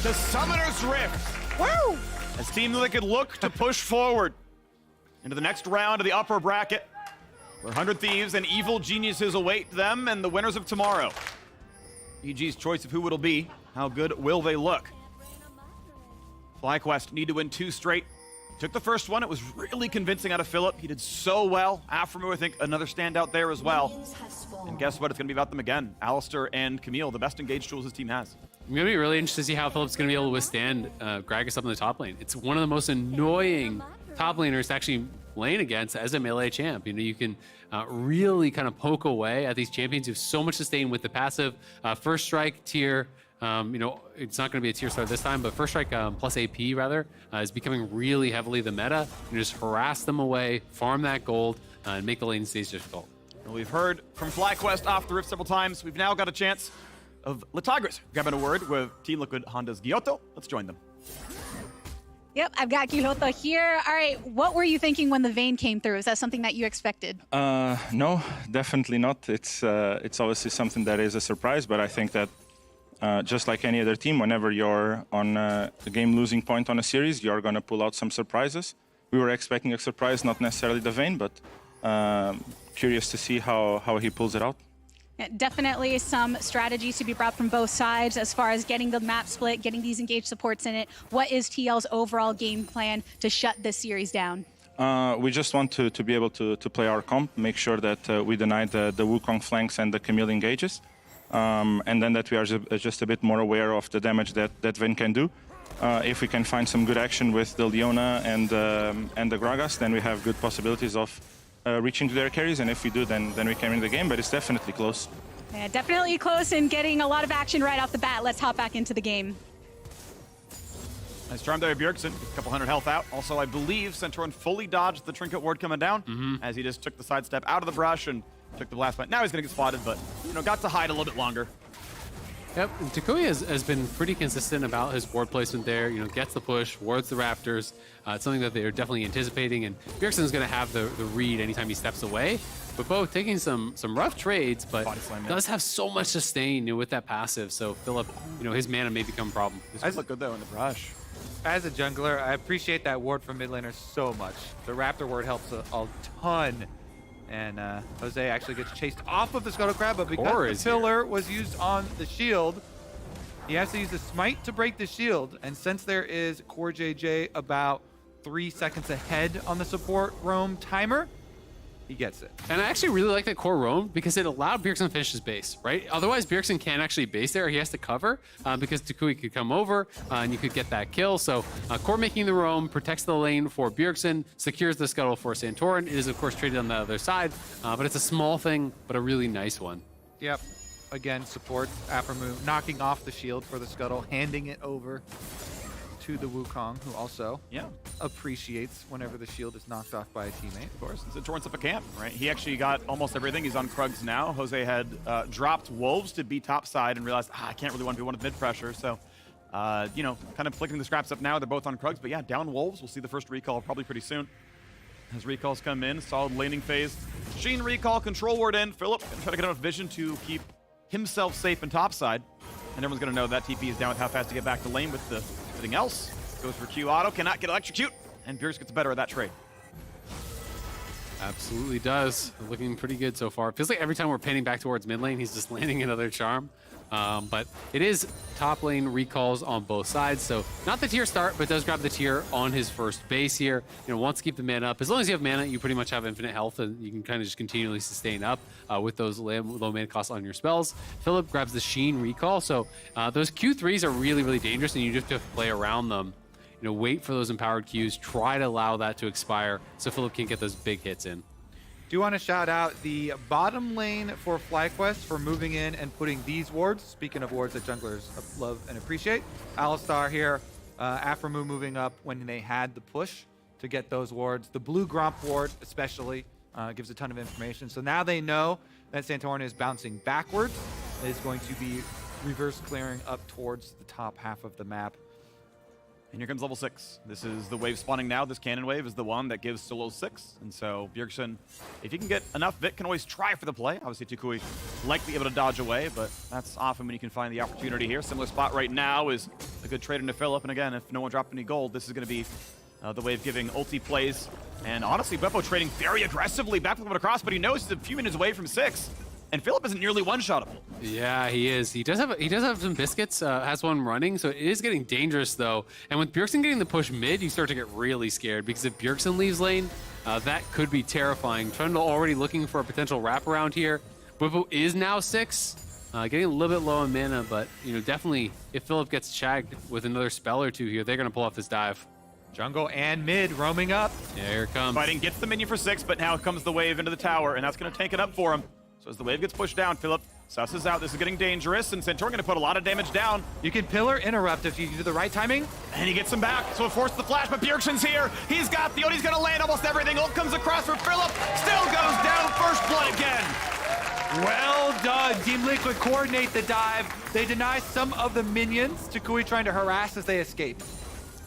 The Summoner's Rift. Woo! As Team Liquid look to push forward into the next round of the upper bracket, where 100 Thieves and Evil Geniuses await them and the winners of tomorrow. EG's choice of who it'll be. How good will they look? FlyQuest need to win 2 straight. Took the first one. It was really convincing out of Philip. He did so well. Aphromoo, I think, another standout there as well. And guess what? It's going to be about them again. Alistair and Camille, the best engaged tools his team has. I'm going to be really interested to see how Philip's going to be able to withstand Gragas up in the top lane. It's one of the most annoying top laners to actually lane against as a melee champ. You know, you can really kind of poke away at these champions who have so much sustain with the passive. First strike tier, you know, it's not going to be a tier start this time, but first strike plus AP rather is becoming really heavily the meta. You just harass them away, farm that gold, and make the lane stage difficult. Well, we've heard from FlyQuest off the Rift several times. We've now got a chance of Latagris grabbing a word with Team Liquid Honda's Giotto. Let's join them. Yep, I've got Giotto here. All right, what were you thinking when the Vayne came through? Is that something that you expected? No, definitely not. It's obviously something that is a surprise, but I think that just like any other team, whenever you're on a game losing point on a series, you're going to pull out some surprises. We were expecting a surprise, not necessarily the Vayne, but curious to see how he pulls it out. Yeah, definitely some strategies to be brought from both sides as far as getting the map split, getting these engaged supports in it. What is TL's overall game plan to shut this series down? We just want to be able to play our comp, make sure that we deny the Wukong flanks and the Camille engages, and then that we are just a bit more aware of the damage that Vayne can do. If we can find some good action with the Leona and the Gragas, then we have good possibilities of reaching to their carries, and if we do, then we can win the game, but it's definitely close. Yeah, definitely close and getting a lot of action right off the bat. Let's hop back into the game. Nice charm there, Bjergsen. A couple hundred health out. Also, I believe Centurion fully dodged the Trinket Ward coming down as he just took the sidestep out of the brush and took the blast point. Now he's going to get spotted, but, you know, got to hide a little bit longer. Yep, Takui has been pretty consistent about his ward placement there. You know, gets the push, wards the Raptors. It's something that they're definitely anticipating, and Bjergsen's going to have the read anytime he steps away. But both taking some rough trades, but does have so much sustain, you know, with that passive. So Philip, you know, his mana may become a problem. This would look good though in the brush. As a jungler, I appreciate that ward from mid laner so much. The Raptor ward helps a ton. And Jose actually gets chased off of the Scuttle Crab, but because the pillar was used on the shield, He has to use the smite to break the shield, and since there is Core JJ about 3 seconds ahead on the support roam timer, he gets it. And I actually really like that core roam because it allowed Bjergsen to finish his base, right? Otherwise, Bjergsen can't actually base there. He has to cover because Takui could come over and you could get that kill. So core making the roam protects the lane for Bjergsen, secures the scuttle for Santorin. It is, of course, traded on the other side, but it's a small thing, but a really nice one. Yep. Again, support Aphromoo knocking off the shield for the scuttle, handing it over to the Wukong, who also appreciates whenever the shield is knocked off by a teammate. Of course, it's a Torrance up a camp, right? He actually got almost everything. He's on Krugs now. Jose had dropped Wolves to be top side and realized, I can't really want to be one of mid pressure. So, you know, kind of flicking the scraps up now. They're both on Krugs, but yeah, down Wolves. We'll see the first recall probably pretty soon. As recalls come in, solid laning phase. Sheen recall, control ward in. Philip gonna try to get enough vision to keep himself safe in top side. And everyone's gonna know that TP is down with how fast to get back to lane with the everything else. Goes for Q auto, cannot get electrocute, and Bjergsen gets better at that trade. Absolutely does. Looking pretty good so far. Feels like every time we're panning back towards mid lane, he's just landing another charm. But it is top lane recalls on both sides, so not the tier start, but does grab the tier on his first base here. You know, wants to keep the mana up. As long as you have mana, you pretty much have infinite health, and you can kind of just continually sustain up with those low mana costs on your spells. Philip grabs the Sheen recall, so those Q3s are really, really dangerous, and you just have to play around them. You know, wait for those empowered Qs, try to allow that to expire so Philip can get those big hits in. Do want to shout out the bottom lane for FlyQuest for moving in and putting these wards. Speaking of wards that junglers love and appreciate. Alistar here, Aphromoo moving up when they had the push to get those wards. The blue Gromp ward especially gives a ton of information. So now they know that Santorin is bouncing backwards. It is going to be reverse clearing up towards the top half of the map. And here comes level 6. This is the wave spawning now. This cannon wave is the one that gives solo 6. And so Bjergsen, if he can get enough Vit, can always try for the play. Obviously, Takui likely able to dodge away, but that's often when you can find the opportunity here. Similar spot right now is a good trade into Philip. And again, if no one dropped any gold, this is going to be the wave giving ulti plays. And honestly, Beppo trading very aggressively back with him across, but he knows he's a few minutes away from 6. And Philip isn't nearly one-shottable. Yeah, he is. He does have some biscuits. Has one running, so it is getting dangerous though. And with Bjergsen getting the push mid, you start to get really scared because if Bjergsen leaves lane, that could be terrifying. Trundle already looking for a potential wraparound here. Beppo is now 6, getting a little bit low on mana, but you know, definitely if Philip gets shagged with another spell or two here, they're gonna pull off this dive. Jungle and mid roaming up. Yeah, here it comes. Fighting gets the minion for 6, but now comes the wave into the tower, and that's gonna tank it up for him. So as the wave gets pushed down, Philip susses out. This is getting dangerous, and Santorin going to put a lot of damage down. You can pillar interrupt if you do the right timing. And he gets him back, so it forces the flash, but Bjergsen's here. He's got the ult. He's going to land almost everything. Ult comes across for Philip. Still goes down. First blood again. Well done. Team Liquid coordinate the dive. They deny some of the minions. Takui trying to harass as they escape.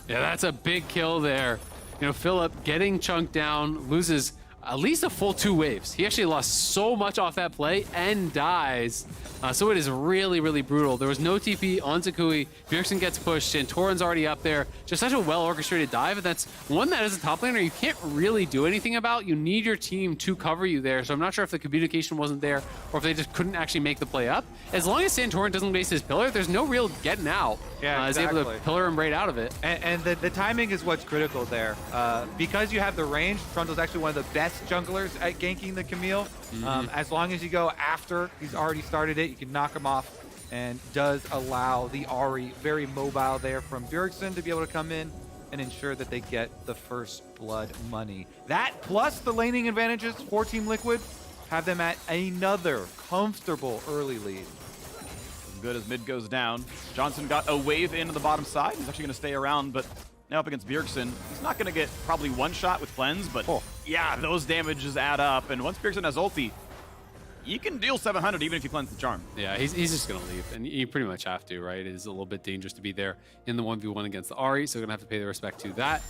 Yeah, that's a big kill there. You know, Philip getting chunked down, loses at least a full 2 waves. He actually lost so much off that play and dies. So it is really, really brutal. There was no TP on Takui. Bjergsen gets pushed. Santorin's already up there. Just such a well-orchestrated dive. And that's one that as a top laner, you can't really do anything about. You need your team to cover you there. So I'm not sure if the communication wasn't there or if they just couldn't actually make the play up. As long as Santorin doesn't base his pillar, there's no real getting out. Yeah, exactly. He's able to pillar and braid out of it. And the timing is what's critical there. Because you have the range, Trundle's actually one of the best junglers at ganking the Camille. As long as you go after he's already started it, you can knock him off, and does allow the Ahri, very mobile there from Bjergsen, to be able to come in and ensure that they get the first blood money. That plus the laning advantages for Team Liquid have them at another comfortable early lead. Good as mid goes down. Johnson got a wave into the bottom side. He's actually going to stay around, but now up against Bjergsen, he's not going to get probably one shot with cleanse, but yeah, those damages add up. And once Bjergsen has ulti, you can deal 700 even if you cleanse the charm. Yeah, he's just going to leave, and you pretty much have to, right? It is a little bit dangerous to be there in the 1v1 against the Ahri, so going to have to pay the respect to that.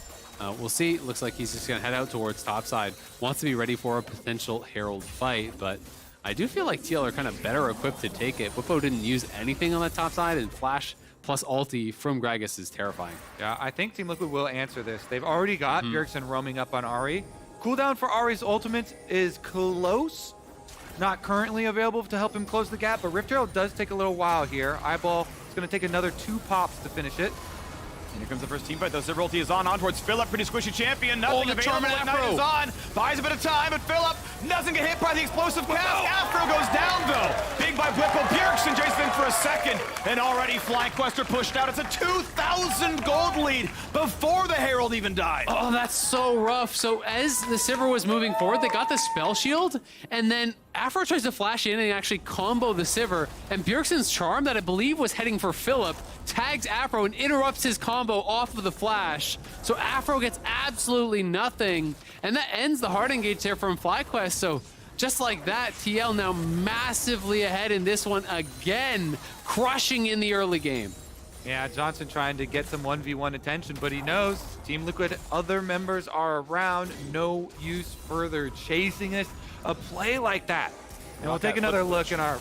We'll see. Looks like he's just going to head out towards top side. Wants to be ready for a potential Herald fight, but I do feel like TL are kind of better equipped to take it. Beppo didn't use anything on that top side, and Flash plus ulti from Gragas is terrifying. Yeah, I think Team Liquid will answer this. They've already got Bjergsen roaming up on Ahri. Cooldown for Ahri's ultimate is close. Not currently available to help him close the gap, but Rift Herald does take a little while here. Eyeball is going to take another 2 pops to finish it. And here comes the first team fight, though. Silver ulti is on towards Philip. Pretty squishy champion. Nothing the charm available. and Ignite Afro. is on. Buys a bit of time, but Philip doesn't get hit by the explosive cast. Afro goes down, though. Big by Whipple. Bjergsen chases in for a second. And already FlyQuest are pushed out. It's a 2,000 gold lead before the Herald even died. Oh, that's so rough. So as the Sivir was moving forward, they got the spell shield, and then Afro tries to flash in and actually combo the Sivir, and Bjergsen's charm that I believe was heading for Philip tags Afro and interrupts his combo off of the flash. So Afro gets absolutely nothing, and that ends the hard engage there from FlyQuest. So just like that, TL now massively ahead in this one again, crushing in the early game. Yeah, Johnson trying to get some 1v1 attention, but he knows Team Liquid, other members are around. No use further chasing it. A play like that. And we'll take another look in our...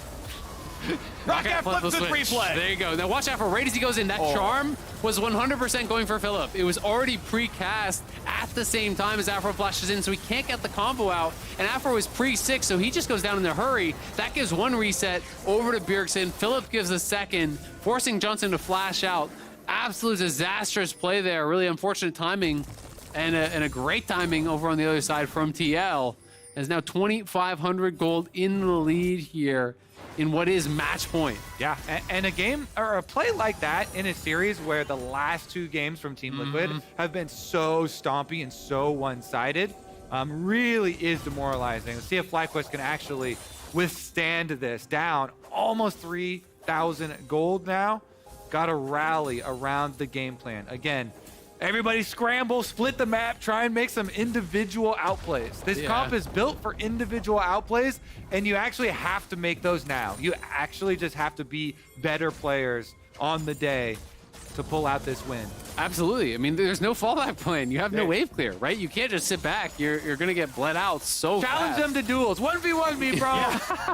Rocket flips the replay. There you go. Now watch out for right as he goes in. That charm was 100% going for Philip. It was already pre-cast at the same time as Afro flashes in, so he can't get the combo out. And Afro is pre-6, so he just goes down in a hurry. That gives 1 reset over to Bjergsen. Philip gives a second, forcing Johnson to flash out. Absolute disastrous play there. Really unfortunate timing and a great timing over on the other side from TL. There's now 2,500 gold in the lead here in what is match point. Yeah, and a game or a play like that in a series where the last 2 games from Team Liquid have been so stompy and so one-sided, really is demoralizing. Let's see if FlyQuest can actually withstand this. Down almost 3,000 gold now. Got to rally around the game plan. Again, everybody scramble, split the map, try and make some individual outplays. This comp is built for individual outplays, and you actually have to make those now. You actually just have to be better players on the day to pull out this win. Absolutely. I mean, there's no fallback plan. You have no wave clear, right? You can't just sit back. You're going to get bled out so Challenge fast. them to duels. 1v1 me, bro.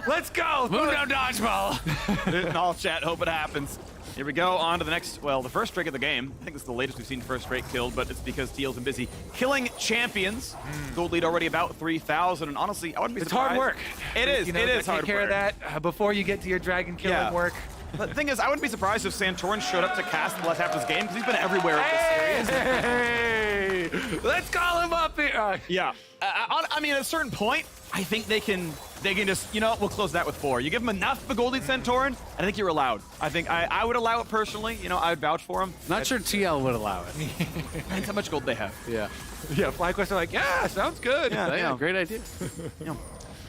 Let's go. Move down dodgeball. In all chat, hope it happens. Here we go, on to the next, well, the first Drake of the game. I think this is the latest we've seen first Drake killed, but it's because TL's been busy killing champions. Gold lead already about 3,000, and honestly, I wouldn't be surprised. It's hard work. It is, it is hard work. Take care of that before you get to your dragon killing work. But the thing is, I wouldn't be surprised if Santorin showed up to cast in the last half of this game, because he's been everywhere in this series. Hey, let's call him up here. Yeah. I mean, at a certain point, I think they can just, you know, we'll close that with 4. You give him enough of a gold lead Santorin, and I think you're allowed. I think I would allow it personally. You know, I would vouch for him. Not sure TL would allow it. Depends how much gold they have. Yeah. Yeah, FlyQuest are like, yeah, sounds good. Yeah, great idea.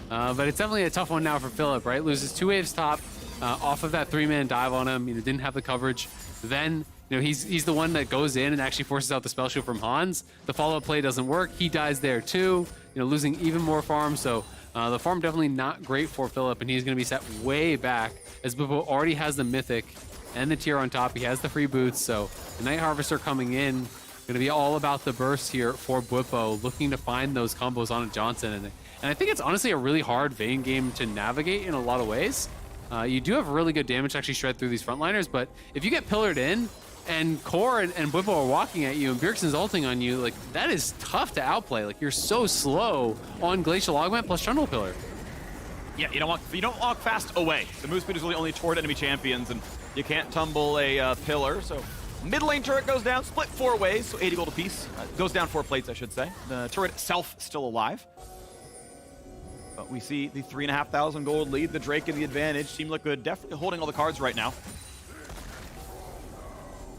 But it's definitely a tough one now for Philip, right? Loses 2 waves top off of that 3-man dive on him. You know, didn't have the coverage. Then, you know, he's the one that goes in and actually forces out the spell shield from Hans. The follow-up play doesn't work. He dies there too. You know, losing even more farm. So the farm definitely not great for Philip, and he's going to be set way back as Bwipo already has the Mythic and the tier on top. He has the free boots. So the Night Harvester coming in, going to be all about the burst here for Bwipo, looking to find those combos on Johnson. And I think it's honestly a really hard Vayne game to navigate in a lot of ways. You do have really good damage to actually shred through these frontliners, but if you get pillared in and Core and Bwipo are walking at you and Bjergsen's ulting on you, like, that is tough to outplay. Like, you're so slow on Glacial Augment plus Trundle Pillar. Yeah, you don't walk fast away. The move speed is really only toward enemy champions, and you can't tumble a pillar. So mid lane turret goes down, split 4 ways, so 80 gold apiece. Goes down 4 plates, I should say. The turret itself still alive. But we see the 3,500 gold lead, the Drake in the advantage. Team Liquid definitely holding all the cards right now.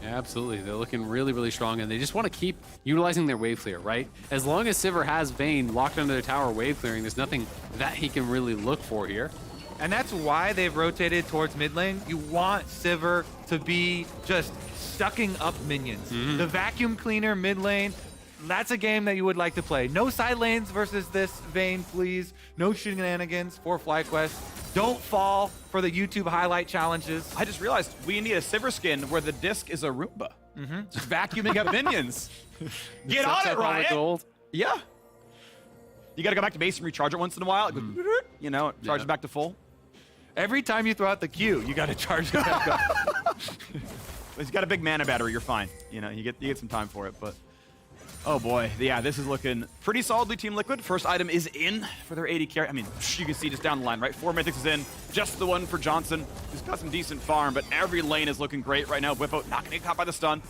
Yeah, absolutely. They're looking really, really strong, and they just want to keep utilizing their wave clear, right? As long as Sivir has Vayne locked under the tower wave clearing, there's nothing that he can really look for here. And that's why they've rotated towards mid lane. You want Sivir to be just sucking up minions. The vacuum cleaner mid lane, that's a game that you would like to play. No side lanes versus this Vayne, please. No shenanigans for FlyQuest. Don't fall for the YouTube highlight challenges. I just realized we need a Sivir skin where the disc is a Roomba. Just vacuuming up minions. Get on it, Ryan. Gold. Yeah. You got to go back to base and recharge it once in a while. It goes, you know, it charges back to full. Every time you throw out the Q, you got to charge it back up. He's got a big mana battery. You're fine. You know, you get some time for it, but. Oh boy, yeah, this is looking pretty solidly Team Liquid. First item is in for their AD carry. I mean, you can see just down the line, right? 4 Mythics is in, just the one for Johnson. He's got some decent farm, but every lane is looking great right now. Whippo not gonna get caught by the stun.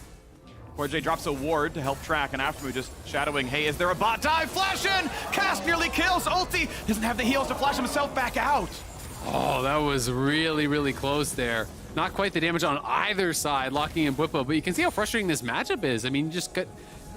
J drops a ward to help track, and after we just shadowing, hey, is there a bot dive? Flash in! Cast nearly kills, ulti doesn't have the heals to flash himself back out. Oh, that was really, really close there. Not quite the damage on either side, locking in Whippo, but you can see how frustrating this matchup is. I mean, you just get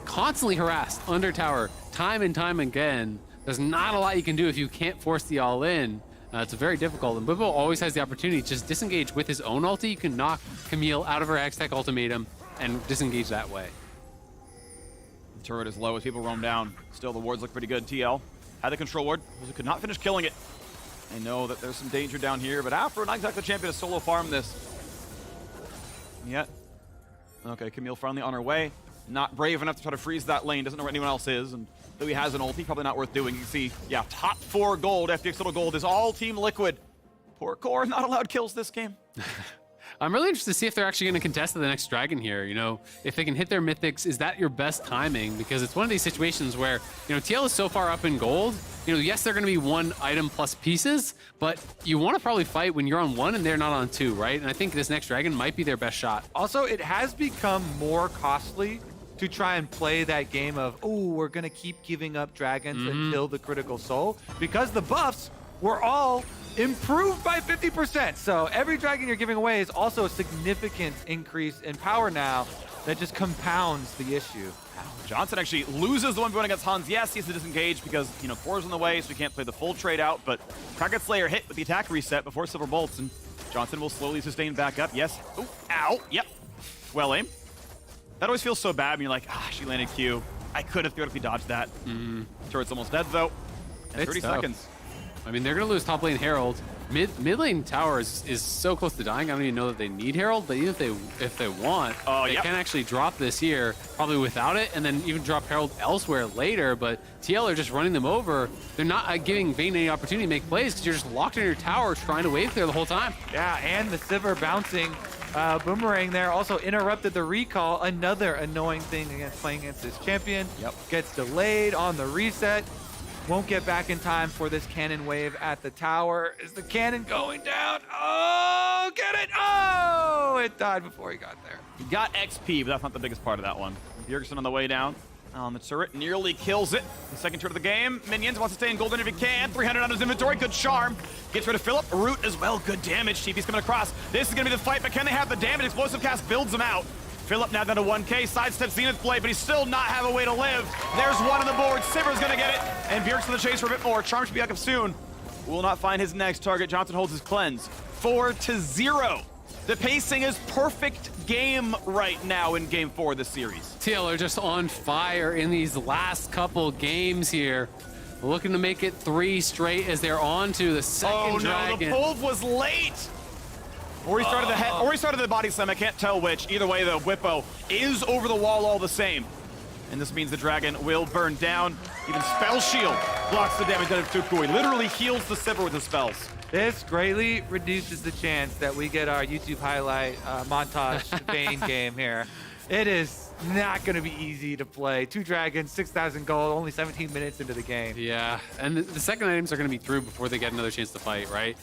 constantly harassed under tower, time and time again. There's not a lot you can do if you can't force the all-in. It's very difficult, and Whippo always has the opportunity to just disengage with his own ulti. You can knock Camille out of her Hextech ultimatum and disengage that way. The turret is low as people roam down. Still, the wards look pretty good. TL had the control ward, could not finish killing it. They know that there's some danger down here, but Afro not exactly the champion to solo farm this. Yet. Okay, Camille finally on her way. Not brave enough to try to freeze that lane. Doesn't know where anyone else is, and though he has an ulti, probably not worth doing. You can see, yeah, top 4 gold. FTX Total Gold is all Team Liquid. Poor Core, not allowed kills this game. I'm really interested to see if they're actually going to contest the next dragon here. You know, if they can hit their mythics, is that your best timing? Because it's one of these situations where, you know, TL is so far up in gold. You know, yes, they're going to be 1 item plus pieces, but you want to probably fight when you're on 1 and they're not on 2, right? And I think this next dragon might be their best shot. Also, it has become more costly to try and play that game of, oh, we're going to keep giving up dragons until the critical soul, because the buffs were all improved by 50%. So every dragon you're giving away is also a significant increase in power now that just compounds the issue. Johnson actually loses the 1v1 against Hans. Yes, he has to disengage because, you know, Core's in the way, so he can't play the full trade out, but Kraken Slayer hit with the attack reset before Silver Bolts, and Johnson will slowly sustain back up. Yes. Ooh, ow. Yep. Well aimed. That always feels so bad when you're like, ah, she landed Q. I could have theoretically dodged that. Turret's almost dead, though. And 30 seconds. I mean, they're going to lose top lane Herald. Mid lane tower is so close to dying. I don't even know that they need Herald, but even if they want, they can actually drop this here, probably without it, and then even drop Herald elsewhere later. But TL are just running them over. They're not giving Vayne any opportunity to make plays because you're just locked in your tower trying to wave clear the whole time. Yeah, and the Sivir bouncing boomerang there also interrupted the recall. Another annoying thing against playing against this champion. Gets delayed on the reset. Won't get back in time for this cannon wave at the tower. Is the cannon going down? Oh, get it! Oh, it died before he got there. He got XP, but that's not the biggest part of that one. Bjergsen on the way down. On the turret, nearly kills it. The second turret of the game. Minions wants to stay in golden if he can. 300 on his inventory, good charm. Gets rid of Philip. Root as well, good damage. TP's coming across. This is gonna be the fight, but can they have the damage? Explosive cast builds him out. Philip now down to 1K, sidesteps Zenith Blade, but he still not have a way to live. There's one on the board, Sivir's gonna get it, and Bjergsen to the chase for a bit more. Charm should be back up soon. Will not find his next target. Johnson holds his cleanse. 4-0. The pacing is perfect game right now in game 4 of this series. TL are just on fire in these last couple games here. Looking to make it 3 straight as they're on to the second dragon. The pull was late. Or he started the head, or he started the body slam. I can't tell which. Either way, the Whippo is over the wall all the same. And this means the dragon will burn down. Even Spell Shield blocks the damage out of Tukui. Literally heals the Sivir with his spells. This greatly reduces the chance that we get our YouTube highlight montage Vayne game here. It is not going to be easy to play. 2 dragons, 6,000 gold, only 17 minutes into the game. Yeah, and the second items are going to be through before they get another chance to fight, right?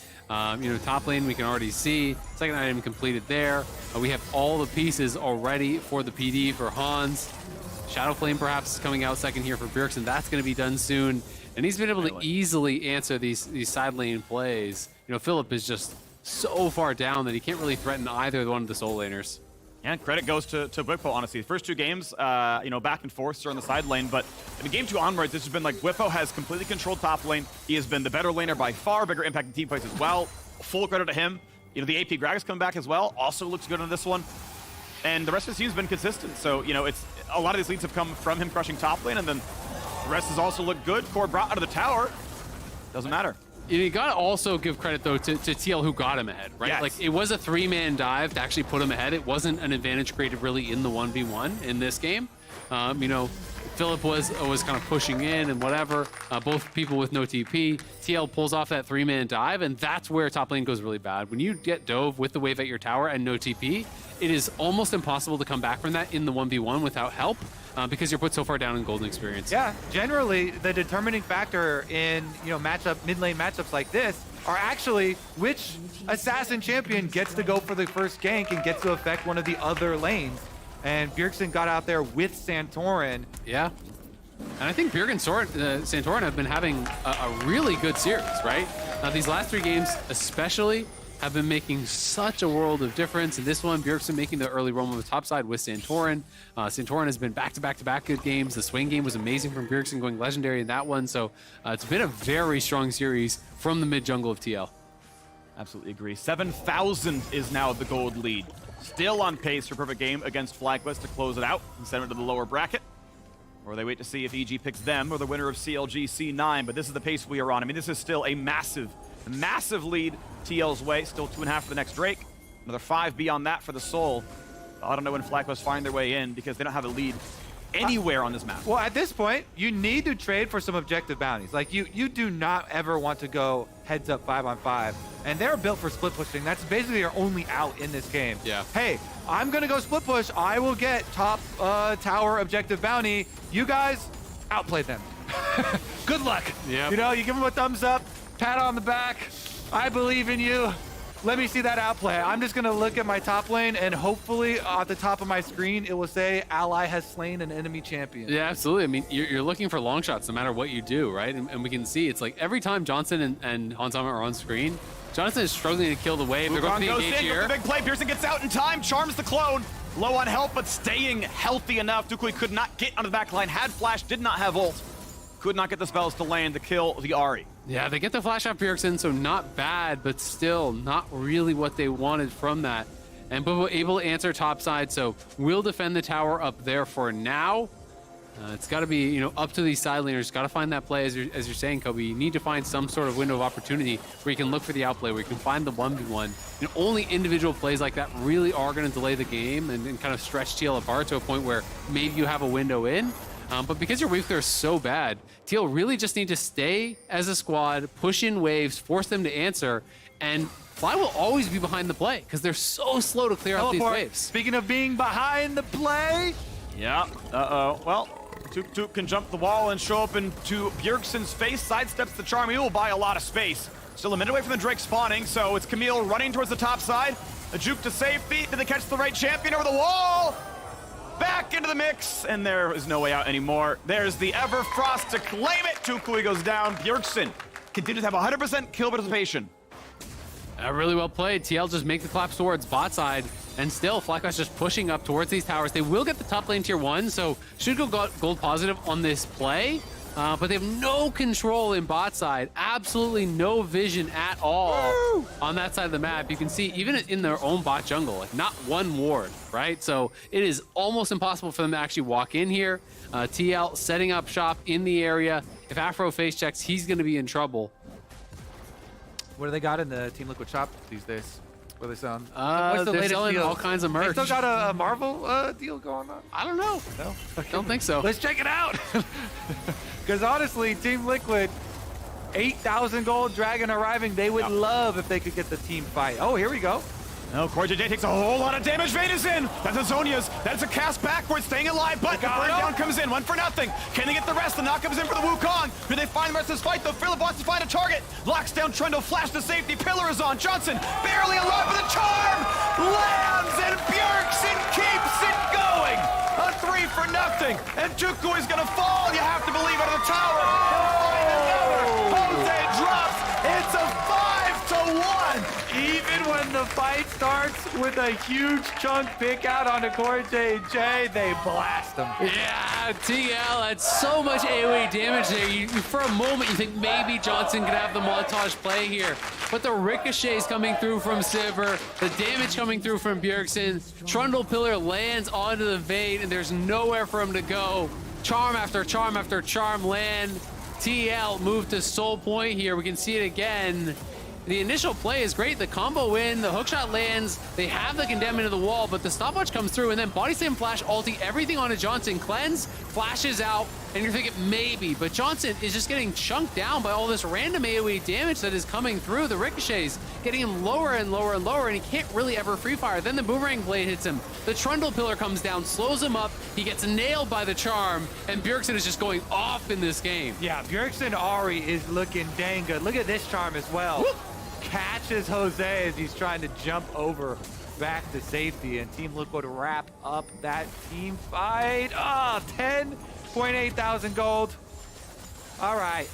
You know, top lane we can already see. Second item completed there. We have all the pieces already for the PD for Hans. Shadow Flame perhaps is coming out second here for Bjergsen. That's going to be done soon. And he's been able to easily answer these side lane plays. You know, Philip is just so far down that he can't really threaten either one of the soul laners. And credit goes to Whippo, honestly. The first 2 games, you know, back and forth on the side lane, but in game 2 onwards, this has been like Whippo has completely controlled top lane. He has been the better laner by far, bigger impact in team fights as well. Full credit to him. You know, the AP Gragas coming back as well, also looks good on this one. And the rest of his team's been consistent, so, you know, it's a lot of these leads have come from him crushing top lane, and then the rest has also looked good. Core brought out of the tower. Doesn't matter. You gotta also give credit though to TL who got him ahead, right? Yes. Like it was a 3-man dive to actually put him ahead. It wasn't an advantage created really in the 1v1 in this game. You know, Philip was kind of pushing in and whatever. Both people with no TP. TL pulls off that 3-man dive, and that's where top lane goes really bad. When you get dove with the wave at your tower and no TP, it is almost impossible to come back from that in the 1v1 without help. Because you're put so far down in golden experience. Yeah, generally the determining factor in mid lane matchups like this are actually which assassin champion gets to go for the first gank and gets to affect one of the other lanes. And Bjergsen got out there with Santorin. Yeah. And I think Bjerg and Santorin have been having a really good series, right? Now these last 3 games especially have been making such a world of difference. In this one, Bjergsen making the early roam on the top side with Santorin. Santorin has been back-to-back-to-back good games. The swing game was amazing from Bjergsen, going legendary in that one. So it's been a very strong series from the mid jungle of TL. Absolutely agree. 7,000 is now the gold lead. Still on pace for perfect game against FlyQuest to close it out and send it to the lower bracket. Or they wait to see if EG picks them or the winner of CLG C9. But this is the pace we are on. I mean, this is still a massive lead TL's way. Still 2.5 for the next Drake. Another 5 beyond that for the Soul. I don't know when FlyQuest find their way in because they don't have a lead anywhere on this map. Well, at this point, you need to trade for some objective bounties. Like, you do not ever want to go heads up 5-on-5. And they're built for split pushing. That's basically your only out in this game. Yeah. Hey, I'm going to go split push. I will get top tower objective bounty. You guys outplay them. Good luck. Yep. You know, you give them a thumbs up, pat on the back. I believe in you. Let me see that outplay. I'm just going to look at my top lane, and hopefully at the top of my screen, it will say ally has slain an enemy champion. Yeah, absolutely. I mean, you're looking for long shots no matter what you do, right? And we can see it's like every time Johnson and Hansama are on screen, Jonathan is struggling to kill the wave. They're going to goes engage in here. with the big play. Bjergsen gets out in time, charms the clone. Low on health, but staying healthy enough. Tukui could not get onto the back line, had flash, did not have ult. Could not get the spells to land to kill the Ahri. Yeah, they get the flash off Bjergsen, so not bad, but still not really what they wanted from that. And Bobo able to answer topside, so we'll defend the tower up there for now. It's got to be, up to these side laners. Got to find that play, as you're saying, Kobe. You need to find some sort of window of opportunity where you can look for the outplay, where you can find the 1v1. Only individual plays like that really are going to delay the game and kind of stretch TL apart to a point where maybe you have a window in. But because your wave clear is so bad, TL really just need to stay as a squad, push in waves, force them to answer, and Fly will always be behind the play because they're so slow to clear out these waves. Speaking of being behind the play. Yeah, well, Tuk can jump the wall and show up into Bjergsen's face, sidesteps the charm. He will buy a lot of space. Still a minute away from the Drake spawning, so it's Camille running towards the top side. A juke to safety. Did they catch the right champion over the wall? Back into the mix, and there is no way out anymore. There's the Everfrost to claim it. Tukui goes down. Bjergsen continues to have 100% kill participation. Really well played. TL just make the collapse towards bot side, and still FlyQuest just pushing up towards these towers. They will get the top lane tier 1, so should go gold positive on this play. But they have no control in bot side. Absolutely no vision at all on that side of the map. You can see even in their own bot jungle, like not one ward, right? So it is almost impossible for them to actually walk in here. TL setting up shop in the area. If Afro face checks, he's going to be in trouble. What do they got in the Team Liquid shop these days? What are they selling? What's the latest selling deal? All kinds of merch. They still got a Marvel deal going on? I don't know. No? Don't think so. Let's check it out. Because honestly, Team Liquid, 8,000 gold Dragon arriving. They would love if they could get the team fight. Oh, here we go. No, Corey JJ takes a whole lot of damage. Vayne is in. That's Azonia's. That's a cast backwards, staying alive, but the burn down comes in. 1 for nothing. Can they get the rest? The knock-up is in for the Wukong. Do they find the rest of this fight, though? Philip wants to find a target. Locks down Trundle, flash to safety. Pillar is on. Johnson barely alive with a charm. Lands, and Bjergsen keeps it going. A 3 for nothing. And Tukui is going to fall. You have to believe out of the tower. Jose drops. It's a 5-1. Even when the fight starts with a huge chunk pick out on the core JJ, they blast them. Yeah, TL had so much AoE damage there. For a moment, you think maybe Johnson could have the montage play here. But the ricochets coming through from Sivir, the damage coming through from Bjergsen, Trundle Pillar lands onto the Vayne, and there's nowhere for him to go. Charm after charm after charm land. TL moved to Soul Point here. We can see it again. The initial play is great. The combo win, the hookshot lands, they have the condemn into the wall, but the stopwatch comes through, and then body slam, flash, ulti, everything onto Johnson. Cleanse, flashes out, and you're thinking maybe, but Johnson is just getting chunked down by all this random AoE damage that is coming through. The ricochets getting him lower and lower and lower, and he can't really ever free fire. Then the boomerang blade hits him. The trundle pillar comes down, slows him up. He gets nailed by the charm, and Bjergsen is just going off in this game. Yeah, Bjergsen Ari is looking dang good. Look at this charm as well. Whoop. Catches Jose as he's trying to jump over back to safety, and Team Liquid wrap up that team fight. 10.8 thousand gold. All right,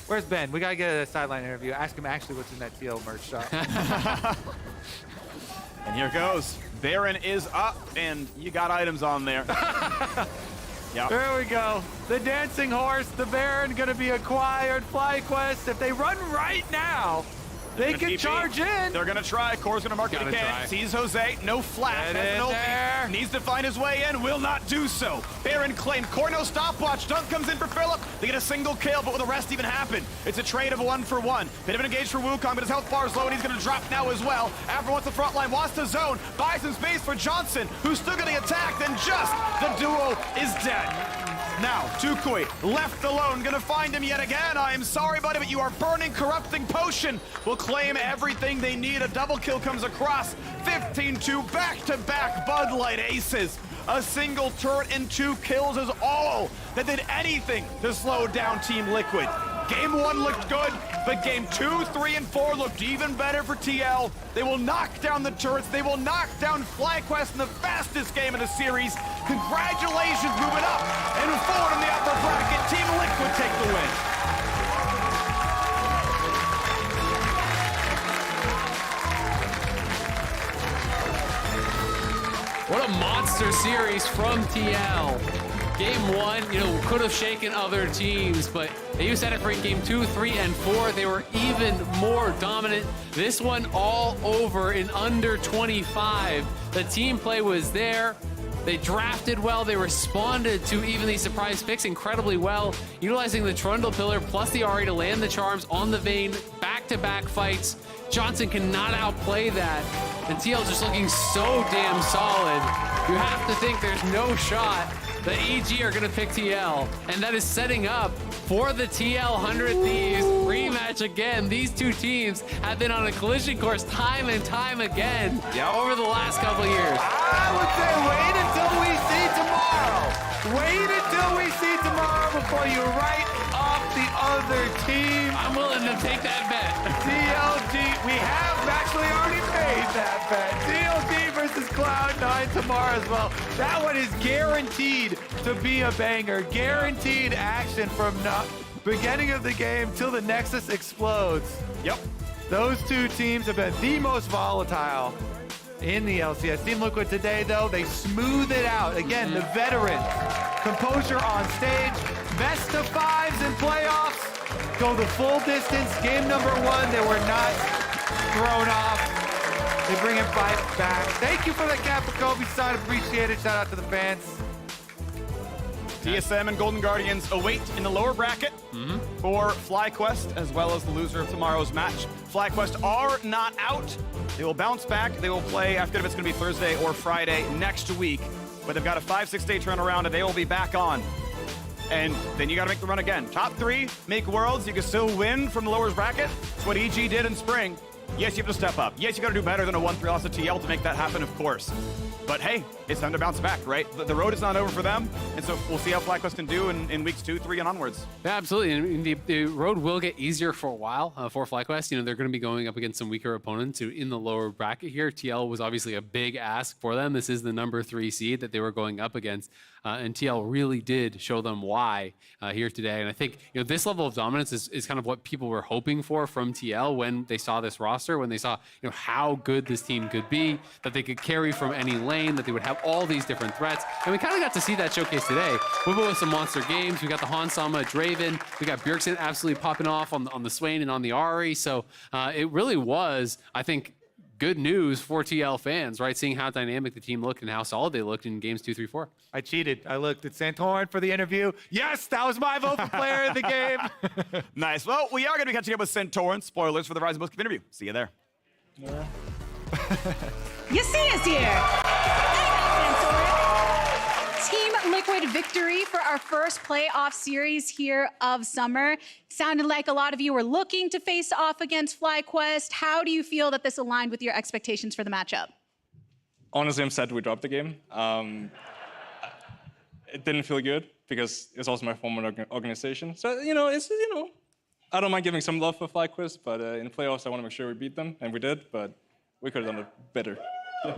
where's Ben? We gotta get a sideline interview. Ask him actually what's in that TL merch shop. And here goes. Baron is up, and you got items on there. Yep. There we go. The dancing horse, the Baron, gonna be acquired. FlyQuest, if they run right now, they can charge in. They're gonna try. Core's gonna mark it again. Sees Jose. No flash. Has needs to find his way in. Will not do so. Baron claimed. Core no stopwatch. Dunk comes in for Philip. They get a single kill, but will the rest even happen? It's a trade of a 1-for-1. Bit of an engage for Wukong, but his health bar is low, and he's gonna drop now as well. After wants the front line, wants to zone. Buys some space for Johnson, who's still getting attacked, and just the duo is dead. Now, Tukui, left alone, gonna find him yet again. I am sorry, buddy, but you are burning corrupting potion. Will claim everything they need. A double kill comes across. 15-2, back-to-back Bud Light aces. A single turret and 2 kills is all that did anything to slow down Team Liquid. Game 1 looked good, but game 2, 3, and 4 looked even better for TL. They will knock down the turrets. They will knock down FlyQuest in the fastest game of the series. Congratulations, moving up and forward in the upper bracket. Team Liquid take the win. What a monster series from TL. Game 1, could have shaken other teams, but they used that for game 2, 3, and 4. They were even more dominant. This one all over in under 25. The team play was there. They drafted well. They responded to even these surprise picks incredibly well, utilizing the Trundle Pillar plus the Ahri to land the charms on the Vayne, back-to-back fights. Johnson cannot outplay that. And TL just looking so damn solid. You have to think there's no shot that EG are going to pick TL, and that is setting up for the TL 100 Thieves rematch again. These two teams have been on a collision course time and time again over the last couple of years. I would say wait until we see tomorrow. Wait until we see tomorrow before you write off the other team. I'm willing to take that bet. TLG, we have actually already made that bet. TLG versus Cloud9 tomorrow as well. That one is guaranteed to be a banger. Guaranteed action from beginning of the game till the Nexus explodes. Yep. Those two teams have been the most volatile in the LCS. Team Liquid today, though, they smooth it out. Again, the veteran composure on stage. Best of 5s in playoffs. Go the full distance. Game number 1, they were not thrown off. They bring it right back. Thank you for the Capricobi side. Appreciate it. Shout out to the fans. TSM and Golden Guardians await in the lower bracket for FlyQuest, as well as the loser of tomorrow's match. FlyQuest are not out. They will bounce back. They will play, I forget if it's going to be Thursday or Friday next week, but they've got a 5-6 day turnaround, and they will be back on. And then you got to make the run again. Top 3, make worlds. You can still win from the lower bracket. It's what EG did in spring. Yes, you have to step up. Yes, you got to do better than a 1-3 loss to TL to make that happen, of course. But hey, it's time to bounce back, right? The road is not over for them, and so we'll see how FlyQuest can do in weeks 2, 3, and onwards. Yeah, absolutely. And the road will get easier for a while for FlyQuest. They're going to be going up against some weaker opponents in the lower bracket here. TL was obviously a big ask for them. This is the number 3 seed that they were going up against, and TL really did show them why here today. And I think this level of dominance is kind of what people were hoping for from TL when they saw this roster, when they saw how good this team could be, that they could carry from any lane, that they would have all these different threats. And we kind of got to see that showcase today. We went with some monster games. We got the Hansama, Draven. We got Bjergsen absolutely popping off on the Swain and on the Ahri. So it really was, I think, good news for TL fans, right? Seeing how dynamic the team looked and how solid they looked in games 2, 3, 4. I cheated. I looked at Santorin for the interview. Yes, that was my vote for player of the game. Nice. Well, we are going to be catching up with Santorin. Spoilers for the Rise of Book interview. See you there. You see us here. Team Liquid victory for our first playoff series here of summer. Sounded like a lot of you were looking to face off against FlyQuest. How do you feel that this aligned with your expectations for the matchup? Honestly, I'm sad we dropped the game. It didn't feel good because it's also my former organization. So, I don't mind giving some love for FlyQuest, but in the playoffs, I want to make sure we beat them, and we did, but we could have done it better. Yeah.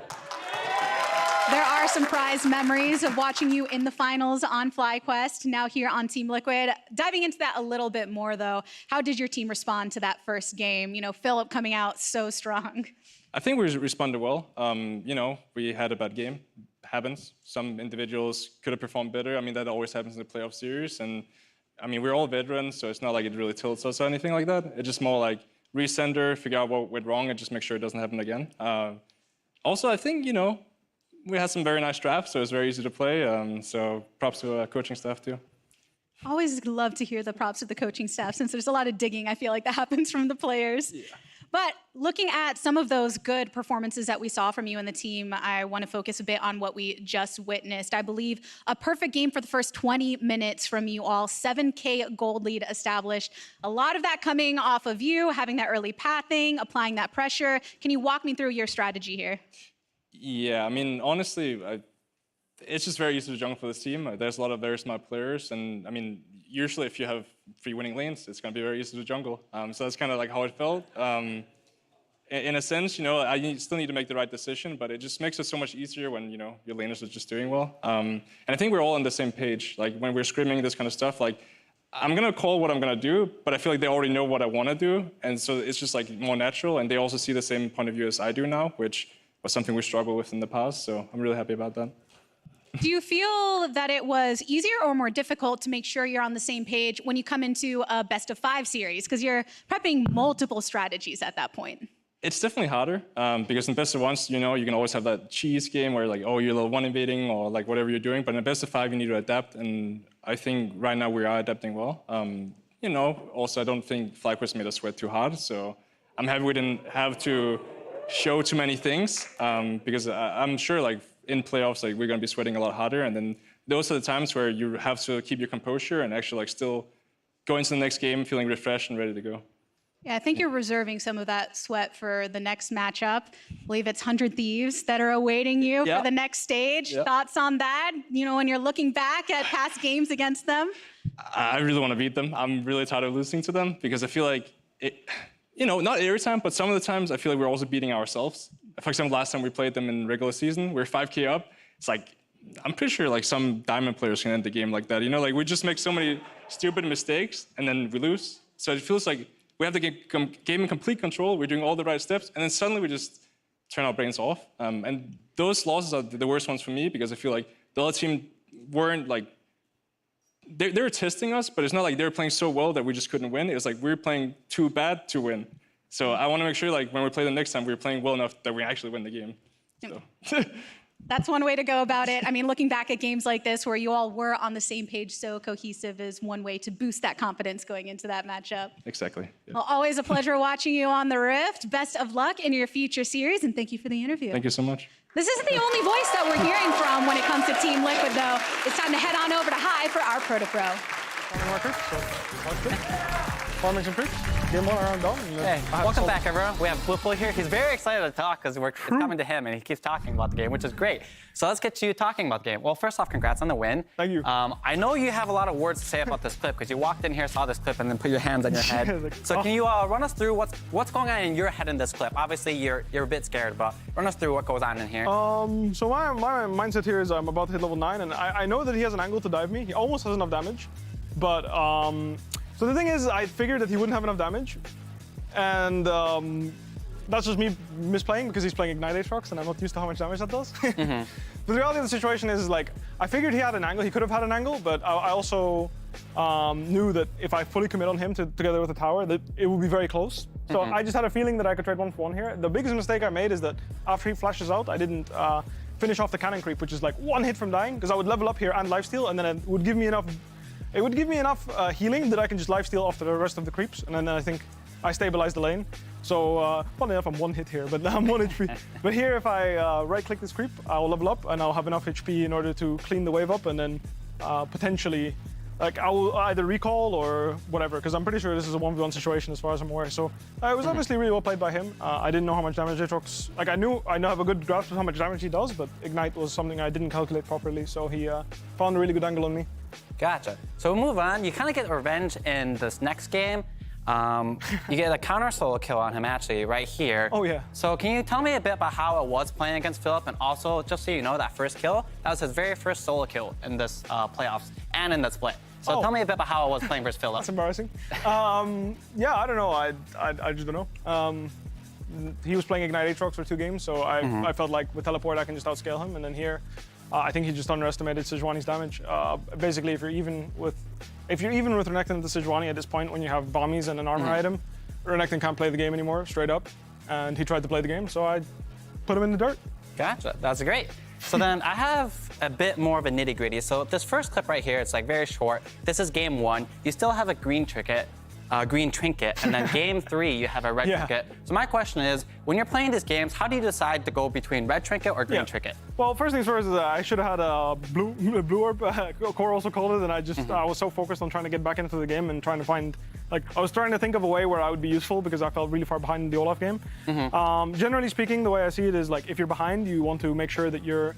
There are some prized memories of watching you in the finals on FlyQuest, now here on Team Liquid. Diving into that a little bit more, though, how did your team respond to that first game? Philip coming out so strong. I think we responded well. We had a bad game. Happens. Some individuals could have performed better. I mean, that always happens in the playoff series. And I mean, we're all veterans, so it's not like it really tilts us or anything like that. It's just more like recenter, figure out what went wrong, and just make sure it doesn't happen again. Also, I think, we had some very nice drafts, so it's very easy to play. So props to coaching staff, too. Always love to hear the props of the coaching staff, since there's a lot of digging, I feel like, that happens from the players. Yeah. But looking at some of those good performances that we saw from you and the team, I want to focus a bit on what we just witnessed. I believe a perfect game for the first 20 minutes from you all, 7K gold lead established. A lot of that coming off of you, having that early pathing, applying that pressure. Can you walk me through your strategy here? Yeah, I mean, honestly, it's just very easy to jungle for this team. There's a lot of very smart players, and I mean, usually if you have 3 winning lanes, it's going to be very easy to jungle. So that's kind of like how it felt. In a sense, I still need to make the right decision, but it just makes it so much easier when, your laners are just doing well. And I think we're all on the same page. Like, when we're scrimming this kind of stuff, like, I'm going to call what I'm going to do, but I feel like they already know what I want to do. And so it's just, like, more natural. And they also see the same point of view as I do now, which was something we struggled with in the past. So I'm really happy about that. Do you feel that it was easier or more difficult to make sure you're on the same page when you come into a best-of-5 series? Because you're prepping multiple strategies at that point. It's definitely harder because in best of ones, you can always have that cheese game where like, oh, you're level 1 invading or like whatever you're doing. But in a best of 5, you need to adapt. And I think right now we are adapting well. Also, I don't think FlyQuest made us sweat too hard. So I'm happy we didn't have to show too many things because I'm sure like in playoffs, like we're going to be sweating a lot harder. And then those are the times where you have to keep your composure and actually like still go into the next game feeling refreshed and ready to go. Yeah, I think you're reserving some of that sweat for the next matchup. I believe it's 100 Thieves that are awaiting you for the next stage. Thoughts on that? When you're looking back at past games against them? I really want to beat them. I'm really tired of losing to them because I feel like it, not every time, but some of the times I feel like we're also beating ourselves. For example, last time we played them in regular season, we're 5K up. It's like, I'm pretty sure like some diamond players can end the game like that. Like we just make so many stupid mistakes and then we lose. So it feels like we have the game in complete control. We're doing all the right steps, and then suddenly we just turn our brains off. And those losses are the worst ones for me because I feel like the other team weren't like they were testing us, but it's not like they were playing so well that we just couldn't win. It was like we were playing too bad to win. So I want to make sure like when we play them next time, we're playing well enough that we actually win the game. So. That's one way to go about it. I mean, looking back at games like this where you all were on the same page so cohesive is one way to boost that confidence going into that matchup. Exactly. Yeah. Well, always a pleasure watching you on the Rift. Best of luck in your future series, and thank you for the interview. Thank you so much. This isn't the only voice that we're hearing from when it comes to Team Liquid, though. It's time to head on over to High for our Pro to Pro. Formation Freaks, game 1 around done. Hey, welcome back, everyone. We have Blipple here. He's very excited to talk because we're coming to him and he keeps talking about the game, which is great. So let's get to you talking about the game. Well, first off, congrats on the win. Thank you. I know you have a lot of words to say about this clip because you walked in here, saw this clip, and then put your hands on your head. So can you run us through what's going on in your head in this clip? Obviously, you're a bit scared, but run us through what goes on in here. So my mindset here is I'm about to hit level 9, and I know that he has an angle to dive me. He almost has enough damage, but so the thing is, I figured that he wouldn't have enough damage, and that's just me misplaying because he's playing Ignite Aatrox, and I'm not used to how much damage that does. But the reality of the situation is, like, I figured he had an angle. He could have had an angle, but I also knew that if I fully commit on him together with the tower, that it would be very close. So I just had a feeling that I could trade 1 for 1 here. The biggest mistake I made is that after he flashes out, I didn't finish off the cannon creep, which is like 1 hit from dying, because I would level up here and lifesteal, and then it would give me enough. It would give me enough healing that I can just lifesteal after the rest of the creeps, and then I think I stabilize the lane. So, funny enough, I'm 1 hit here, but I'm 1 HP. But here, if I right-click this creep, I'll level up, and I'll have enough HP in order to clean the wave up, and then potentially, like, I will either recall or whatever, because I'm pretty sure this is a 1v1 situation as far as I'm aware. So, it was obviously really well played by him. I didn't know how much damage Aatrox... Like, I know I have a good grasp of how much damage he does, but Ignite was something I didn't calculate properly, so he found a really good angle on me. Gotcha. So we'll move on. You kind of get revenge in this next game. You get a counter solo kill on him actually right here. Oh yeah. So can you tell me a bit about how it was playing against Philip, and also just so you know, that first kill, that was his very first solo kill in this playoffs and in the split. So tell me a bit about how it was playing versus Philip. That's embarrassing. Yeah, I don't know. I just don't know. He was playing Ignite Aatrox for 2 games, so I felt like with teleport I can just outscale him, and then here I think he just underestimated Sejuani's damage. Basically, if you're even with Renekton into Sejuani at this point, when you have bombies and an armor item, Renekton can't play the game anymore, straight up. And he tried to play the game, so I put him in the dirt. Gotcha. That's great. So then I have a bit more of a nitty-gritty. So this first clip right here, it's like very short. This is game 1. You still have a green trinket, and then game 3 you have a red trinket. So my question is, when you're playing these games, how do you decide to go between red trinket or green trinket? Well, first things first is I should have had a blue orb. Core also called it, and I was so focused on trying to get back into the game and trying to find, like, I was trying to think of a way where I would be useful because I felt really far behind in the Olaf game. Generally speaking, the way I see it is, like, if you're behind, you want to make sure that you're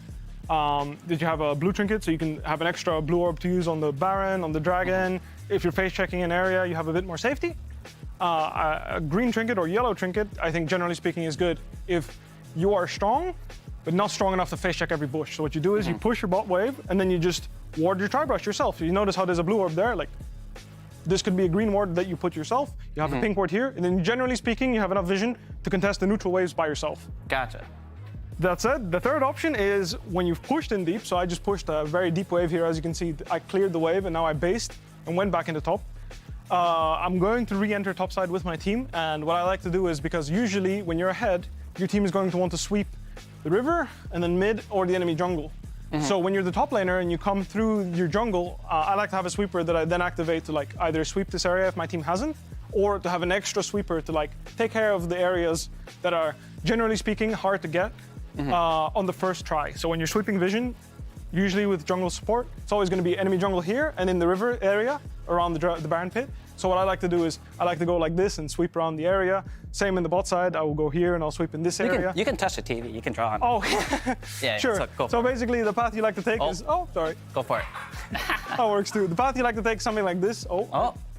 that you have a blue trinket, so you can have an extra blue orb to use on the Baron, on the Dragon. If you're face checking an area, you have a bit more safety. A green trinket or yellow trinket, I think generally speaking, is good if you are strong, but not strong enough to face check every bush. So what you do is you push your bot wave, and then you just ward your tri-brush yourself. You notice how there's a blue orb there? Like, this could be a green ward that you put yourself. You have a pink ward here, and then generally speaking, you have enough vision to contest the neutral waves by yourself. Gotcha. That said, the third option is when you've pushed in deep. So I just pushed a very deep wave here. As you can see, I cleared the wave, and now I based and went back into top. I'm going to re-enter topside with my team, and what I like to do is, because usually when you're ahead, your team is going to want to sweep the river and then mid or the enemy jungle. So when you're the top laner and you come through your jungle, I like to have a sweeper that I then activate to, like, either sweep this area if my team hasn't, or to have an extra sweeper to, like, take care of the areas that are, generally speaking, hard to get on the first try. So when you're sweeping vision, usually with jungle support, it's always going to be enemy jungle here and in the river area around the Baron pit. So what I like to do is I like to go like this and sweep around the area. Same in the bot side, I will go here and I'll sweep in this area. You can touch the TV, you can draw on it. Oh, yeah, sure. So basically the path you like to take is, sorry. Go for it. That works too. The path you like to take something like this.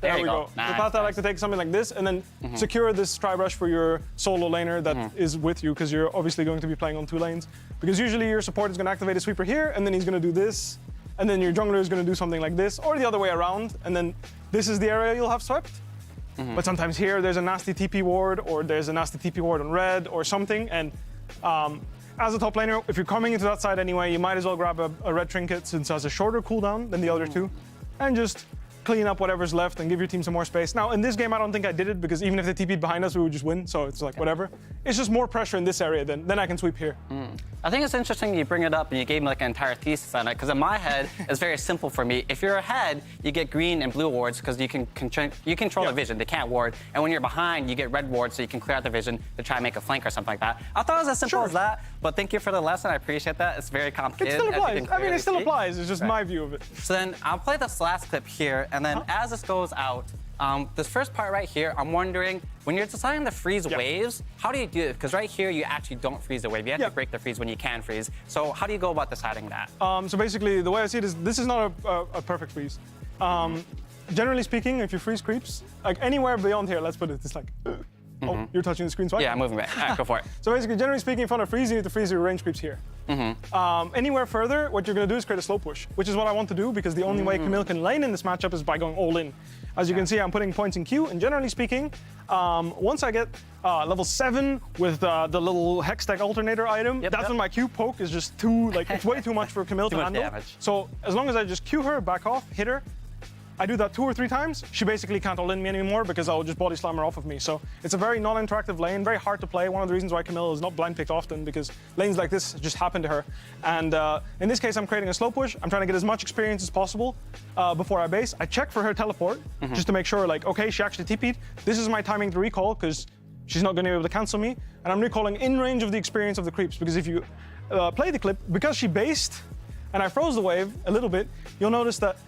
There we go. Nice, the path I like to take something like this, and then secure this tri-brush for your solo laner that is with you, because you're obviously going to be playing on 2 lanes. Because usually your support is going to activate a sweeper here, and then he's going to do this, and then your jungler is going to do something like this, or the other way around, and then this is the area you'll have swept. But sometimes here there's a nasty TP ward, or there's a nasty TP ward on red, or something, and as a top laner, if you're coming into that side anyway, you might as well grab a red trinket since it has a shorter cooldown than the other 2, and just clean up whatever's left and give your team some more space. Now, in this game, I don't think I did it, because even if they TP'd behind us, we would just win, so it's like, whatever. It's just more pressure in this area, then I can sweep here. I think it's interesting you bring it up and you gave me like an entire thesis on it, because in my head, it's very simple for me. If you're ahead, you get green and blue wards because you can control the vision. They can't ward. And when you're behind, you get red wards so you can clear out the vision to try and make a flank or something like that. I thought it was as simple as that, but thank you for the lesson. I appreciate that. It's very complicated. It still applies. I mean, it still applies. It's just my view of it. So then I'll play this last clip here, and then as this goes out, this first part right here, I'm wondering, when you're deciding to freeze waves, how do you do it? Because right here, you actually don't freeze the wave. You have to break the freeze when you can freeze. So how do you go about deciding that? So basically, the way I see it is, this is not a perfect freeze. Generally speaking, if you freeze creeps, like anywhere beyond here, let's put it, it's like, oh, you're touching the screen, right? Yeah, I'm moving back. All right, go for it. So basically, generally speaking, if you want to freeze, you need to freeze your range creeps here. Anywhere further, what you're going to do is create a slow push, which is what I want to do, because the only way Camille can lane in this matchup is by going all in. As you can see, I'm putting points in Q, and generally speaking, once I get level 7 with the little Hextech alternator item, that's when my Q poke is just too, like, it's way too much for Camille to handle. So as long as I just Q her, back off, hit her, I do that 2 or 3 times, she basically can't all-in me anymore because I'll just body slam her off of me. So it's a very non-interactive lane, very hard to play. One of the reasons why Camille is not blind picked often, because lanes like this just happen to her. And in this case, I'm creating a slow push. I'm trying to get as much experience as possible before I base. I check for her teleport just to make sure, like, okay, she actually TP'd. This is my timing to recall because she's not going to be able to cancel me. And I'm recalling in range of the experience of the creeps, because if you play the clip, because she based and I froze the wave a little bit, you'll notice that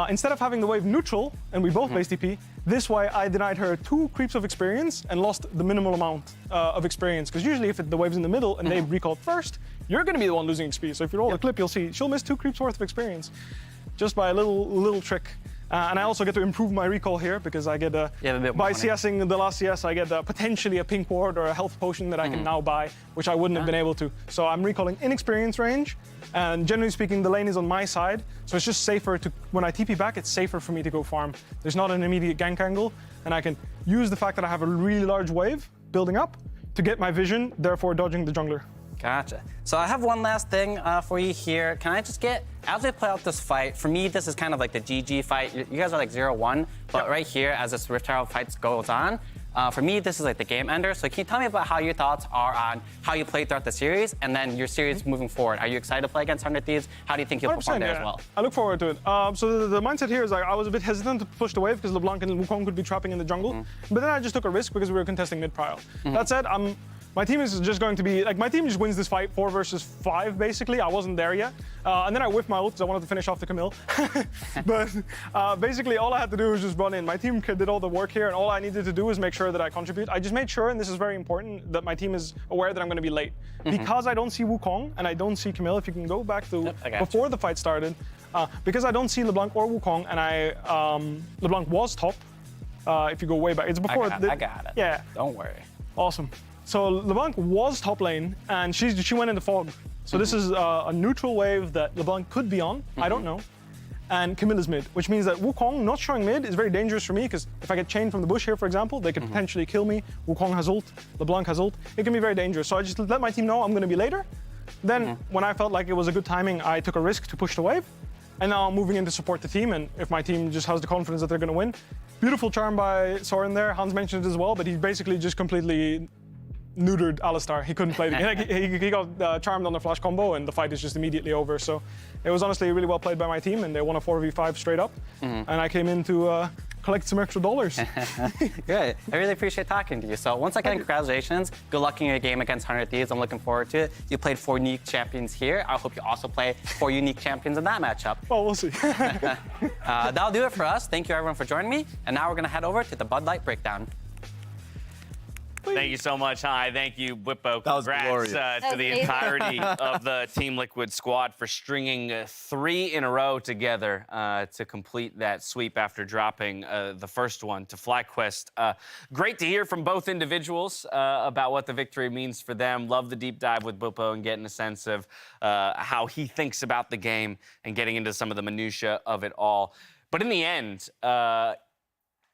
instead of having the wave neutral and we both base TP, this way I denied her 2 creeps of experience and lost the minimal amount of experience. Because usually if the wave's in the middle and they recalled first, you're going to be the one losing XP. So if you roll the clip, you'll see she'll miss 2 creeps worth of experience just by a little trick. And I also get to improve my recall here because I get by CSing the last CS, I get potentially a pink ward or a health potion that I can now buy, which I wouldn't have been able to. So I'm recalling in experience range, and generally speaking, the lane is on my side, so it's just safer to, when I TP back, it's safer for me to go farm. There's not an immediate gank angle, and I can use the fact that I have a really large wave building up to get my vision, therefore dodging the jungler. Gotcha. So I have one last thing for you here. Can I just get, as we play out this fight, for me, this is kind of like the GG fight. You guys are like 0-1, but right here, as this Rift Herald fight goes on, for me, this is like the game ender. So can you tell me about how your thoughts are on how you played throughout the series and then your series moving forward? Are you excited to play against 100 Thieves? How do you think you'll perform there as well? I look forward to it. So the mindset here is I was a bit hesitant to push the wave because LeBlanc and Wukong could be trapping in the jungle. But then I just took a risk because we were contesting mid-prio. That said, my team is just going to be, like, my team just wins this fight 4 versus 5, basically. I wasn't there yet. And then I whiffed my ult because I wanted to finish off the Camille. But basically, all I had to do was just run in. My team did all the work here, and all I needed to do was make sure that I contribute. I just made sure, and this is very important, that my team is aware that I'm going to be late. Because I don't see Wukong, and I don't see Camille, if you can go back to before the fight started, because I don't see LeBlanc or Wukong, and LeBlanc was top, if you go way back. It's before. I got it. Yeah. Don't worry. Awesome. So LeBlanc was top lane, and she went into fog. So this is a neutral wave that LeBlanc could be on. I don't know. And Camille is mid, which means that Wukong not showing mid is very dangerous for me, because if I get chained from the bush here, for example, they could potentially kill me. Wukong has ult, LeBlanc has ult. It can be very dangerous. So I just let my team know I'm going to be later. Then when I felt like it was a good timing, I took a risk to push the wave. And now I'm moving in to support the team, and if my team just has the confidence that they're going to win. Beautiful charm by Soren there. Hans mentioned it as well, but he basically just completely neutered Alistar. He couldn't play the game. He got charmed on the flash combo, and the fight is just immediately over. So it was honestly really well played by my team, and they won a 4v5 straight up. And I came in to collect some extra dollars. Good. I really appreciate talking to you. So once again, congratulations. Good luck in your game against 100 Thieves. I'm looking forward to it. You played 4 unique champions here. I hope you also play 4 unique champions in that matchup. Well, we'll see. That'll do it for us. Thank you, everyone, for joining me. And now we're going to head over to the Bud Light Breakdown. Thank you so much. Hi, thank you, Whippo. That was Congrats glorious. To the entirety of the Team Liquid squad for stringing 3 in a row together to complete that sweep after dropping the first one to FlyQuest. Great to hear from both individuals about what the victory means for them. Love the deep dive with Whippo and getting a sense of how he thinks about the game and getting into some of the minutia of it all. But in the end,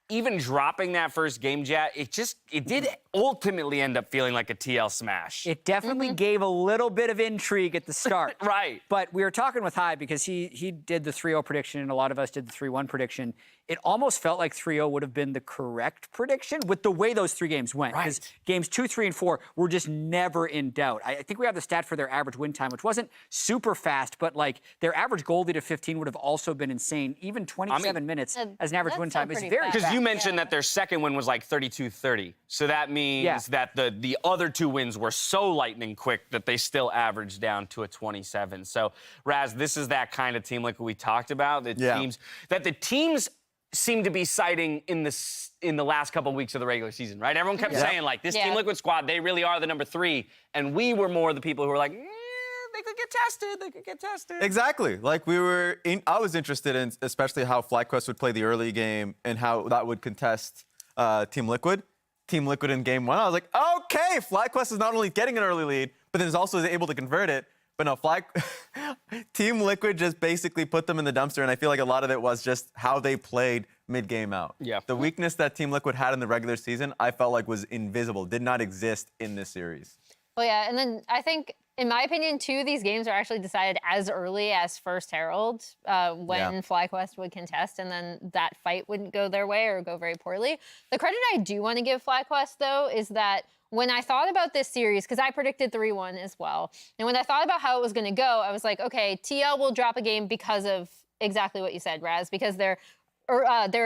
even dropping that first game, Jat, it did ultimately end up feeling like a TL smash. It definitely gave a little bit of intrigue at the start. Right. But we were talking with Hai because he did the 3-0 prediction, and a lot of us did the 3-1 prediction. It almost felt like 3-0 would have been the correct prediction with the way those 3 games went. Because games 2, 3, and 4 were just never in doubt. I think we have the stat for their average win time, which wasn't super fast, but like their average goal lead of 15 would have also been insane. Even 27 minutes as an average win time is very fast. Because you mentioned that their second win was like 32-30. So that means that the other 2 wins were so lightning quick that they still averaged down to a 27. So, Raz, this is that kind of team like we talked about. The teams seem to be citing in the last couple of weeks of the regular season, right? Everyone kept saying, like, this Team Liquid squad, they really are the number 3. And we were more the people who were like, they could get tested. They could get tested. Exactly. Like I was interested in especially how FlyQuest would play the early game and how that would contest Team Liquid. Team Liquid in game 1, I was like, okay, FlyQuest is not only getting an early lead, but then is also able to convert it. But no, Team Liquid just basically put them in the dumpster, and I feel like a lot of it was just how they played mid-game out. Yeah. The weakness that Team Liquid had in the regular season, I felt like was invisible, did not exist in this series. Well, yeah, and then I think In my opinion, 2 of these games are actually decided as early as First Herald, when FlyQuest would contest, and then that fight wouldn't go their way or go very poorly. The credit I do want to give FlyQuest, though, is that when I thought about this series, because I predicted 3-1 as well, and when I thought about how it was going to go, I was like, okay, TL will drop a game because of exactly what you said, Raz, because their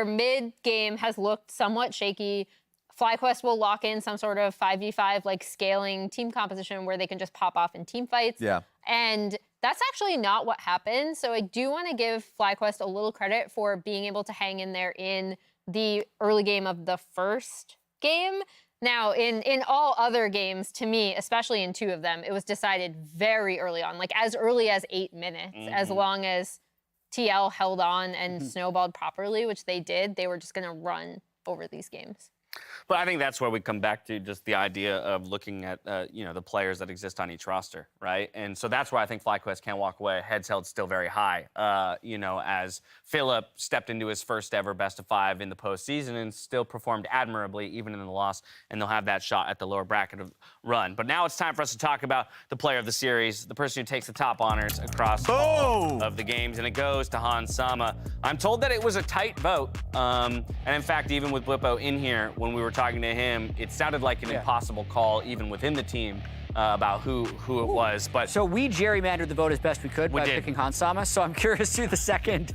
mid game has looked somewhat shaky. FlyQuest will lock in some sort of 5v5 like scaling team composition where they can just pop off in team fights. Yeah. And that's actually not what happened. So I do want to give FlyQuest a little credit for being able to hang in there in the early game of the first game. Now, in all other games, to me, especially in 2 of them, it was decided very early on, like as early as 8 minutes, as long as TL held on and snowballed properly, which they did. They were just going to run over these games. But I think that's where we come back to just the idea of looking at, the players that exist on each roster, right? And so that's where I think FlyQuest can walk away. Heads held still very high, as Philip stepped into his first ever best of 5 in the postseason and still performed admirably, even in the loss, and they'll have that shot at the lower bracket of run. But now it's time for us to talk about the player of the series, the person who takes the top honors across all of the games, and it goes to Hans Sama. I'm told that it was a tight vote, and in fact, even with Blippo in here, when we were talking to him, it sounded like an impossible call, even within the team, about who it was. But so we gerrymandered the vote as best we could by picking Hans Sama. So I'm curious who the second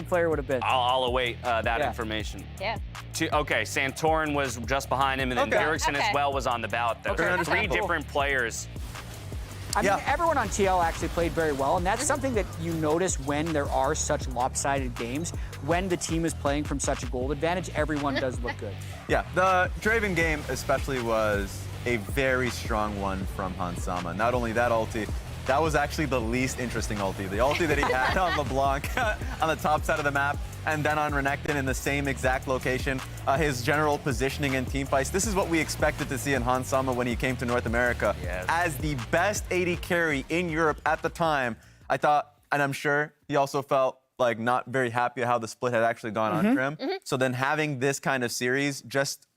player would have been. I'll await that information. Yeah. Okay, Santorin was just behind him, and then Erickson as well was on the ballot. Though. Okay. 3 different players. I mean, everyone on TL actually played very well, and that's something that you notice when there are such lopsided games. When the team is playing from such a goal advantage, everyone does look good. Yeah, the Draven game especially was a very strong one from Hans Sama. Not only that ulti, that was actually the least interesting ulti. The ulti that he had on LeBlanc on the top side of the map, and then on Renekton in the same exact location. His general positioning in teamfights. This is what we expected to see in Hans Sama when he came to North America. Yes. As the best AD carry in Europe at the time, I thought, and I'm sure he also felt like not very happy how the split had actually gone on for him. So then having this kind of series, just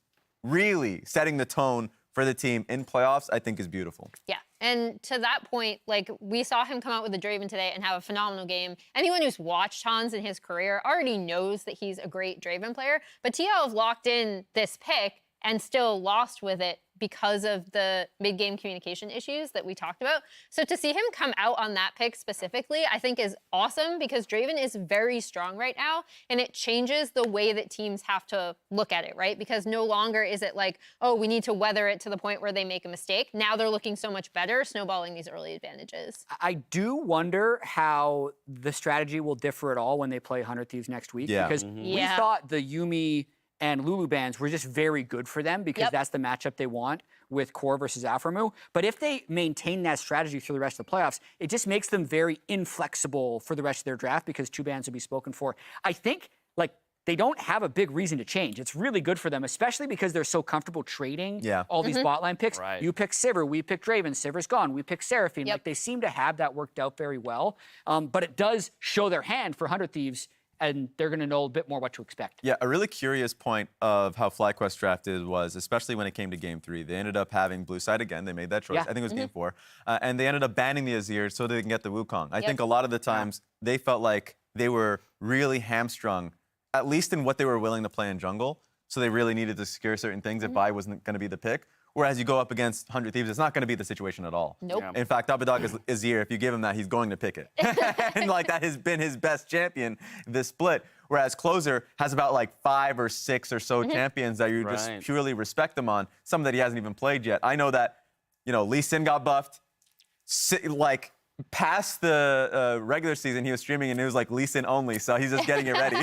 really setting the tone for the team in playoffs, I think is beautiful. Yeah, and to that point, like we saw him come out with the Draven today and have a phenomenal game. Anyone who's watched Hans in his career already knows that he's a great Draven player, but TL have locked in this pick and still lost with it because of the mid-game communication issues that we talked about. So to see him come out on that pick specifically, I think is awesome because Draven is very strong right now, and it changes the way that teams have to look at it, right? Because no longer is it like, oh, we need to weather it to the point where they make a mistake. Now they're looking so much better, snowballing these early advantages. I do wonder how the strategy will differ at all when they play 100 Thieves next week. Yeah. Because we thought the Yuumi and Lulu bans were just very good for them because that's the matchup they want with Core versus Aphromoo. But if they maintain that strategy through the rest of the playoffs, it just makes them very inflexible for the rest of their draft because 2 bans will be spoken for. I think, like, they don't have a big reason to change. It's really good for them, especially because they're so comfortable trading all these bot line picks. Right. You pick Sivir, we pick Draven, Sivir's gone, we pick Seraphine. Like, they seem to have that worked out very well. But it does show their hand for 100 Thieves, and they're going to know a bit more what to expect. Yeah, a really curious point of how FlyQuest drafted was, especially when it came to Game 3, they ended up having blue side again. They made that choice. I think it was Game 4. And they ended up banning the Azir so they can get the Wukong. I think a lot of the times they felt like they were really hamstrung, at least in what they were willing to play in jungle. So they really needed to secure certain things if Vi wasn't going to be the pick. Whereas you go up against 100 Thieves, it's not going to be the situation at all. Nope. In fact, Abadog is here. If you give him that, he's going to pick it. And like that has been his best champion this split. Whereas Closer has about like 5 or 6 or so champions that you just purely respect them on. Some that he hasn't even played yet. I know that, Lee Sin got buffed. Like past the regular season, he was streaming and it was like Lee Sin only. So he's just getting it ready.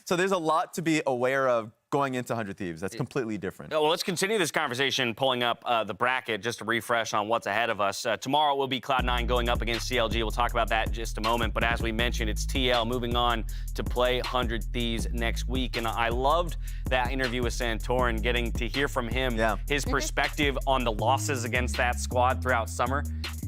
So there's a lot to be aware of going into 100 Thieves. That's completely different. Well, let's continue this conversation, pulling up the bracket just to refresh on what's ahead of us. Tomorrow will be Cloud9 going up against CLG. We'll talk about that in just a moment. But as we mentioned, it's TL moving on to play 100 Thieves next week. And I loved that interview with Santorin, getting to hear from him, his perspective on the losses against that squad throughout summer.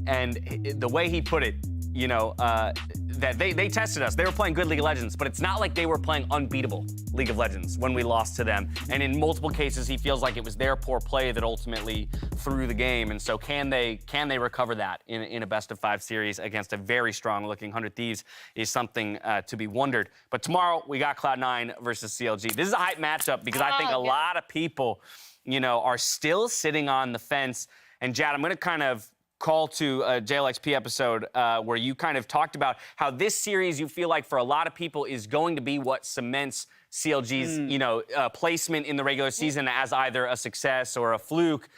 And the way he put it, you know, that they tested us. They were playing good League of Legends, but it's not like they were playing unbeatable League of Legends when we lost to them. And in multiple cases, he feels like it was their poor play that ultimately threw the game. And so can they recover that in a best-of-5 series against a very strong-looking 100 Thieves is something to be wondered. But tomorrow, we got Cloud9 versus CLG. This is a hype matchup because I think a lot of people, you know, are still sitting on the fence. And Jad, I'm going to kind of call to a JLXP episode where you kind of talked about how this series you feel like for a lot of people is going to be what cements CLG's, you know, placement in the regular season as either a success or a fluke,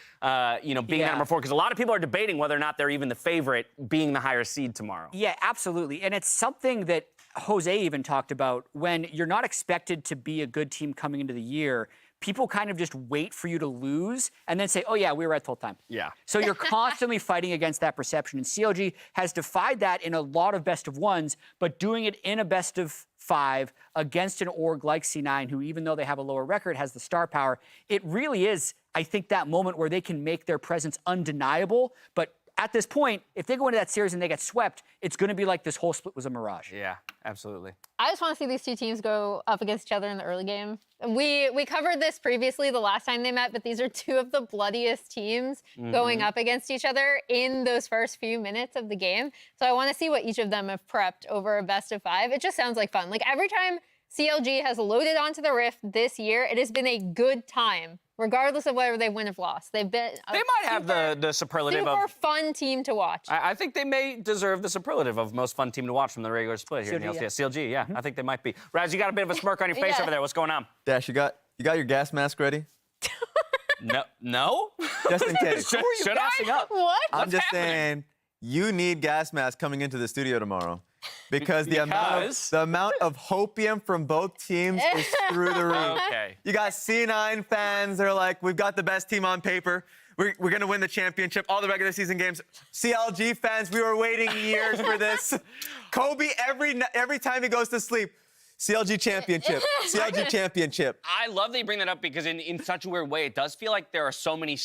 you know, being that number 4. Because a lot of people are debating whether or not they're even the favorite being the higher seed tomorrow. Yeah, absolutely. And it's something that Jose even talked about. When you're not expected to be a good team coming into the year, people kind of just wait for you to lose and then say, oh, yeah, we were at full time. Yeah. So you're constantly fighting against that perception. And CLG has defied that in a lot of best-of-1s, but doing it in a best-of-5 against an org like C9, who, even though they have a lower record, has the star power, it really is, I think, that moment where they can make their presence undeniable. But at this point, if they go into that series and they get swept, it's going to be like this whole split was a mirage. Yeah, absolutely. I just want to see these two teams go up against each other in the early game. We covered this previously the last time they met, but these are two of the bloodiest teams going up against each other in those first few minutes of the game. So I want to see what each of them have prepped over a best-of-5. It just sounds like fun. Like every time CLG has loaded onto the Rift this year, it has been a good time, regardless of whether they win or lost. They've been They might have the superlative super of fun team to watch. I think they may deserve the superlative of most fun team to watch from the regular split here in the CLG, LCS. CLG, yeah, I think they might be. Raz, you got a bit of a smirk on your face over there. What's going on? Dash, you got your gas mask ready? No? Just in case. Should I? What? I'm just saying, you need gas masks coming into the studio tomorrow. Because the amount of hopium from both teams is through the roof. Okay. You got C9 fans, they're like, we've got the best team on paper. We're going to win the championship, all the regular season games. CLG fans, we were waiting years for this. Kobe, every time he goes to sleep, CLG championship, CLG championship. I love that you bring that up because in such a weird way, it does feel like there are so many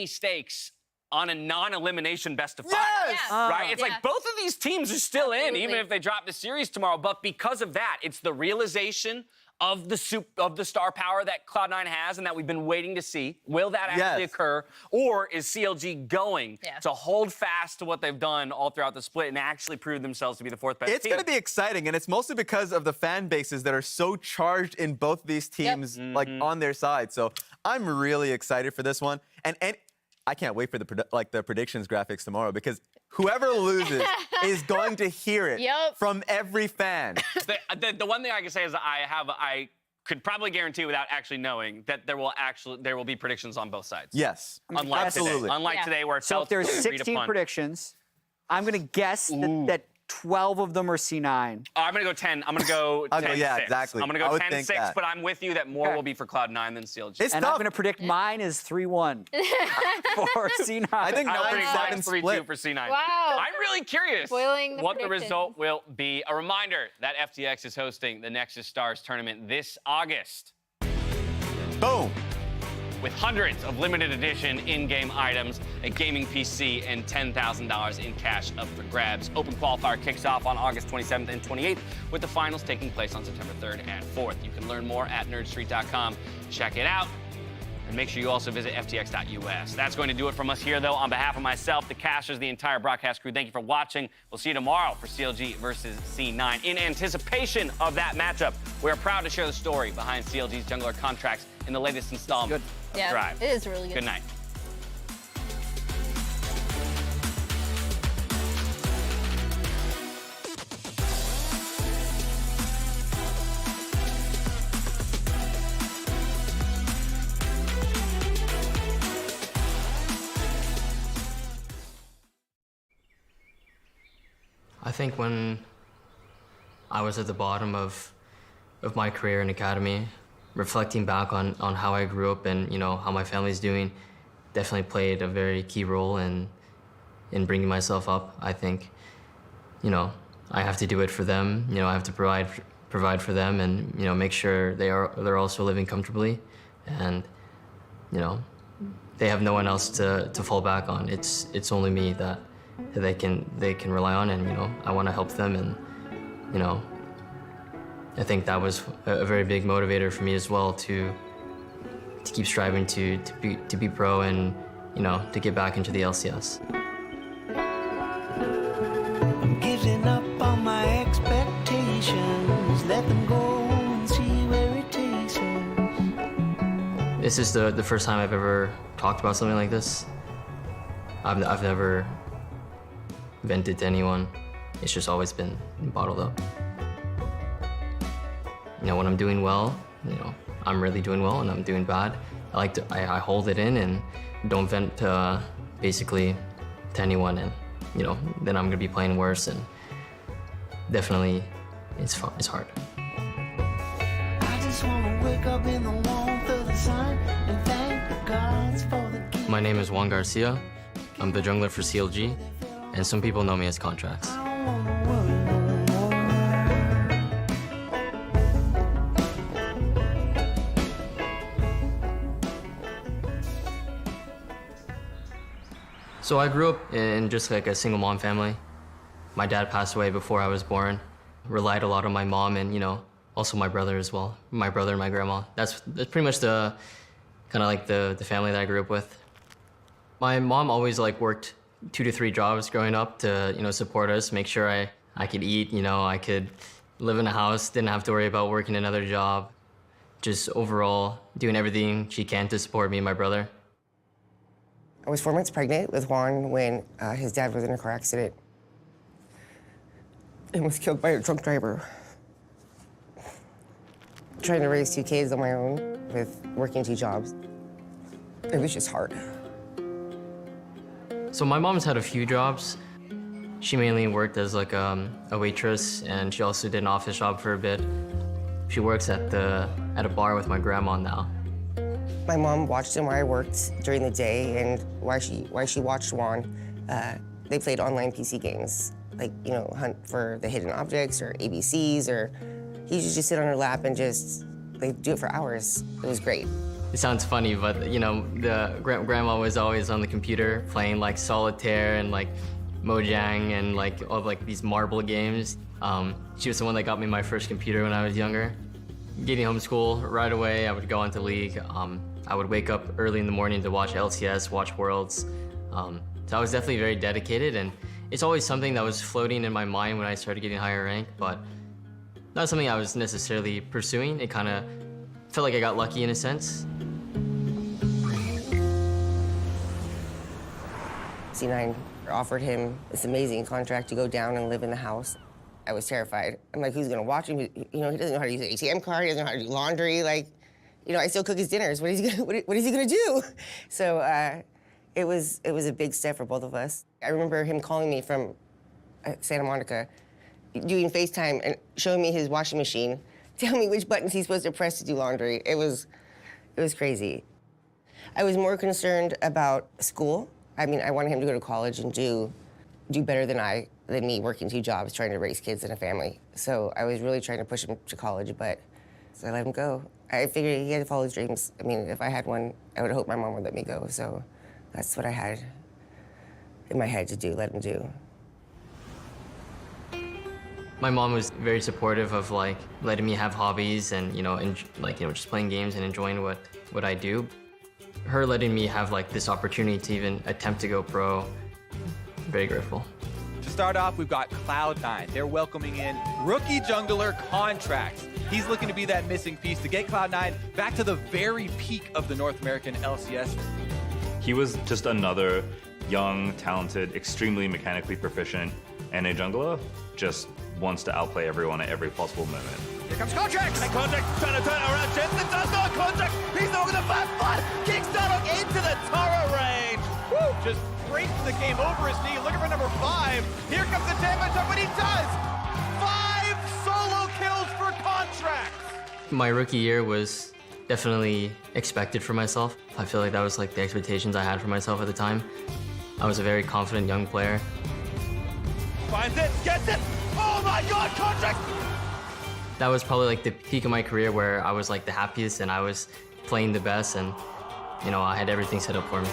stakes on a non-elimination best-of-5. Yes! Right? It's like both of these teams are still in, even if they drop the series tomorrow. But because of that, it's the realization of the star power that Cloud9 has and that we've been waiting to see. Will that actually occur? Or is CLG going to hold fast to what they've done all throughout the split and actually prove themselves to be the 4th best team? It's going to be exciting, and it's mostly because of the fan bases that are so charged in both these teams, like on their side. So I'm really excited for this one. And I can't wait for the predictions graphics tomorrow because whoever loses is going to hear it from every fan. The one thing I can say is I could probably guarantee without actually knowing that there will be predictions on both sides. Yes, unlike absolutely. Today. Unlike today where it's so if there's 16 predictions, I'm going to guess that 12 of them are C9. I'm going to go 10. I'm going to go 10-6. Yeah, exactly. I'm going to go 10-6, but I'm with you that more will be for Cloud9 than CLG. I'm going to predict mine is 3-1 for C9. I think 9-7 3-2 for C9. Wow. I'm really curious what the result will be. A reminder that FTX is hosting the Nexus Stars tournament this August. Boom. With hundreds of limited edition in-game items, a gaming PC, and $10,000 in cash up for grabs. Open qualifier kicks off on August 27th and 28th, with the finals taking place on September 3rd and 4th. You can learn more at nerdstreet.com. Check it out. And make sure you also visit ftx.us. That's going to do it from us here, though. On behalf of myself, the casters, the entire broadcast crew, thank you for watching. We'll see you tomorrow for CLG versus C9. In anticipation of that matchup, we are proud to share the story behind CLG's jungler contracts in the latest installment. Yeah, Drive. it is really good. Good night. I think when I was at the bottom of my career in academy, reflecting back on how I grew up and how my family's doing definitely played a very key role in bringing myself up. I think I have to do it for them. I have to provide for them and make sure they're also living comfortably, and they have no one else to fall back on. It's only me that that they can rely on, and I want to help them, and I think that was a very big motivator for me as well to keep striving to be pro and to get back into the LCS. Giving up on my expectations, let them go and see where it takes us. This is the first time I've ever talked about something like this. I've never vented to anyone. It's just always been bottled up. When I'm doing well, I'm really doing well, and I'm doing bad, I hold it in and don't vent basically to anyone, and then I'm gonna be playing worse, and definitely it's hard. I just wanna wake up in the warmth of the sun and thank the gods for the gift. My name is Juan Garcia. I'm the jungler for CLG, and some people know me as Contracts. So I grew up in just like a single mom family. My dad passed away before I was born. Relied a lot on my mom and also my brother as well. My brother and my grandma. That's pretty much the kind of like the family that I grew up with. My mom always worked 2 to 3 jobs growing up to support us, make sure I could eat, I could live in a house, didn't have to worry about working another job. Just overall doing everything she can to support me and my brother. I was 4 months pregnant with Juan when his dad was in a car accident and was killed by a drunk driver. Trying to raise 2 kids on my own with working 2 jobs, it was just hard. So my mom's had a few jobs. She mainly worked as a waitress, and she also did an office job for a bit. She works at a bar with my grandma now. My mom watched him while I worked during the day, and while she watched Juan, they played online PC games, hunt for the hidden objects or ABCs, or he used to just sit on her lap and just do it for hours. It was great. It sounds funny, but the grandma was always on the computer playing solitaire and Mojang and all these marble games. She was the one that got me my first computer when I was younger. Getting home from school right away, I would go onto League. I would wake up early in the morning to watch LCS, watch Worlds. So I was definitely very dedicated, and it's always something that was floating in my mind when I started getting higher rank, but not something I was necessarily pursuing. It kind of felt like I got lucky in a sense. C9 offered him this amazing contract to go down and live in the house. I was terrified. I'm like, who's gonna watch him? He doesn't know how to use an ATM card. He doesn't know how to do laundry. I still cook his dinners. What is he gonna do? So it was a big step for both of us. I remember him calling me from Santa Monica, doing FaceTime and showing me his washing machine, telling me which buttons he's supposed to press to do laundry. It was crazy. I was more concerned about school. I wanted him to go to college and do better than me working 2 jobs, trying to raise kids in a family. So I was really trying to push him to college, but so I let him go. I figured he had to follow his dreams. If I had one, I would hope my mom would let me go. So that's what I had in my head to do, let him do. My mom was very supportive of letting me have hobbies and just playing games and enjoying what I do. Her letting me have this opportunity to even attempt to go pro, very grateful. To start off, we've got Cloud9. They're welcoming in rookie jungler Contracts. He's looking to be that missing piece to get Cloud9 back to the very peak of the North American LCS. He was just another young, talented, extremely mechanically proficient NA jungler, just wants to outplay everyone at every possible moment. Here comes Contracts! And Contracts trying to turn it around. Jensen does not Contracts! He's not going to back blood! Kicks Stardock into the tower range! Woo! Just breaks the game over his knee, looking for number 5. Here comes the damage up, but he does! 5 solo kills for Contracts! My rookie year was definitely expected for myself. I feel like that was the expectations I had for myself at the time. I was a very confident young player. Finds it, gets it! Oh my god, Contracts! That was probably the peak of my career where I was the happiest and I was playing the best, and I had everything set up for me.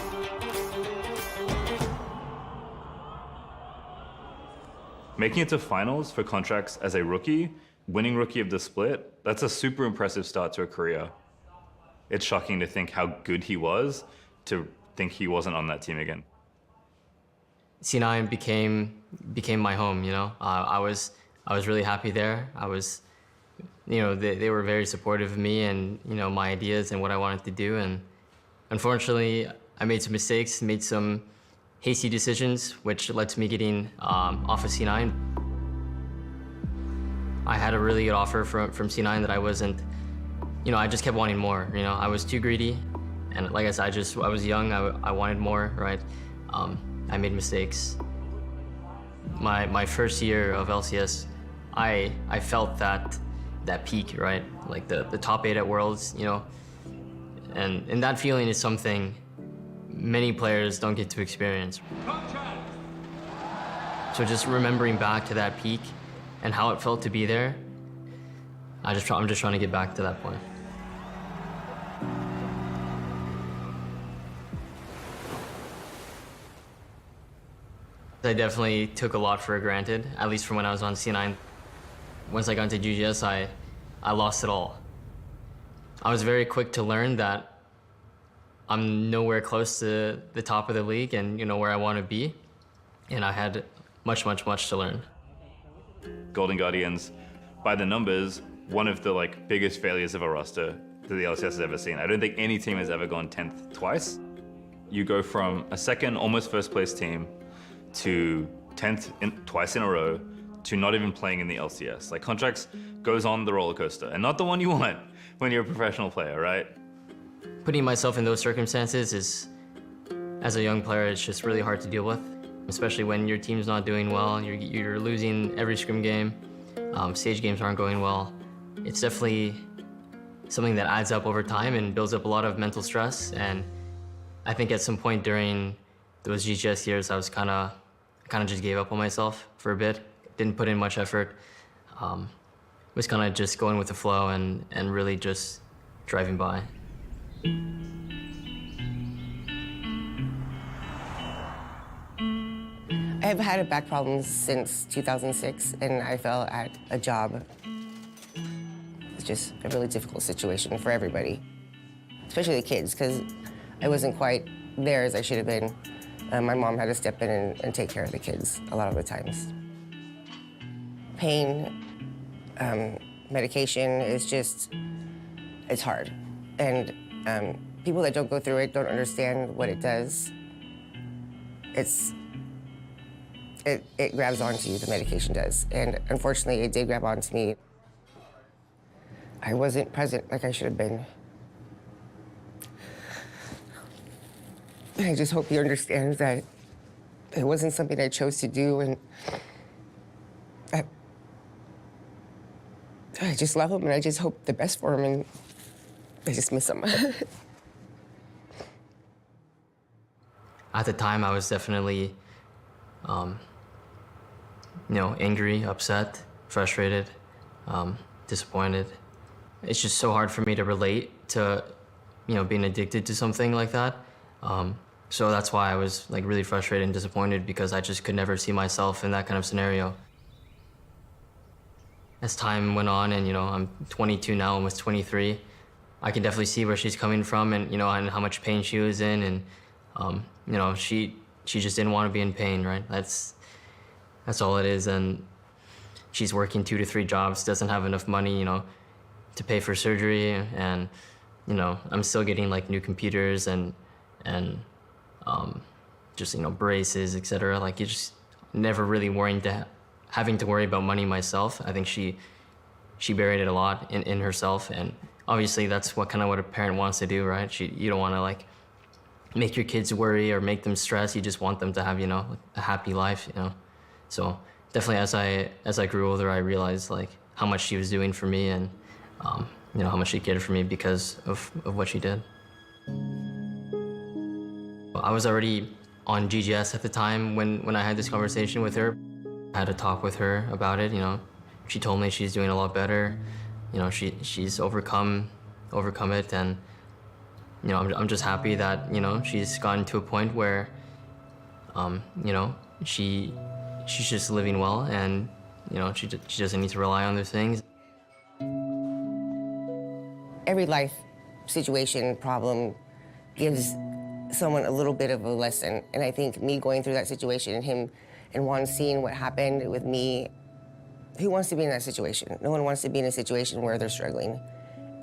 Making it to finals for contracts as a rookie, winning rookie of the split, that's a super impressive start to a career. It's shocking to think how good he was, to think he wasn't on that team again. C9 became my home, you know. I was really happy there. They were very supportive of me and, you know, my ideas and what I wanted to do. And unfortunately, I made some mistakes, made some hasty decisions, which led to me getting off of C9. I had a really good offer from C9 that I wasn't, you know, I just kept wanting more. You know, I was too greedy, and like I said, I was young. I wanted more, right? I made mistakes. My first year of LCS, I felt that peak, right? Like the top 8 at Worlds, you know, and that feeling is something many players don't get to experience. So just remembering back to that peak and how it felt to be there, I'm just trying to get back to that point. I definitely took a lot for granted, at least from when I was on C9. Once I got into GGS, I lost it all. I was very quick to learn that I'm nowhere close to the top of the league and, you know, where I want to be. And I had much to learn. Golden Guardians, by the numbers, one of the biggest failures of a roster that the LCS has ever seen. I don't think any team has ever gone 10th twice. You go from a second, almost first place team to 10th twice in a row to not even playing in the LCS. Like, Contracts goes on the roller coaster, and not the one you want when you're a professional player, right? Putting myself in those circumstances is, as a young player, it's just really hard to deal with, especially when your team's not doing well, you're losing every scrim game, stage games aren't going well. It's definitely something that adds up over time and builds up a lot of mental stress. And I think at some point during those GGS years, I was kind of just gave up on myself for a bit. Didn't put in much effort. Was kind of just going with the flow and really just driving by. I've had back problems since 2006, and I fell at a job. It's just a really difficult situation for everybody, especially the kids, because I wasn't quite there as I should have been. My mom had to step in and take care of the kids a lot of the times. Pain, medication is just, it's hard. And people that don't go through it don't understand what it does. It grabs onto you, the medication does. And unfortunately, it did grab onto me. I wasn't present like I should have been. I just hope he understands that it wasn't something I chose to do, and I just love him, and I just hope the best for him, and I just miss him. At the time, I was definitely, angry, upset, frustrated, disappointed. It's just so hard for me to relate to, being addicted to something like that. So that's why I was really frustrated and disappointed, because I just could never see myself in that kind of scenario. As time went on, and I'm 22 now, almost 23, I can definitely see where she's coming from, and and how much pain she was in, and she just didn't want to be in pain, right? That's all it is. And she's working 2 to 3 jobs, doesn't have enough money, to pay for surgery, and I'm still getting new computers and just braces, etc. You're just never really having to worry about money myself. I think she buried it a lot in herself, and obviously that's what a parent wants to do, right? You don't want to make your kids worry or make them stress. You just want them to have a happy life, So definitely as I grew older, I realized how much she was doing for me, and how much she cared for me because of what she did. I was already on GGS at the time when I had this conversation with her. I had a talk with her about it. She told me she's doing a lot better. She's overcome it, and I'm just happy that she's gotten to a point where she she's just living well, and you know, she doesn't need to rely on those things. Every life situation, problem gives someone a little bit of a lesson. And I think me going through that situation and him and Juan seeing what happened with me, who wants to be in that situation? No one wants to be in a situation where they're struggling.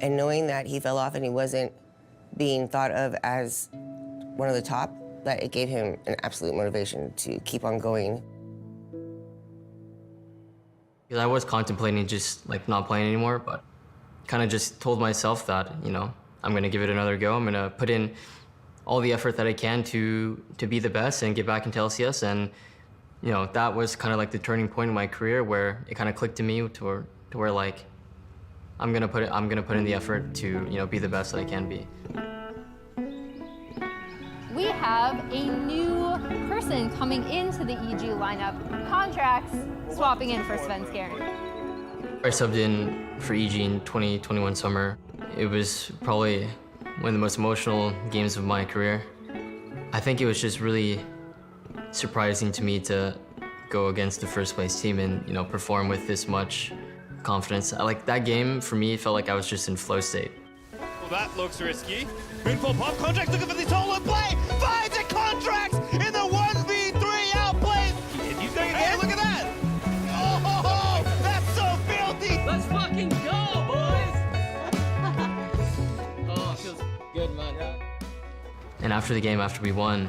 And knowing that he fell off and he wasn't being thought of as one of the top, that it gave him an absolute motivation to keep on going. Because I was contemplating just like not playing anymore, but kind of just told myself that, you know, I'm gonna give it another go. I'm gonna put in all the effort that I can to be the best and get back into LCS. And you know, that was kind of like the turning point in my career where it kind of clicked to me to where like I'm gonna put in the effort to, you know, be the best that I can be. We have a new person coming into the EG lineup. Contracts swapping in for Svenskeren. I subbed in for EG in 2021 summer. It was probably one of the most emotional games of my career. I think it was just really surprising to me to go against the first place team and, you know, perform with this much confidence. Like that game, for me, it felt like I was just in flow state. Well, that looks risky. Moonfall pop, Contracts looking for the solo play. Finds it, Contracts in the 1v3 outplay. And he's going again. Hey, look at that. Oh, that's so filthy. Let's fucking go, boys. Oh, it feels good, man. And after the game, after we won,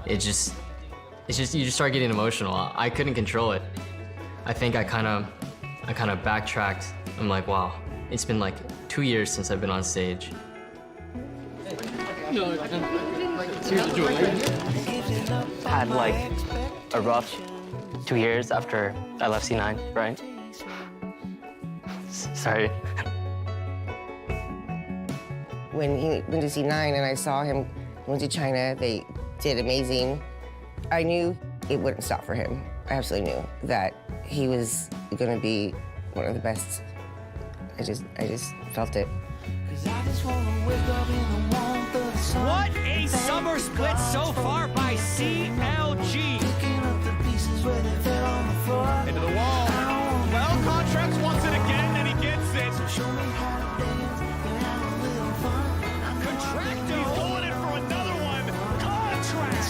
you just start getting emotional. I couldn't control it. I think I kind of backtracked. I'm like, wow, it's been like 2 years since I've been on stage. Had like a rough 2 years after I left C9, right? Sorry. When he went to C9 and I saw him went to China, they did amazing. I knew it wouldn't stop for him. I absolutely knew that he was gonna be one of the best. I just felt it. What a summer split so far by CLG. Into the wall. Well, Contracts wants it again, and he gets it. Contracto. He's going in for another one. Contracts.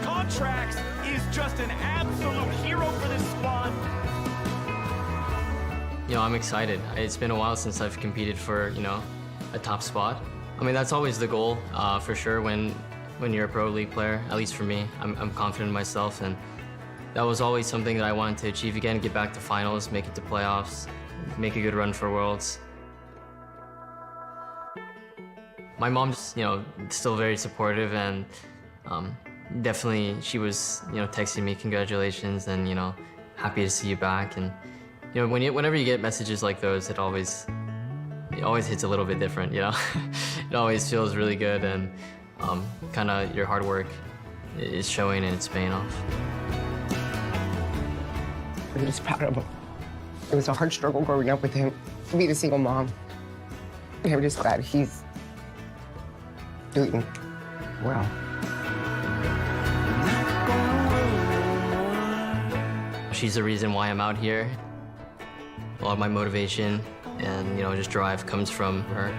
Contracts is just an absolute hero for this squad. You know, I'm excited. It's been a while since I've competed for, you know, a top spot. I mean, that's always the goal, for sure, when you're a pro league player, at least for me. I'm confident in myself, and that was always something that I wanted to achieve again, get back to finals, make it to playoffs, make a good run for Worlds. My mom's, you know, still very supportive, and definitely she was, you know, texting me congratulations and, you know, happy to see you back. And you know, whenever you get messages like those, it always hits a little bit different, you know? It always feels really good, and kind of your hard work is showing and it's paying off. I'm just proud of him. It was a hard struggle growing up with him, being a single mom. And I'm just glad he's doing well. She's the reason why I'm out here. A lot of my motivation and, you know, just drive comes from her.